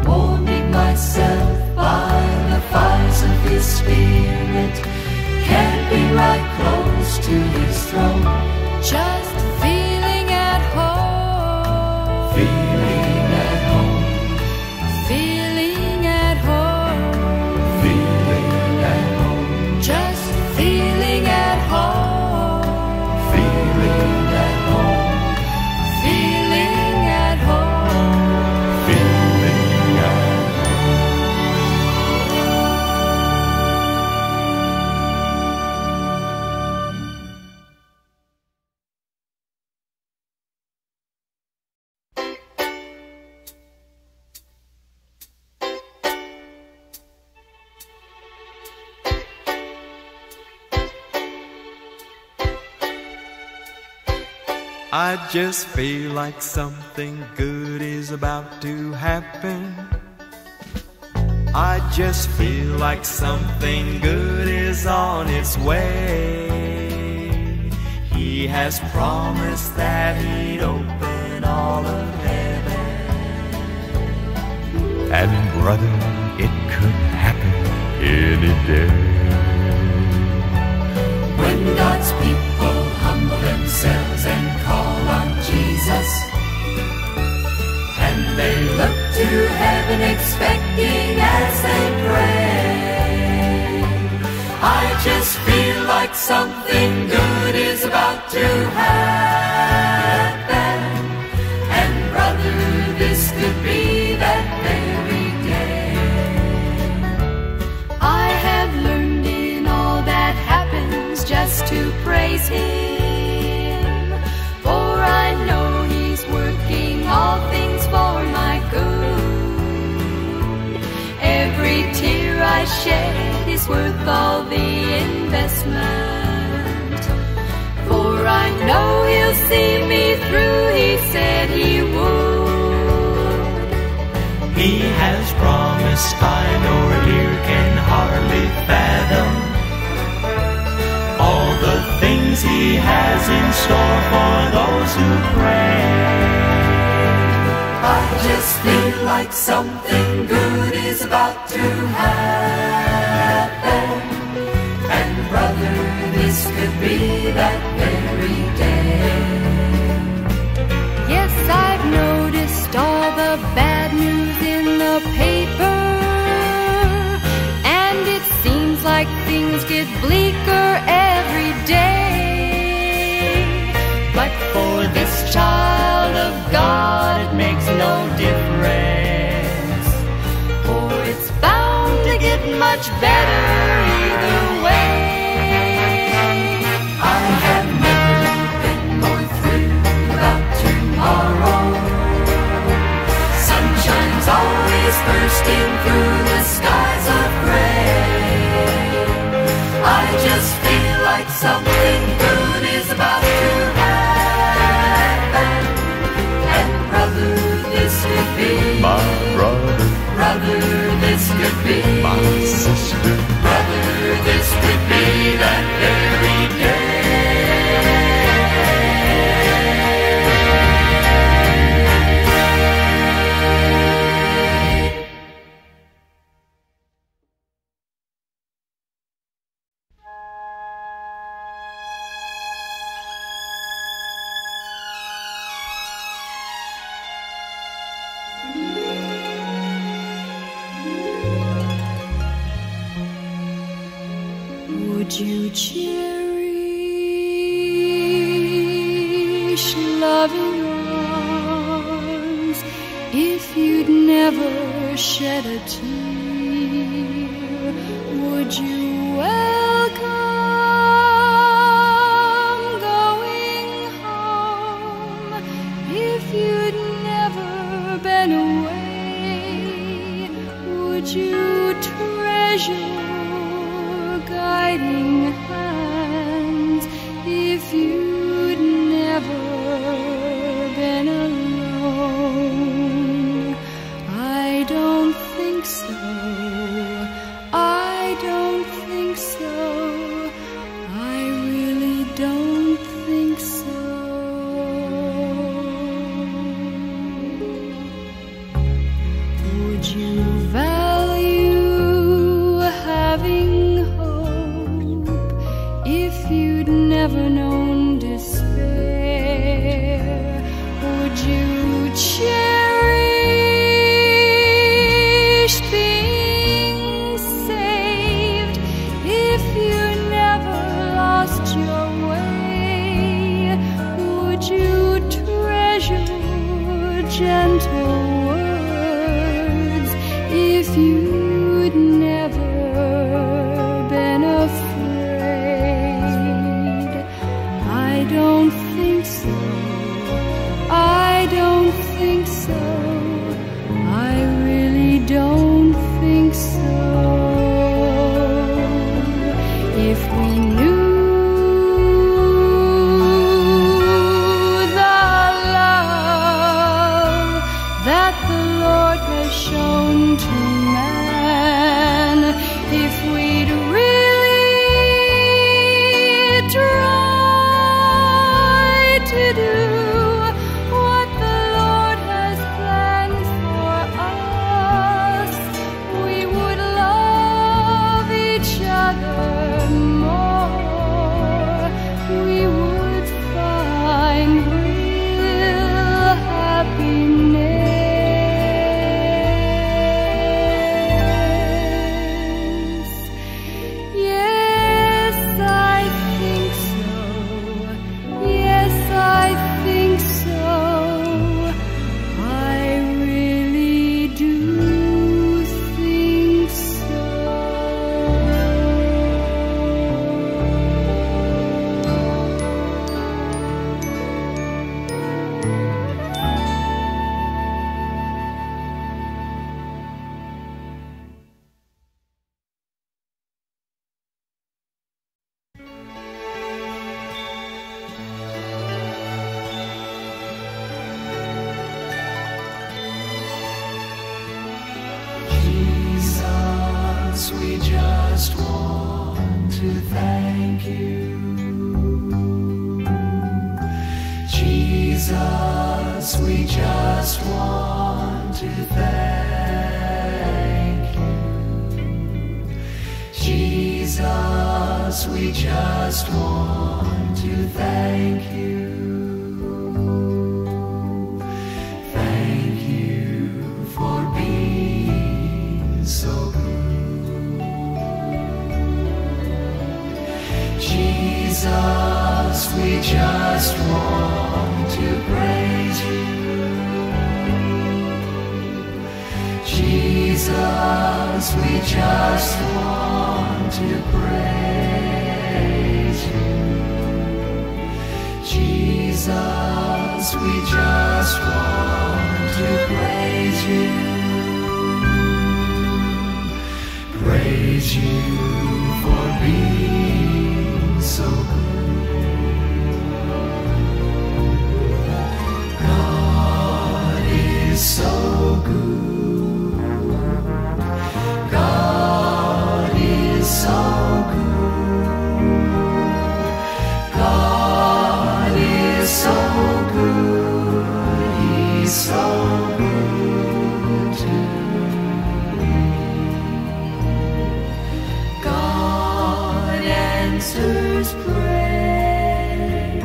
warming myself by the fires of his spirit, camping right close to his throne,
just feeling at home,
feeling at home,
feeling at home,
feeling at home,
just feeling at home,
feeling at home,
feeling at home.
feeling at home.
I just feel like something good is about to happen. I just feel like something good is on its way. He has promised that he'd open all of heaven.
And brother, it could happen any day.
When God's people humble themselves and call on Jesus, and they look to heaven expecting as they pray, I just feel like something good is about to happen. And brother, this could be that very day.
I have learned in all that happens just to praise him, for I know he's working all things for my good. Every tear I shed is worth all the investment, for I know he'll see me through. He said he would.
He has promised, I nor ear can hardly fathom all the things things He has in store for those who pray.
I just feel like something good is about to happen. And brother, this could be that very day.
Yes, I've noticed all the bad news in the paper, and it seems like things get bleaker every day.
But for this child of God, it makes no difference,
for it's bound to get much better either way.
I have never been more thrilled about tomorrow. Sunshine's always bursting through the skies of gray. I just feel like something good is about to happen. And brother, this could be
my brother.
Brother, this could be
my sister.
Brother, this could be that very day.
Would you cherish loving arms if you'd never shed a tear? Would you welcome going home if you'd never been away? Would you treasure guiding hands if you'd never been alone? I don't think so. I don't think so. I really don't think so. Would you value having if you'd never known despair? Would you cherish being saved if you never lost your way? Would you treasure gentle words if you'd never been afraid? I don't think so. I don't think so. I really don't think so. If we knew the love that the Lord has shown to man, if we'd really try to do what the Lord has planned for us, we would love each other more. We would find real happiness. Yes, I think so. Yes, I think so. I really do think so.
Jesus, we just want to thank you
Jesus, we just want to thank you. Jesus, we just want to thank you. Thank you for being so good. Jesus, we just want to praise you. Jesus, we just want to praise you. Jesus, we just want to praise you. Praise you for being so good. God is so good. God is so good. God is so good. He's so good to me. God answers prayer.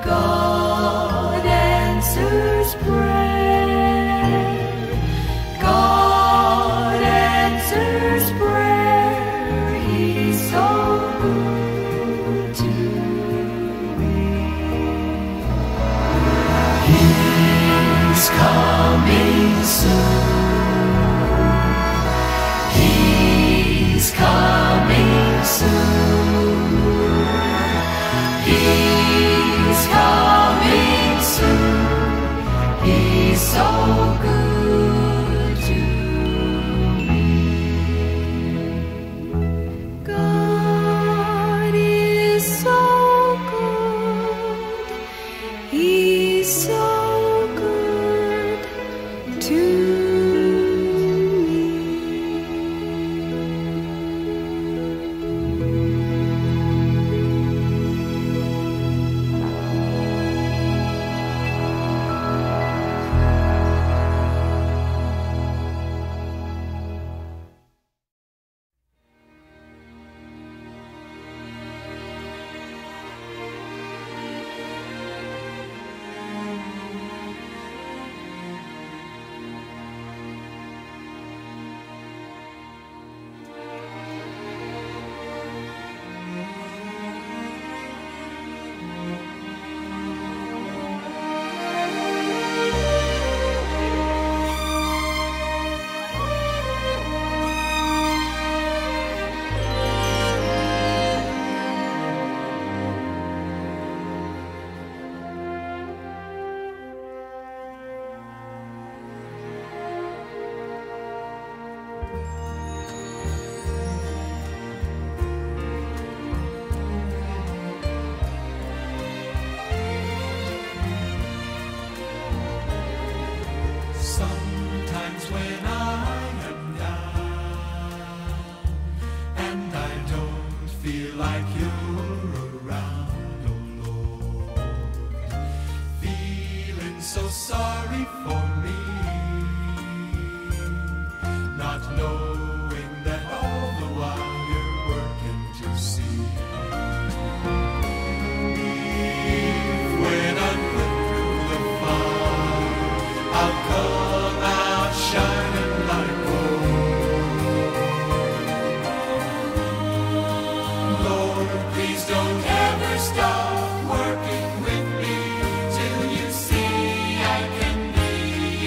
God answers prayer. God answers prayer. He's so good to me. He's coming soon. He's coming soon. He's coming soon. He's so good to me. God is so good. He's so good to me. Sometimes when I am down and I don't feel like you're around, oh Lord, feeling so sorry for me, not knowing that all the while you're working to see if when I'm put through the fire, I'll come out shining like gold. Lord, please don't ever stop working with me till you see I can be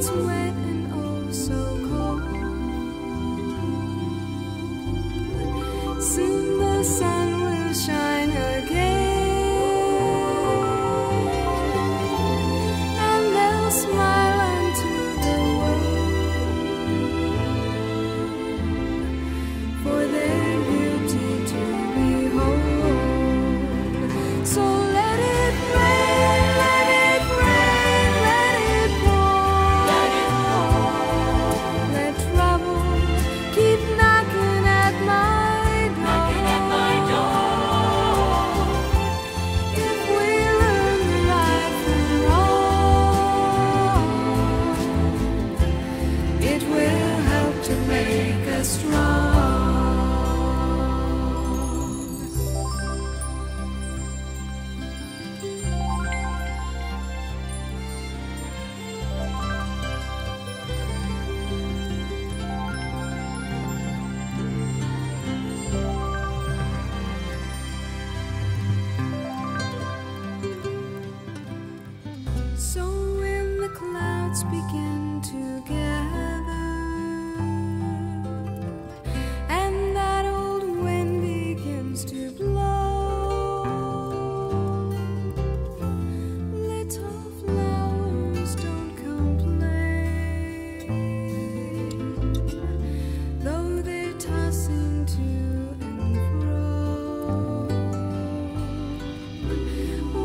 it's wet and oh so cold. Soon the sun will shine again, and they'll smile unto the world for their beauty to behold. So let it rain, let it rain, let it pour, let it pour. Let trouble keep knocking at my door. If we learn the right from wrong, it will help to make us strong. So when the clouds begin to gather, and that old wind begins to blow, little flowers don't complain, though they're tossing to and fro.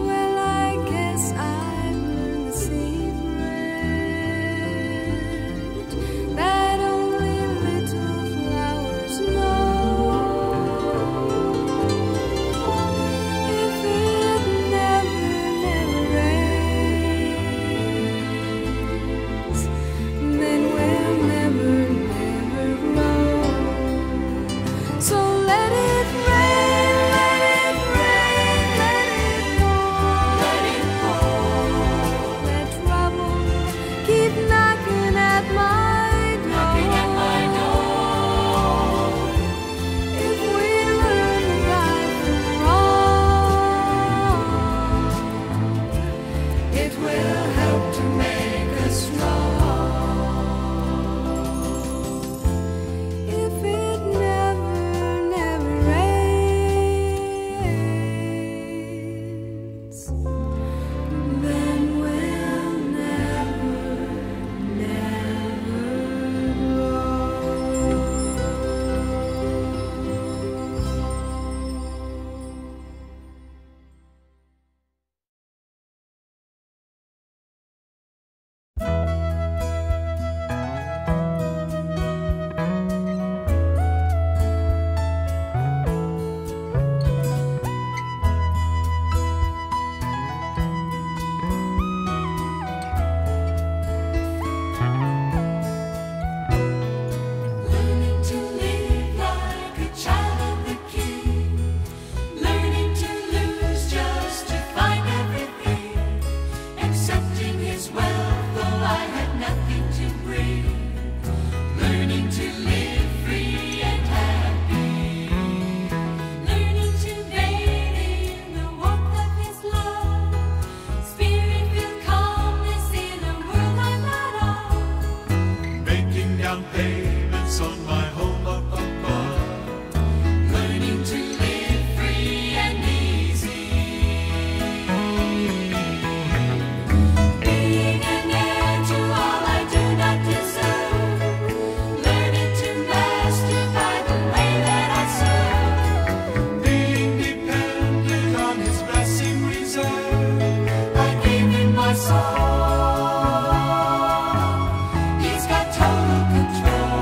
Well, I guess I've learned the secret that only little flowers know. If it never, never rains, then we'll never, never grow. So let it rain, let it rain, let it pour, let it pour. Let trouble keep knocking at my door. If we learn right from wrong, it will help to make us strong. If it never, never rains, then we'll never, never learning to live like a child of the King, learning to lose just to find everything, accepting His wealth though I had nothing to bring, learning to live free and happy, learning to bathe in the warmth of His love, spirit-filled calmness in a world I'm not of.
Making down payments on my home up above.
Learning to live free and easy, being an heir to all I do not deserve, learning to master by the way that I serve,
Being dependent on His blessing reserve.
I gave Him my soul, He's got total control.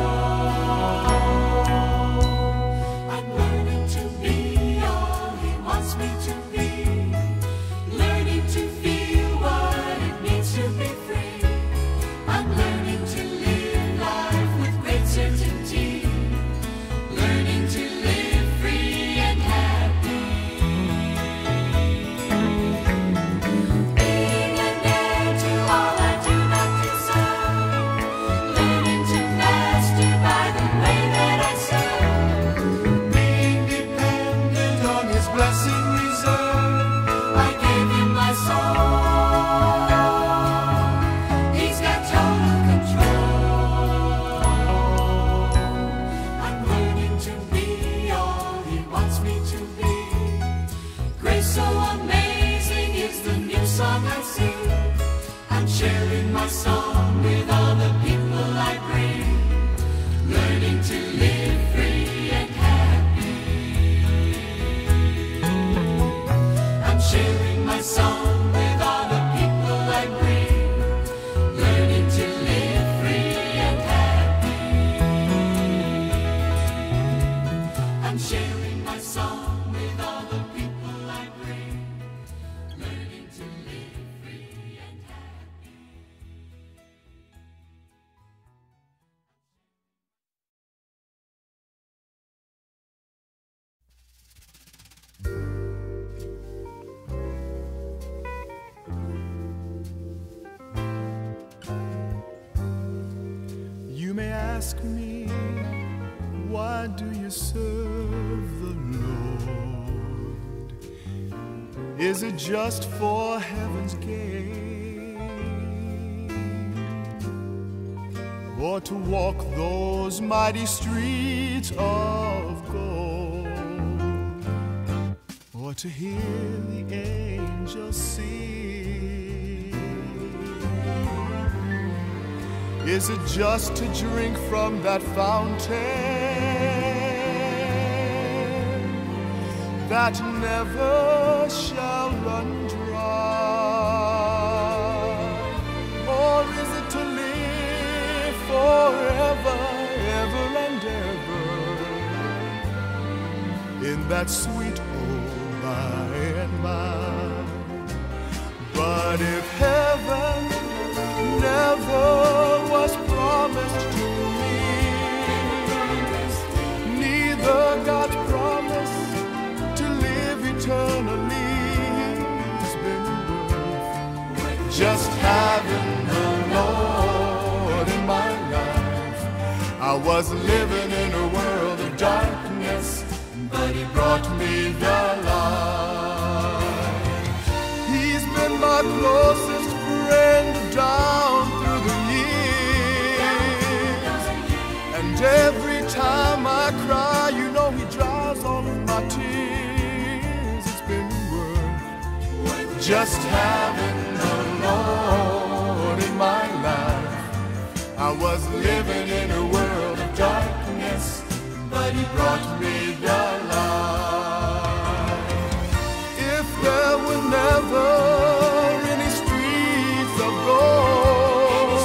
ask me, why do you serve the Lord? Is it just for heaven's gain, or to walk those mighty streets of gold, or to hear the angels sing? Is it just to drink from that fountain that never shall run dry? Or is it to live forever, ever and ever in that sweet old by and by? But if heaven never was promised to me, neither God's promise to live eternally has been worth just having the Lord in my life. I was living in a world of darkness, but He brought me the light. He's been my closest friend down through the years, and every time I cry, you know He dries all of my tears. It's been worth just having the Lord in my life. I was living in a world of darkness, but He brought me the light. If there were never any streets of gold,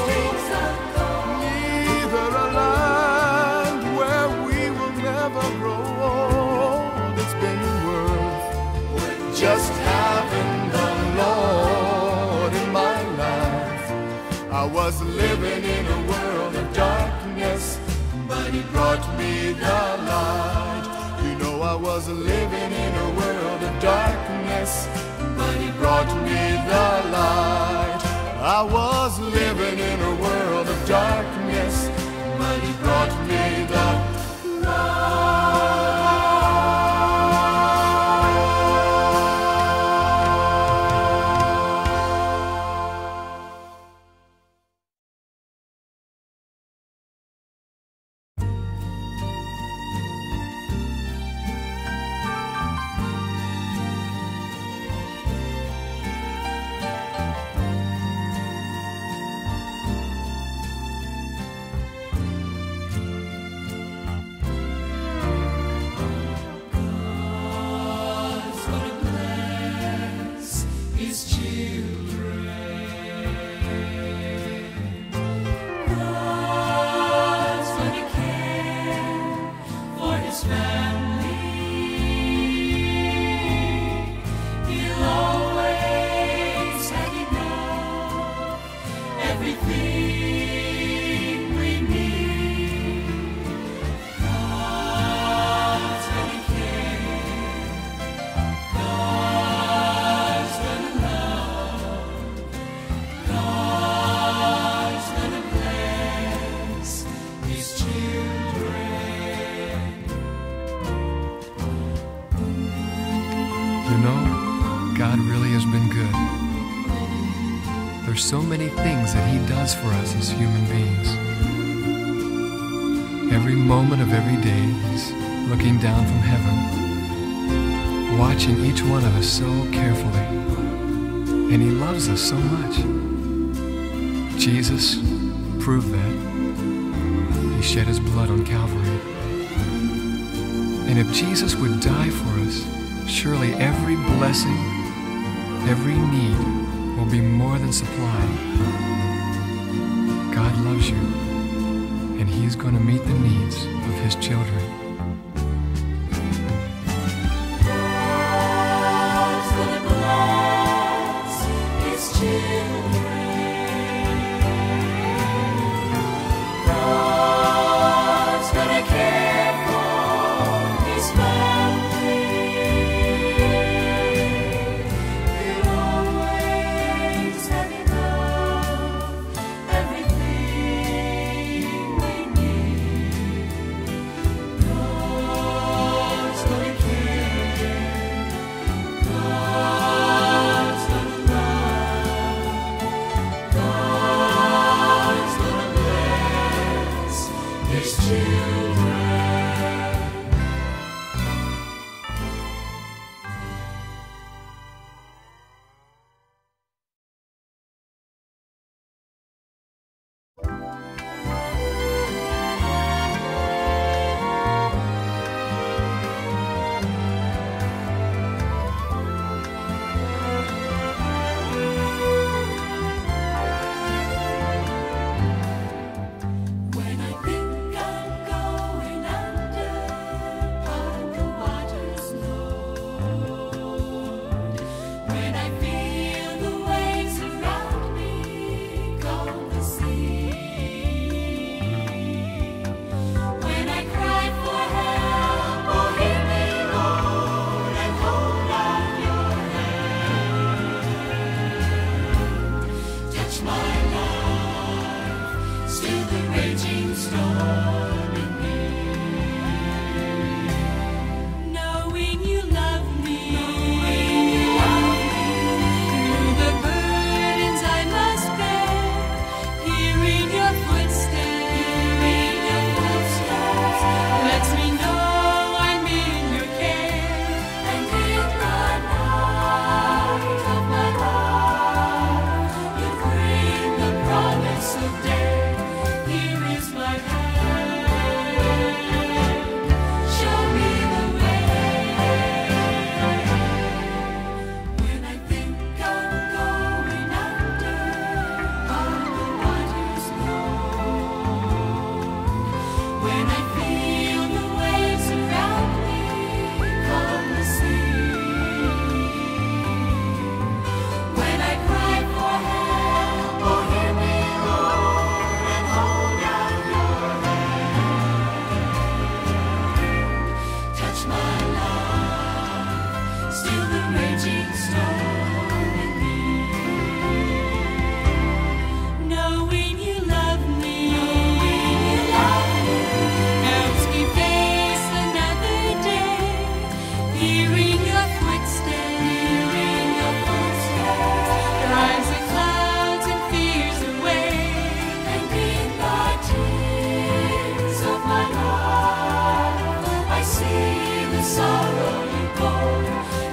neither a land where we will never grow old, it's been worth just having the Lord in my life. I was living in a world of darkness, but He brought me the light. You know I was living in a world of darkness, but He brought me the light. I was living in a world of darkness, but He brought me the light.
There's so many things that He does for us as human beings. Every moment of every day, He's looking down from heaven, watching each one of us so carefully. And He loves us so much. Jesus proved that. He shed His blood on Calvary. And if Jesus would die for us, surely every blessing, every need will be more than supplied. God loves you, and He's going to meet the needs of His children.
God's gonna bless His children. God's gonna care for His family. He'll always have enough, everything we need. raging storm in me. Knowing you love me, through the burdens I must bear, hearing your footsteps, lets me know I'm in your care. And in the night of my life, you bring the promise of day. Here is my hand, show me the way. When I think I'm going under, all the waters know. When I feel the waves around me calm the sea. When I cry for help, oh hear me, Lord, and hold out your hand. Touch my life, still the raging storm in me. Knowing you love me, helps me face another day. Hearing your footsteps, drives the clouds and fears away. And in the tears of my life, I see the sorrow you bore.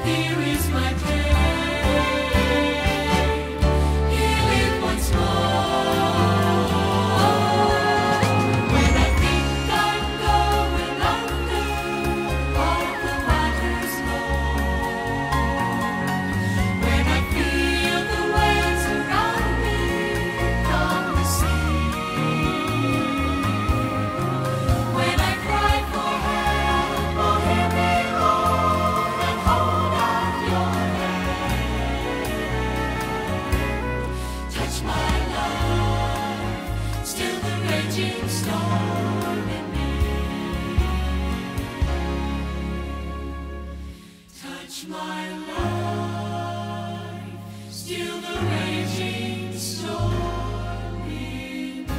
Here is my pain, heal it once more. When I think I'm going under, all the waters know. When I feel the waves around me calm the sea. When I cry for help, oh hear me, Lord, and hold out your hand. Touch my life, still the raging storm in me. Touch my life, still the raging storm in me.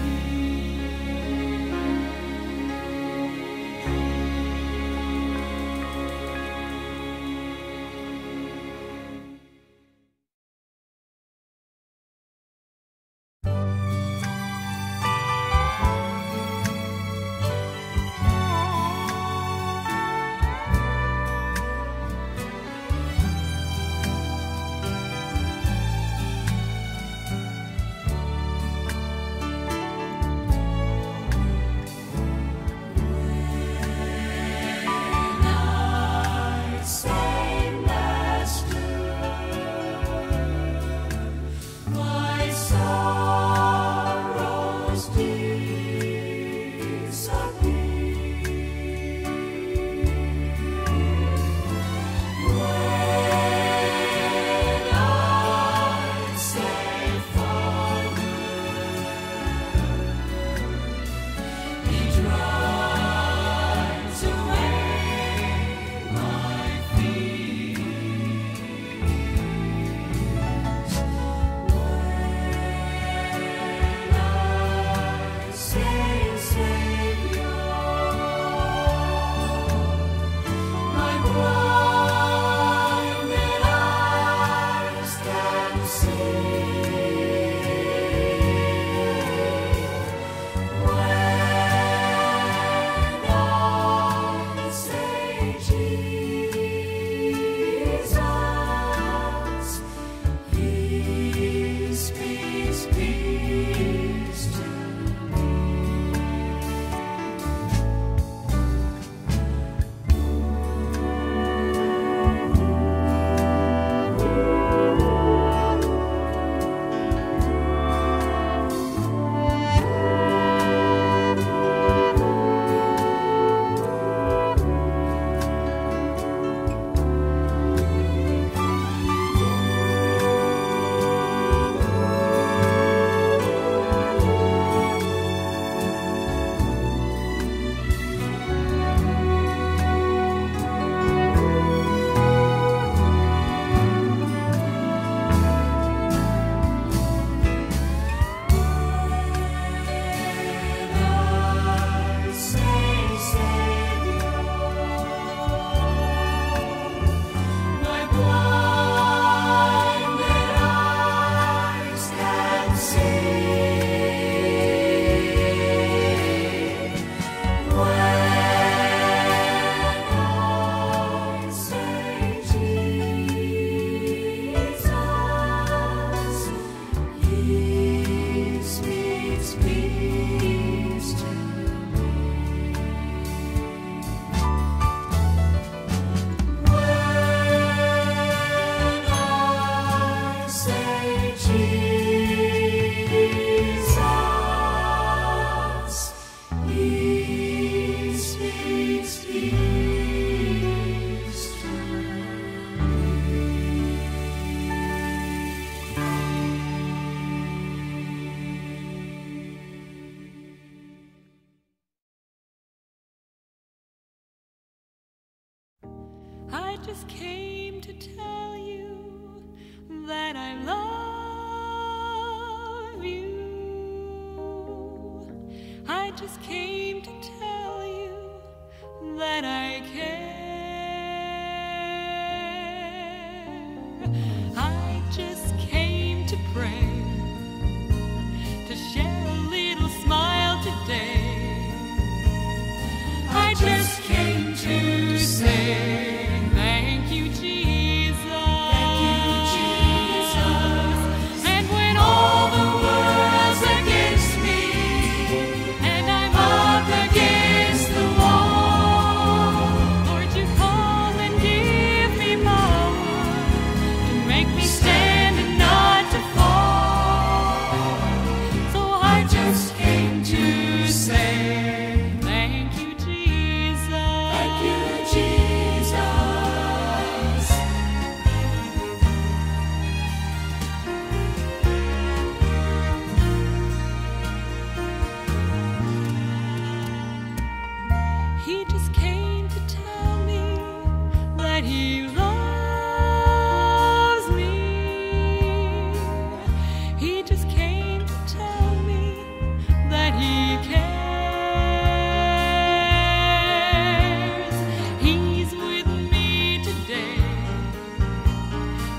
I say, Master, my sorrows disappear. When I say, Father, He drives away my fears. When I
just came to tell you that I love you. I just came to tell you that I care. I just came to pray, to share a little smile today. I just came to say thank you, Jesus. Thank you, Jesus. And when all the world's against me and I'm up against the wall, Lord, you come and give me power to make me stand and not to fall. So I just came to say thank you, Jesus. Thank you, Jesus. He just came to tell me that he loves me. He just came to tell me that he cares. He's with me today,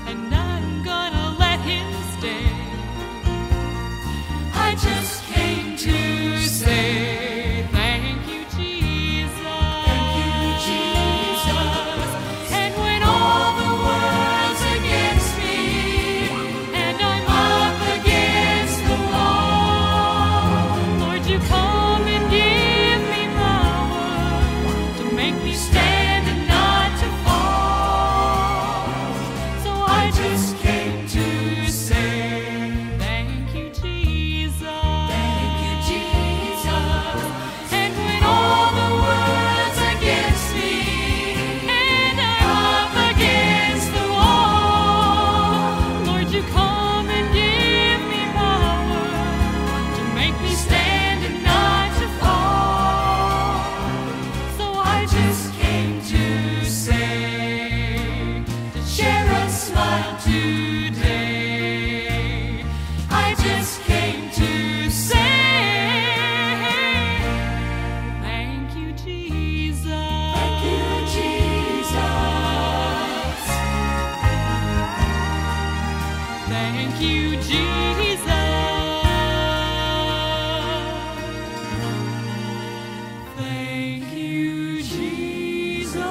and I'm gonna let him stay. I just came to say thank you, Jesus. Thank you, Jesus. And when all the world's against me and I'm up against the wall, Lord, you come and give me power to make me stand and not to fall. So I just came to say thank you, Jesus. Thank you, Jesus. And when all the world's against me and I'm up against the wall, Lord, you come and give me power to make me stand and not to fall. So I just came to say, to share a smile today. I just came to say thank you, Jesus. Thank you, Jesus. Thank you, Jesus. Thank you, Jesus.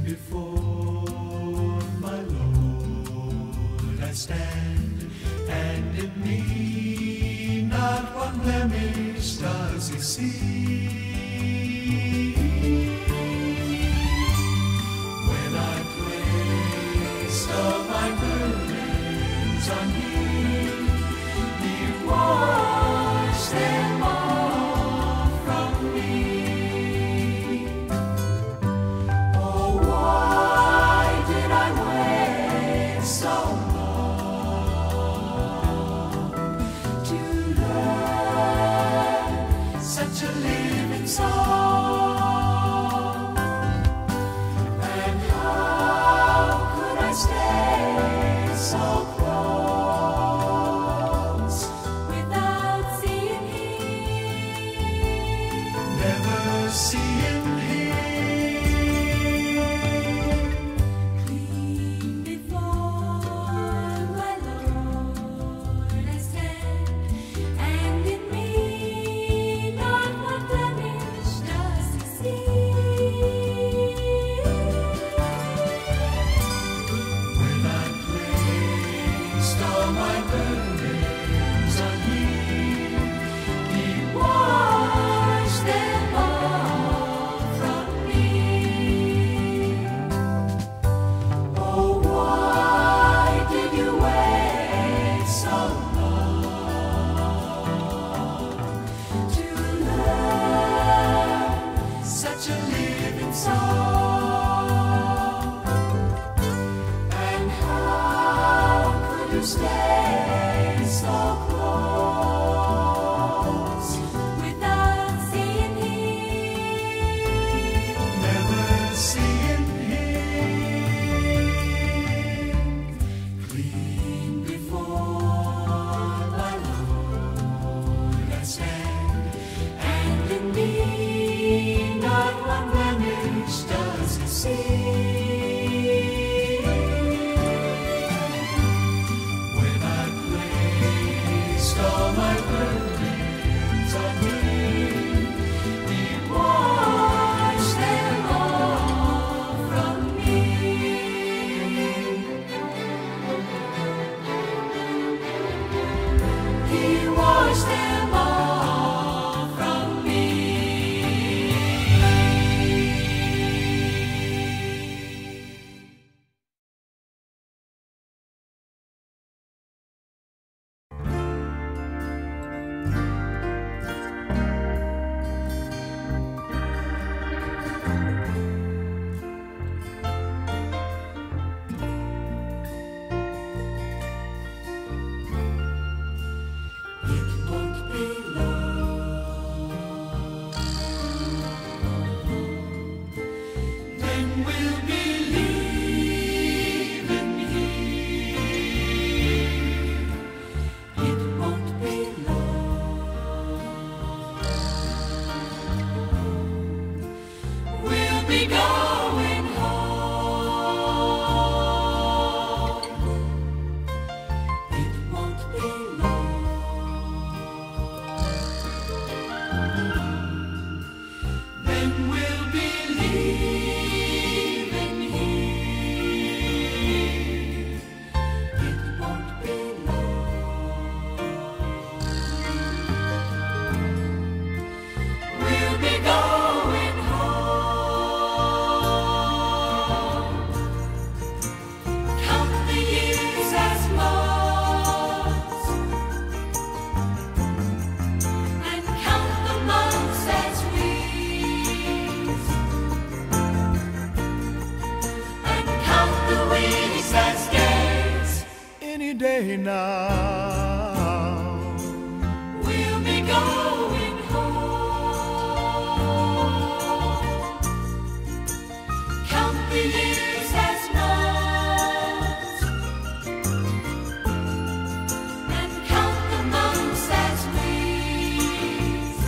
Before my Lord I stand, and in me not one blemish does he see. When I placed all my burdens on him, he washed them all from me. Oh, why did I wait so long to learn such a living song?
be going home. It won't be long. Then we'll be leaving here. It won't be long. We'll be going home. Count the years as months, and count the months as weeks, and count the weeks as days.
Any day now,
We'll be going home. Count the years as months, and count the months as weeks,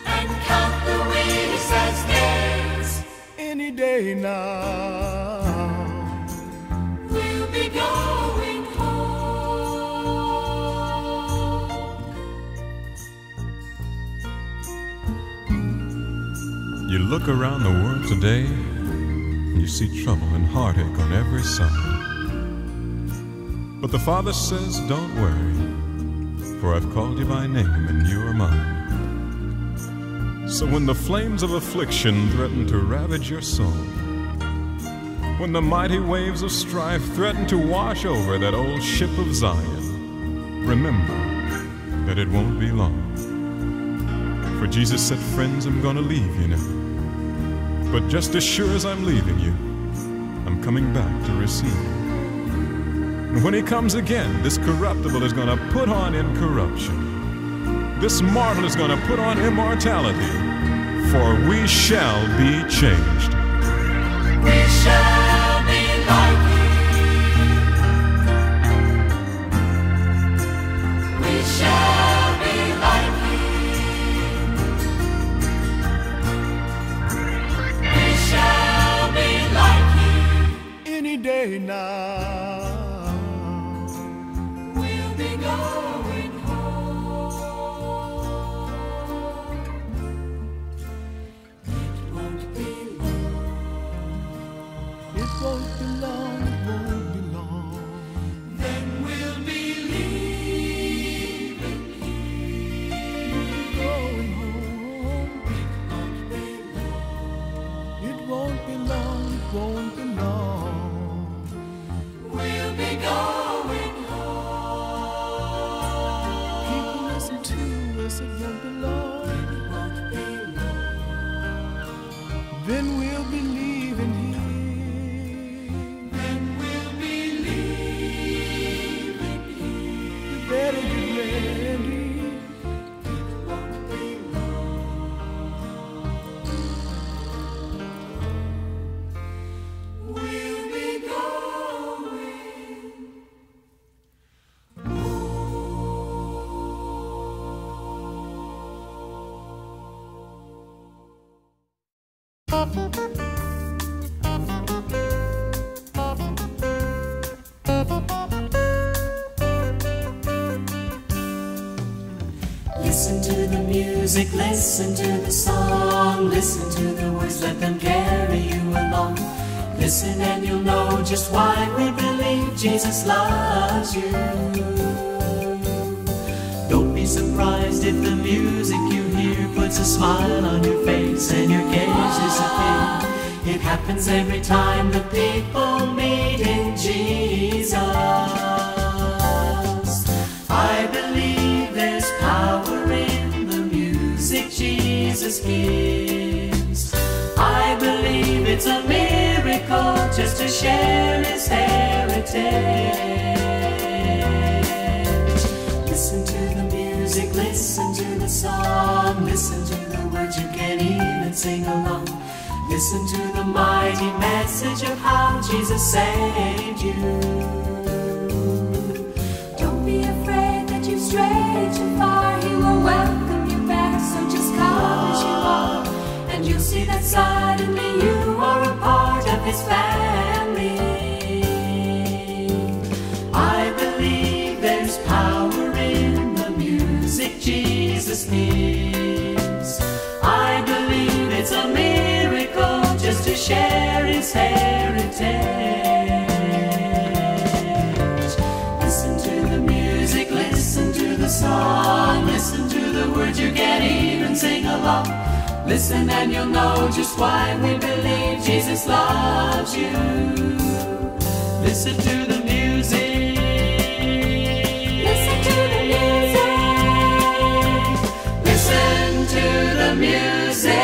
and count the weeks as days.
any day now.
We'll be going home.
You look around the world today, and you see trouble and heartache on every side. But the Father says, don't worry, for I've called you by name and you are mine. So when the flames of affliction threaten to ravage your soul, when the mighty waves of strife threaten to wash over that old ship of Zion, remember that it won't be long. For Jesus said, friends, I'm gonna leave you now. But just as sure as I'm leaving you, I'm coming back to receive you. And when he comes again, this corruptible is gonna put on incorruption. This mortal is gonna put on immortality, for we shall be changed.
We shall be like Him. We shall be like Him. We shall be like Him.
Any day now.
We'll be going home. It won't be long.
It won't be long, it won't be long.
Then we'll be leaving here.
Going home.
It won't be long.
It won't be long, it won't be long.
We'll be going home.
People listen to us, it won't be long.
It won't be long.
Then we'll be leaving here.
Then we'll be leaving here.
You better get ready.
It won't be long. We'll be going. Listen to the music, listen to the song, listen to the words, let them carry you along. Listen and you'll know just why we believe Jesus loves you. Don't be surprised if the music you hear puts a smile on your face and your cares disappear. It happens every time the people meet in Jesus. I believe there's power in the music Jesus gives. I believe it's a miracle just to share his heritage. Listen to the music, listen to the song, listen to the words, you can even sing along. Listen to the mighty message of how Jesus saved you. Don't be afraid that you've strayed too far. He will welcome you back, so just come as you are
his family. I believe there's power in the music Jesus gives. I believe it's a miracle just to share his heritage. Listen to the music, listen to the song, listen to the words you can't even sing along. Listen and you'll know just why we believe Jesus loves you. Listen to the music. Listen to the music. Listen to the music.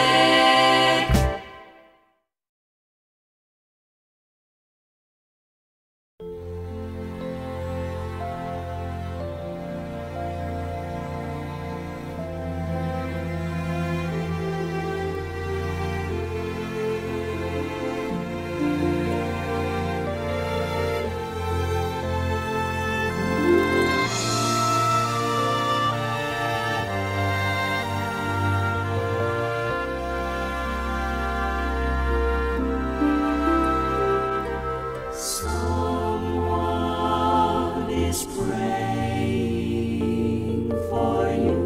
Someone is praying for you.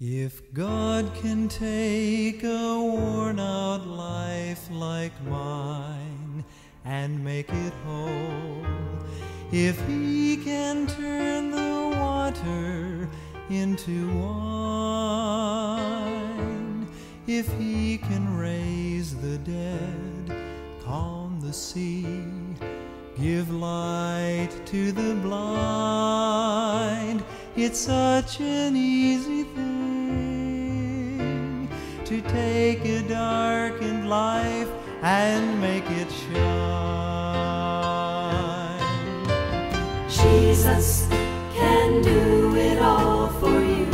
If God can take a worn-out life like mine and make it whole, if He can turn the water into wine, if He can raise the dead, calm the sea, give light to the blind, it's such an easy thing to take a darkened life and make it shine.
Jesus can do it all for you.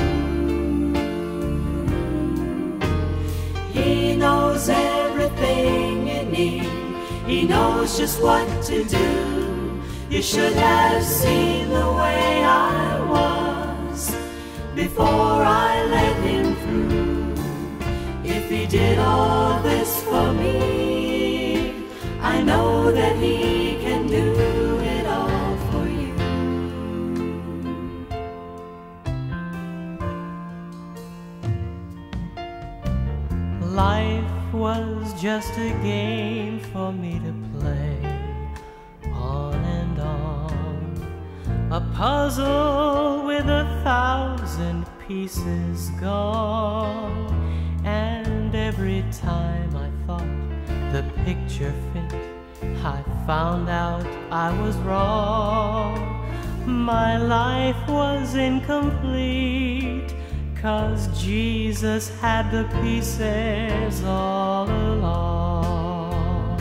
He knows everything you need. He knows just what to do. You should have seen the way I was before I let Him through. If He did all this for me, I know that He can do it all for you.
Life was just a game for me to play, on and on, a puzzle with 1,000 pieces gone. And every time I thought the picture fit, I found out I was wrong. My life was incomplete, 'cause Jesus had the pieces all along.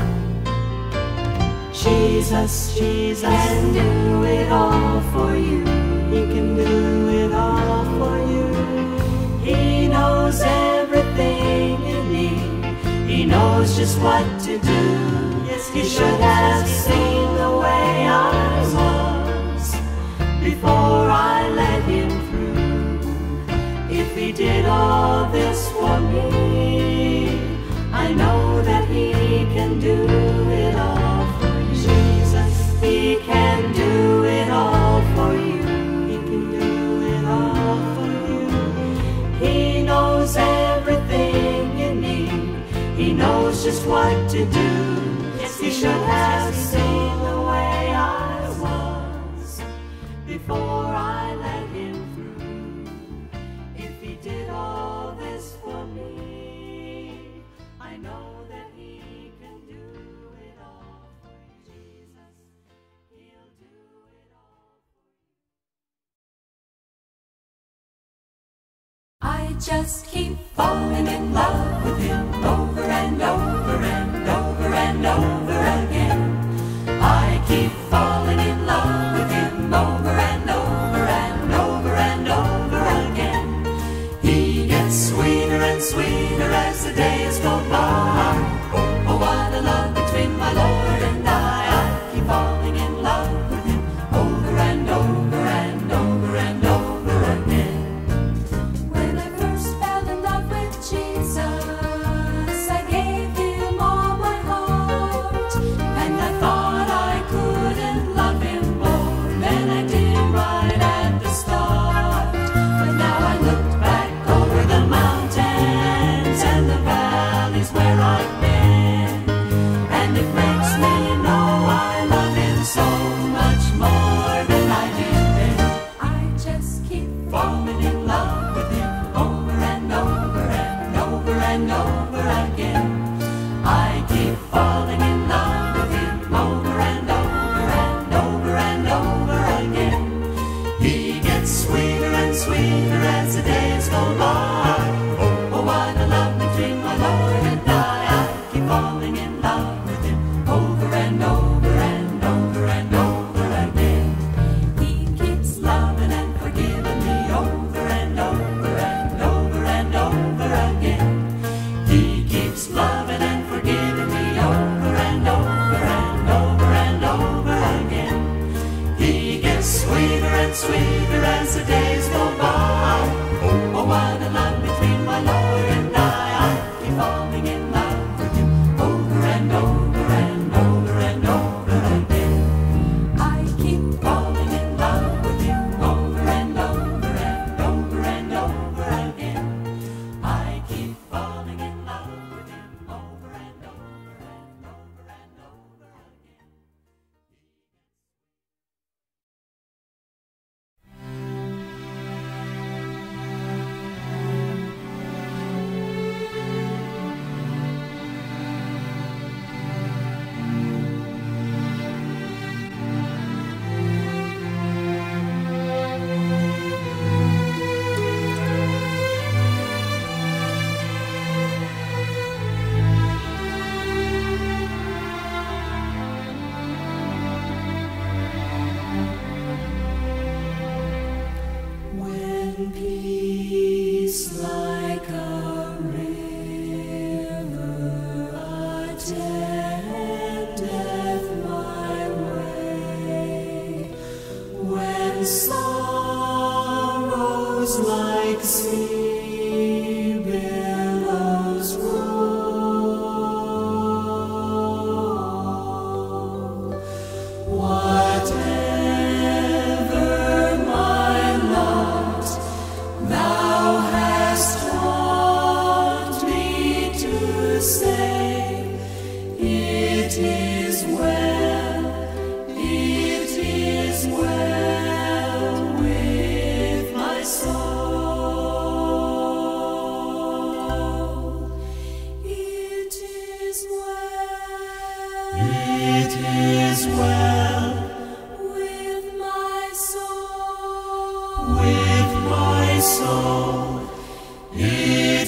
Jesus can do it all for you. He can do it all for you. He knows everything you need. He knows just what to do. Yes, He should have seen the way I was before I let Him through. If He did all this for me, I know that He can do it all for you. Jesus, He can do it all for you. He can do it all for you. He knows everything you need. He knows just what to do. Yes, He should have seen the way I was before I let Him through. If He did all this for me, I know that He can do it all for you. Jesus, He'll do it all for you. I just keep falling in love with Him over and over and over and over again. I keep falling in love with Him over and over and over and over again. He gets sweeter and sweeter as the days go by. Oh, what a love between my Lord and I. I keep falling in love with Him over and over and over and over again. When I first fell in love with Jesus, I gave Him all my heart, and I thought I couldn't love Him more than I did right at the start. But now I looked back over the mountains and the valleys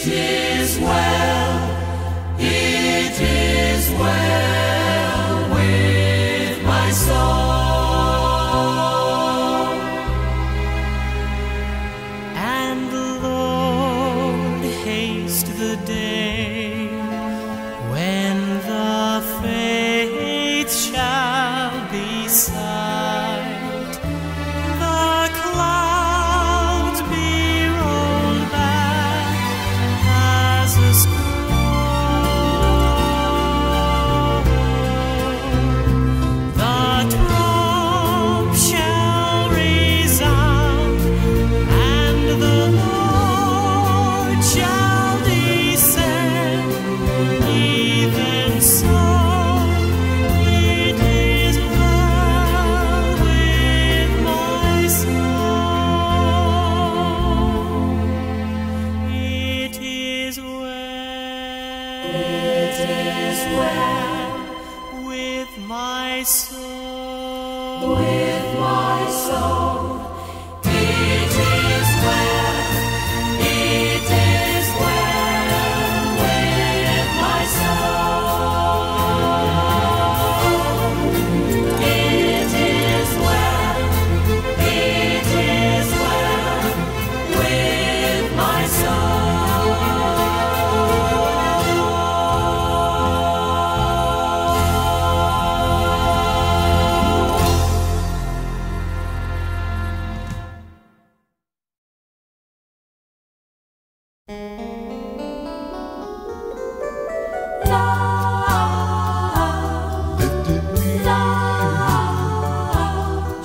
It is well, it is well with my soul.
And Lord, haste the day when the fates shall be sight, the clouds be rolled back as a scroll, the trump shall resound, and the Lord shall descend. Even so, it is well with my soul. It is well with my soul.
With my soul, it is well, it is well with my soul. It is well, it is well with my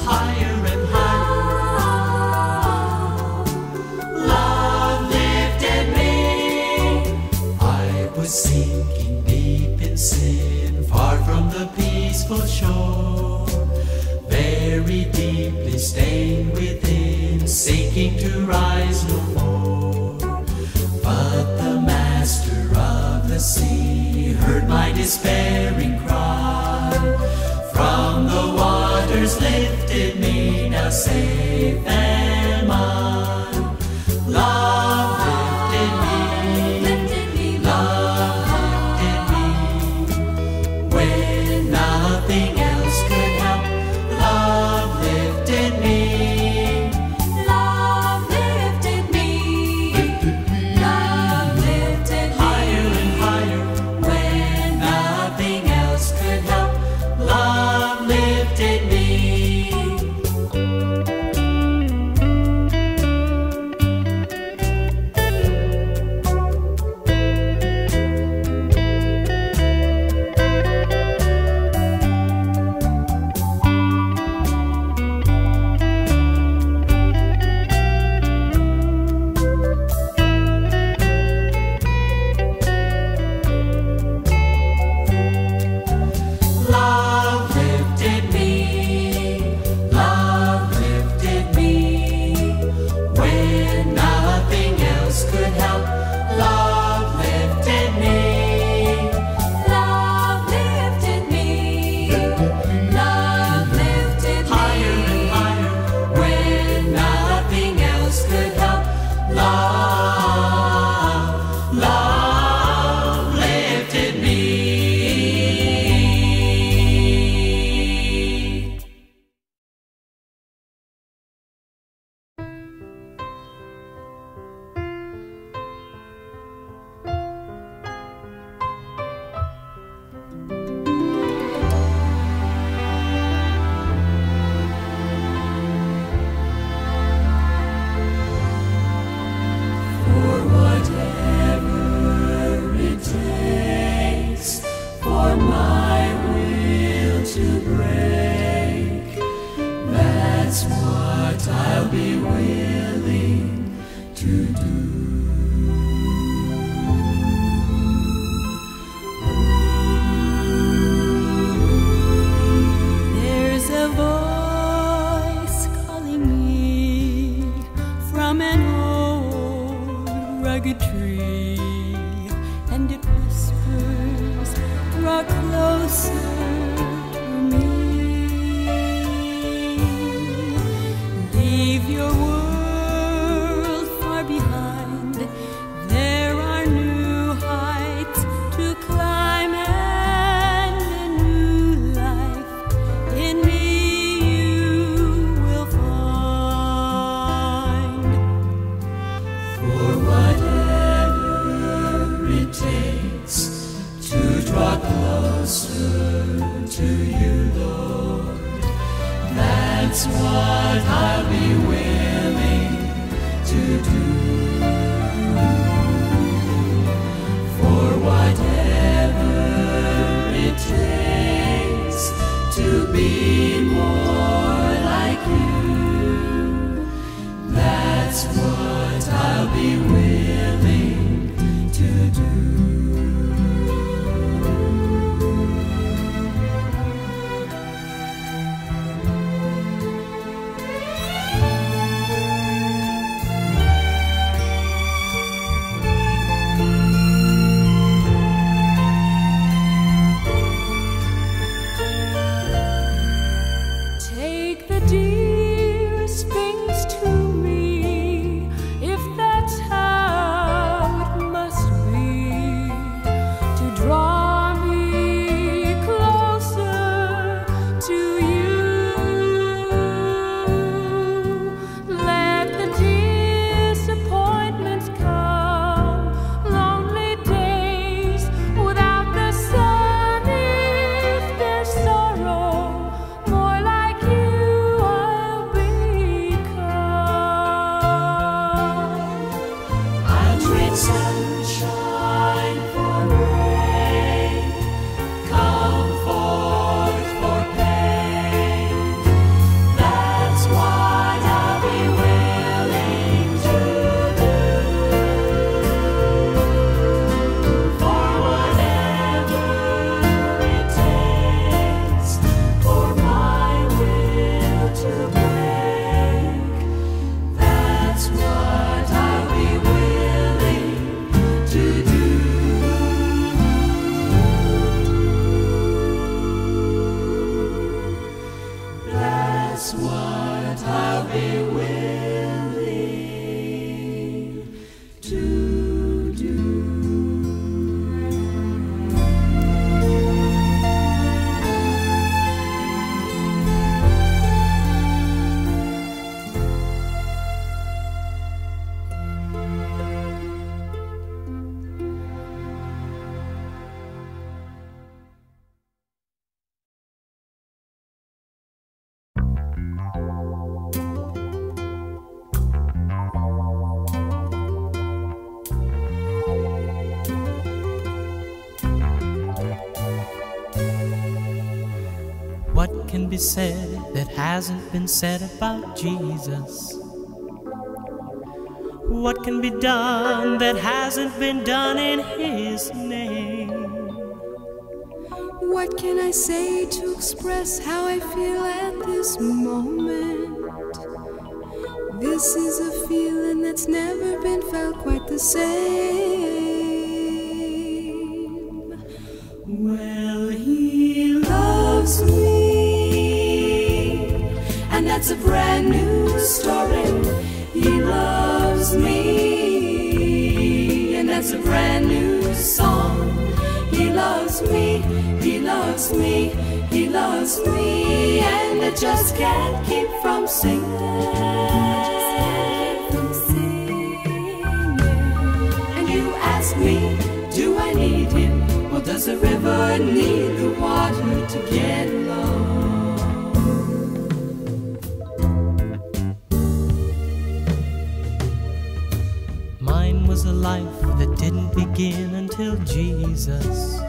higher and higher. Love lifted me. I was sinking deep in sin, far from the peaceful shore, very deeply stained within, sinking to rise no more. But the master of the sea heard my despairing cry. From the waters lifted me, now safe am I. Love lifted me, love lifted me. When nothing else could help, love lifted me. Love lifted me, love lifted me. Higher and higher, when nothing else could help, love lifted me. Love lifted me, love lifted me. When nothing else could help, love lifted me. Love lifted me, love lifted me. Higher and higher, when nothing else could help, love lifted me. For whatever it takes for my will to break, that's what I'll be willing to do.
There's a voice calling me from an old rugged tree, and it whispers, draw closer to me. Leave your world far behind. There
closer to you, Lord. That's what I'll be willing to do. For whatever it takes to be more like you, that's what I'll be willing to do.
Take the dearest things to me, if that's how it must be, to draw me closer to you. Let the disappointments come, lonely days without the sun. If there's sorrow, more like you I'll become.
I'll trade sunshine for rain, comfort for pain. That's what I'll be willing to do. For whatever it takes for my will to break, that's what I'll be willing to do. That's what I'll be willing to do.
What can be said that hasn't been said about Jesus? What can be done that hasn't been done in His name?
What can I say to express how I feel at this moment? This is a feeling that's never been felt quite the same.
Well, He loves me, and that's a brand new story. He loves me, and that's a brand new song. He loves me, He loves me, He loves me, and I just can't keep from singing. And you ask me, do I need Him? Well, does a river need the water to get along?
Mine was a life that didn't begin until Jesus.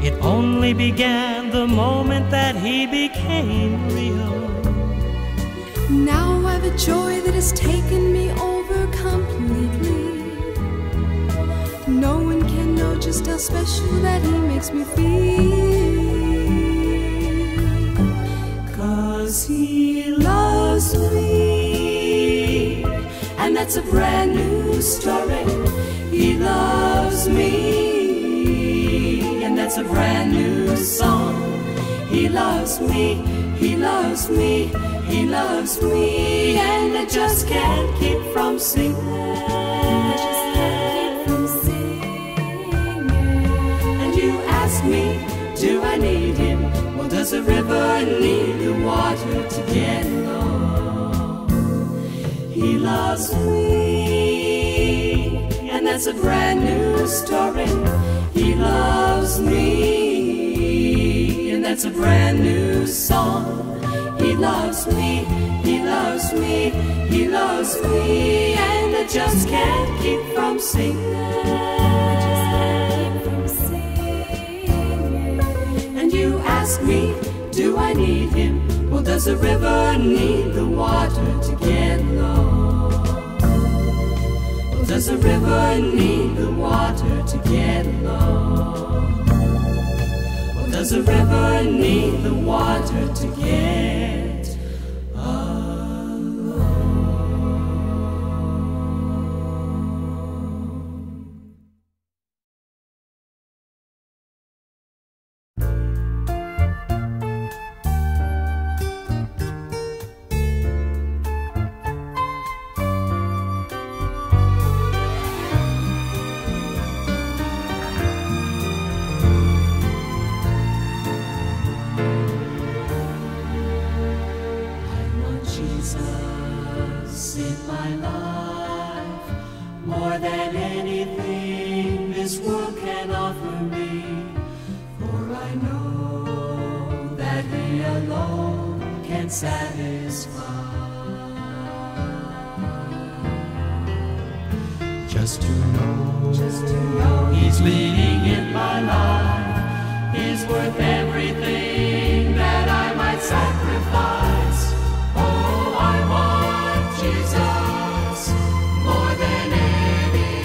It only began the moment that He became real.
Now I've a joy that has taken me over completely. No one can know just how special that He makes me feel.
'Cause He loves me, and that's a brand new story. He loves me, and that's a brand new song. He loves me, He loves me, He loves me, and I just can't keep from singing. And you ask me, do I need Him? Well, does a river need the water to get along? He loves me, and
that's a brand new story. He loves me, and that's a brand new song. He loves me, he loves me, he loves me, and I just can't keep from singing. I just can't keep from singing. And you ask me, do I need him? Well, does a river need the water to get along? Well, does a river need the water to get along? Well, does a river need the water to get along? Jesus in my life, more than anything this world can offer me, for I know that he alone can satisfy. Just to know he's leading in my life is worth everything that I might sacrifice. Oh, I want Jesus more than anything.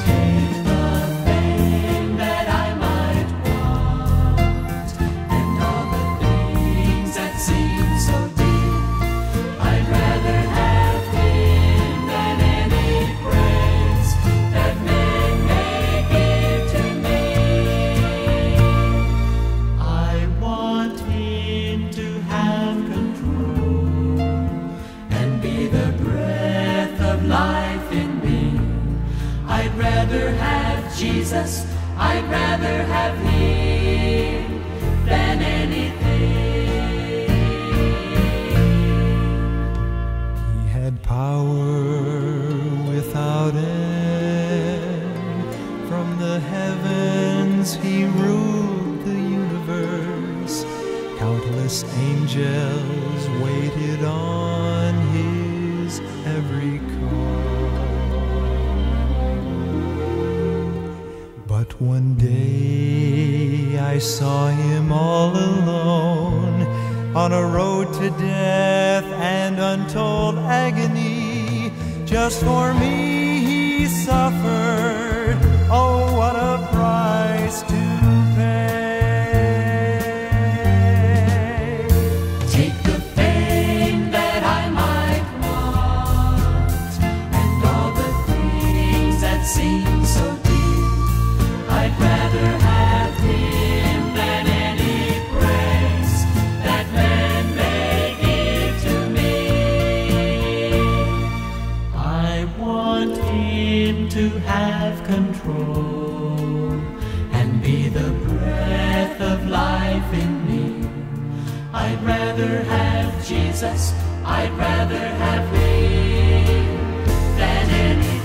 Take the fame that I might want, and all the things that seem so dear. I'd rather have him than any praise that men may give to me. I want him to have control and be the breath of life in me. I'd rather have Jesus, I'd rather have him than anything.
He had power without end. From the heavens he ruled the universe. Countless angels waited on his every call. But one day I saw him all alone on a road to death and untold agony. Just for me he suffered. Oh, what a price to pay.
Take the fame that I might want, and all the things that seem so dear. I'd rather have him than any praise that men may give to me. I want him to have control and be the breath of life in me. I'd rather have Jesus, I'd rather have him than anything.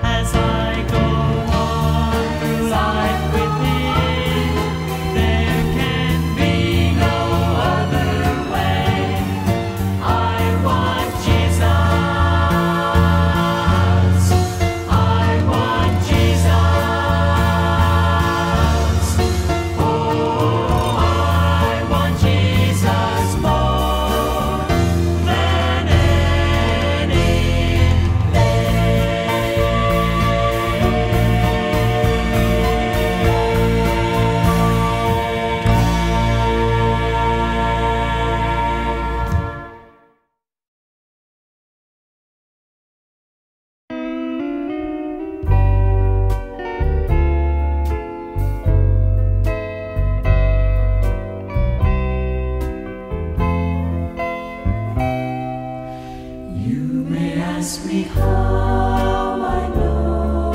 As I go on through life with him, there can be no other way. I want Jesus, I want Jesus. Oh, I want Jesus more than anything. You may ask me how I know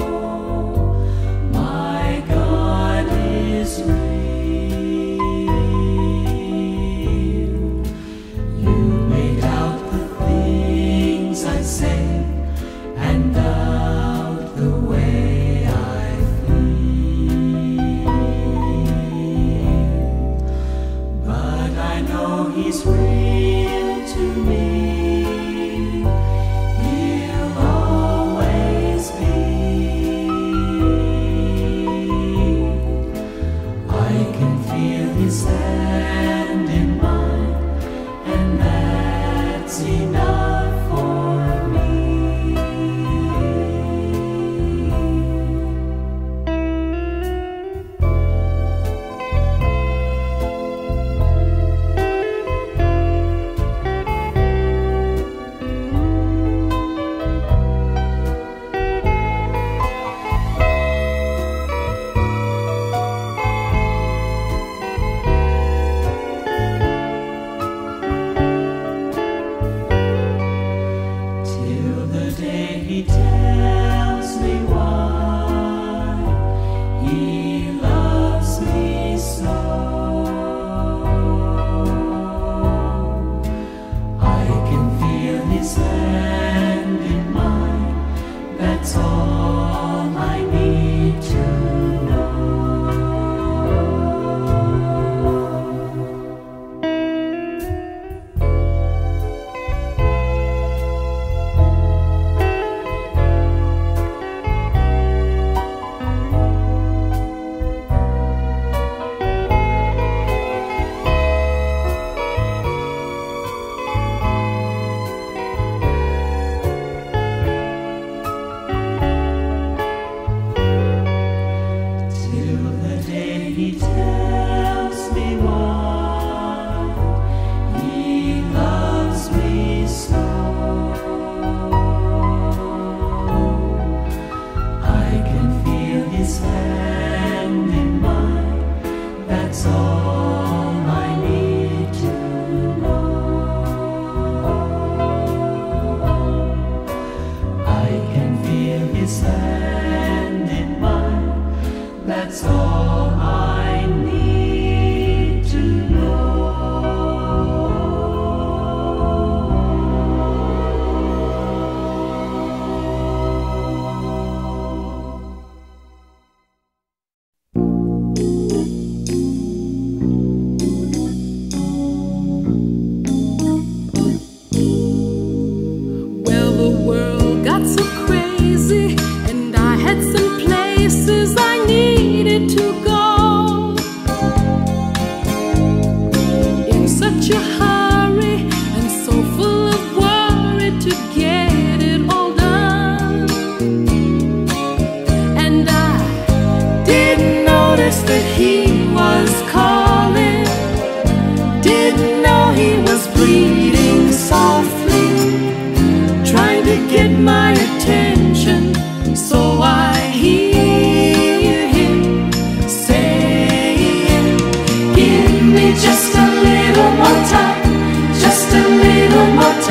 my God is real. You may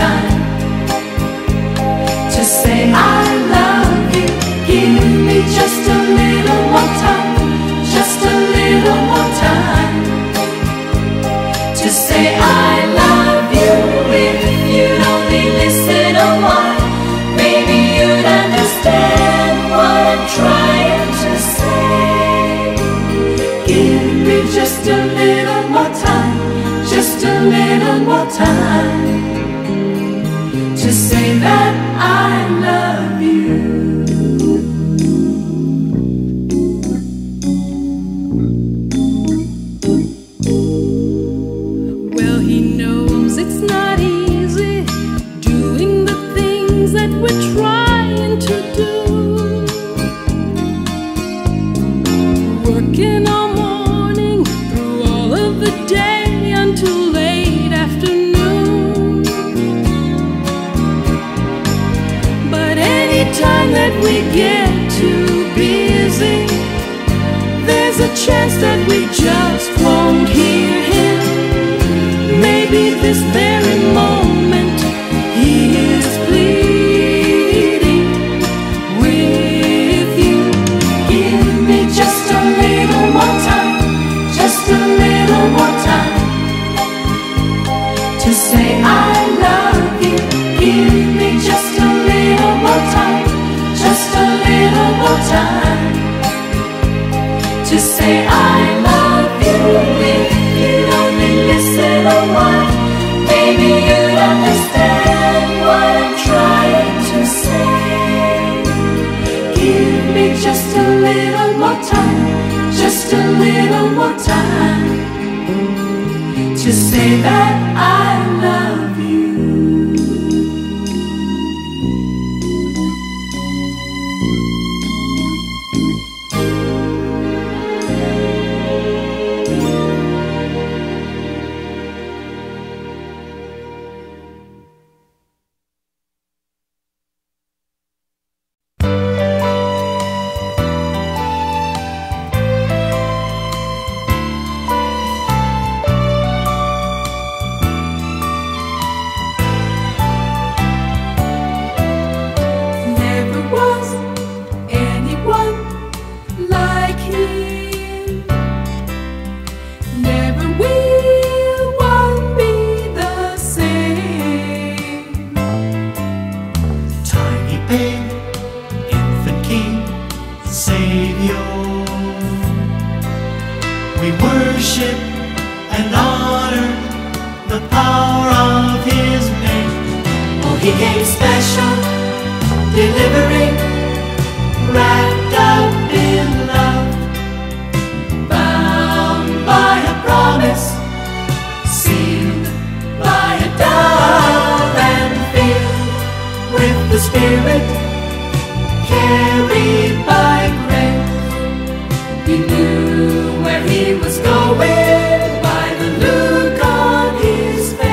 time to say I love you. Give me just a little more time, just a little more time to say I love you. If you'd only listen a while, maybe you'd understand what I'm trying to say. Give me just a little more time, just a little more time to say that I love you.
Well, he knows it's not easy doing the things that we're trying to do. Working all morning through all of the day until late afternoon. But anytime that we get too busy, there's a chance that we just won't hear him. Maybe this very moment he is pleading with you. Give me just a little more time, just a little more time to say I love you. Give me just a little more time, just a little more time to say I love you. If you'd only listen a while, maybe you'd understand what I'm trying to say. Give me just a little more time, just a little more time to say that I love you. Never was anyone like him. Never will one be the same.
Tiny babe, infant king, savior, we worship and honor the power of his name.
Oh, he came special, delivering, wrapped up in love, bound by a promise, sealed by a dove, and filled with the Spirit, carried by grace. He knew where he was going by the look on his face.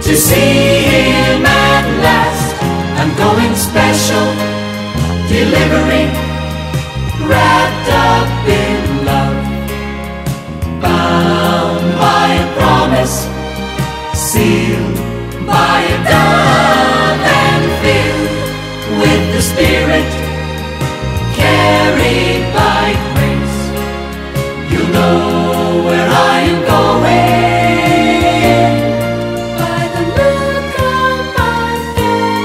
to see him at last. I'm going special delivery, wrapped up in love, bound by a promise, sealed by a dove, and filled with the Spirit, carried by grace. You know where I am going.
By the look on my face.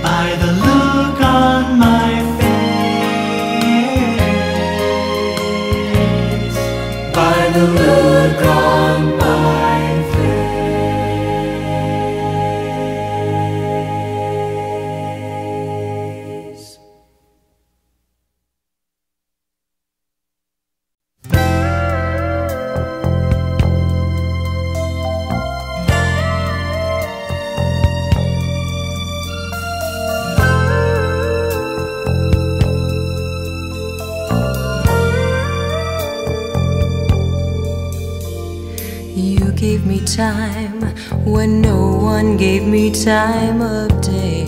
By the look on my face.
By the look on my face.
You gave me time when no one gave me time of day.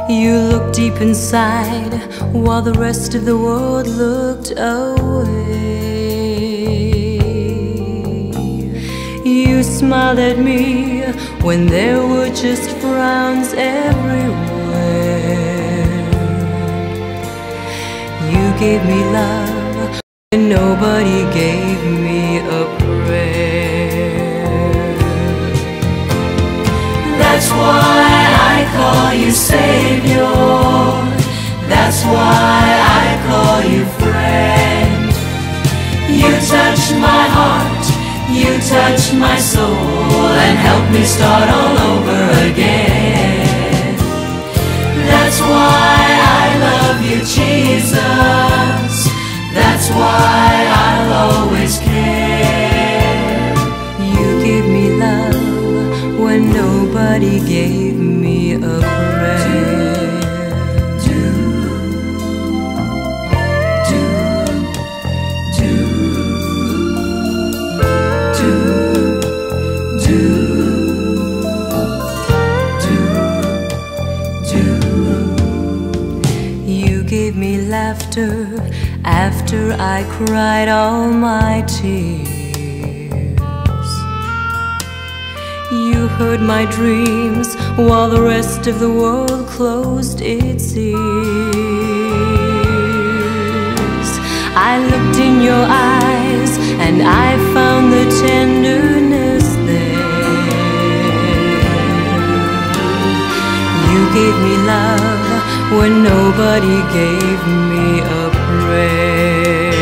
You looked deep inside while the rest of the world looked away. You smiled at me when there were just frowns everywhere. You gave me love and nobody gave me a prayer.
That's why I call you Savior. That's why I call you friend. You touch my heart, you touch my soul, and help me start all over again. That's why I love you, Jesus. That's why I'll always care.
You gave me love when nobody gave me a prayer. You gave me laughter after I cried all my tears. You heard my dreams while the rest of the world closed its ears. I looked in your eyes and I found the tenderness there. You gave me love when nobody gave me a prayer.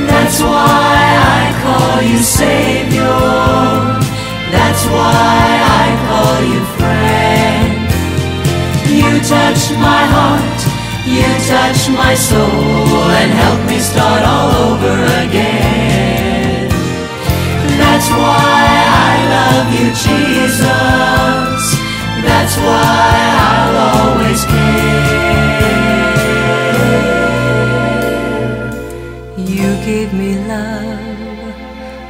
That's why I call you Savior. That's why I call you friend. You touch my heart, you touch my soul, and help me start all over again. That's why I love you, Jesus. That's why I'll always care.
You gave me love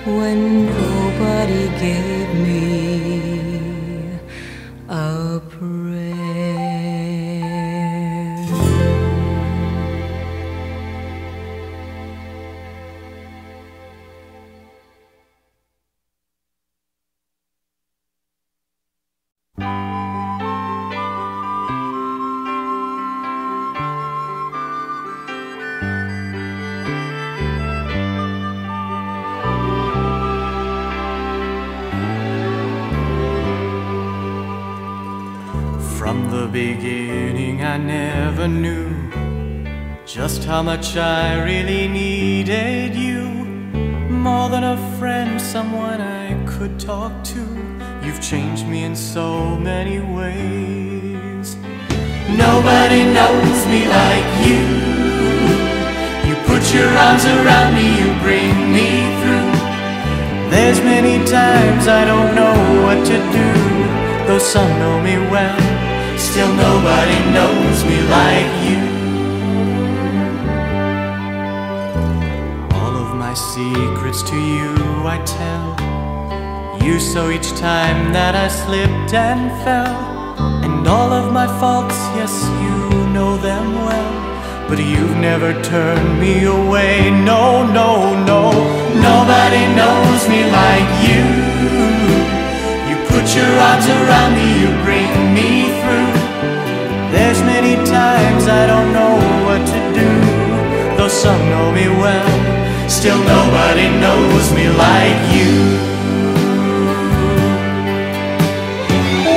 when nobody gave me a prayer.
From the beginning I never knew just how much I really needed you. More than a friend, someone I could talk to. You've changed me in so many ways.
Nobody knows me like you. You put your arms around me, you bring me through.
There's many times I don't know what to do. Though some know me well,
still nobody knows me like you.
secrets to you I tell. You saw each time that I slipped and fell, and all of my faults, yes, you know them well. But you've never turned me away, no, no, no. Nobody knows me like you. You put your arms around me, you bring me through. There's many times I don't know what to do, though some know me well. Still nobody knows me like you.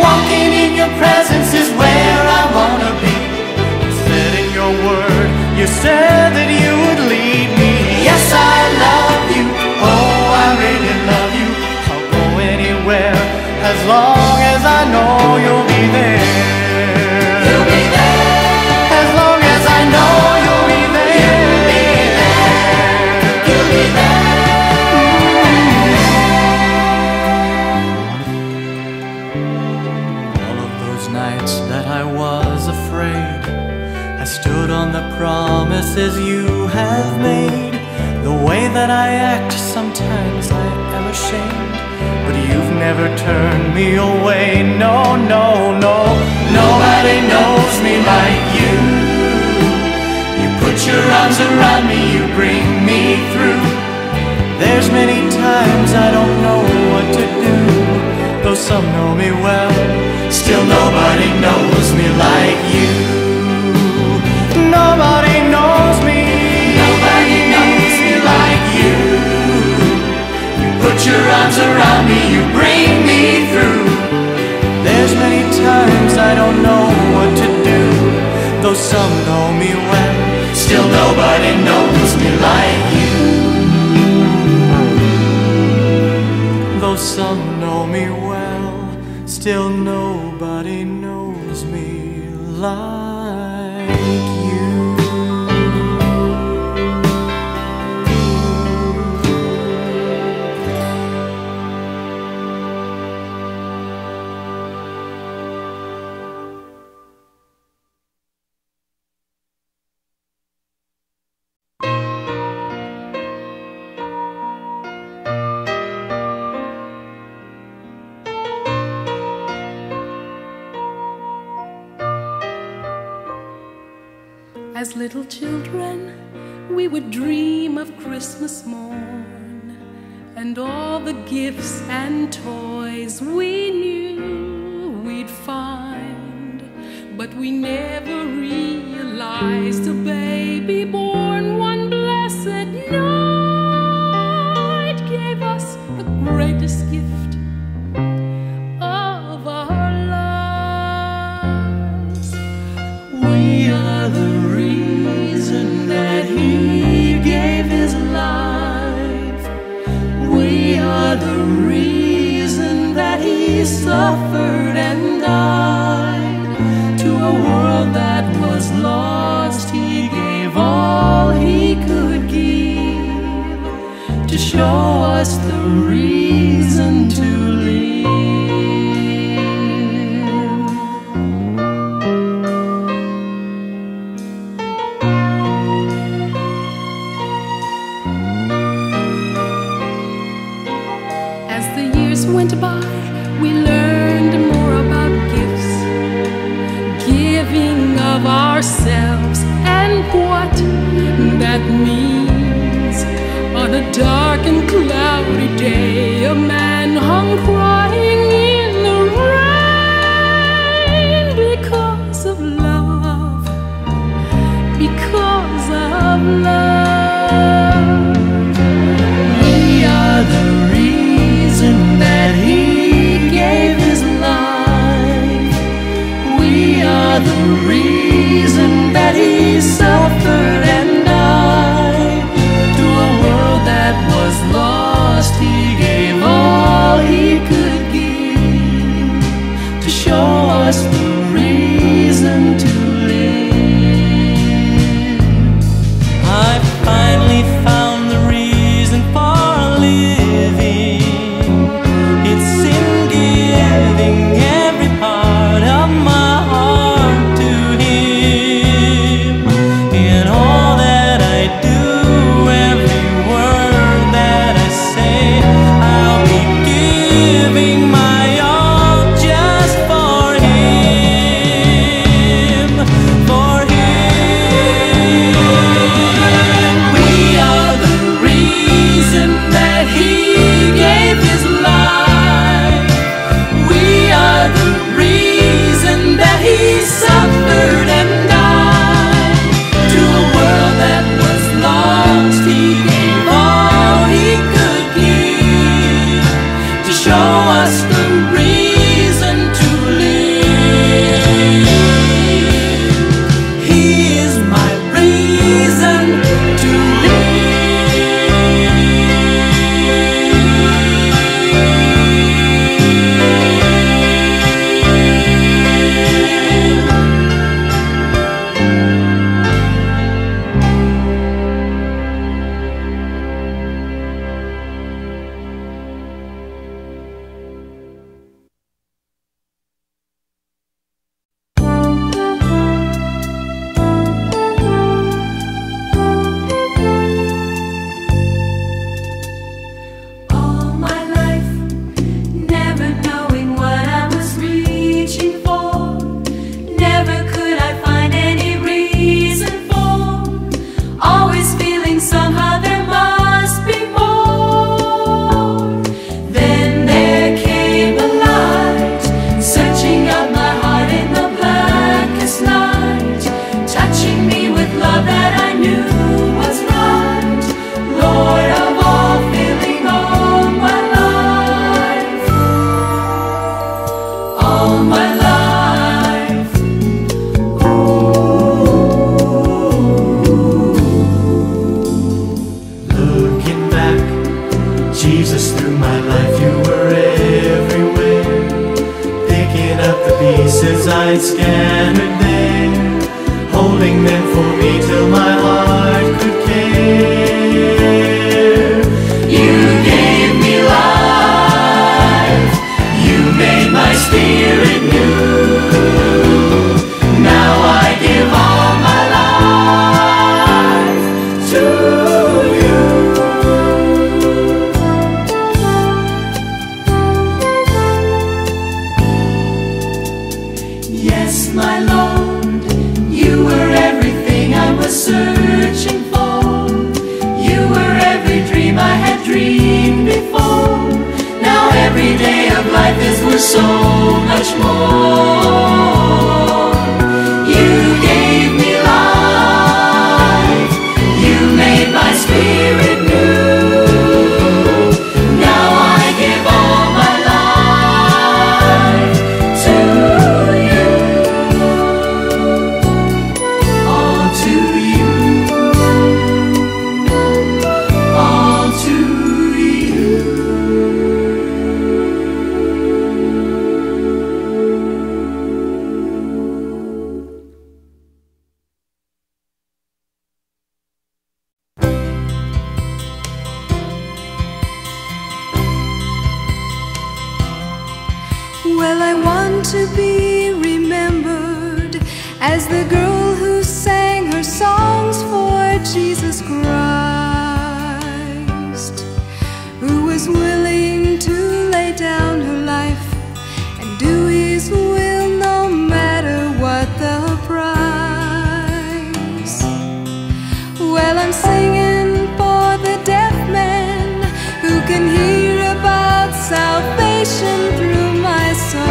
Walking in your presence is where I wanna be. You said in your word, you said that you would lead me. Yes, I love you, oh, I really love you. I'll go anywhere as long as I know you'll be there. You'll be there. As long as I know you'll be there. You'll be there. You'll be there. All of those nights that I was afraid, I stood on the promises you have made. The way that I act, sometimes I am ashamed, but you've never turned me away, no, no, no. Nobody knows me like you. You put your arms around me, you bring me through. There's many times I don't know what to do, though some know me well. Still nobody knows me like you. Nobody knows me. Nobody knows me like you. You put your arms around me, you bring me through. There's many times I don't know what to do, though some know me well. Still nobody knows me like you. Though some know me well, still nobody knows me like you.
As little children, we would dream of Christmas morn, and all the gifts and toys we knew we'd find. But we never realized a baby born one blessed night gave us the greatest gift of our lives. We are the reason that he gave his life. We are the reason that he suffered and died. To a world that was lost, he gave all he could give, to show us the reason to live. Went by, we learned more about gifts, giving of ourselves, and what that means on a dark and cloudy day
Well, I want to be remembered as the girl who sang her songs for Jesus Christ, who was willing to lay down her life and do His will no matter what the price. Well, I'm singing for the deaf man who can hear about salvation through my song,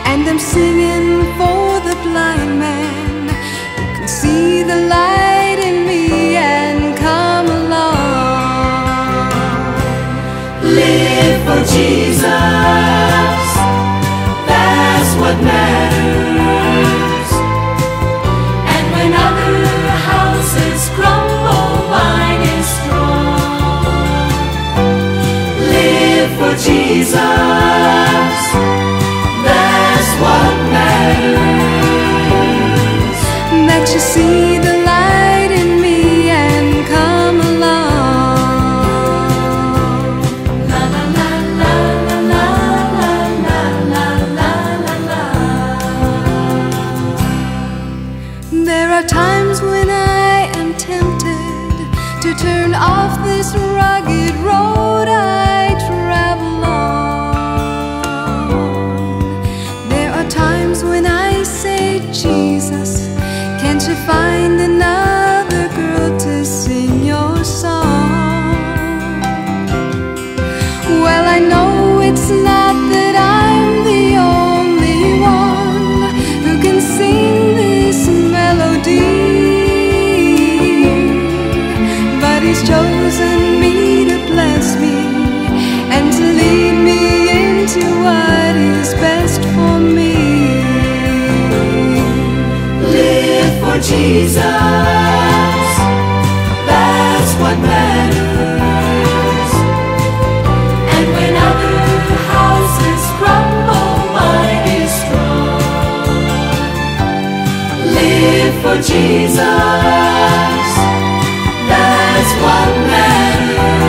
and I'm singing for the blind man who can see the light in me and come along.
Live for Jesus, that's what matters. And when other houses crumble, mine is strong. Live for Jesus, that's what matters.
That you see the light in me and come along.
La la la la la la la la la la la.
There are times when I am tempted to turn off this rugged road I travel on. There are times when I say, Jesus, can't you find another girl to sing your song? Well, I know it's not that I'm the only one who can sing this melody, but He's chosen me to bless me and to lead me into what is best for me.
Live for Jesus, that's what matters. And when other houses crumble, mine is strong. Live for Jesus, that's what matters.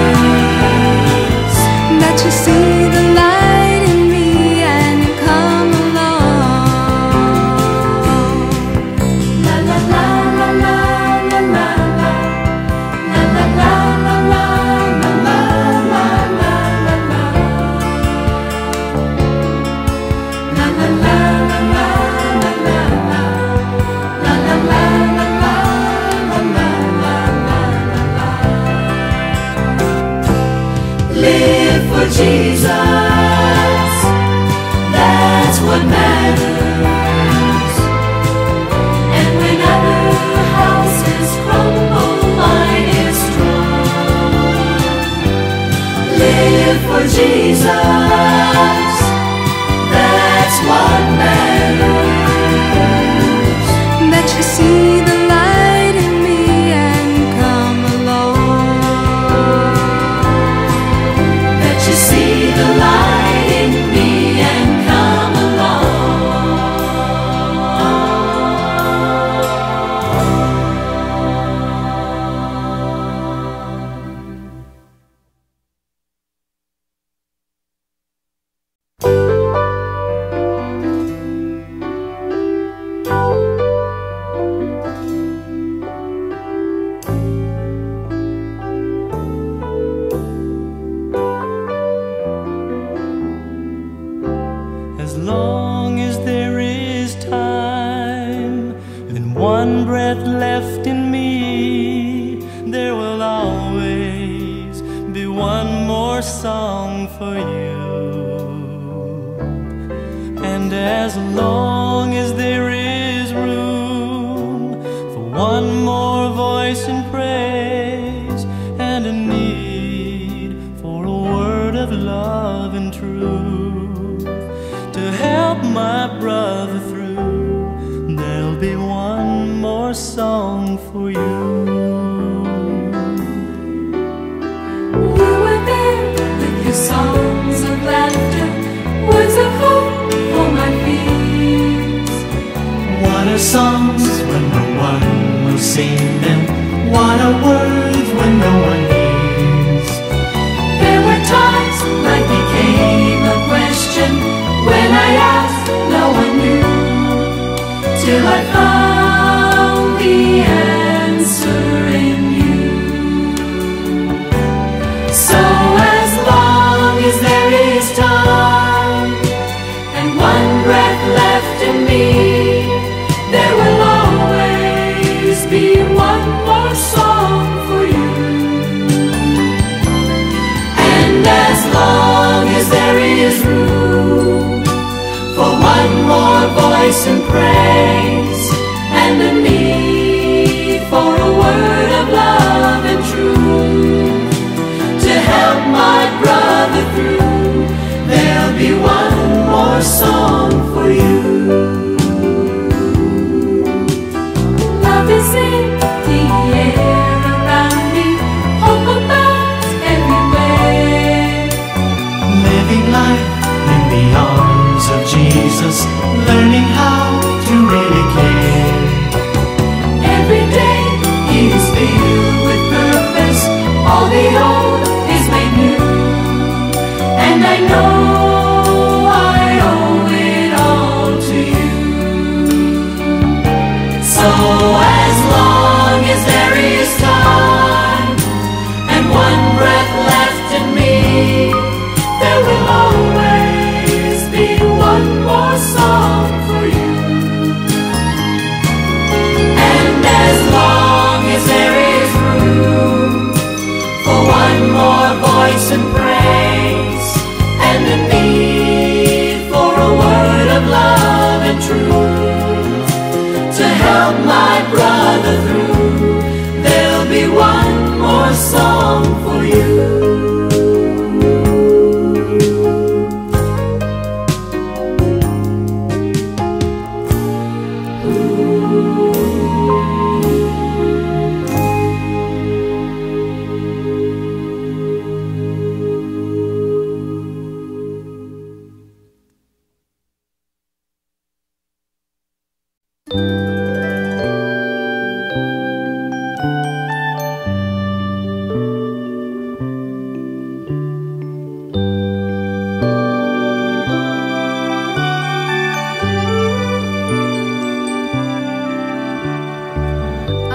That you see the light in me and come along.
La la la la la la la la la la la la la la la la la. La la la la la la la la. La la la la la la la la la. Live for Jesus, that's what matters. And when other houses crumble, mine is strong. Live for Jesus, that's what matters.
That you see the light in me and come along.
That you see the light in me and come
As long as there is time and one breath left in me, there will always be one more song for you. And as long as there is room for one more voice in praise and a need for a word of love and truth to help my brother through, there'll be one more song for you.
You were there with your songs of laughter, words of hope for my fears.
What are songs when no one will sing them? What are words when no one hears?
There were times life became
till I found the answer in you. So as long as there is time and one breath left in me, there will always be one more song for you. And as long as there is room for one more voice in praise, and a need for a word of love and truth to help my brother through, there'll be one more song for you. Love is in the air around me, hope abounds everywhere.
Living life in the arms of Jesus, learning how to really care.
Every day he is filled with purpose, all the old is made new, and I know I owe it all to you. So as long as there is time and one breath left in me, there will always be one more song for you. And as long as there is room for one more voice in praise, and a need for a word of love and truth to help my brother through, there'll be one more song for you.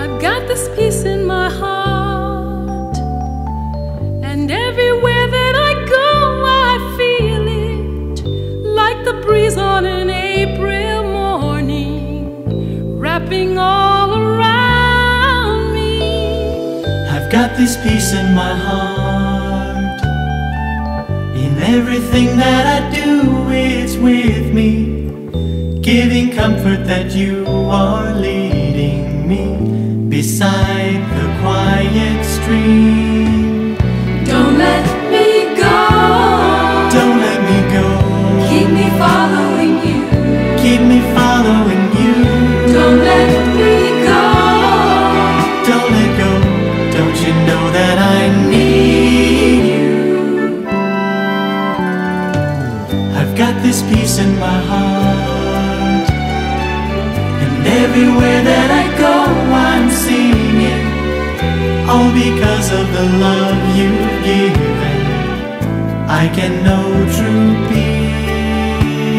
I've got this peace in my heart, and everywhere that I go I feel it, like the breeze on an April morning, wrapping all around me.
I've got this peace in my heart. In everything that I do, it's with me, giving comfort that you are leading me beside the quiet stream.
Don't let me go.
Don't let me go.
Keep me following you.
Keep me following you.
Don't let me go.
Don't let go. Don't you know that I need you? I've got this peace in my heart, and everywhere that I go I'm singing, all because of the love you've given. I can know true peace.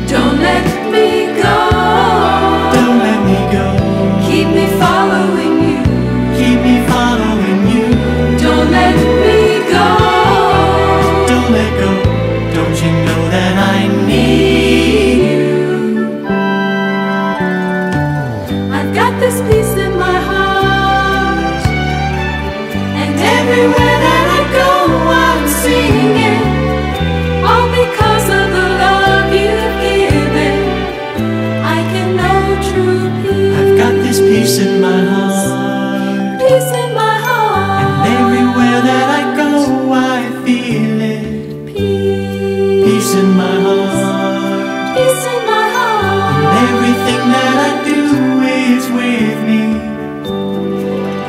Don't let me go.
Don't let me go.
Keep me following you.
Keep me following you.
Don't let me go.
Don't let go. Don't you know that I need you?
I've got this peace in my heart, and everywhere that I go I'm singing, all because of the love you've given. I can know true peace.
I've got this peace in my heart.
Peace in my heart.
And everywhere that I go I feel it. Peace in my heart.
Peace in my heart.
And everything that I do is with me.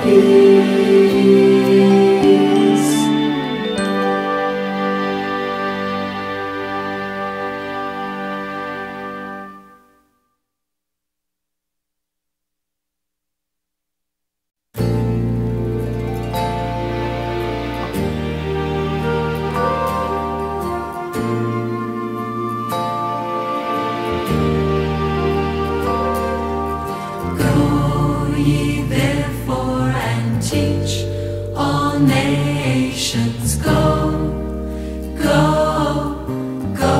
Peace. ye therefore and teach all nations. Go, go, go.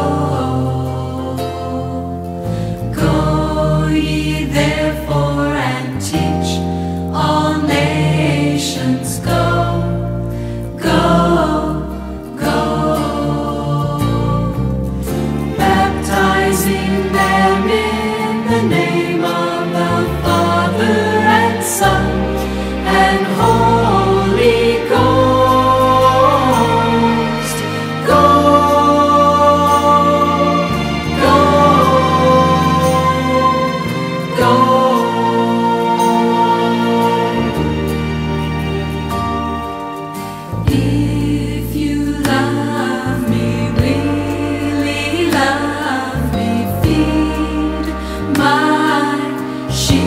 Go ye therefore and teach all nations. Go, go, go. Baptizing them in the name of the Father and Son and Holy Ghost. Go, go, go. If you love me, really love me, feed my sheep.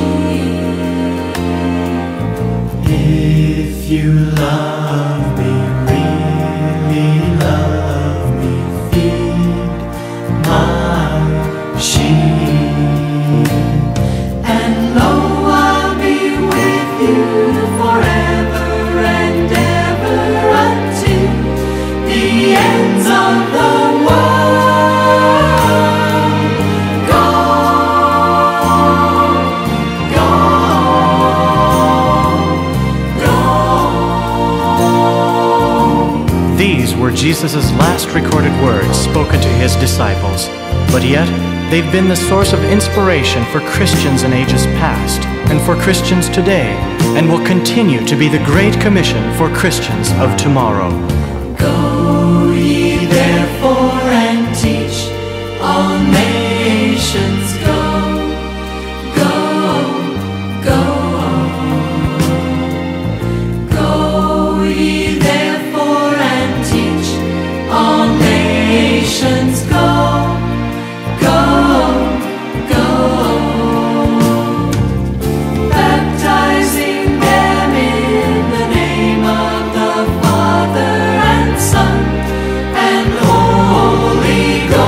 If you love me, really love me, feed my sheep. And lo, I'll be with you forever and ever until the ends of the world. Go, go, go.
These were Jesus' last recorded words spoken to his disciples, but yet they've been the source of inspiration for Christians in ages past and for Christians today, and will continue to be the Great Commission for Christians of tomorrow.
Go ye therefore and teach all nations. Go, go, go. Go ye therefore and teach all nations. Go, go, go. Baptizing them in the name of the Father and Son and Holy Ghost.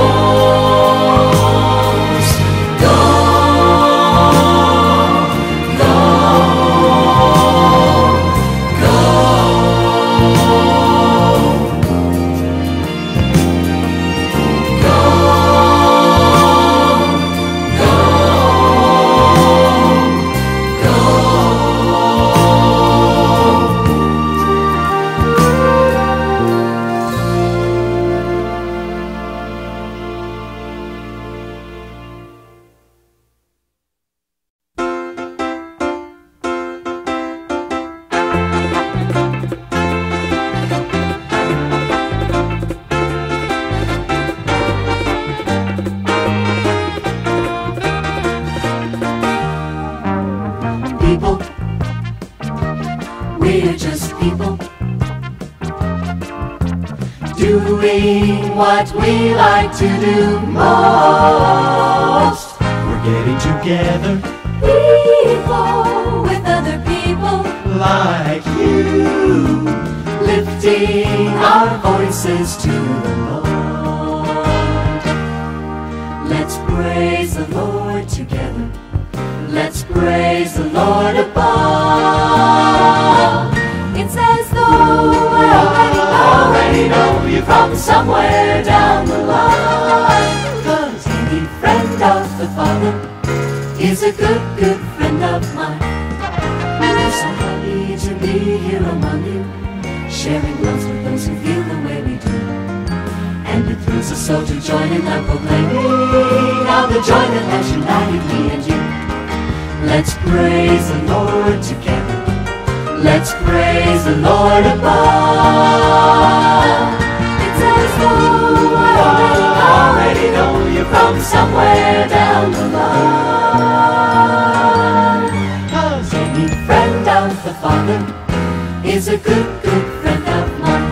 Go, go, go. People, we're just people, doing what we like to do most.
We're getting together
People with other people,
like you,
lifting our voices to the Lord. Let's praise the Lord together. Let's praise the Lord above. It's as though I already know you from somewhere down the line. 'Cause any friend of the Father is a good, good friend of mine. We're so happy to be here among you, sharing loves with those who feel the way we do. And it thrills us so to join in our proclaiming of the joy that has united me and you. Let's praise the Lord together. Let's praise the Lord above. It's as though I already know you from somewhere down the line. 'Cause any friend of the Father is a good, good friend of mine.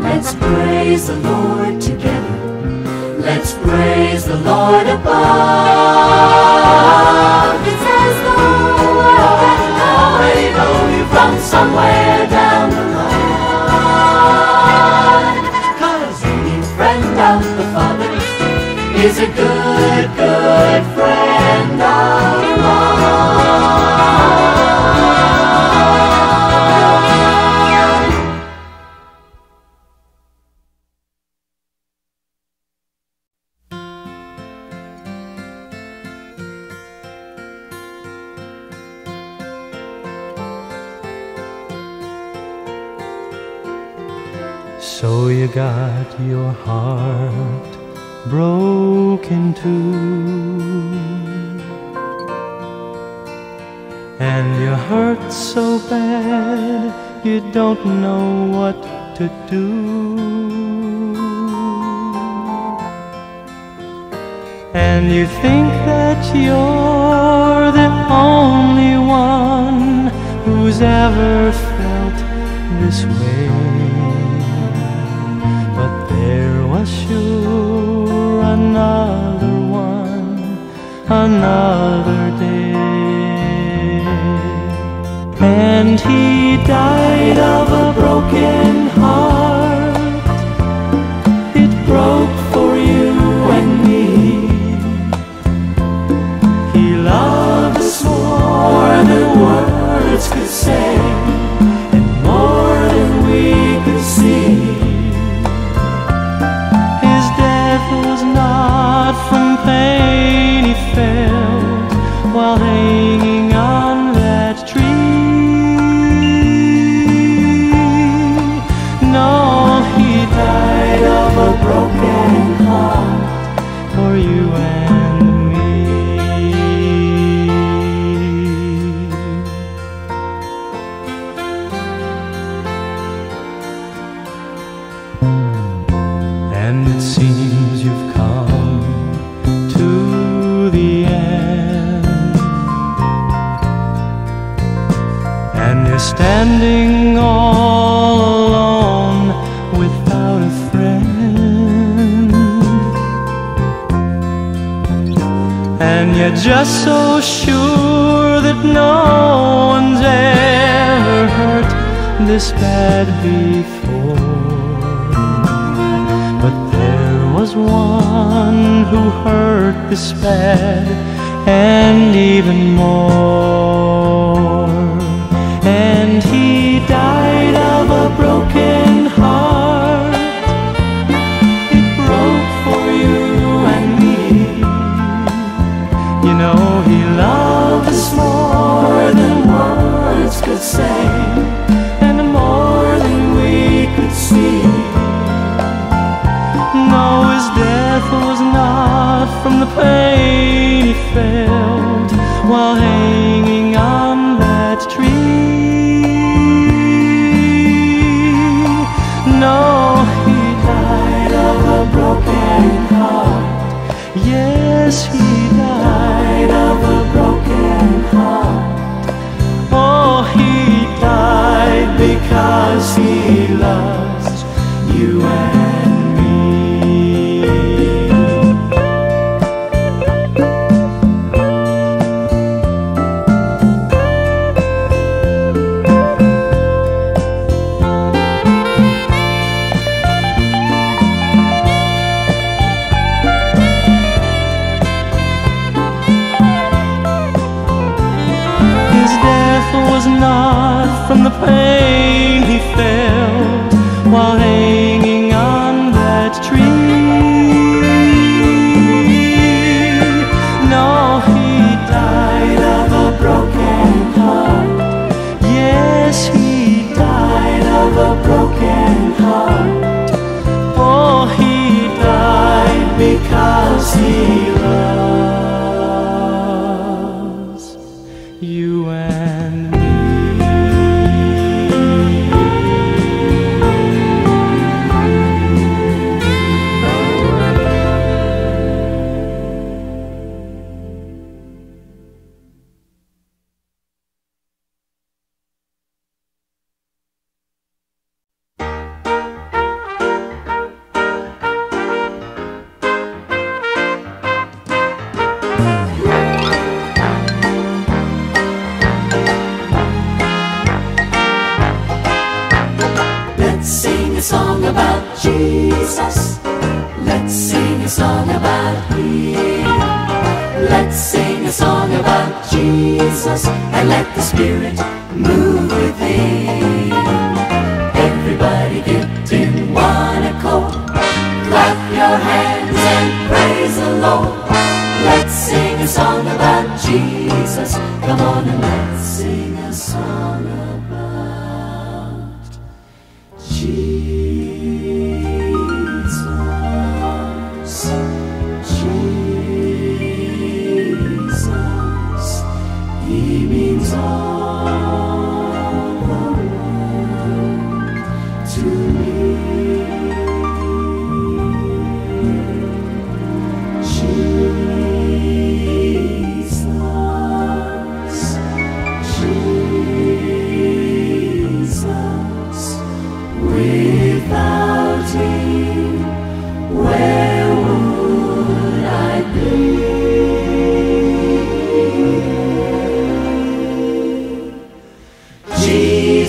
Let's praise the Lord together. Let's praise the Lord above. It's as though I already know you from somewhere
So you got your heart broken too, and you hurt so bad you don't know what to do. And you think that you're the only one who's ever felt this way, but there was sure another one, another day. And he died of a broken heart. It broke for you and me. He loved us more than words could say, and more than we could see. His death was not from pain he felt while hanging on that tree. No, he died of a broken heart for you and me. And it seems you've come to the end, and you're standing all alone without a friend, and you're just so sure that no one's ever hurt this bad before. But there was one who hurt this bad and even more, and he died of a broken heart. It broke for you and me. You know, he loved us more than words could say, and more than we could see. No, his death was not from the pain he felt while hanging on that tree. No, he died of a broken heart. Yes, he died of a broken heart. Oh, he died because he loves you and was not from the pain he felt while hanging on that tree. No, he died of a broken heart. Yes, he died of a broken heart. Oh, he died because he loves you and me.
Jesus, let's sing a song about Him. Let's sing a song about Jesus and let the Spirit move within. Everybody get in one accord, clap your hands and praise the Lord. Let's sing a song about Jesus. Come on and let's sing a song about Jesus.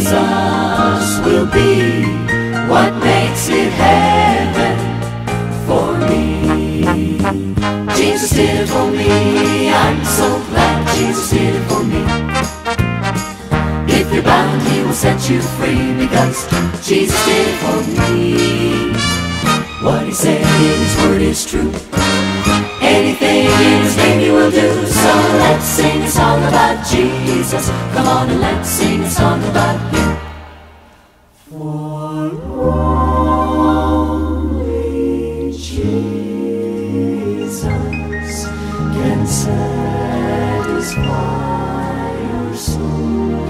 Jesus will be what makes it heaven for me. Jesus did it for me, I'm so glad Jesus did it for me. If you're bound, He will set you free, because Jesus did it for me. What He said in His word is true. Anything in His name you will do. So let's sing a song about Jesus. Come on and let's sing a song about Him. For only Jesus can satisfy your soul,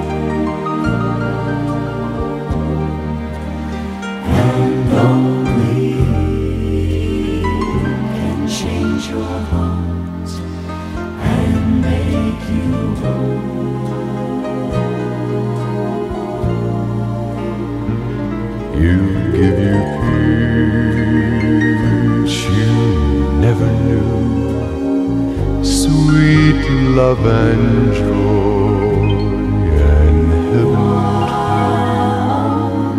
and only can change your heart and make you
You give you peace you never knew, sweet love and joy and heaven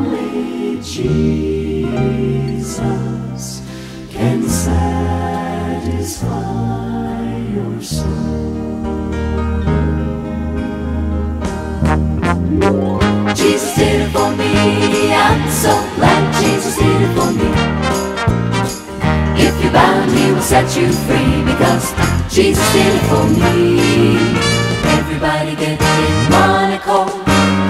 only Jesus can satisfy your soul. Jesus did it for me, I'm so glad Jesus did it for me. If you're bound, He will set you free, because Jesus did it for me. Everybody get in one accord,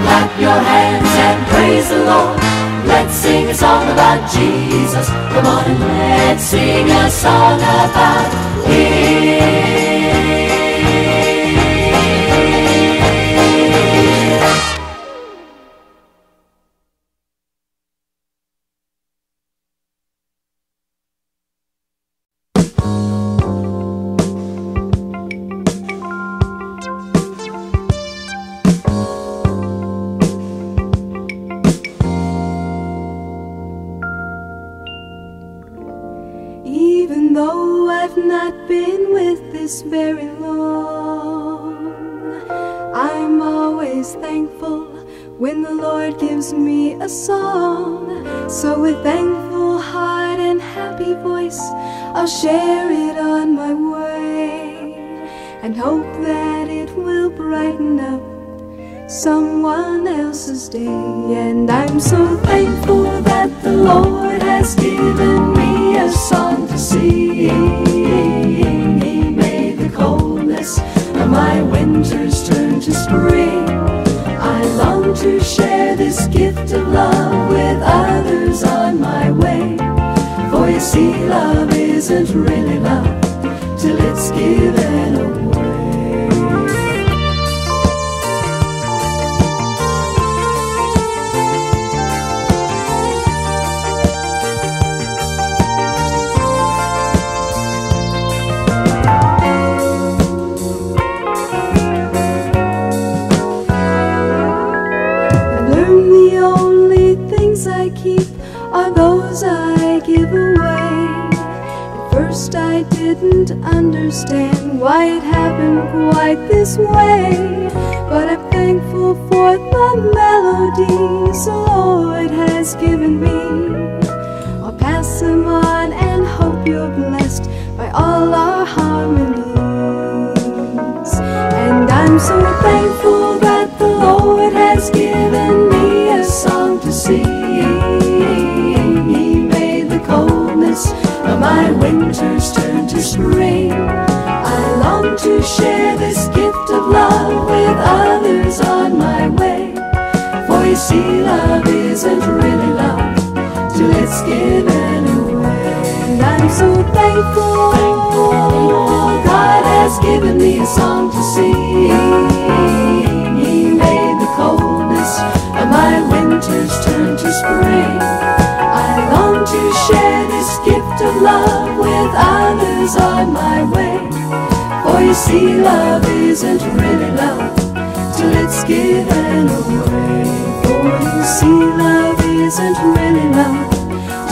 clap your hands and praise the Lord. Let's sing a song about Jesus. Come on and let's sing a song about Him.
Even though I've not been with this very long, I'm always thankful when the Lord gives me a song. So with thankful heart and happy voice, I'll share it on my way, and hope that it will brighten up someone else's day. And I'm so thankful that the Lord has given me a song to sing. He made the coldness of my winters turn to spring. I long to share this gift of love with others on my way. For you see, love isn't really love till it's given away. I keep are those I give away. At first I didn't understand why it happened quite this way, but I'm thankful for the melodies the Lord has given me. I'll pass them on and hope you're blessed by all our harmonies. And I'm so thankful that the Lord has given me a song to sing. He made the coldness of my winters turn to spring. I long to share this gift of love with others on my way. For you see, love isn't really love till it's given away. And I'm so thankful God has given me a song to sing. He made the coldness of my winters turn to spring. I long to share this gift of love with others on my way. For you see, love isn't really love till it's given away. For you see, love isn't really love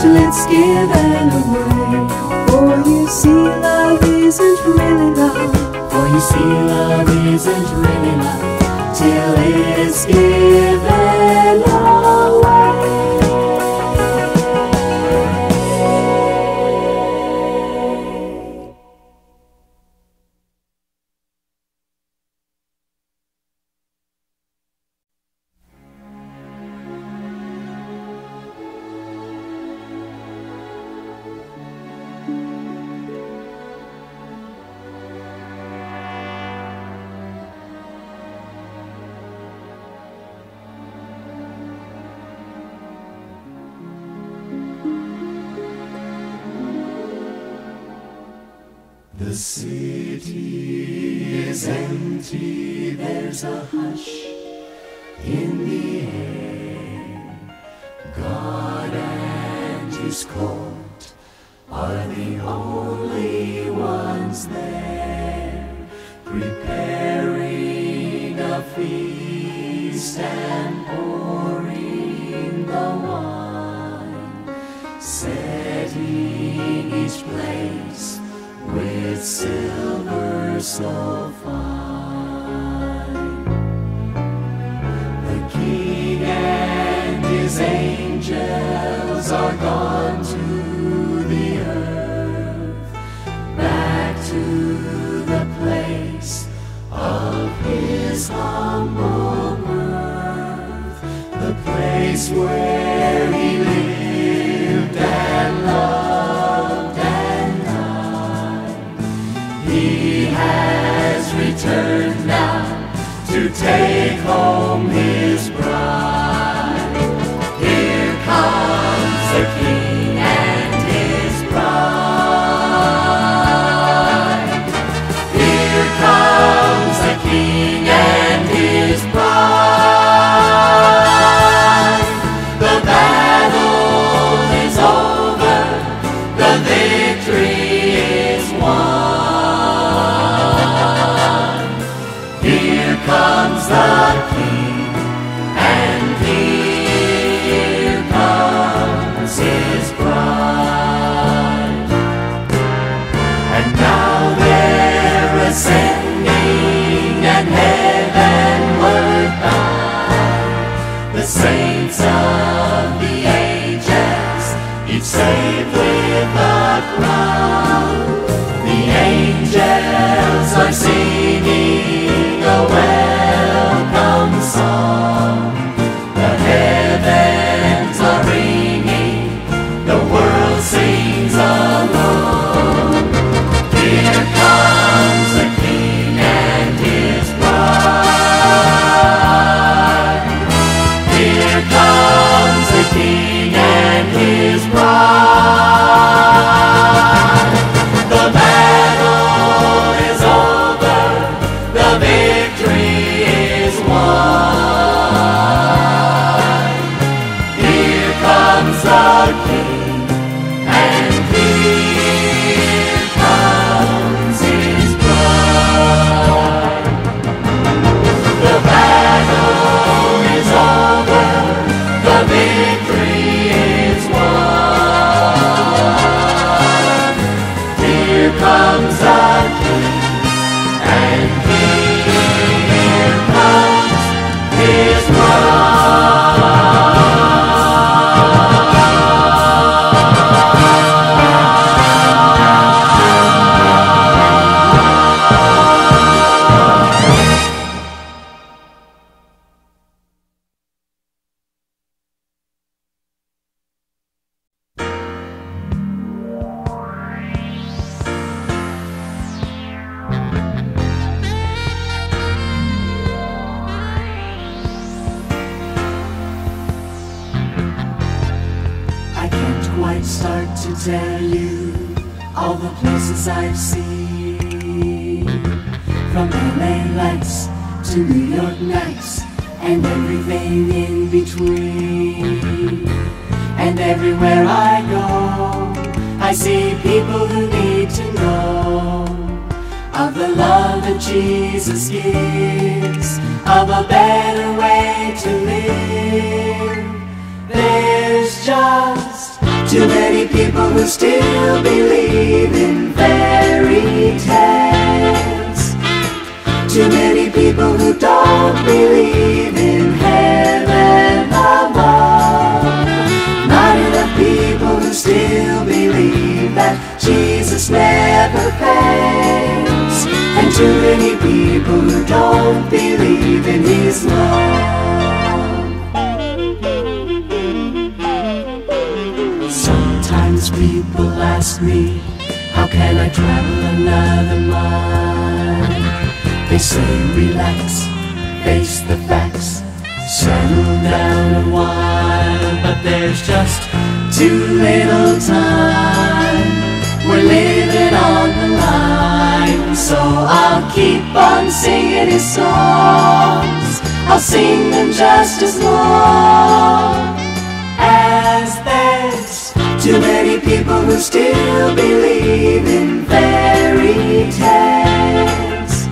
till it's given away. For you see, love isn't really love. For you see, love isn't really love till it's given
The city is empty, there's a hush in the air. God and His court are the only ones there, preparing a feast and pouring the wine, setting each place with silver so fine. The King and His angels are gone to the earth, back to the place of His humble birth, the place where He lived and loved and died. He has returned now to take home His bride. Here comes the King and His bride. Here comes the King and His bride. The battle is over, the victory is won. Here comes the King, and here comes His bride. And now they're ascending and heavenward bound, the saints of the ages, each saved with a crown. The angels are singing a welcome song. The heavens are ringing, the world sings along. Here comes the King and His bride. Here comes the King and His bride. The battle is over, the victory is won. Here comes the King, and here comes His bride. The battle is over, the victory is won. Here comes the King, and here comes His I can't quite start to tell you all the places I've seen, from LA lights to New York nights and everything in between. And everywhere I go, I see people who need to know of the love that Jesus gives, of a better way to live. There's just too many people who still believe in fairy tales. Too many people who don't believe in heaven above. Not enough people who still believe that Jesus never fails. And too many people who don't believe in His love. Sometimes people ask me, how can I travel another mile? They say relax, face the facts, settle down a while. But there's just too little time, we're living on the line.
I'll keep on singing his songs. I'll sing them just as long as there's too many people who still believe in fairy tales.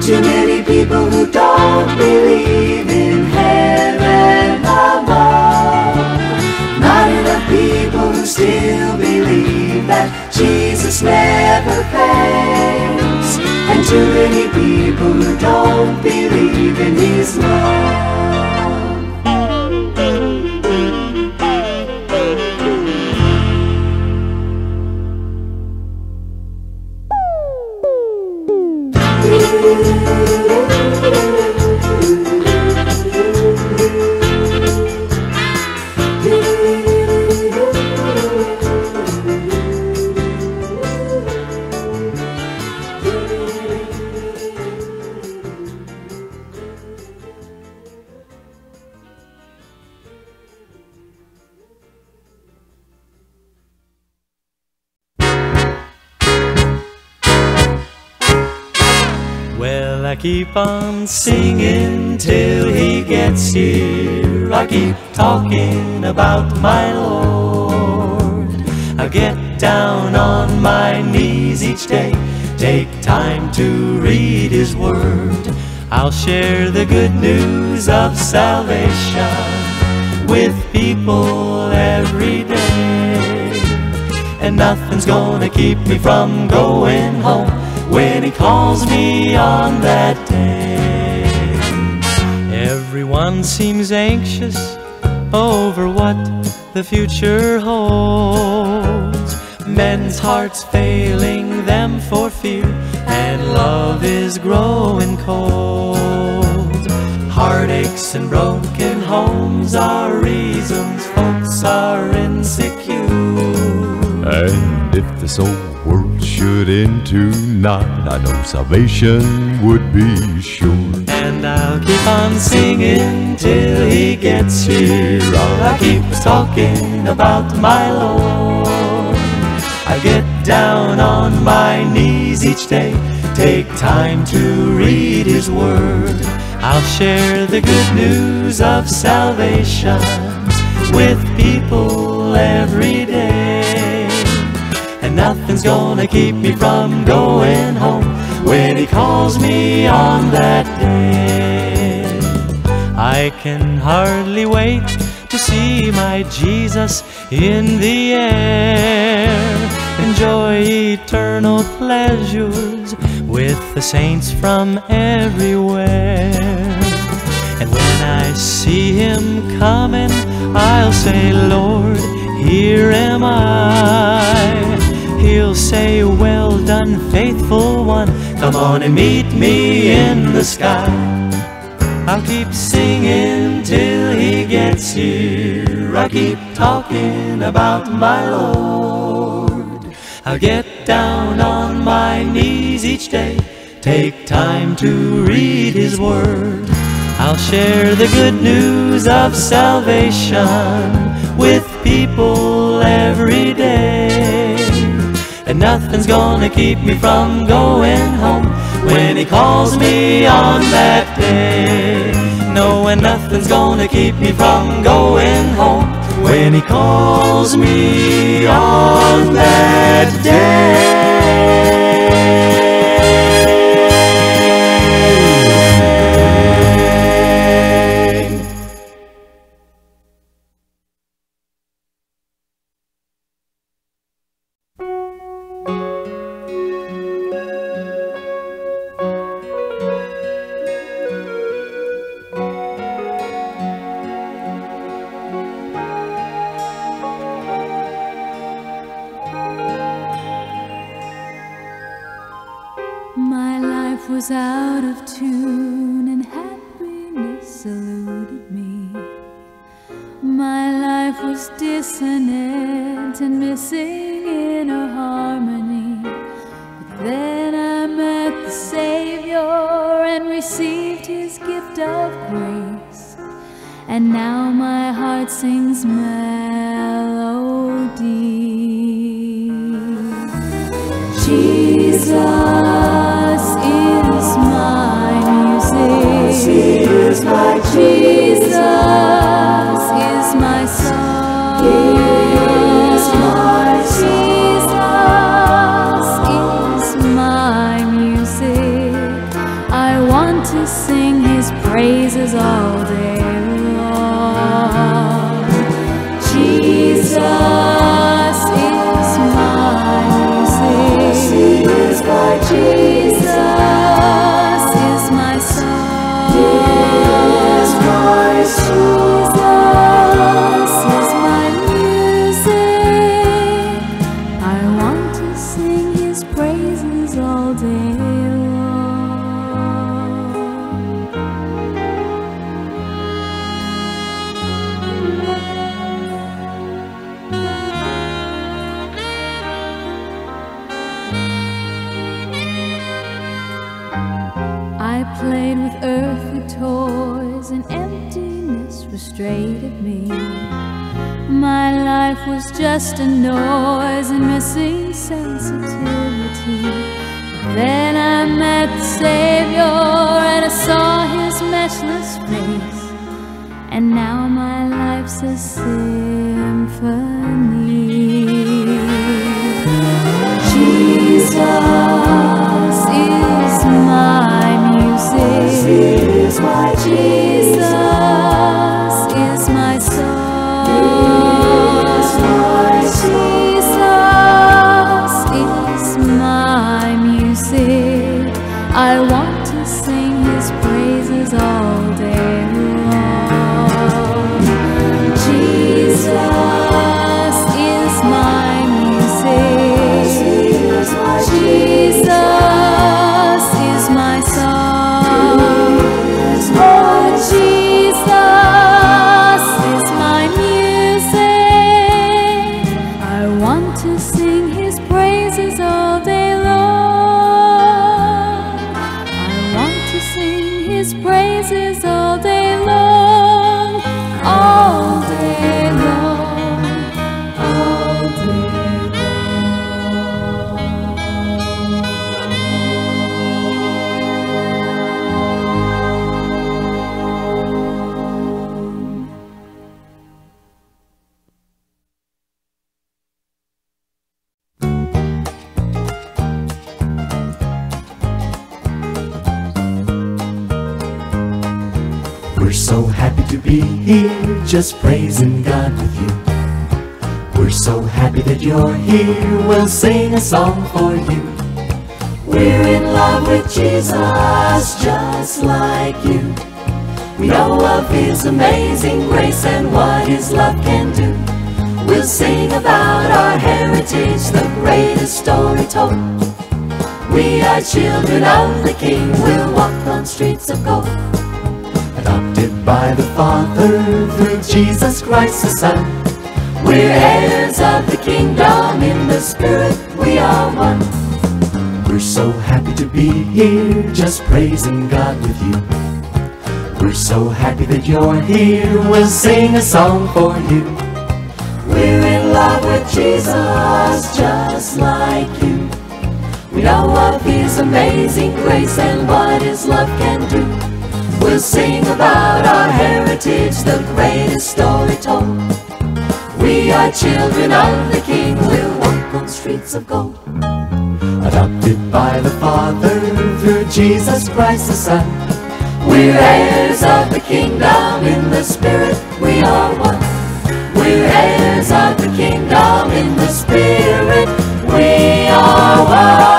Too many people who don't believe in heaven above. Not enough people who still believe that Jesus never fails. And too many people who don't believe in his love.
Well, I keep on singing till he gets here. I keep talking about my Lord. I get down on my knees each day, take time to read his word. I'll share the good news of salvation with people every day. And nothing's gonna keep me from going home when he calls me on that day. Everyone seems anxious over what the future holds. Men's hearts failing them for fear, and love is growing cold. Heartaches and broken homes are reasons folks are insecure.
And if this old world should end tonight, I know salvation would be sure.
And I'll keep on singing till he gets here. I'll keep talking about my Lord. I get down on my knees each day, take time to read his word. I'll share the good news of salvation with people every day. And nothing's gonna keep me from going home when he calls me on that day. I can hardly wait to see my Jesus in the air, enjoy eternal pleasures with the saints from everywhere. And when I see him coming, I'll say, Lord, here am I. He'll say, well done, faithful one, come on and meet me in the sky. I'll keep singing till he gets here. I keep talking about my Lord. I'll get down on my knees each day, take time to read his word. I'll share the good news of salvation with people every day. And nothing's gonna keep me from going home when he calls me on that day. No, and nothing's gonna keep me from going home when he calls me on that day.
Was out of tune and happiness eluded me. My life was dissonant and missing inner harmony. But then I met the Savior and received his gift of grace. And now my heart sings melody. Jesus is
frustrated me. My life was just a noise and missing sensitivity. Then I met the Savior and I saw His matchless face, and now my life's a symphony. Jesus is my music. Jesus is my song. Jesus is my music. I want to sing His praises all day long. Jesus is my music. Jesus is my song. Oh, Jesus is my music. I want to sing His praises all day long. I want to sing His praises all day long. All day long. All day
We're so happy to be here, just praising God with you. We're so happy that you're here, we'll sing a song for you. We're in love with Jesus, just like you. We know of His amazing grace and what His love can do. We'll sing about our heritage, the greatest story told. We are children of the King, we'll walk on streets of gold. Adopted by the Father through Jesus Christ the Son. We're heirs of the kingdom, in the Spirit we are one. We're so happy to be here, just praising God with you. We're so happy that you're here, we'll sing a song for you. We're in love with Jesus, just like you. We know of His amazing grace and what His love can do. We'll sing about our heritage, the greatest story told. We are children of the King, we'll walk on streets of gold. Adopted by the Father through Jesus Christ the Son. We're heirs of the kingdom, in the Spirit we are one. We're heirs of the kingdom, in the Spirit we are one.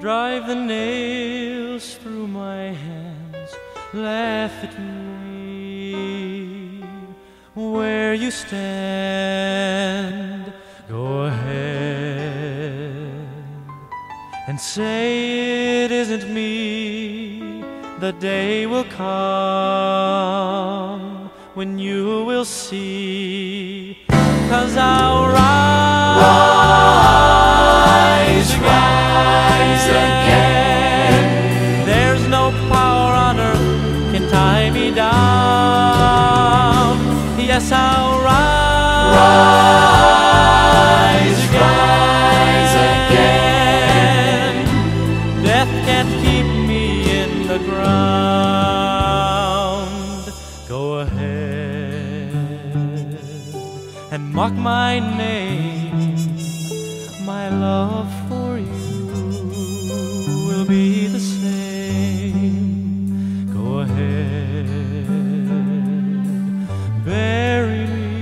Drive the nails through my hands, laugh at me. Where you stand, go ahead and say it isn't me. The day will come when you will see, 'cause I'll rise again. There's no power on earth can tie me down. Yes, I'll rise again. Death can't keep me in the ground. Go ahead and mock my name. My love for you will be the same. Go ahead, bury me,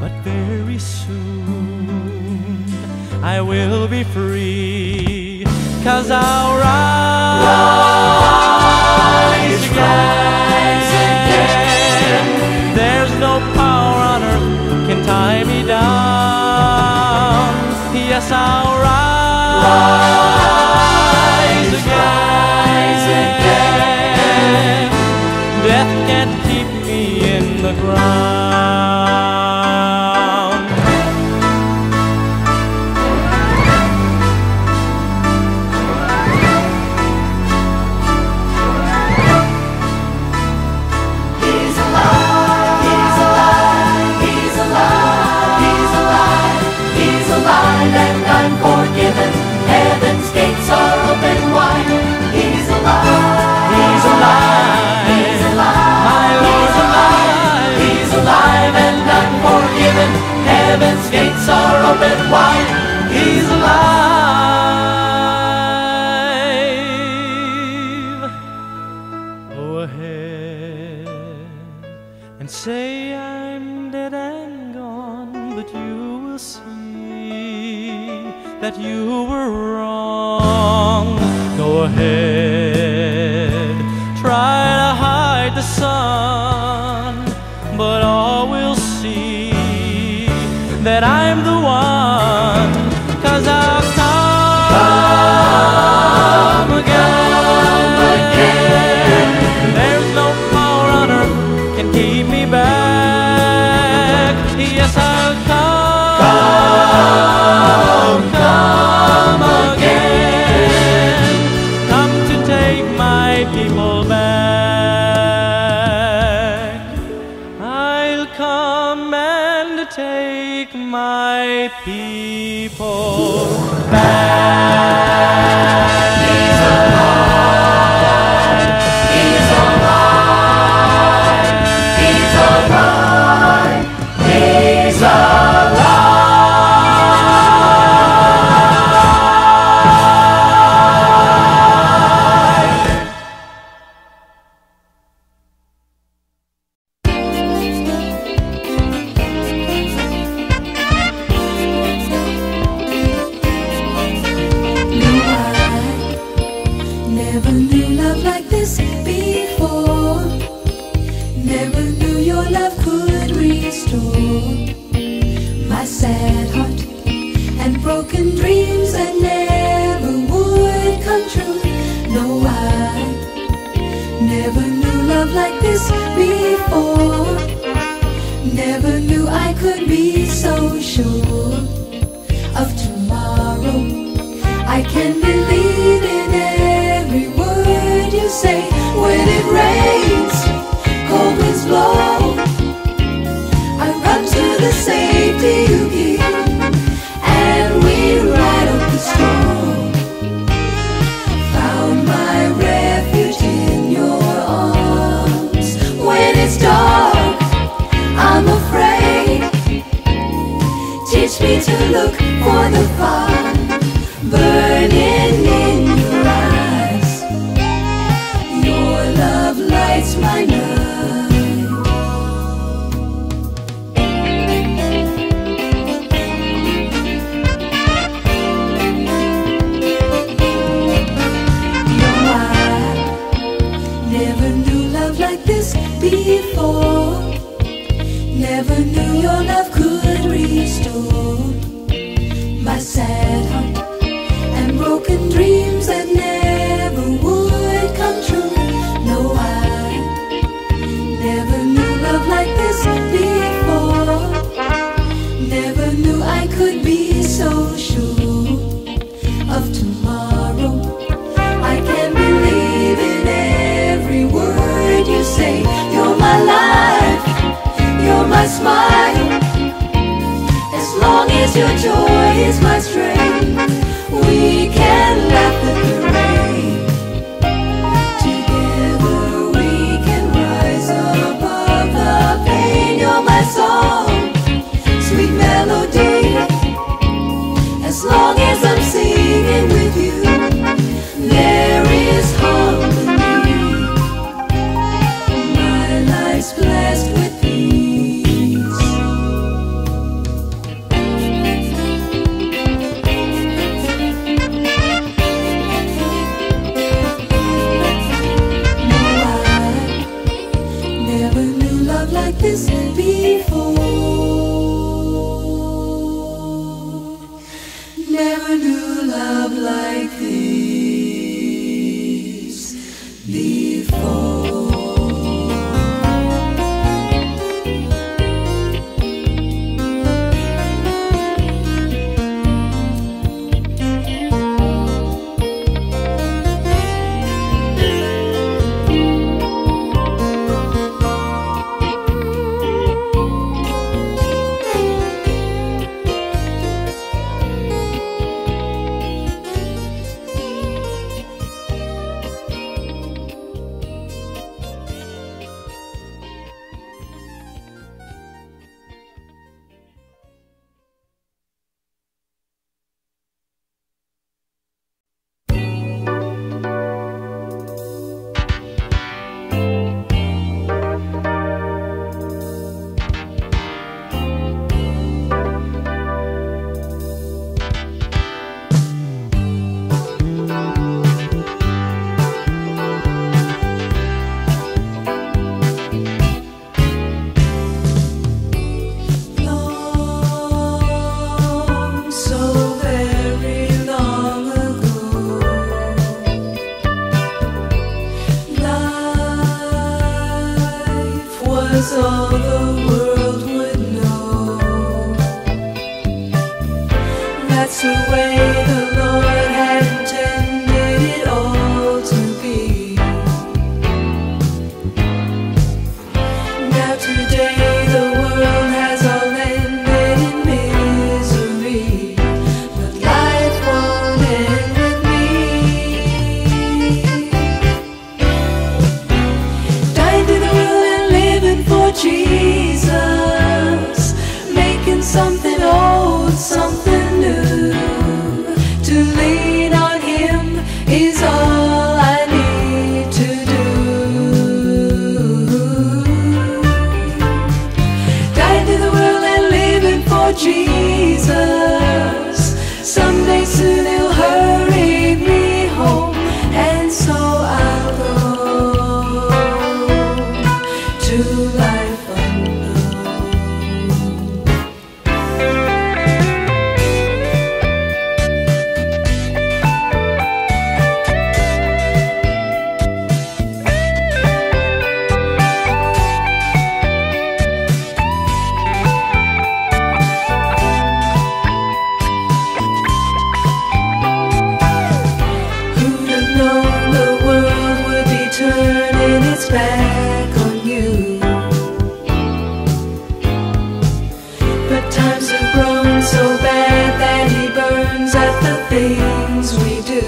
but very soon
I will be free, 'cause I'll rise again. There's no power on earth can tie me down. Yes, I'll rise again. Death can't keep me in the ground.
He's alive, he's alive, he's alive, he's alive, he's alive and unforgiven. Heaven's gates are open wide. He's alive, he's alive, he's alive, my Lord's alive. He's alive and unforgiven. Heaven's gates are open wide. He's alive.
Go ahead and say I'm dead and gone, but you will see that you were wrong. Go ahead, try to hide the sun, but all will see that I'm the one, 'cause I'll come again. There's no power on earth can keep me back. Yes, I'll come again. Come to take my people back. I'll come and take my people back.
He's alive, he's alive, he's alive, he's alive.
Never knew love like this before. Never knew your love could restore my sad heart and broken dreams that never would come true. No, I never knew love like this before. Never knew I could be so sure of tomorrow. I can believe in every word you say. When it rains, cold winds blow, I run to the safety you give, and we ride up the storm. Found my refuge in your arms. When it's dark, I'm afraid. Teach me to look for the fire burning in your eyes. Your love lights my night. No, I never knew love like this before. Never knew your love could restore my sad heart and broken dreams that never would come true. No, I never knew love like this before. Never knew I could be so sure of tomorrow. I can believe in every word you say. You're my life, you're my smile. As long as your joy is my strength, we can laugh at the rain. Together we can rise above the pain. You're my song, sweet melody. As long as I'm singing with you, there is harmony. My life's blessed with peace. never knew love like this before. All the world would know. That's the way the Lord had intended it all to be. Now today the world has all ended in misery, but life won't end with me. Dying to the world and living for Jesus, making something old, something new. To lean on Him is all I need to do. Dying to the world and living for Jesus. Someday soon He'll hurry me home, and so I'll go to life unknown. Who'd have known the world would be turning its back on you? But times have grown so bad that He burns at the things we do.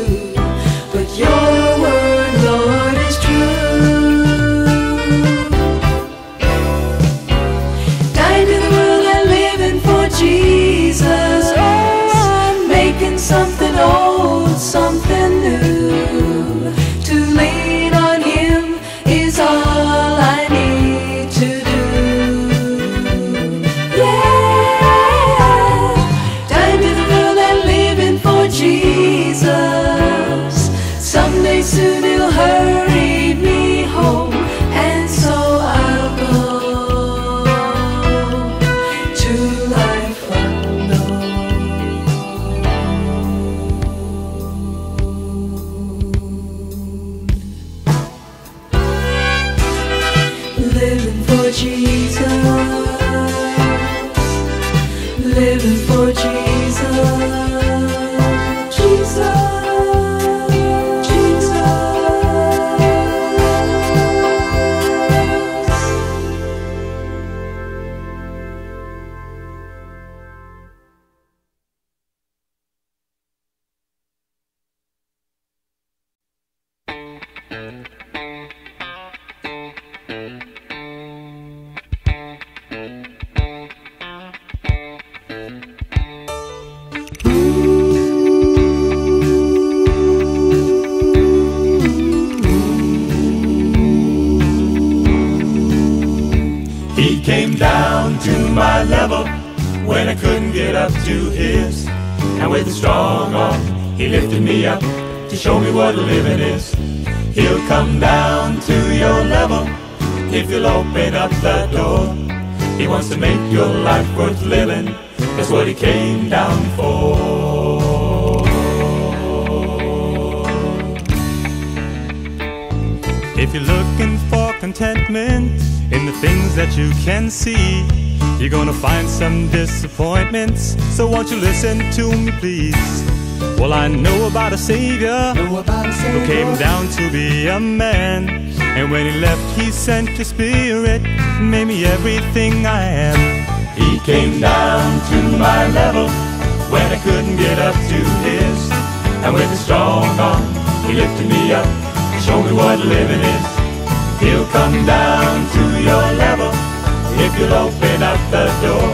But your word, Lord, is true. Dying to the world and living for Jesus. Oh, making something old, something new. To lean on Him is all I need to do. Yeah, dying to the world and living for Jesus. Someday soon He'll hurry me home, and so I'll go to life unknown. Living for Jesus, living for Jesus, Jesus, Jesus.
He came down to my level when I couldn't get up to his. And with a strong arm, He lifted me up to show me what living is. He'll come down to your level if you'll open up the door. He wants to make your life worth living. That's what He came down for.
If you're looking for contentment in the things that you can see, you're gonna find some disappointments. So won't you listen to me, please? Well, I know about a Savior who came down to be a man, and when he left, he sent his Spirit and made me everything I am.
He came down to my level when I couldn't get up to his, and with a strong arm, he lifted me up and showed me what living is. He'll come down to your level if you'll open up the door.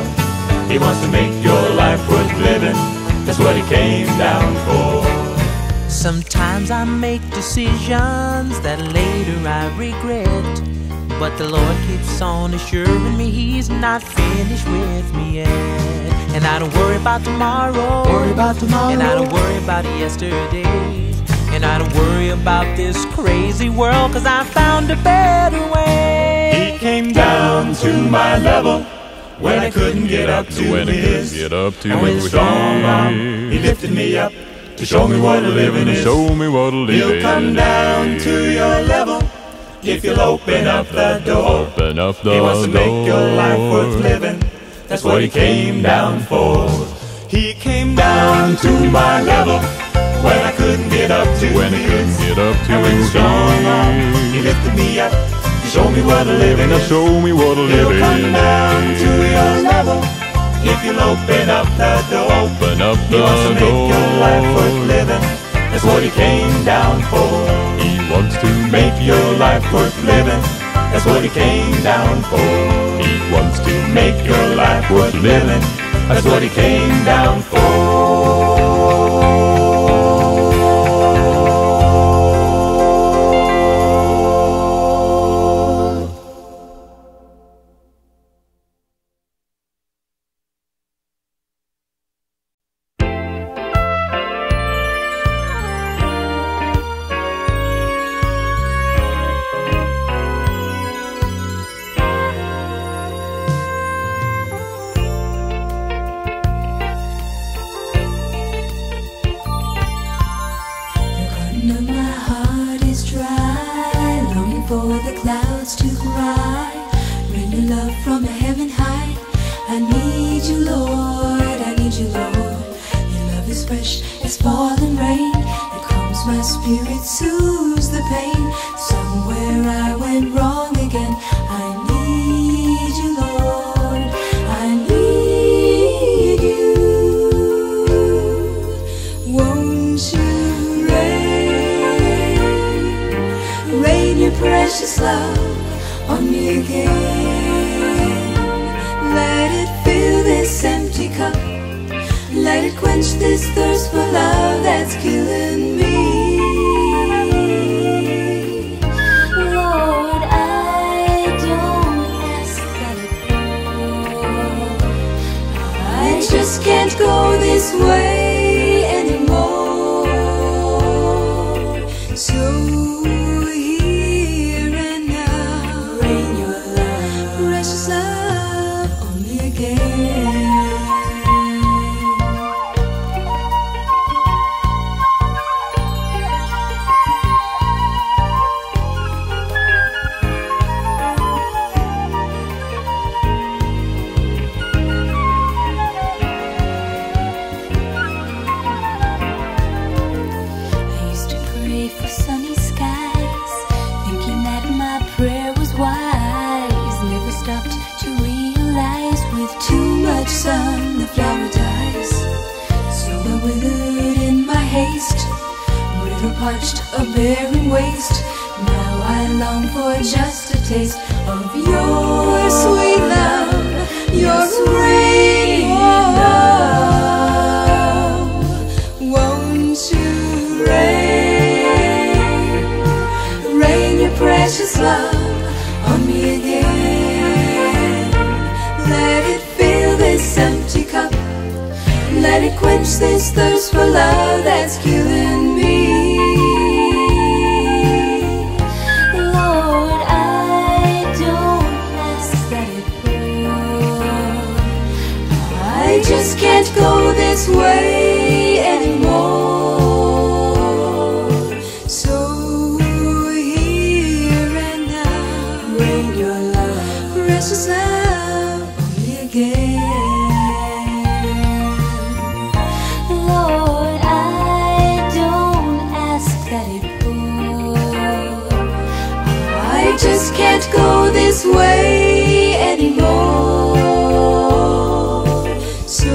He wants to make your life worth living. That's what he came down for.
Sometimes I make decisions that later I regret, but the Lord keeps on assuring me He's not finished with me yet. And I don't worry about tomorrow, and I don't worry about yesterday, and I don't worry about this crazy world, 'cause I found a better way.
He came down to my level when I couldn't get up to his, and with a strong arm, he lifted me up to show me what a living is. He'll come down to your level if you'll open up the door. He wants to make your life worth living. That's what he came down for.
He came
down to my level when I couldn't get up to his, and with a strong arm, he lifted me up to show me what a living is. He'll come down to your level if you'll open up the door. He wants to make your life worth living. That's what he came down for.
He wants to
make your life worth living. That's what he came down for.
He wants to
make your life worth living. That's what he came down for.
Precious love on me again. Let it fill this empty cup. Let it quench this thirst for love that's killing me.
Lord, I don't ask that it pour.
I just can't go this way anymore. So the flower dies. So I withered in my haste, river parched, a barren waste. Now I long for just a taste of your sweet love, your rain love. Won't you rain, rain your precious love on me again? Let it this empty cup. Let it quench this thirst for love that's killing me.
Lord, I don't ask that it pour.
I just can't go this way anymore. So here I just can't go this way anymore. So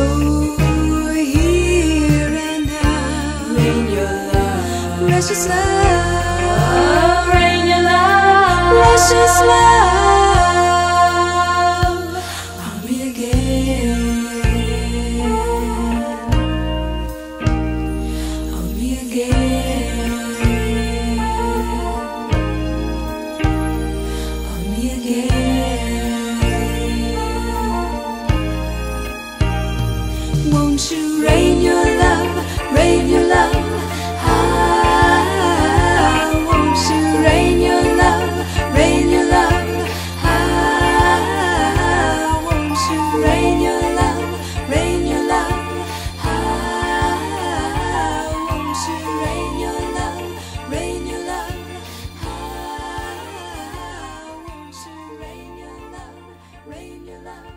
here and now, rain your love, precious love, rain your love, precious love on me again, on me again, on me again. Won't you rain your love, rain your love? Ah, won't you rain your love, rain your love? Ah, won't you rain your love, rain your love? Ah, won't you rain your love, rain your love? Ah, won't you rain your love, rain your love?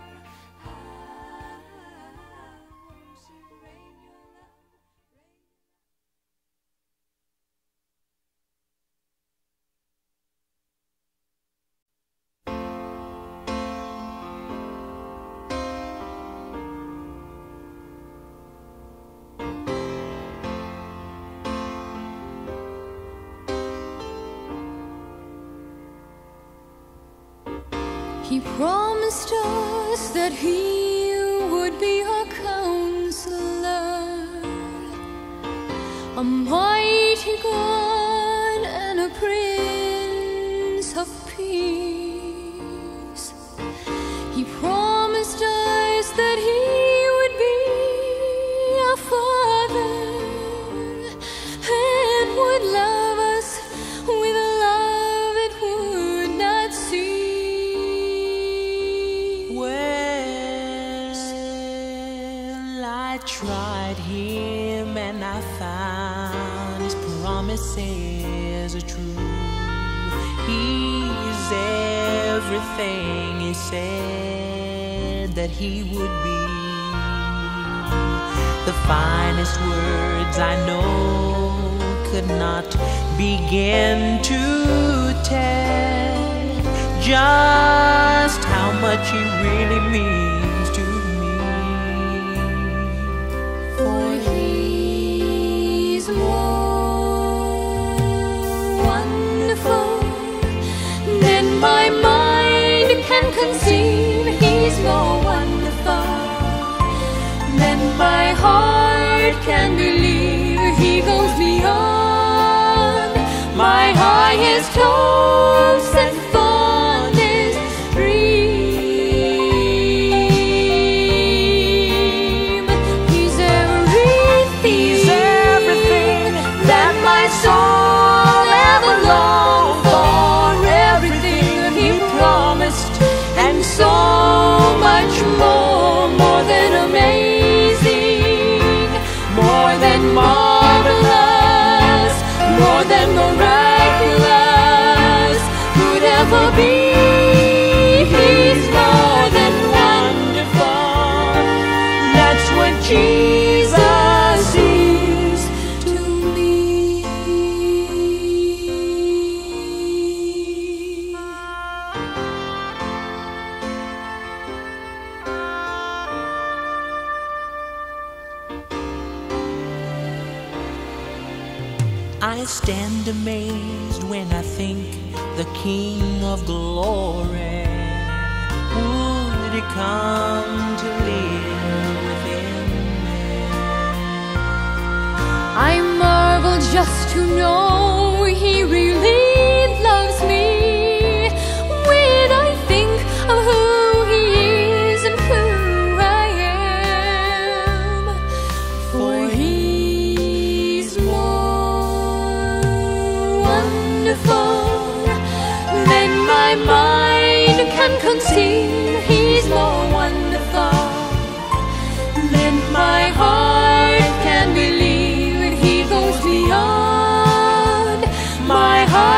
He promised us that he would be our counselor, a mighty God and a Prince of Peace. He promised us that he would be our Father and would love us with a love it would not cease.
Well, I tried him and I found his promises are true. He's everything he said that he would be. The finest words I know could not begin to tell just how much he really means to me.
For he's more wonderful than my mind can conceive. He's more wonderful than my heart can believe. He goes beyond my highest hopes and fondest dream. He's everything that my soul ever longed for, everything that he promised, and so much more, more than amazing, more than marvelous, more than miraculous could ever be. He's more than wonderful. That's what Jesus is to me.
I stand amazed when I think the King of Glory would come to live within me.
I marvel just to know he really loves me. When I think of who he is and who I am, for he's more wonderful than my mind can conceive. He's more wonderful than my heart can believe. He goes beyond my heart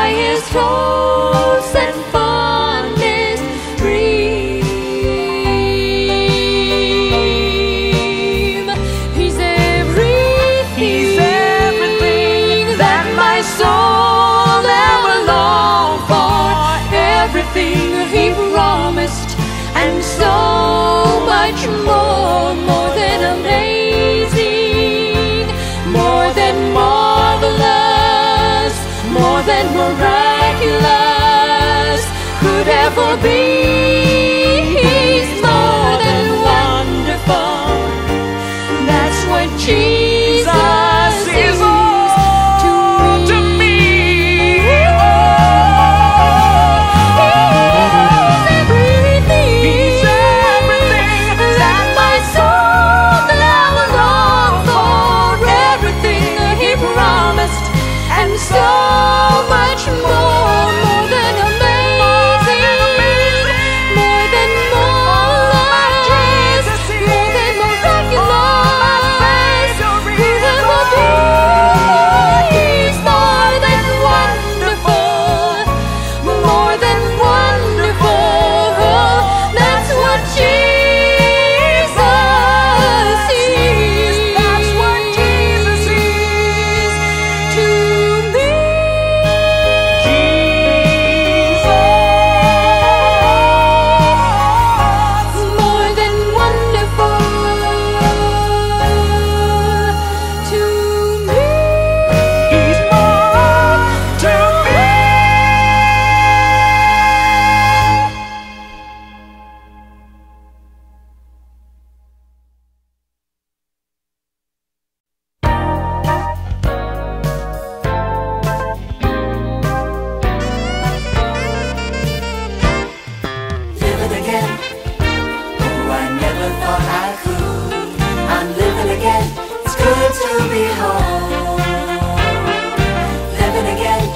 will be. He's more than wonderful. That's what Jesus is to me. He's everything that my soul now longs for. Everything He promised and so much more. More than amazing, more than marvelous, more than miraculous. Who will be? He's more than wonderful, more than wonderful. That's what Jesus is. That's what Jesus is to me. More than wonderful to me. He's more to me.
Living again. Oh, I never thought I could. I'm living again. It's good to be home. Living again.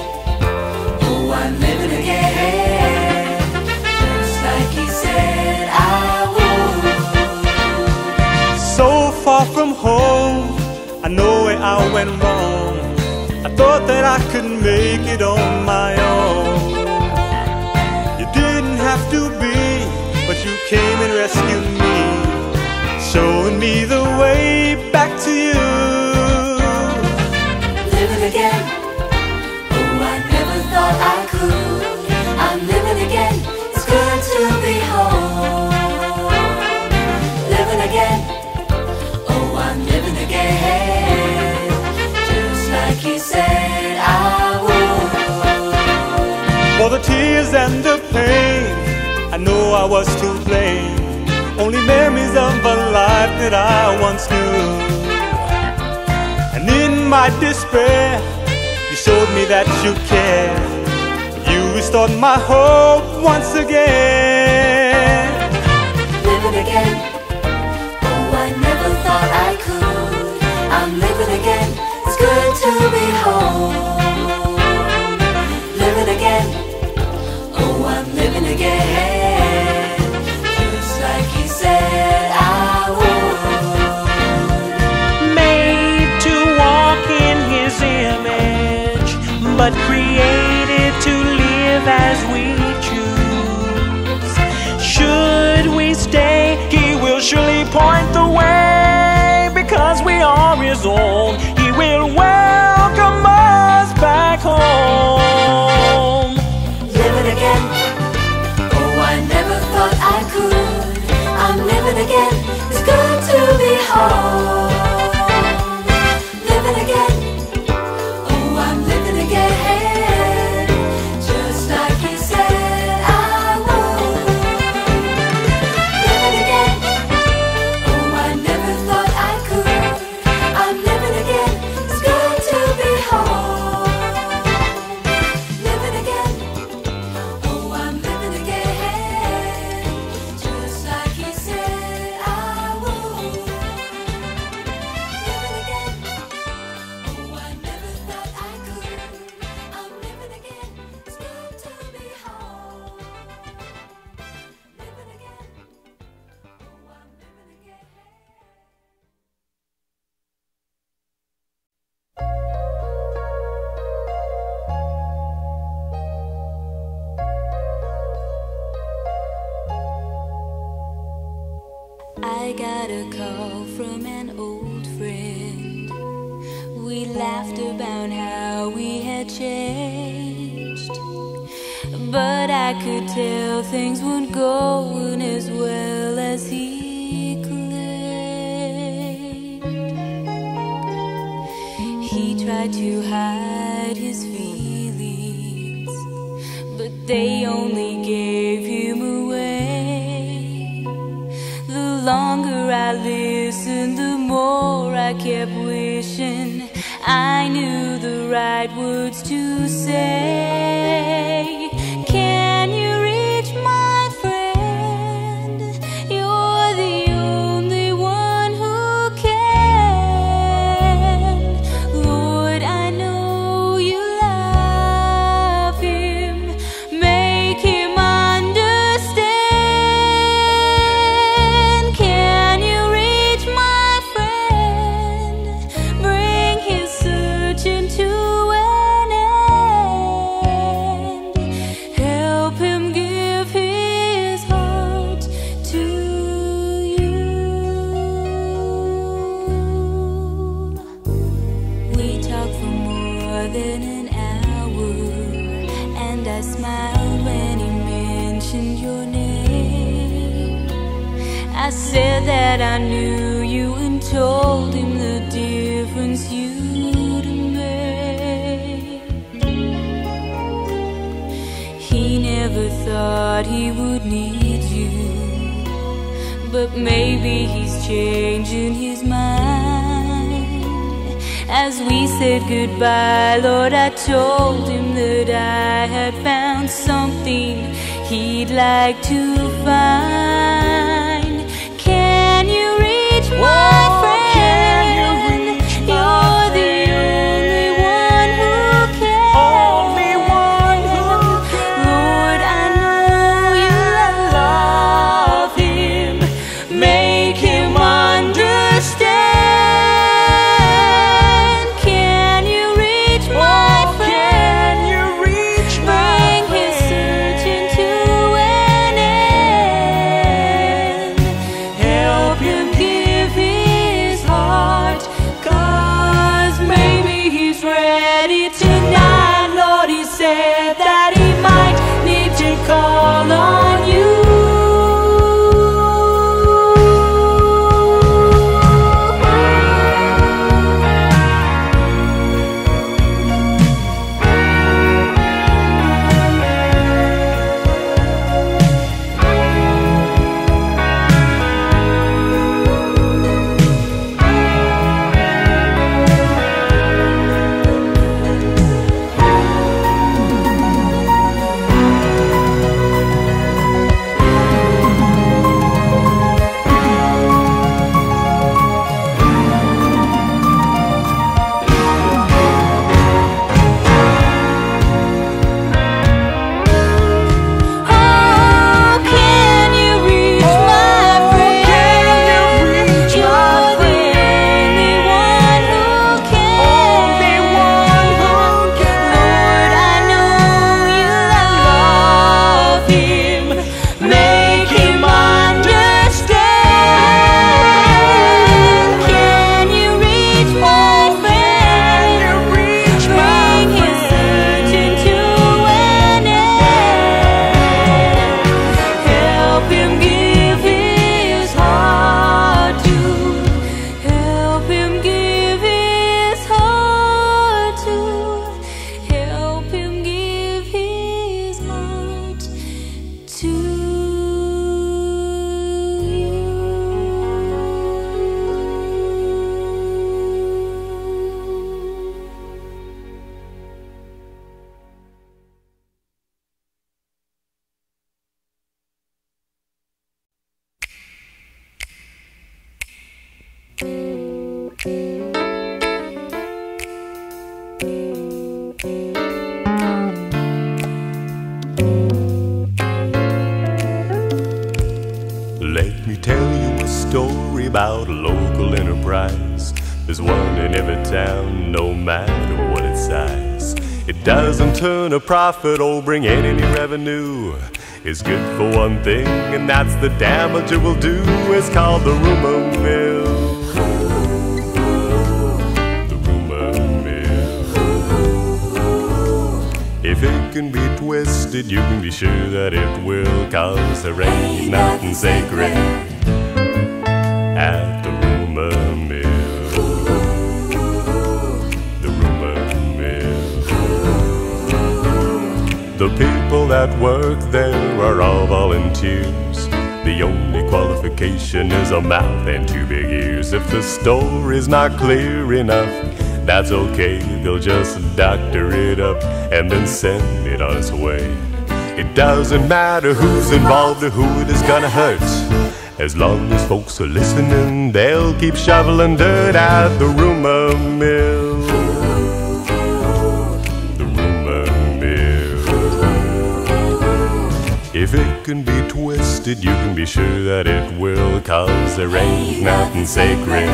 Oh, I'm living again. Just like He said I would.
So far from home, I know where I went wrong. I thought that I could make it on my own. You didn't have to be, but you came and rescued me, showing me the way back to you.
Living again. Oh, I never thought I could. I'm living again. It's good to be home. Living again. Oh, I'm living again. Just like He said I would.
For the tears and the pain, I know I was to blame. Only memories of a life that I once knew. And in my despair, You showed me that you care. You restored my hope once again.
Living again. Oh, I never thought I could. I'm living again. It's good to be home. Living again. Oh, I'm living again. Just like He said I would.
Made to walk in His image, but created to live as we choose. Should we stay, He will surely point the way. Because we are His own, He will welcome us back home.
Living again. Oh, I never thought I could. I'm living again. It's good to be home. Living again. Oh, I'm living again. Just like He said I would. Living again. Oh, I never thought I could. I'm living again. It's good to be home. Living again. Oh, I'm living again. Just like He said I would. Living again. Oh, I never thought I could. I'm living again. It's good to be home. Living again. Oh, I'm living again.
I got a call from an old friend. We laughed about how we had changed, but I could tell things weren't going as well as he claimed. He tried to hide his feelings, but they only gave him longer I listened, the more I kept wishing I knew the right words to say. Can you reach my friend? You're the only one who can. Lord, I know you love him. Make him understand. Can you reach my friend? Bring his searching to an end. Help him give his heart to you. We talked for more than an hour, and I smiled when he mentioned your name. I said that I knew you and told him the difference you'd make. He never thought he would need you, but maybe he's changing his mind. As we said goodbye, Lord, I told him that I had found something he'd like to find. Can you reach my friend? You're the only one who can. Lord, I know you love him. Make him understand. Can you reach my friend? Bring his searching to an end. Help him give his heart, 'cause maybe he's ready tonight. Lord, he said that he might need to call on you.
Let me tell you a story about a local enterprise. There's one in every town, no matter what its size. It doesn't turn a profit or bring in any revenue. It's good for one thing, and that's the damage it will do. It's called the rumor mill. The rumor mill. If it can be twisted, you can be sure that it will, 'cause there ain't nothing sacred at the rumor mill. The rumor mill. The people that work there are all volunteers.
The only qualification is a mouth and two big ears. If the story's not clear enough, that's okay, they'll just doctor it up and then send it on its way. It doesn't matter who's involved or who it is gonna hurt. As long as folks are listening, they'll keep shoveling dirt at the rumor mill. The rumor mill. If it can be twisted, you can be sure that it will, 'cause there ain't nothing sacred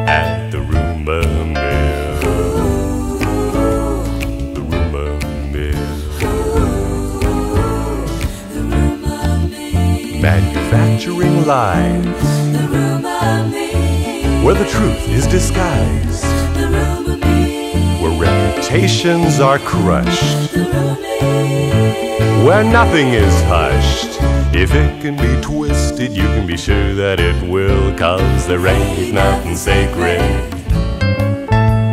at the rumor mill. The rumor mill. Manufacturing lies where the truth is disguised, where reputations are crushed, where nothing is hushed. If it can be twisted, you can be sure that it will, 'cause there ain't nothing sacred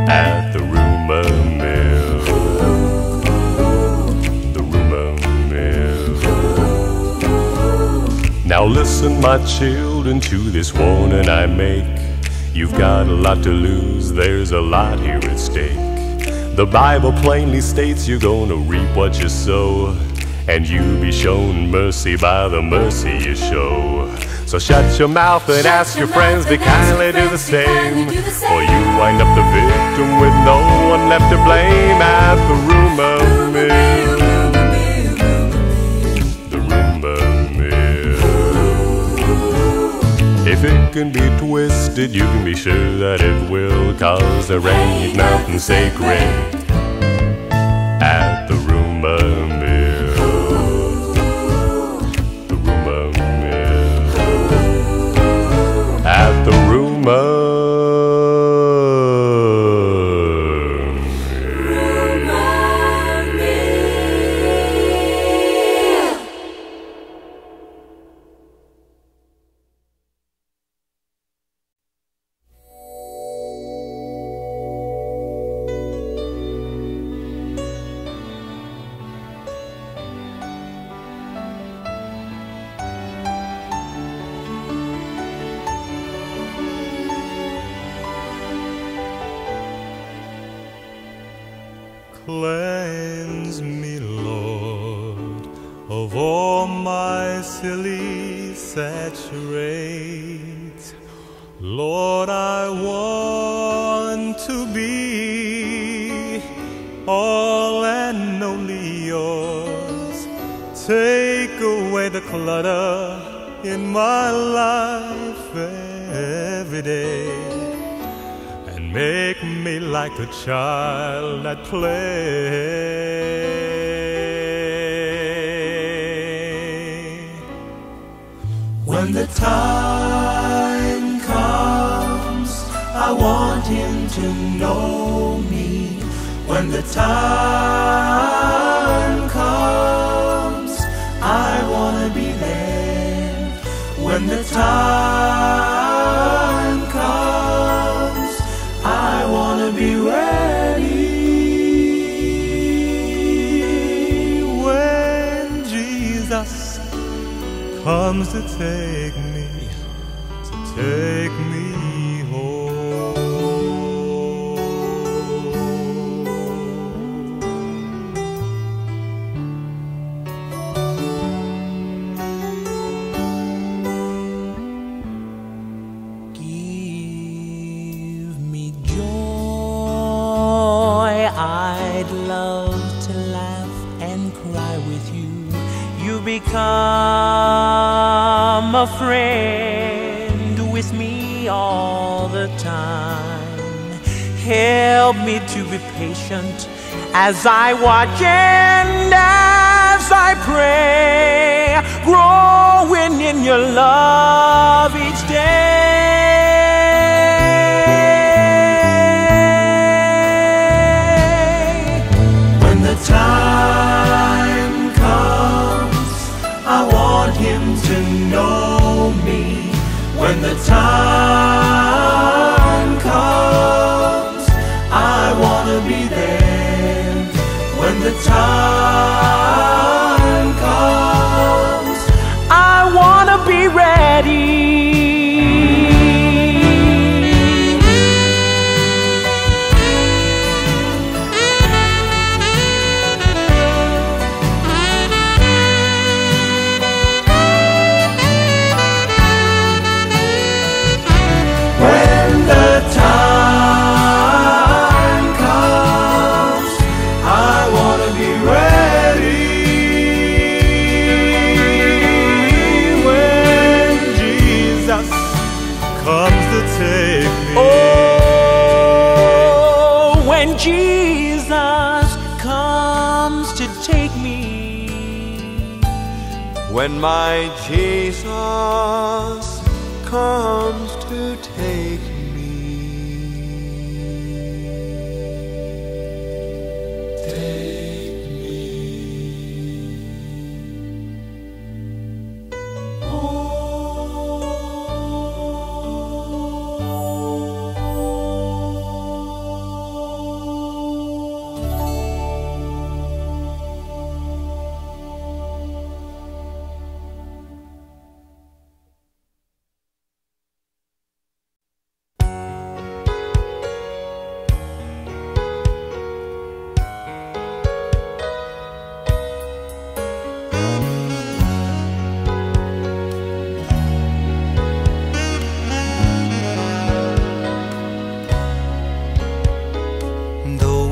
at the rumor mill. The rumor mill. Now listen, my children, to this warning I make. You've got a lot to lose, there's a lot here at stake. The Bible plainly states you're gonna reap what you sow, and you'll be shown mercy by the mercy you show. So shut your mouth and ask your friends to kindly do the same, or you wind up the victim with no one left to blame at the rumor mill. The rumor mill. If it can be twisted, you can be sure that it will, 'cause there ain't nothing sacred at the rumor mill. The rumor mill. At the rumor mill.
Cleanse me, Lord, of all my silly saturate. Lord, I want to be all and only yours. Take away the clutter in my life every day, and make me like a child at play.
When the time comes, I want him to know me. When the time comes, I want to be there. When the time comes, I want to be ready.
When Jesus comes to take me home.
Give me joy, I'd love to laugh and cry with you. You become a friend with me all the time. Help me to be patient as I watch and as I pray, growing in your love each day.
When the time comes, I want him to know me. When the time comes, I want to be there. When the time comes,
when Jesus comes to take me.
When my Jesus comes to take me.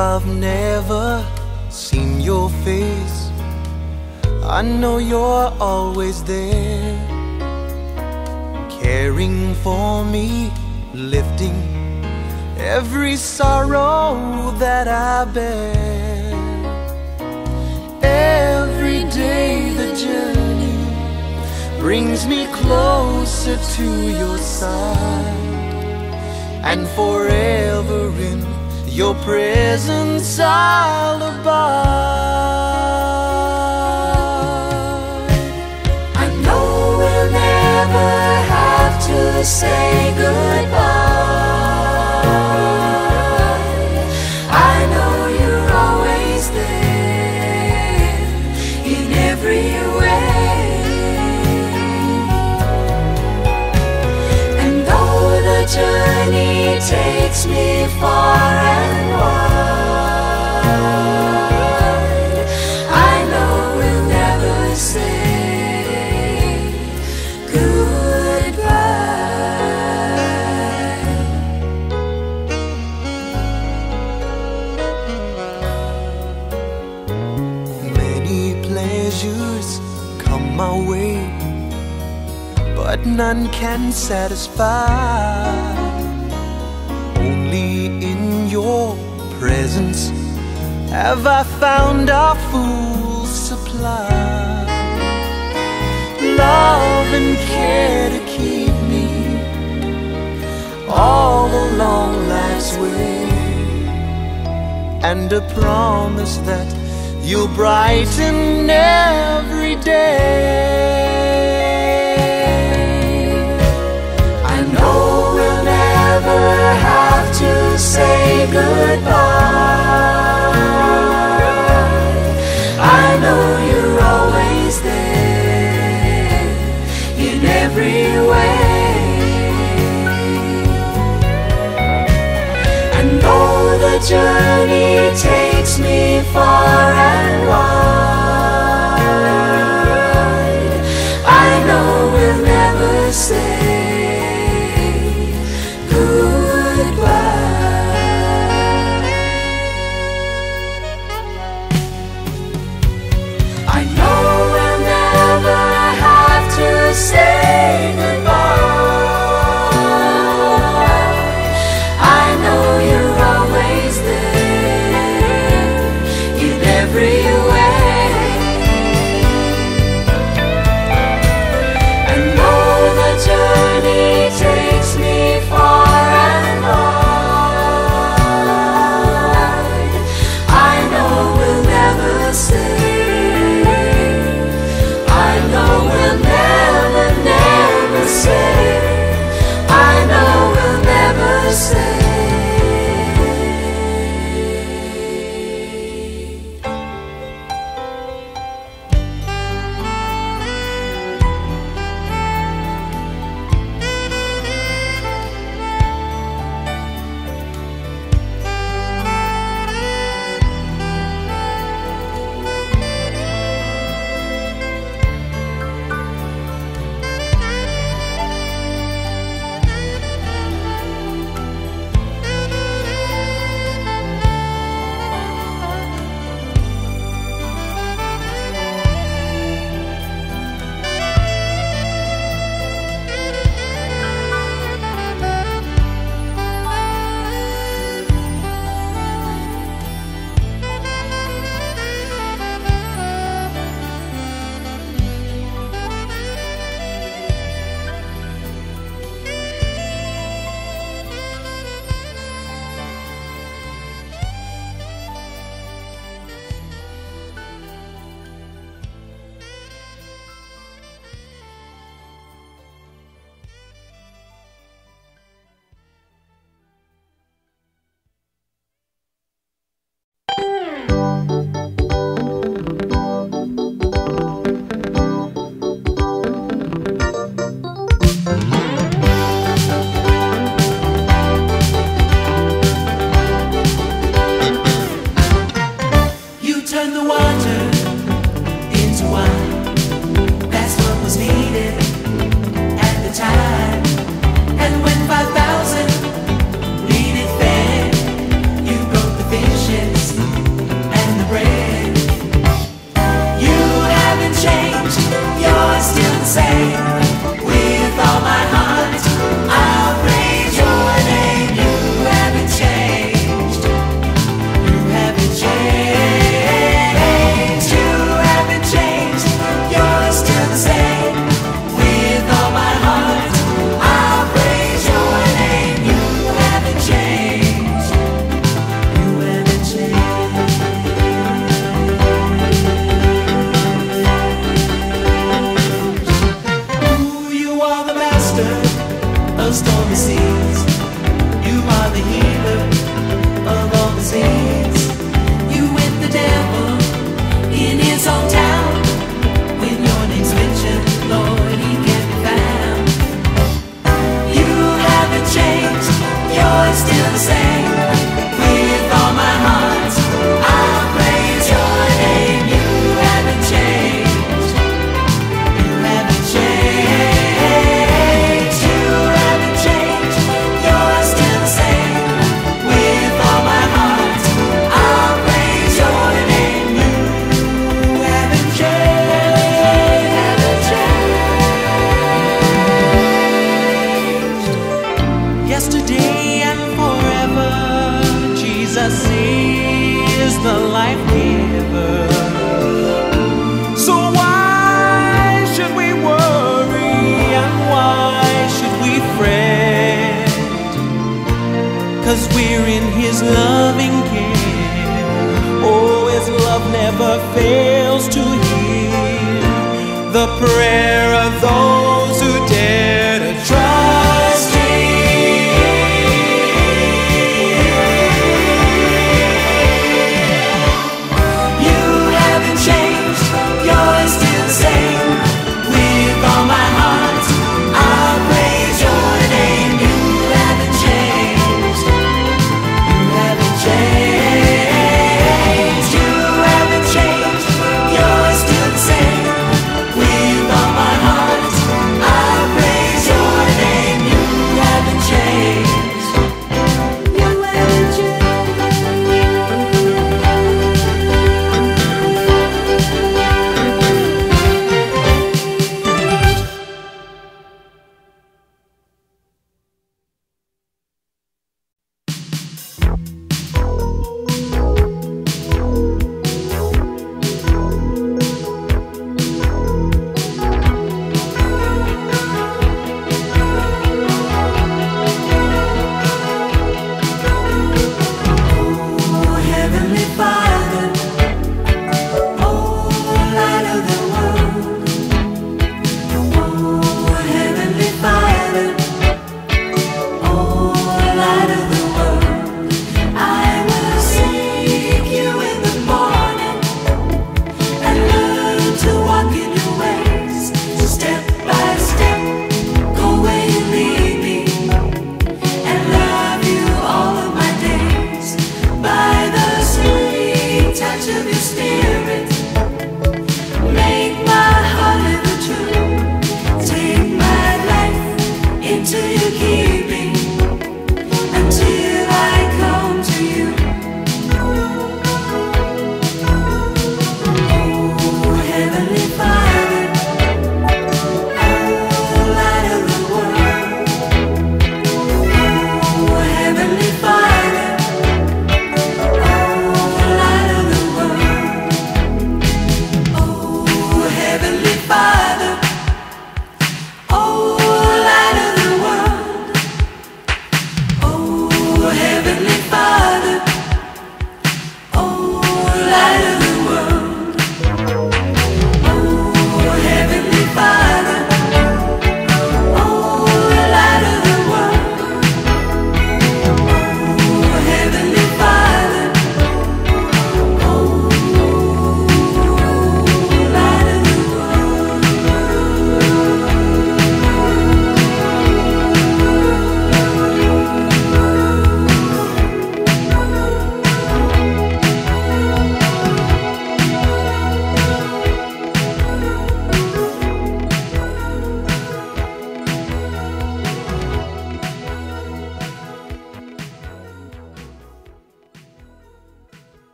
I've never seen your face, I know you're always there, caring for me, lifting every sorrow that I bear. Every day the journey brings me closer to your side, and forever in your presence I'll abide.
I know we'll never have to say goodbye. I know you're always there in every way. And though the journey takes me far and wide, I know we'll never say goodbye.
Many pleasures come my way, but none can satisfy. Only in your presence have I found a full supply. Love and care to keep me all along life's way, and a promise that you'll brighten every day.
I know we'll never have to say goodbye. I know you're always there in every way. And though the journey takes me far and wide, I know we'll never say say goodbye. I know you're always there in every way.
I see is the life giver. So why should we worry and why should we fret? 'Cause we're in His loving care. Oh, His love never fails to hear the prayer of those who dare to trust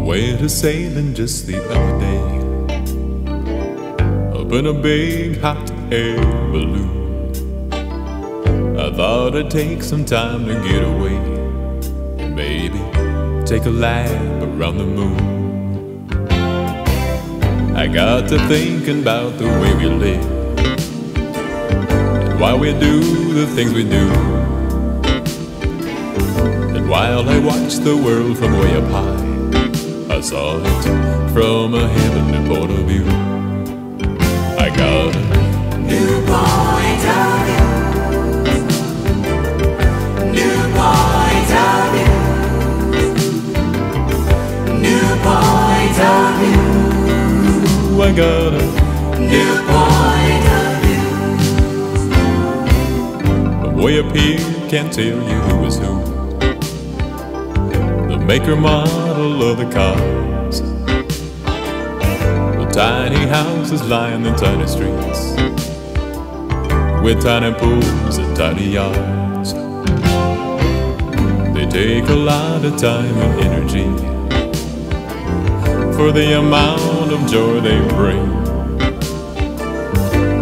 Went a-sailing just the other day, up in a big hot air balloon. I thought I'd take some time to get away and maybe take a lap around the moon. I got to thinking about the way we live and why we do the things we do. And while I watched the world from way up high, I saw it from a heavenly point of view. I got a new point of view, new point of view, new point of view. I got a new point of view. But way up here, can't tell you who is who, the maker model of the cars, the tiny houses lying in tiny streets, with tiny pools and tiny yards. They take a lot of time and energy for the amount of joy they bring.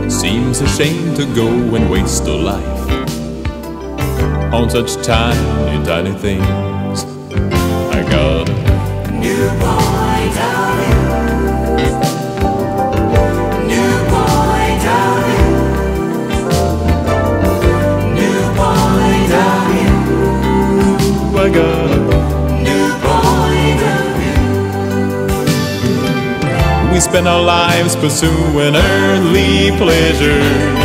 Seems a shame to go and waste a life on such tiny, tiny things. I got a new point of view. New point of view. New point of view. I got a new point of view. We spend our lives pursuing earthly pleasures,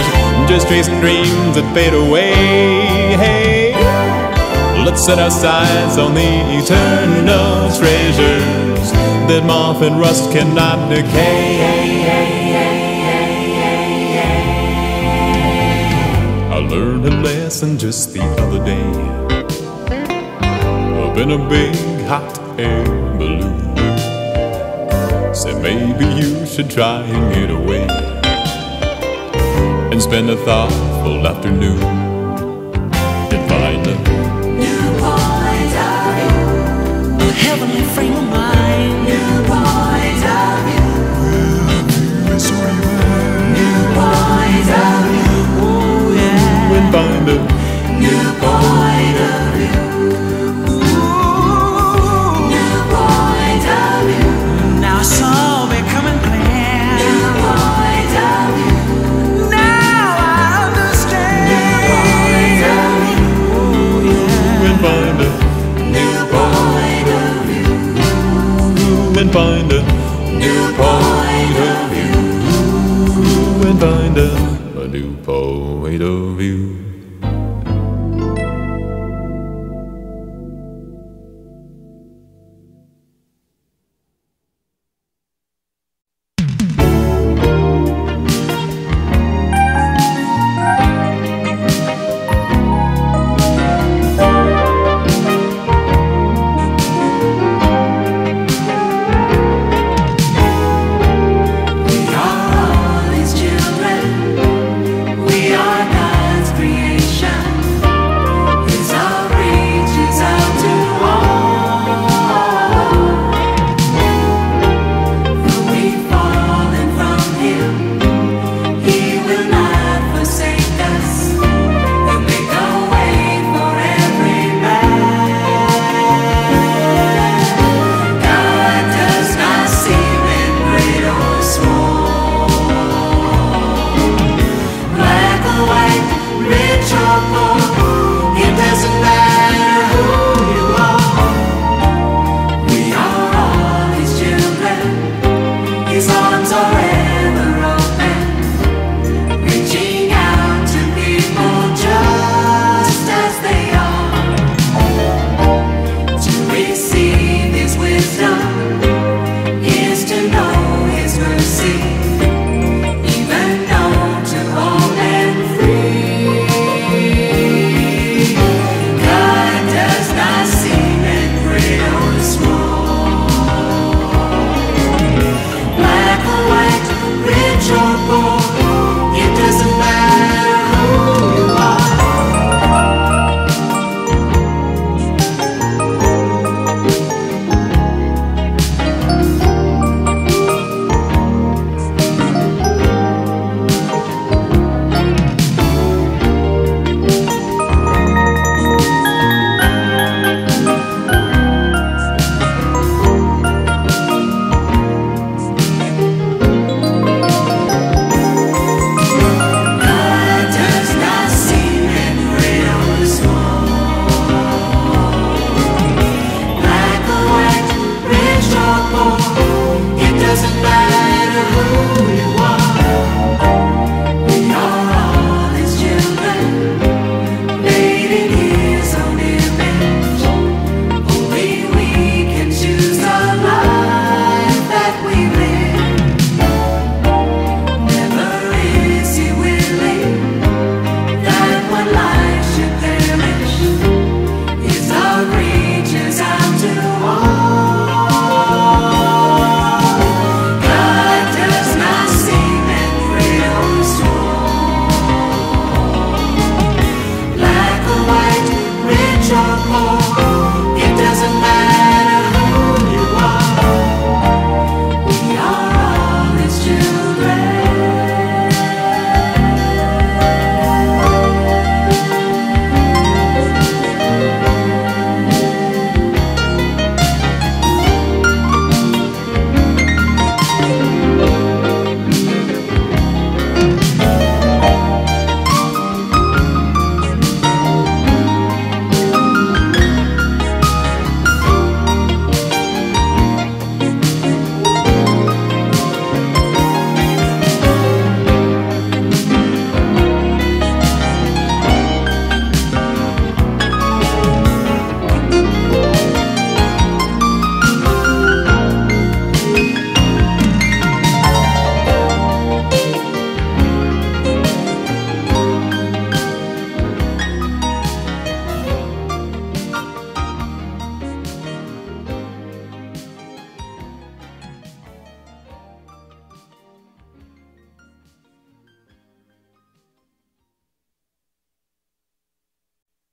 just chasing dreams that fade away. Hey, let's set our sights on the eternal treasures that moth and rust cannot decay. I learned a lesson just the other day up in a big hot air balloon. Said maybe you should try and get away and spend a thoughtful afternoon and find a new point of view, a heavenly frame of mind. New point of view, new point of view, oh yeah, and find a new point of view, new point of view. Now it's all becoming clear. New point of view. Find a new point of view, and find a new point of view, and find a new point of view.
We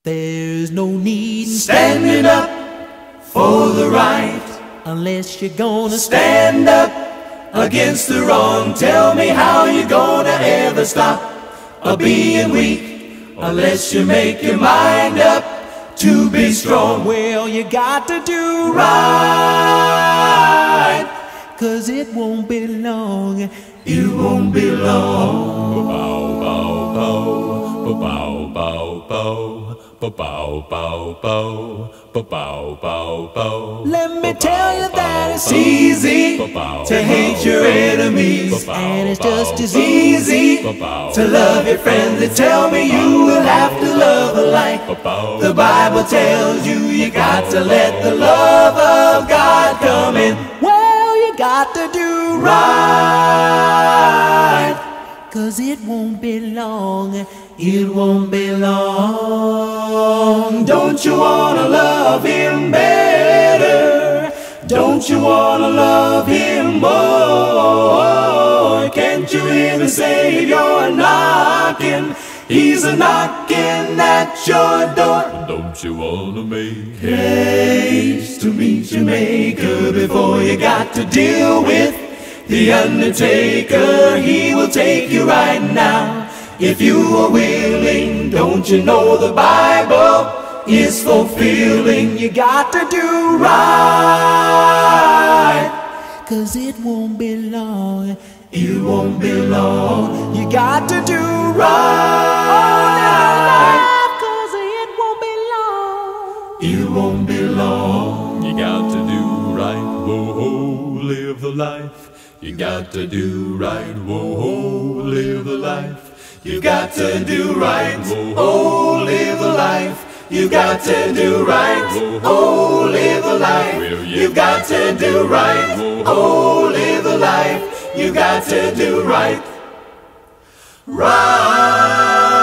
There's no need in
standing up for the right,
unless you're gonna
stand up against the wrong. Tell me how you're gonna ever stop being weak, unless you make your mind up to be strong.
Well, you got to do
right,
'cause it won't be long.
It won't be long.
Bow, bow, bow, bow, bow, bow. Bow, bow, bow, bow, bow, bow.
Let me tell you that it's
easy to hate your enemies,
and it's just as
easy to love your friends. They tell me you will have to love alike. The Bible tells you you got to let the love of God come in.
Well, you got to do
right,
'cause it won't be long.
It won't be long. Don't you wanna love Him better? Don't you wanna love Him more? Can't you hear the Savior knocking? He's a knocking at your door.
Don't you wanna make
haste to meet your Maker before you got to deal with the undertaker? He will take you right now if you are willing. Don't you know the Bible is fulfilling? You got to do right,
'cause it won't be long.
It won't be long.
You got to do
right,
'cause it won't be long.
It won't be long.
You got to do right, whoa, live the life. You got to do right, whoa, live the life.
You got to do right, oh, live a life. You got to do right, oh, live a life. You got to do right, oh, live a life. You got to do right, right.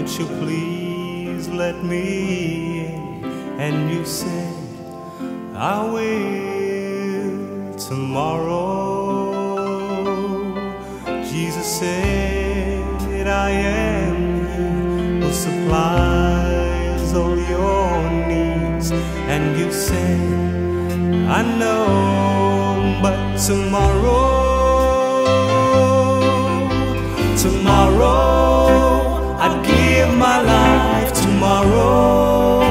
won't you please let me in? And you said, I will tomorrow. Jesus said, I am He who supplies all your needs. And you said, I know, but tomorrow, I'd give my life tomorrow.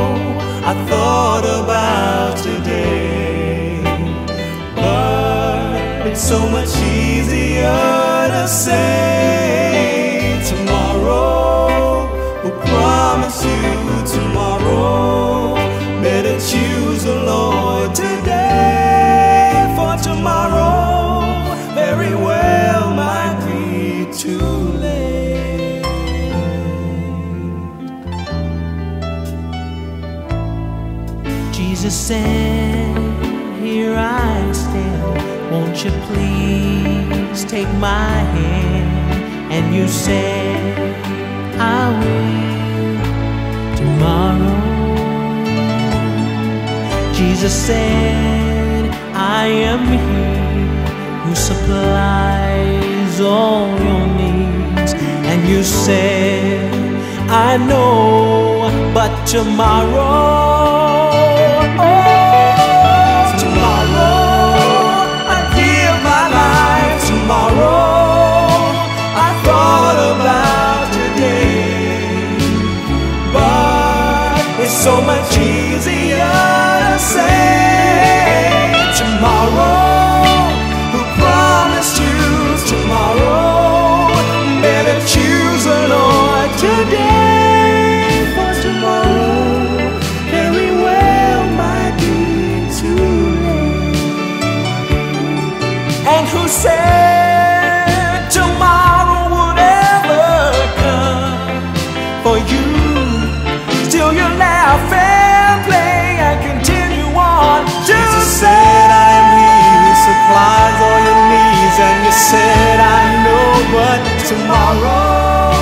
I thought about today, but it's so much easier to say tomorrow. Who promised you tomorrow? Better choose the Lord today, for tomorrow very well might be too late.
Jesus said, here I stand, won't you please take my hand? And you said, I will tomorrow. Jesus said, I am He who supplies all your needs. And you said, I know, but tomorrow,
so much easier to say tomorrow. Who promised you tomorrow? Better choose the Lord today, for tomorrow very well might be too late. And who said tomorrow would ever come for you? Till you laugh and play and continue on. Jesus said, I am He who supplies all your needs. And you said, I know, but tomorrow,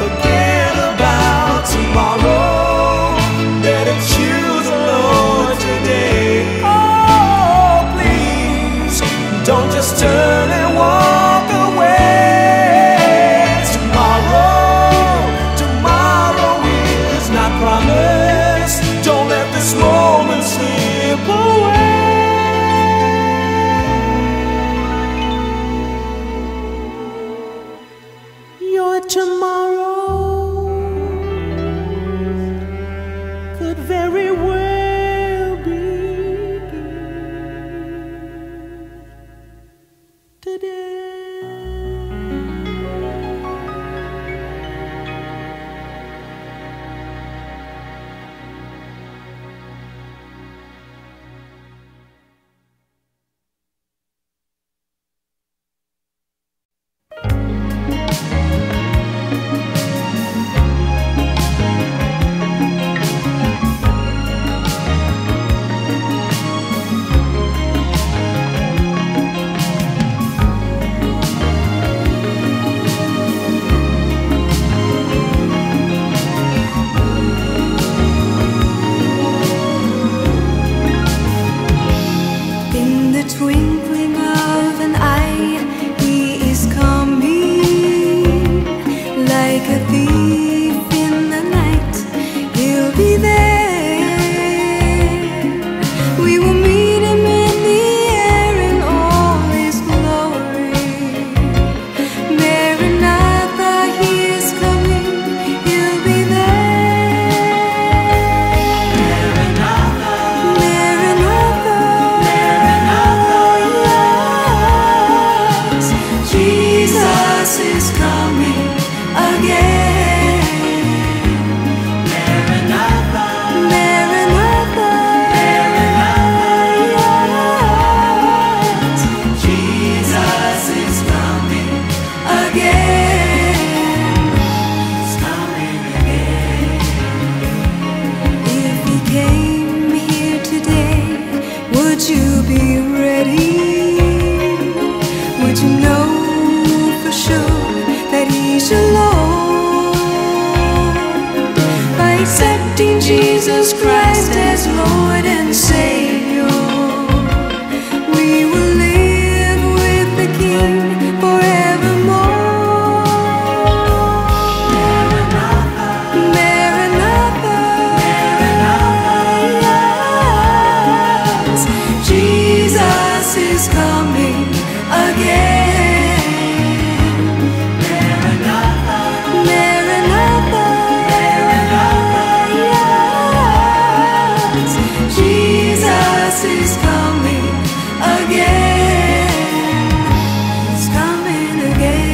forget about tomorrow. Better choose the Lord today. Oh, please, don't just turn and walk away. Promise, don't let this moment slip away. Your tomorrow could very well begin today.
Jesus Christ as Lord and Savior, we will live with the King forevermore. is coming again. He's coming again.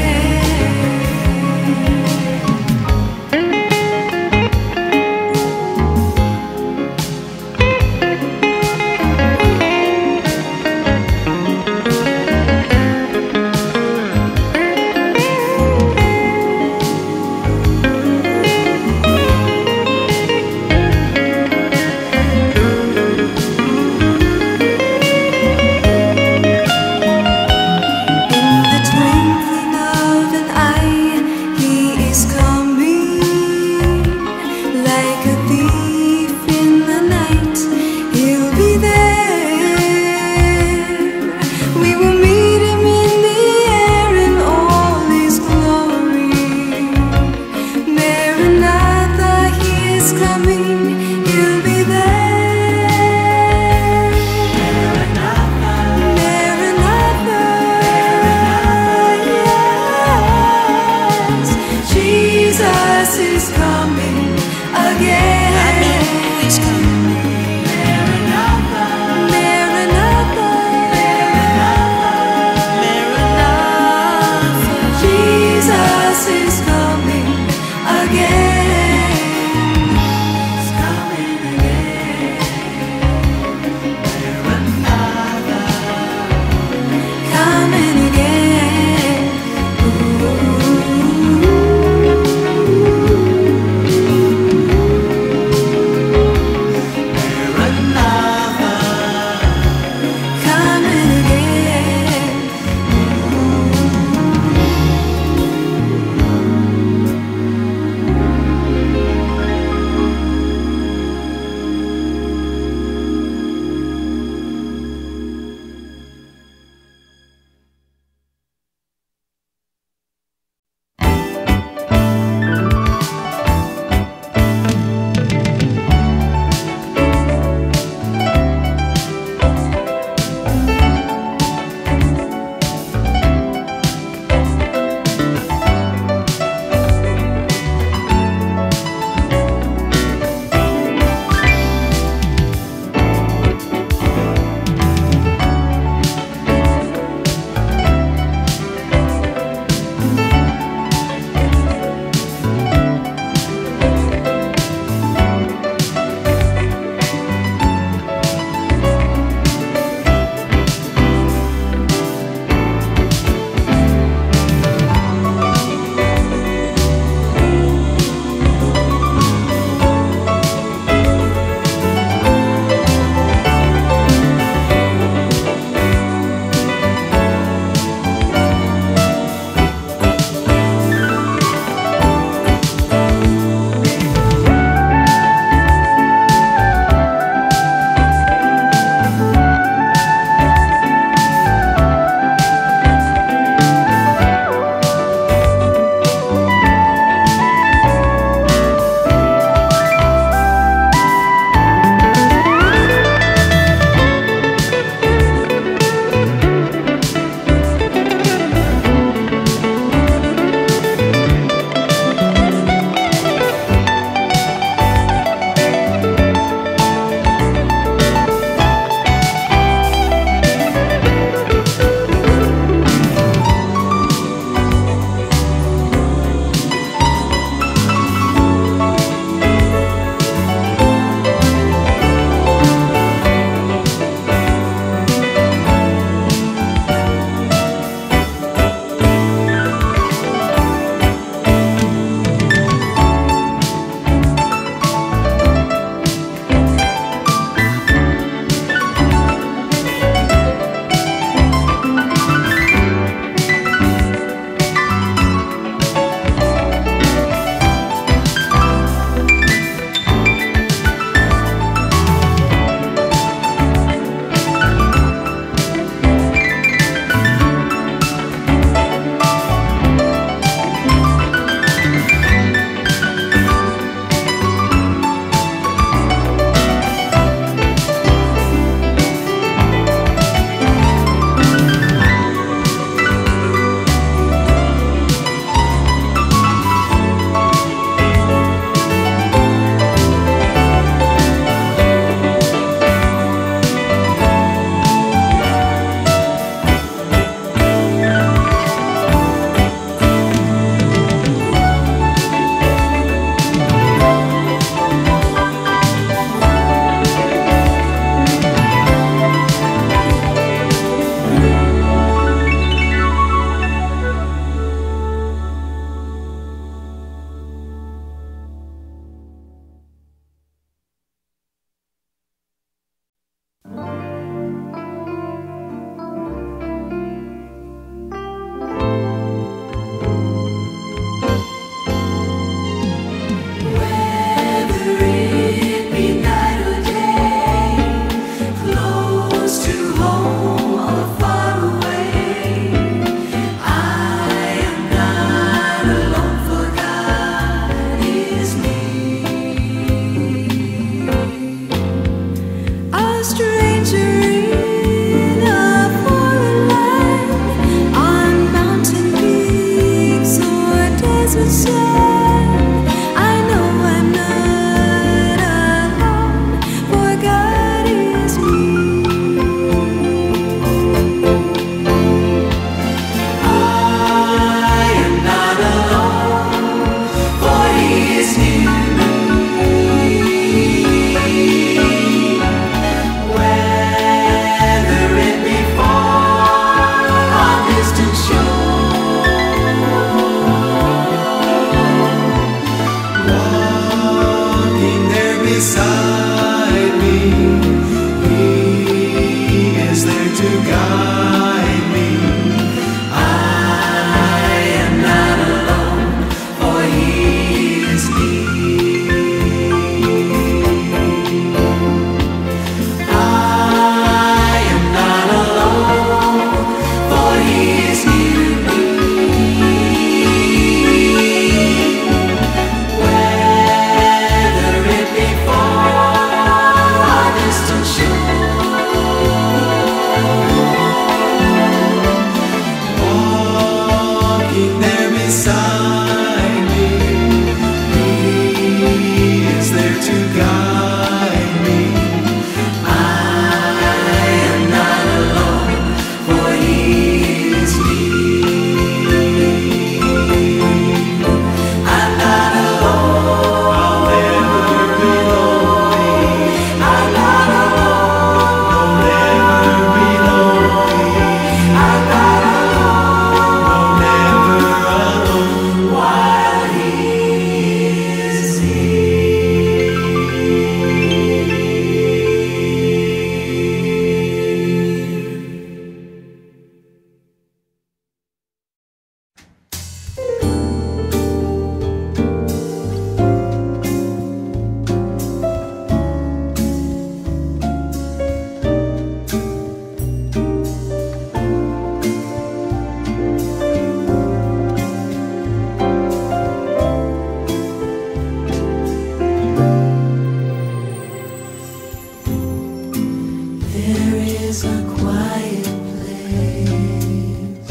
is a quiet place,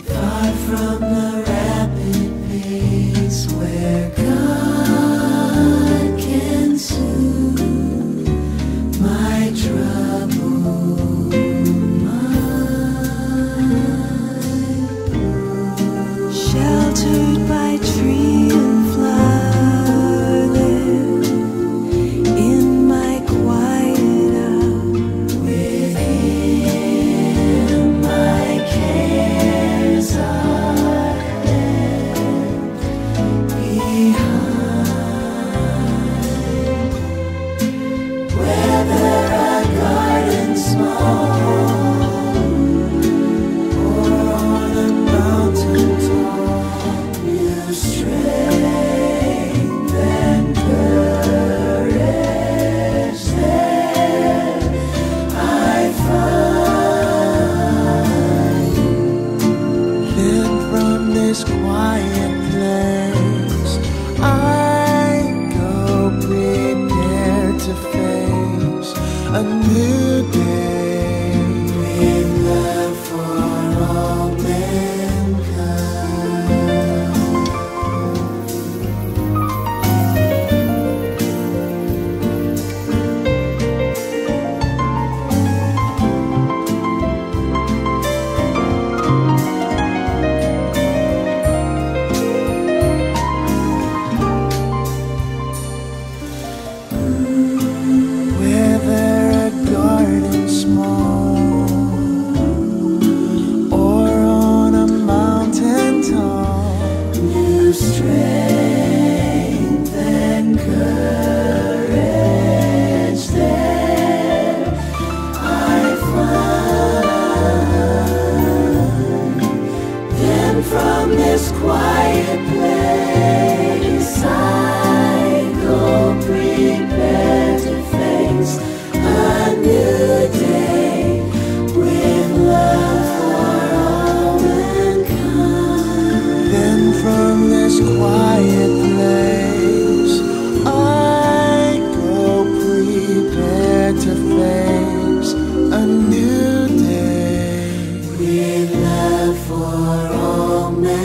far from the rapid pace where God can soothe my troubled mind. Sheltered by tree and flower there, in my quiet hour, with Him my cares are left behind. Whether a garden small or on a mountain tall, new strength and courage there I find. Then from this quiet place I go prepared to face a new day with love for all mankind. Whether a garden small or on a mountain tall, new strength and courage there I find. Then from this quiet place I go prepared to face a new day with love for all mankind. Then from this quiet place I go prepared to face a new day with love for all mankind.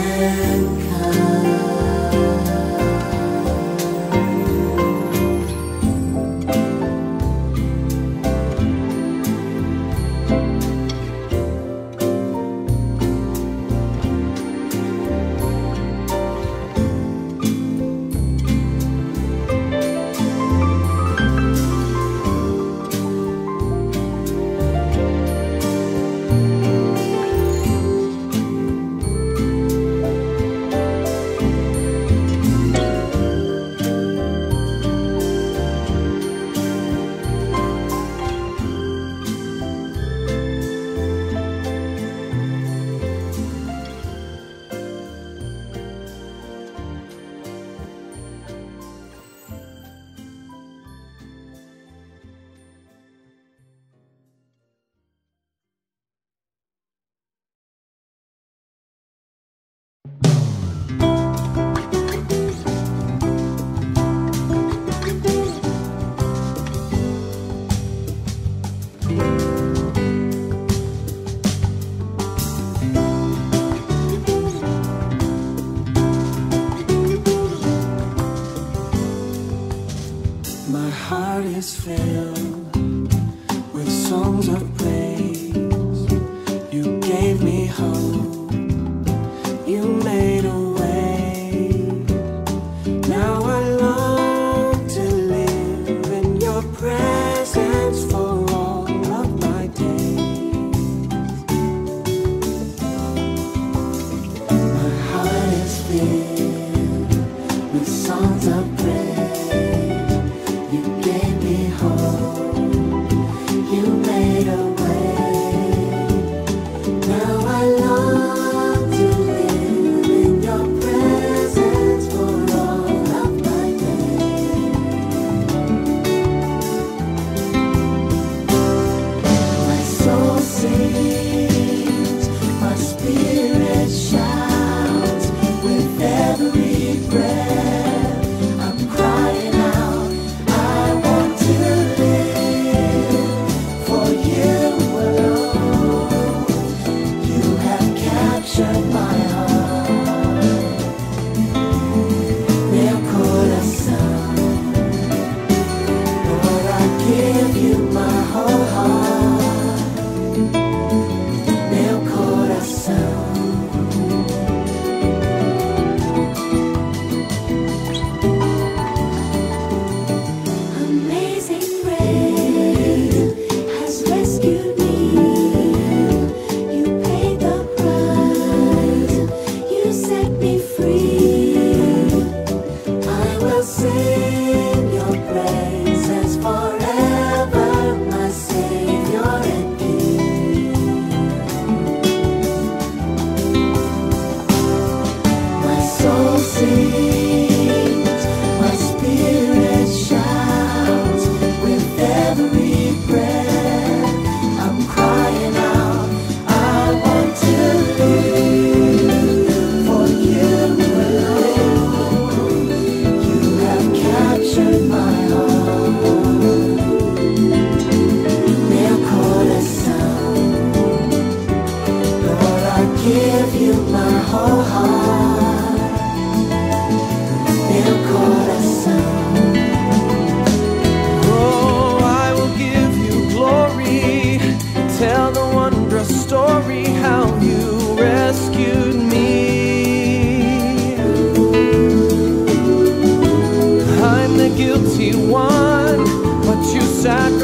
My heart is filled with songs of praise. You gave me hope, you made a way. Now I long to live in your presence for all of my days. My heart is filled with songs of praise. You gave me hope, you made a way. Now I long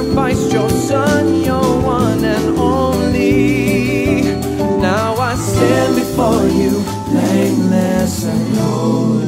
sacrificed your son, your one and only. Now I stand before you, blameless and holy.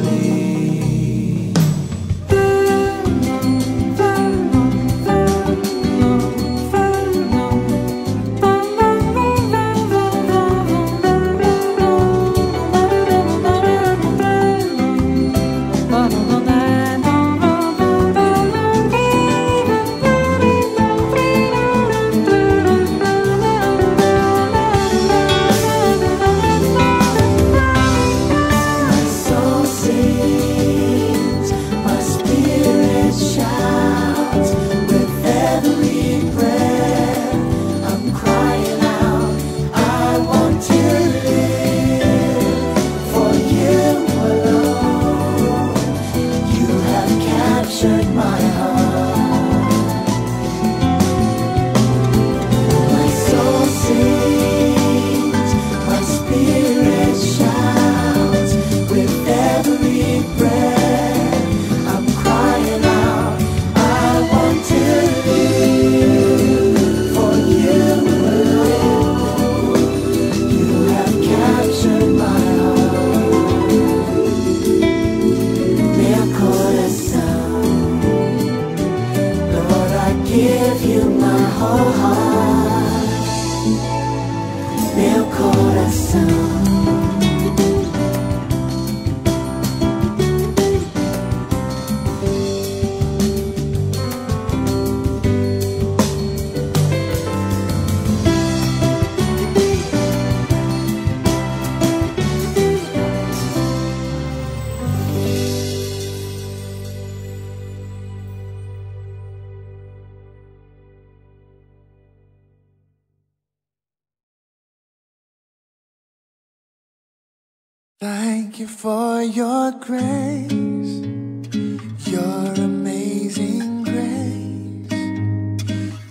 Thank you for your grace, your amazing grace.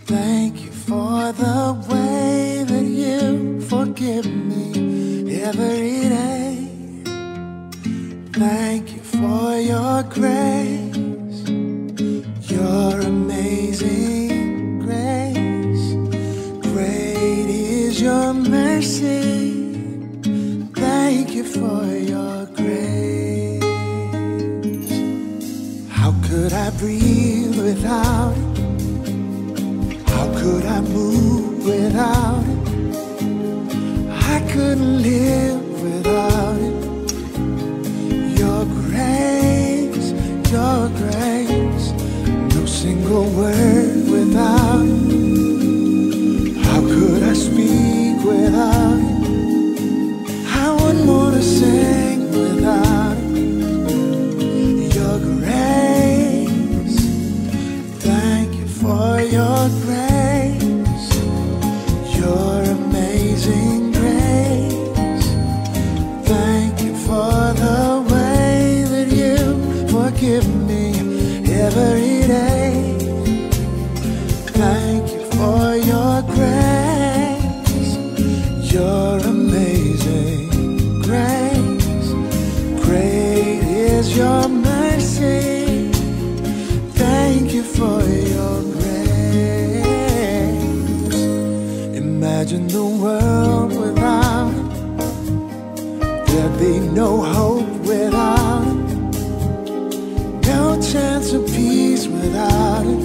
Thank you for the way that you forgive me every day. Thank you for your grace, your amazing grace. Great is your mercy. Thank you for your grace. How could I breathe without it? How could I move without it? I couldn't live without it. Your grace, no single word without it. How could I speak without it? I wouldn't want to sing without it. Your grace, thank you for your grace, your amazing grace. Thank you for the way that you forgive me every day. Thank you for your grace, your amazing grace. Great is your mercy. Thank you for your grace. Imagine the world without it. There'd be no hope without it. No chance of peace without it.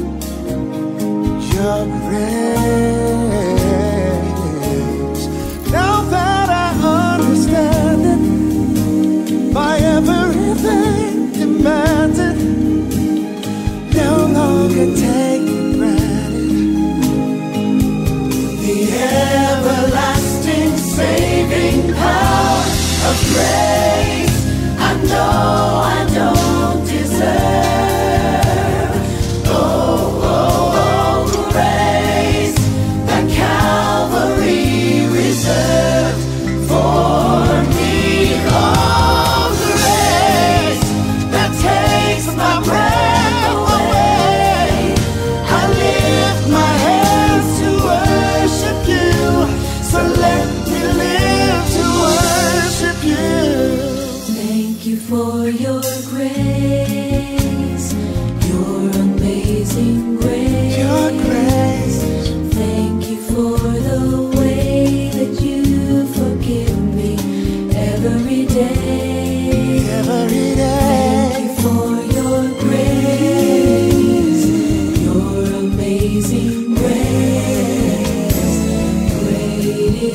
Your grace. Now that I understand it, by everything demanded, no longer take for granted the everlasting saving power of grace. I know I don't deserve. Oh, oh, oh, grace that Calvary reserved for me. Oh, grace that takes my breath away.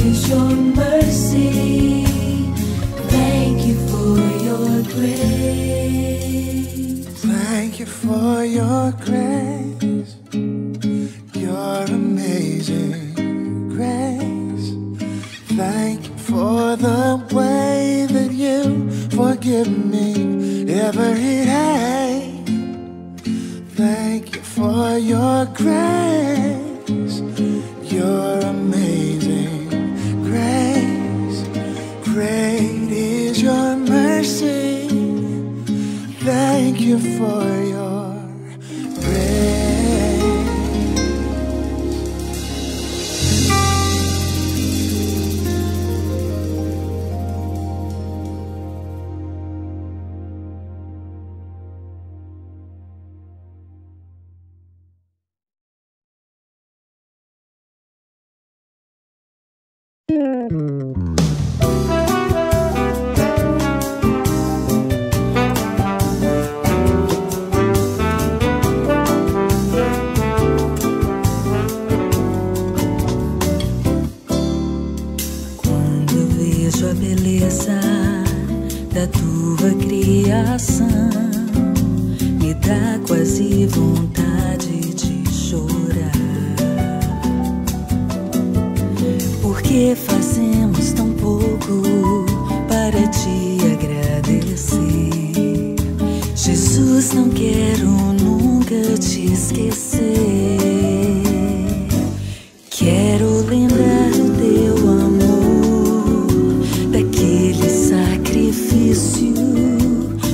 is your mercy. Thank you for your grace.
Thank you for your grace, your amazing grace. Thank you for the way that you forgive me every day. Thank you for your grace, your amazing grace. Great is your mercy. Thank you for your grace.
Quando vejo a beleza da tua criação, me dá quase vontade de chorar. Porque fazemos tão pouco para te agradecer. Jesus, não quero nunca te esquecer. Quero lembrar do teu amor, daquele sacrifício,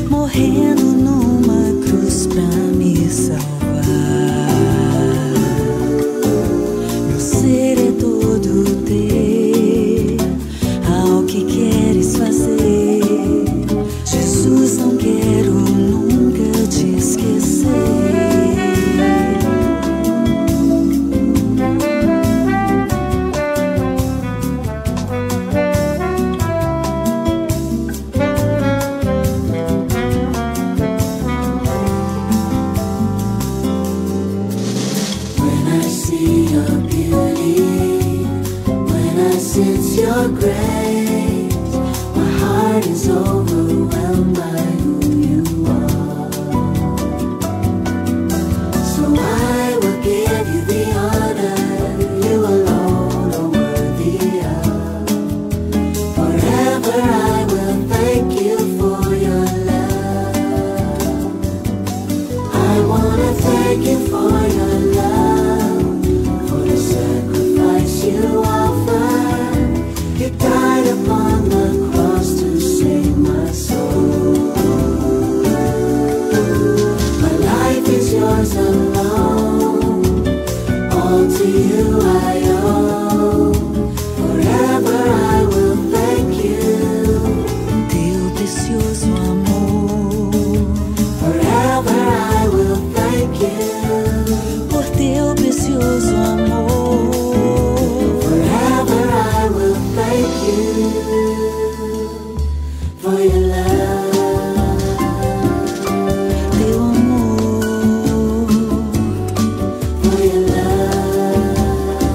morrendo numa cruz pra me salvar. Meu ser é todo teu, ao que queres fazer. Jesus, não quero nunca te esquecer.
Since your grace, my heart is overwhelmed by who you are. So I will give you the honor you alone are worthy of. Forever I will thank you for your love. I want to thank you for your love, for the sacrifice you offer. You died upon the cross to save my soul. My life is yours alone, all to you I owe. Forever I will thank you,
Teu precioso amor.
forever I will thank you,
Por teu precioso amor.
forever I will thank you for your love.
Teu amor.
For your love.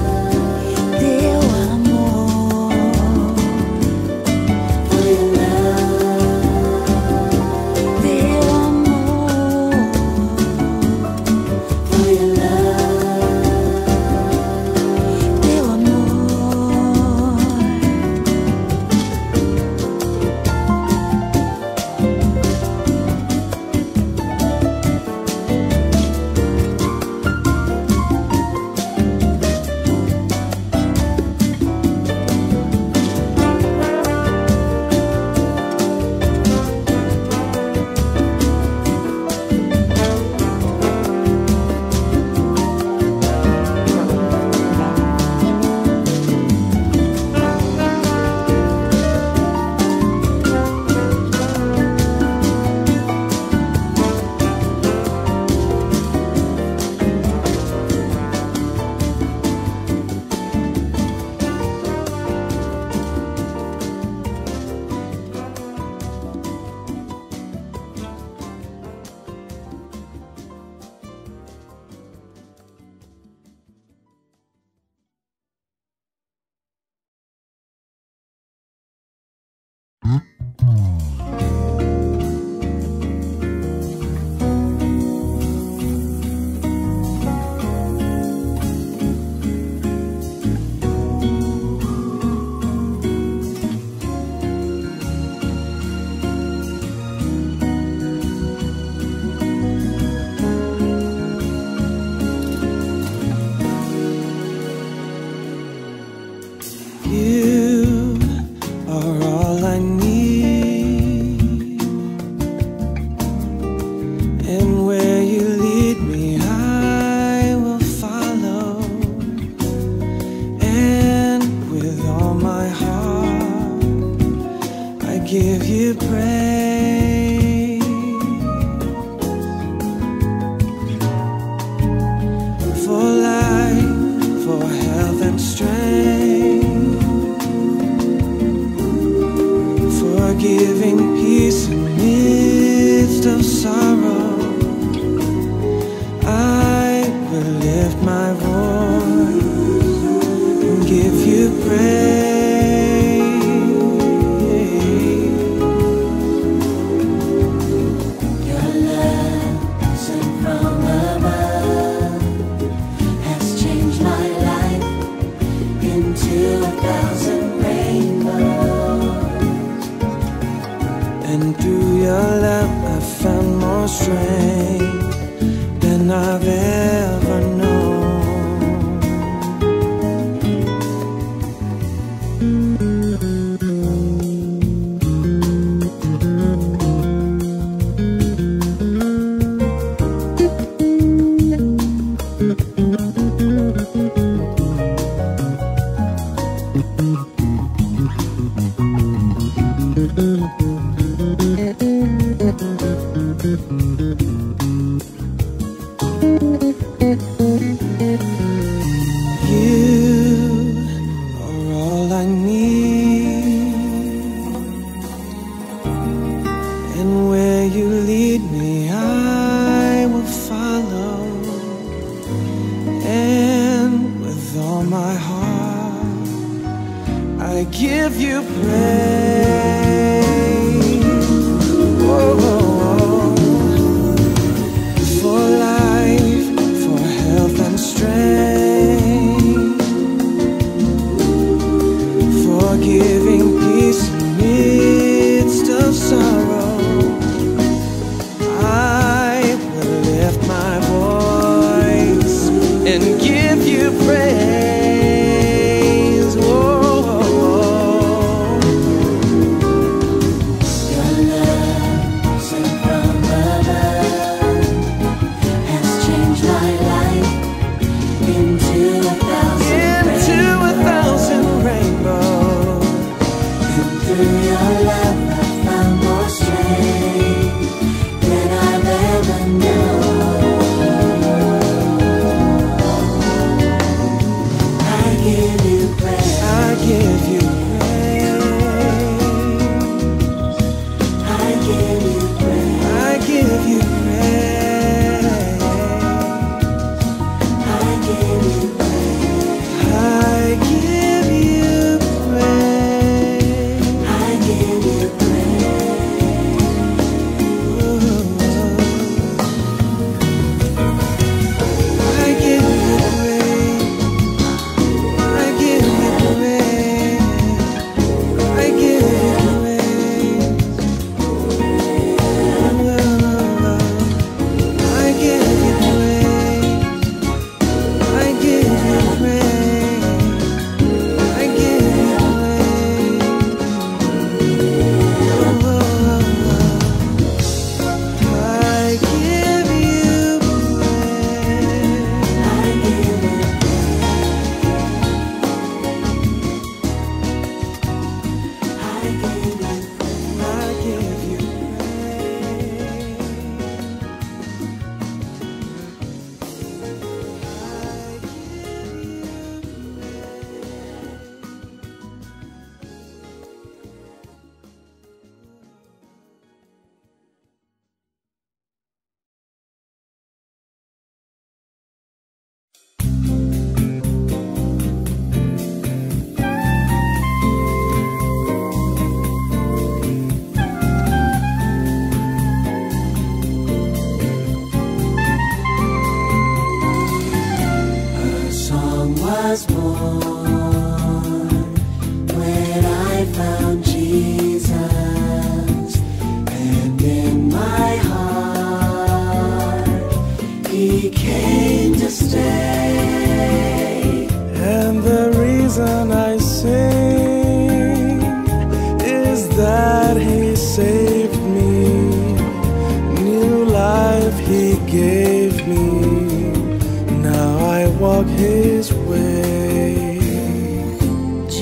my voice, give you praise.
Your love sent from above has changed my life into 1,000 rainbows.
And through your love I found more strength than I've ever known.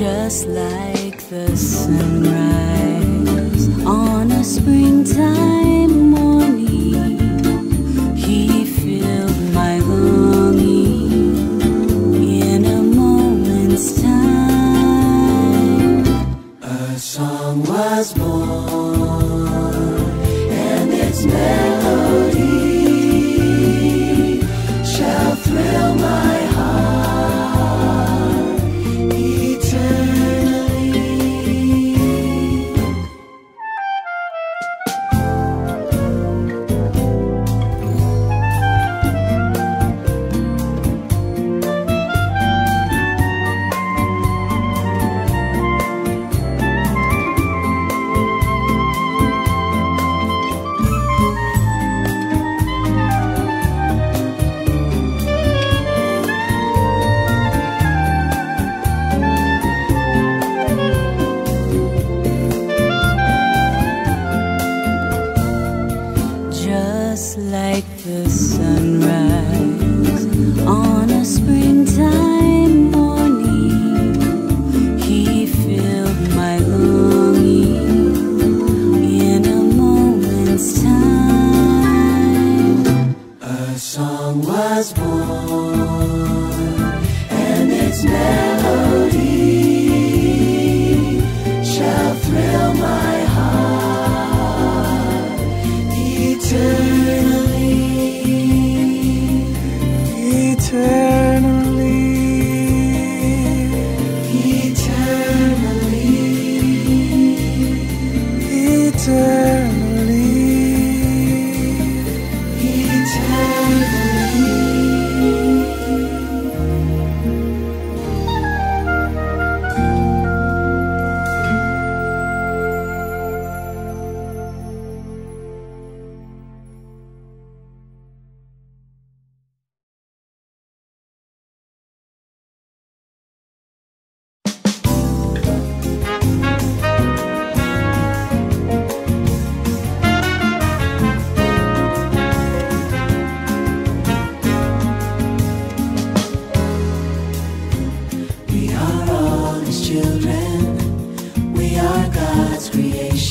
Just like the sunrise on a springtime morning, he filled my longing in a moment's time.
A song was born, and its melody shall thrill my heart.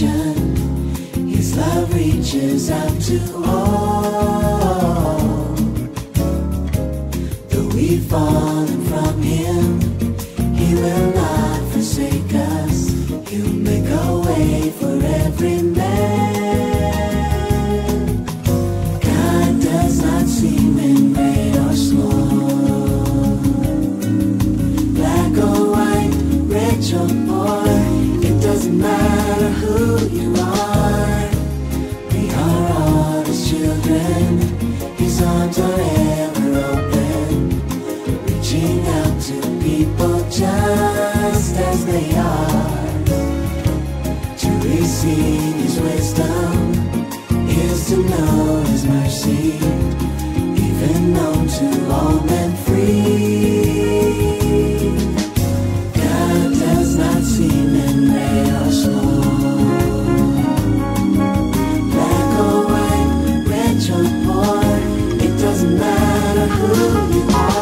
salvation. His love reaches out to all. Though we've fallen from Him, He will not forsake us. He'll make a way for every man. God does not seem in great or small, black or white, rich or poor. It doesn't matter who you are. We are all His children. His arms are ever open, reaching out to people just as they are. To receive His wisdom is to know His mercy, even known to all men free. God does not seem in great or small, black or white, rich or poor. It doesn't matter who you are.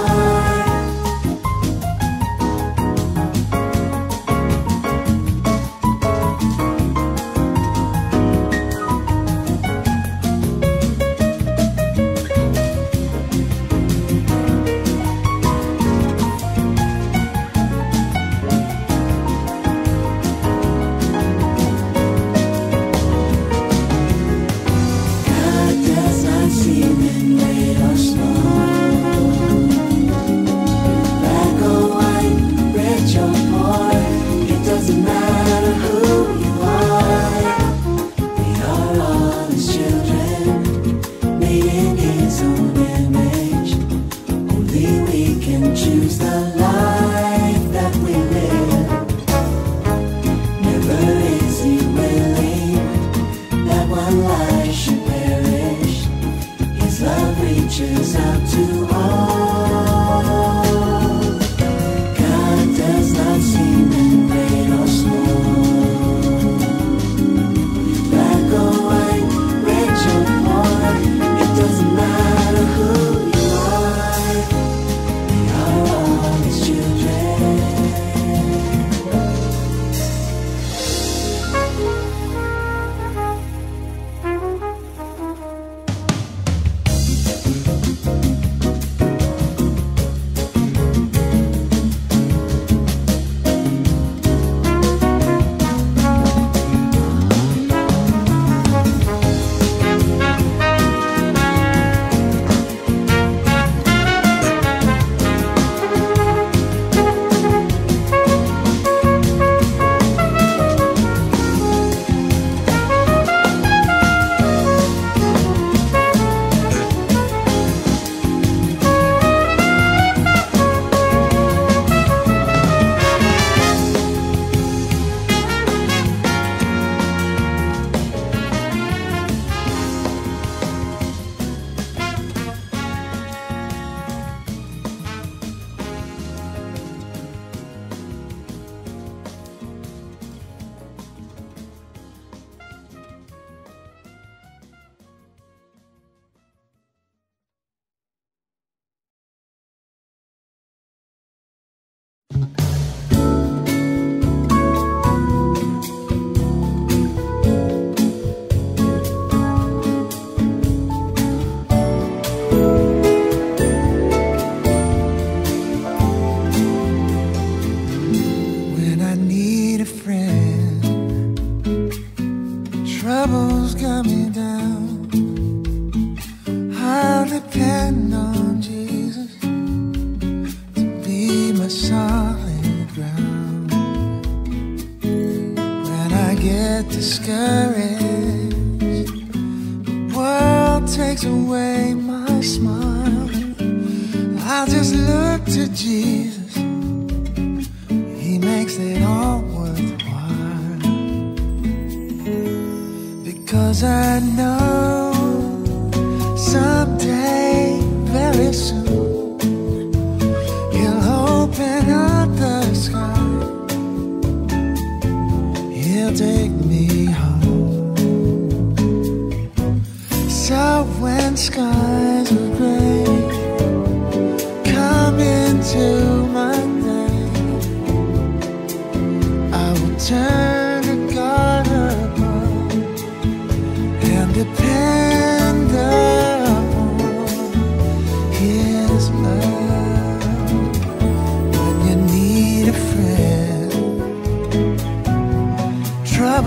Turn the garden upon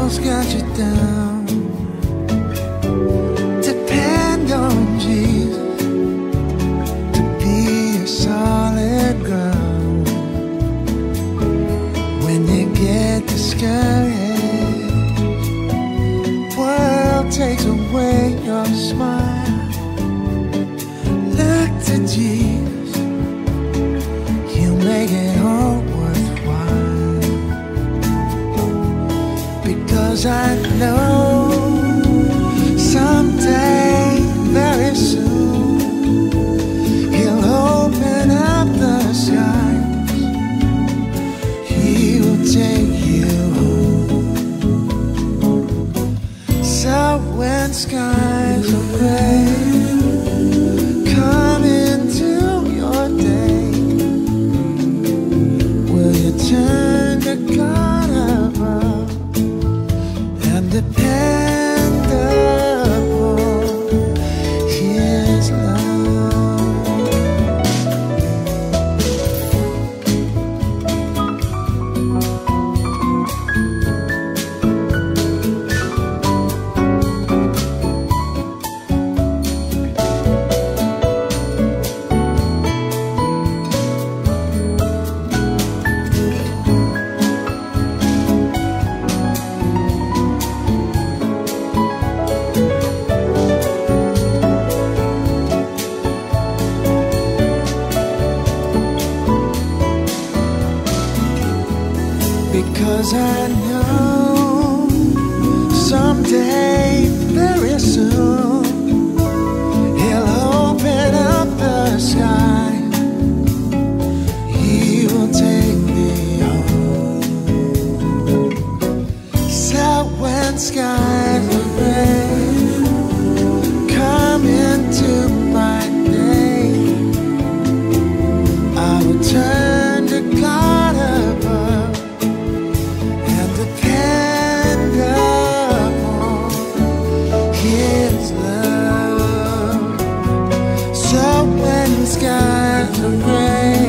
devil's got you down. Depend on Jesus to be a solid ground. When you get discouraged, world takes away your smile. Look to Jesus, He'll make it all worthwhile. Because I know someday, very soon, He'll open up the skies. He will take you home. So when skies are gray, come into your day. Will you turn to God above and depend upon His because I know someday, very soon, He'll open up the sky. He will take me home. So when skies are gray, come into my day. I will turn to God above and depend upon His love. So when the skies are gray,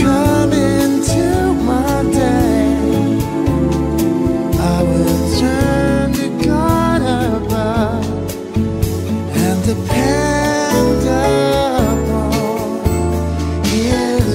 come into my day. I will turn to God above and depend upon His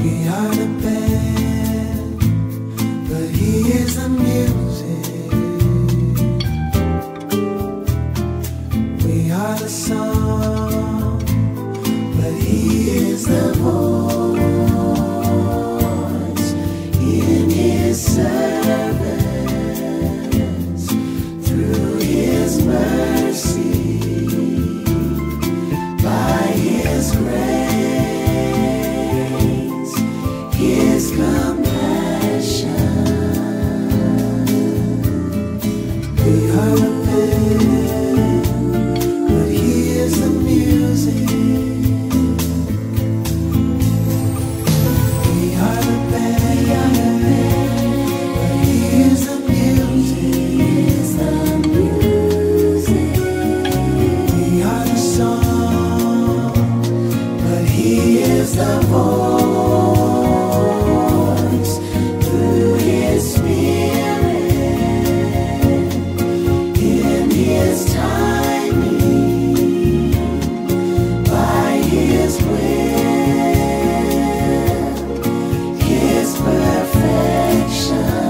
We are the band, but He is the music. We are the song, but He is the voice in His servants through His mercy, by His grace, His compassion. We are the band, but He is the music. We are the band, but He is the music. We are the song, but He is the voice through His Spirit in His timing, by His will, His perfection.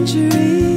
centuries.